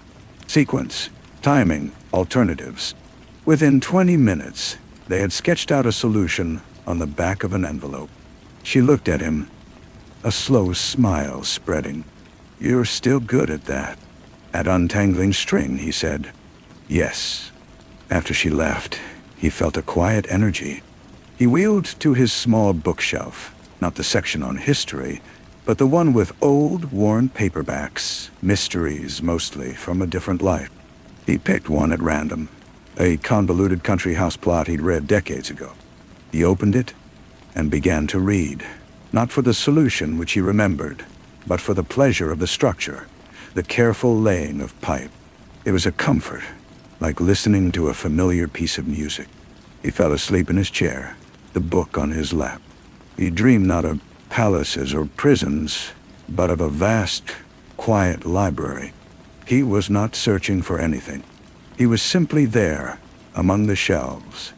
Sequence, timing, alternatives. Within 20 minutes, they had sketched out a solution on the back of an envelope. She looked at him, a slow smile spreading. You're still good at that. At untangling string, he said. Yes. After she left, he felt a quiet energy. He wheeled to his small bookshelf, not the section on history, but the one with old, worn paperbacks, mysteries mostly from a different life. He picked one at random, a convoluted country house plot he'd read decades ago. He opened it and began to read, not for the solution which he remembered, but for the pleasure of the structure, the careful laying of pipe. It was a comfort, like listening to a familiar piece of music. He fell asleep in his chair, the book on his lap. He dreamed not of palaces or prisons, but of a vast, quiet library. He was not searching for anything. He was simply there, among the shelves,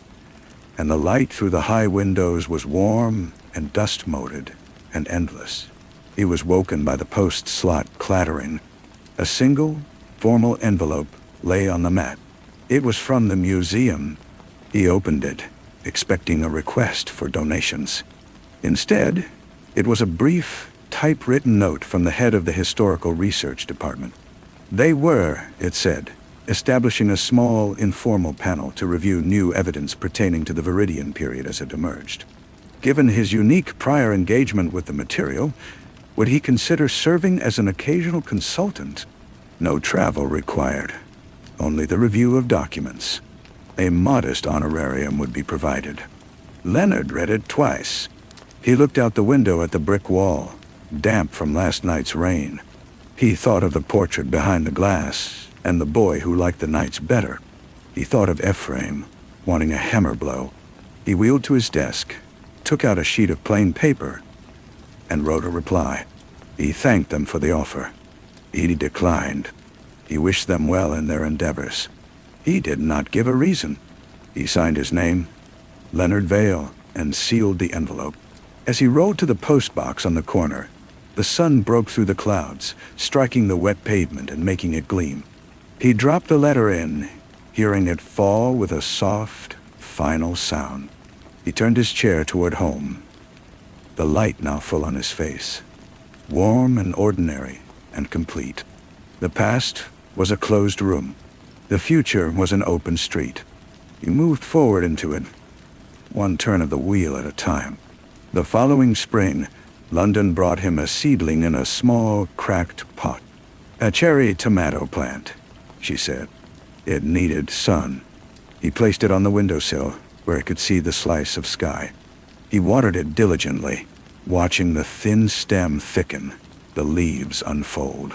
and the light through the high windows was warm and dust-moted and endless. He was woken by the post slot clattering. A single, formal envelope lay on the mat. It was from the museum. He opened it, expecting a request for donations. Instead, it was a brief, typewritten note from the head of the Historical Research Department. They were, it said, establishing a small, informal panel to review new evidence pertaining to the Viridian period as it emerged. Given his unique prior engagement with the material, would he consider serving as an occasional consultant? No travel required, only the review of documents. A modest honorarium would be provided. Leonard read it twice. He looked out the window at the brick wall, damp from last night's rain. He thought of the portrait behind the glass and the boy who liked the nights better. He thought of Ephraim, wanting a hammer blow. He wheeled to his desk, took out a sheet of plain paper, and wrote a reply. He thanked them for the offer. He declined. He wished them well in their endeavors. He did not give a reason. He signed his name, Leonard Vale, and sealed the envelope. As he rode to the postbox on the corner, the sun broke through the clouds, striking the wet pavement and making it gleam. He dropped the letter in, hearing it fall with a soft, final sound. He turned his chair toward home, the light now full on his face, warm and ordinary and complete. The past was a closed room. The future was an open street. He moved forward into it, one turn of the wheel at a time. The following spring, London brought him a seedling in a small, cracked pot. A cherry tomato plant, she said. It needed sun. He placed it on the windowsill, where he could see the slice of sky. He watered it diligently, watching the thin stem thicken, the leaves unfold.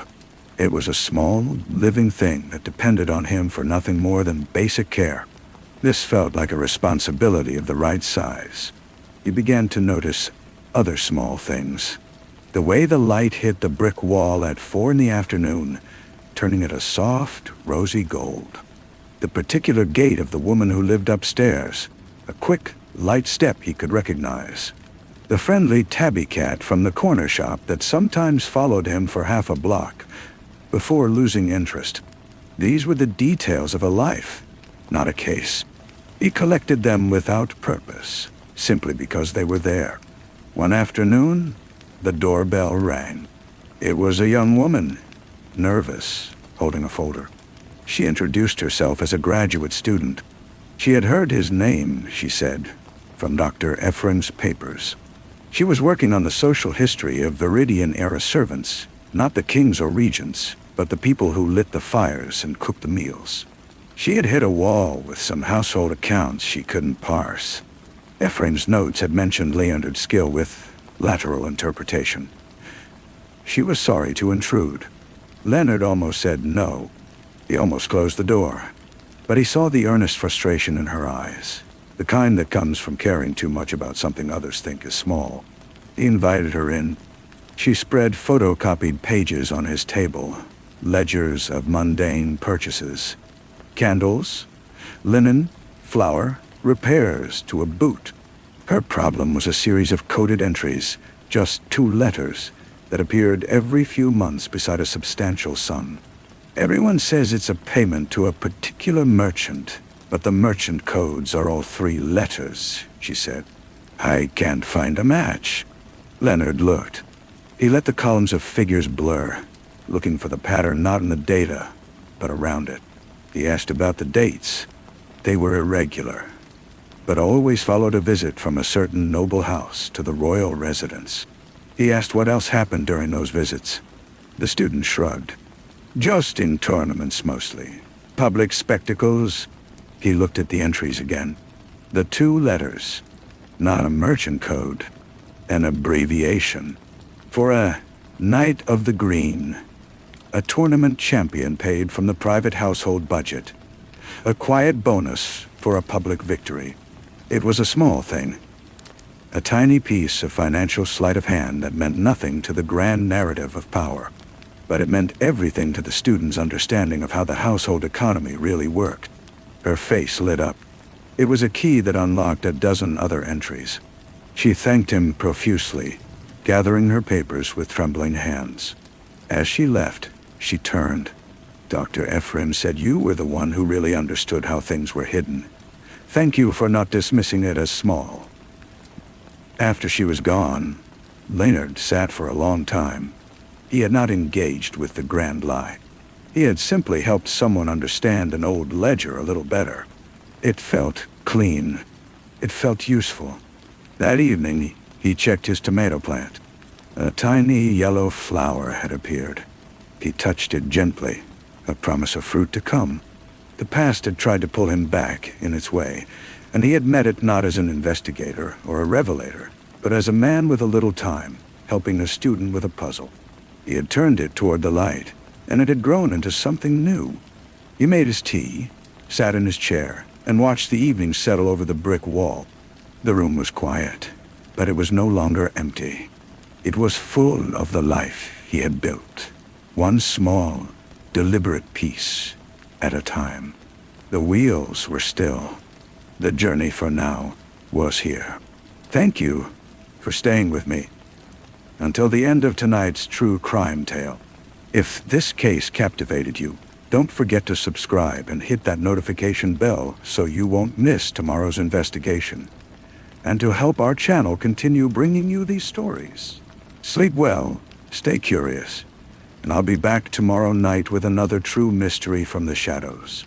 It was a small, living thing that depended on him for nothing more than basic care. This felt like a responsibility of the right size. He began to notice other small things. The way the light hit the brick wall at 4 p.m, turning it a soft, rosy gold. The particular gait of the woman who lived upstairs, a quick, light step he could recognize. The friendly tabby cat from the corner shop that sometimes followed him for half a block before losing interest. These were the details of a life, not a case. He collected them without purpose, simply because they were there. One afternoon, the doorbell rang. It was a young woman, nervous, holding a folder. She introduced herself as a graduate student. She had heard his name, she said, from Dr. Ephraim's papers. She was working on the social history of Viridian-era servants, not the kings or regents, but the people who lit the fires and cooked the meals. She had hit a wall with some household accounts she couldn't parse. Ephraim's notes had mentioned Leonard's skill with lateral interpretation. She was sorry to intrude. Leonard almost said no. He almost closed the door. But he saw the earnest frustration in her eyes, the kind that comes from caring too much about something others think is small. He invited her in. She spread photocopied pages on his table, ledgers of mundane purchases. Candles, linen, flour, repairs to a boot. Her problem was a series of coded entries, just 2 letters, that appeared every few months beside a substantial sum. Everyone says it's a payment to a particular merchant, but the merchant codes are all 3 letters, she said. I can't find a match. Leonard looked. He let the columns of figures blur, looking for the pattern not in the data, but around it. He asked about the dates. They were irregular, but always followed a visit from a certain noble house to the royal residence. He asked what else happened during those visits. The student shrugged. Just in tournaments mostly. Public spectacles. He looked at the entries again. The 2 letters. Not a merchant code. An abbreviation. For a Knight of the Green. A tournament champion paid from the private household budget. A quiet bonus for a public victory. It was a small thing. A tiny piece of financial sleight of hand that meant nothing to the grand narrative of power. But it meant everything to the student's understanding of how the household economy really worked. Her face lit up. It was a key that unlocked a dozen other entries. She thanked him profusely, gathering her papers with trembling hands. As she left, she turned. Dr. Ephraim said you were the one who really understood how things were hidden. Thank you for not dismissing it as small. After she was gone, Leonard sat for a long time. He had not engaged with the grand lie. He had simply helped someone understand an old ledger a little better. It felt clean. It felt useful. That evening, he checked his tomato plant. A tiny yellow flower had appeared. He touched it gently, a promise of fruit to come. The past had tried to pull him back in its way, and he had met it not as an investigator or a revelator, but as a man with a little time, helping a student with a puzzle. He had turned it toward the light, and it had grown into something new. He made his tea, sat in his chair, and watched the evening settle over the brick wall. The room was quiet, but it was no longer empty. It was full of the life he had built, one small, deliberate piece at a time. The wheels were still. The journey for now was here. Thank you for staying with me until the end of tonight's true crime tale. If this case captivated you, don't forget to subscribe and hit that notification bell so you won't miss tomorrow's investigation. And to help our channel continue bringing you these stories. Sleep well, stay curious, and I'll be back tomorrow night with another true mystery from the shadows.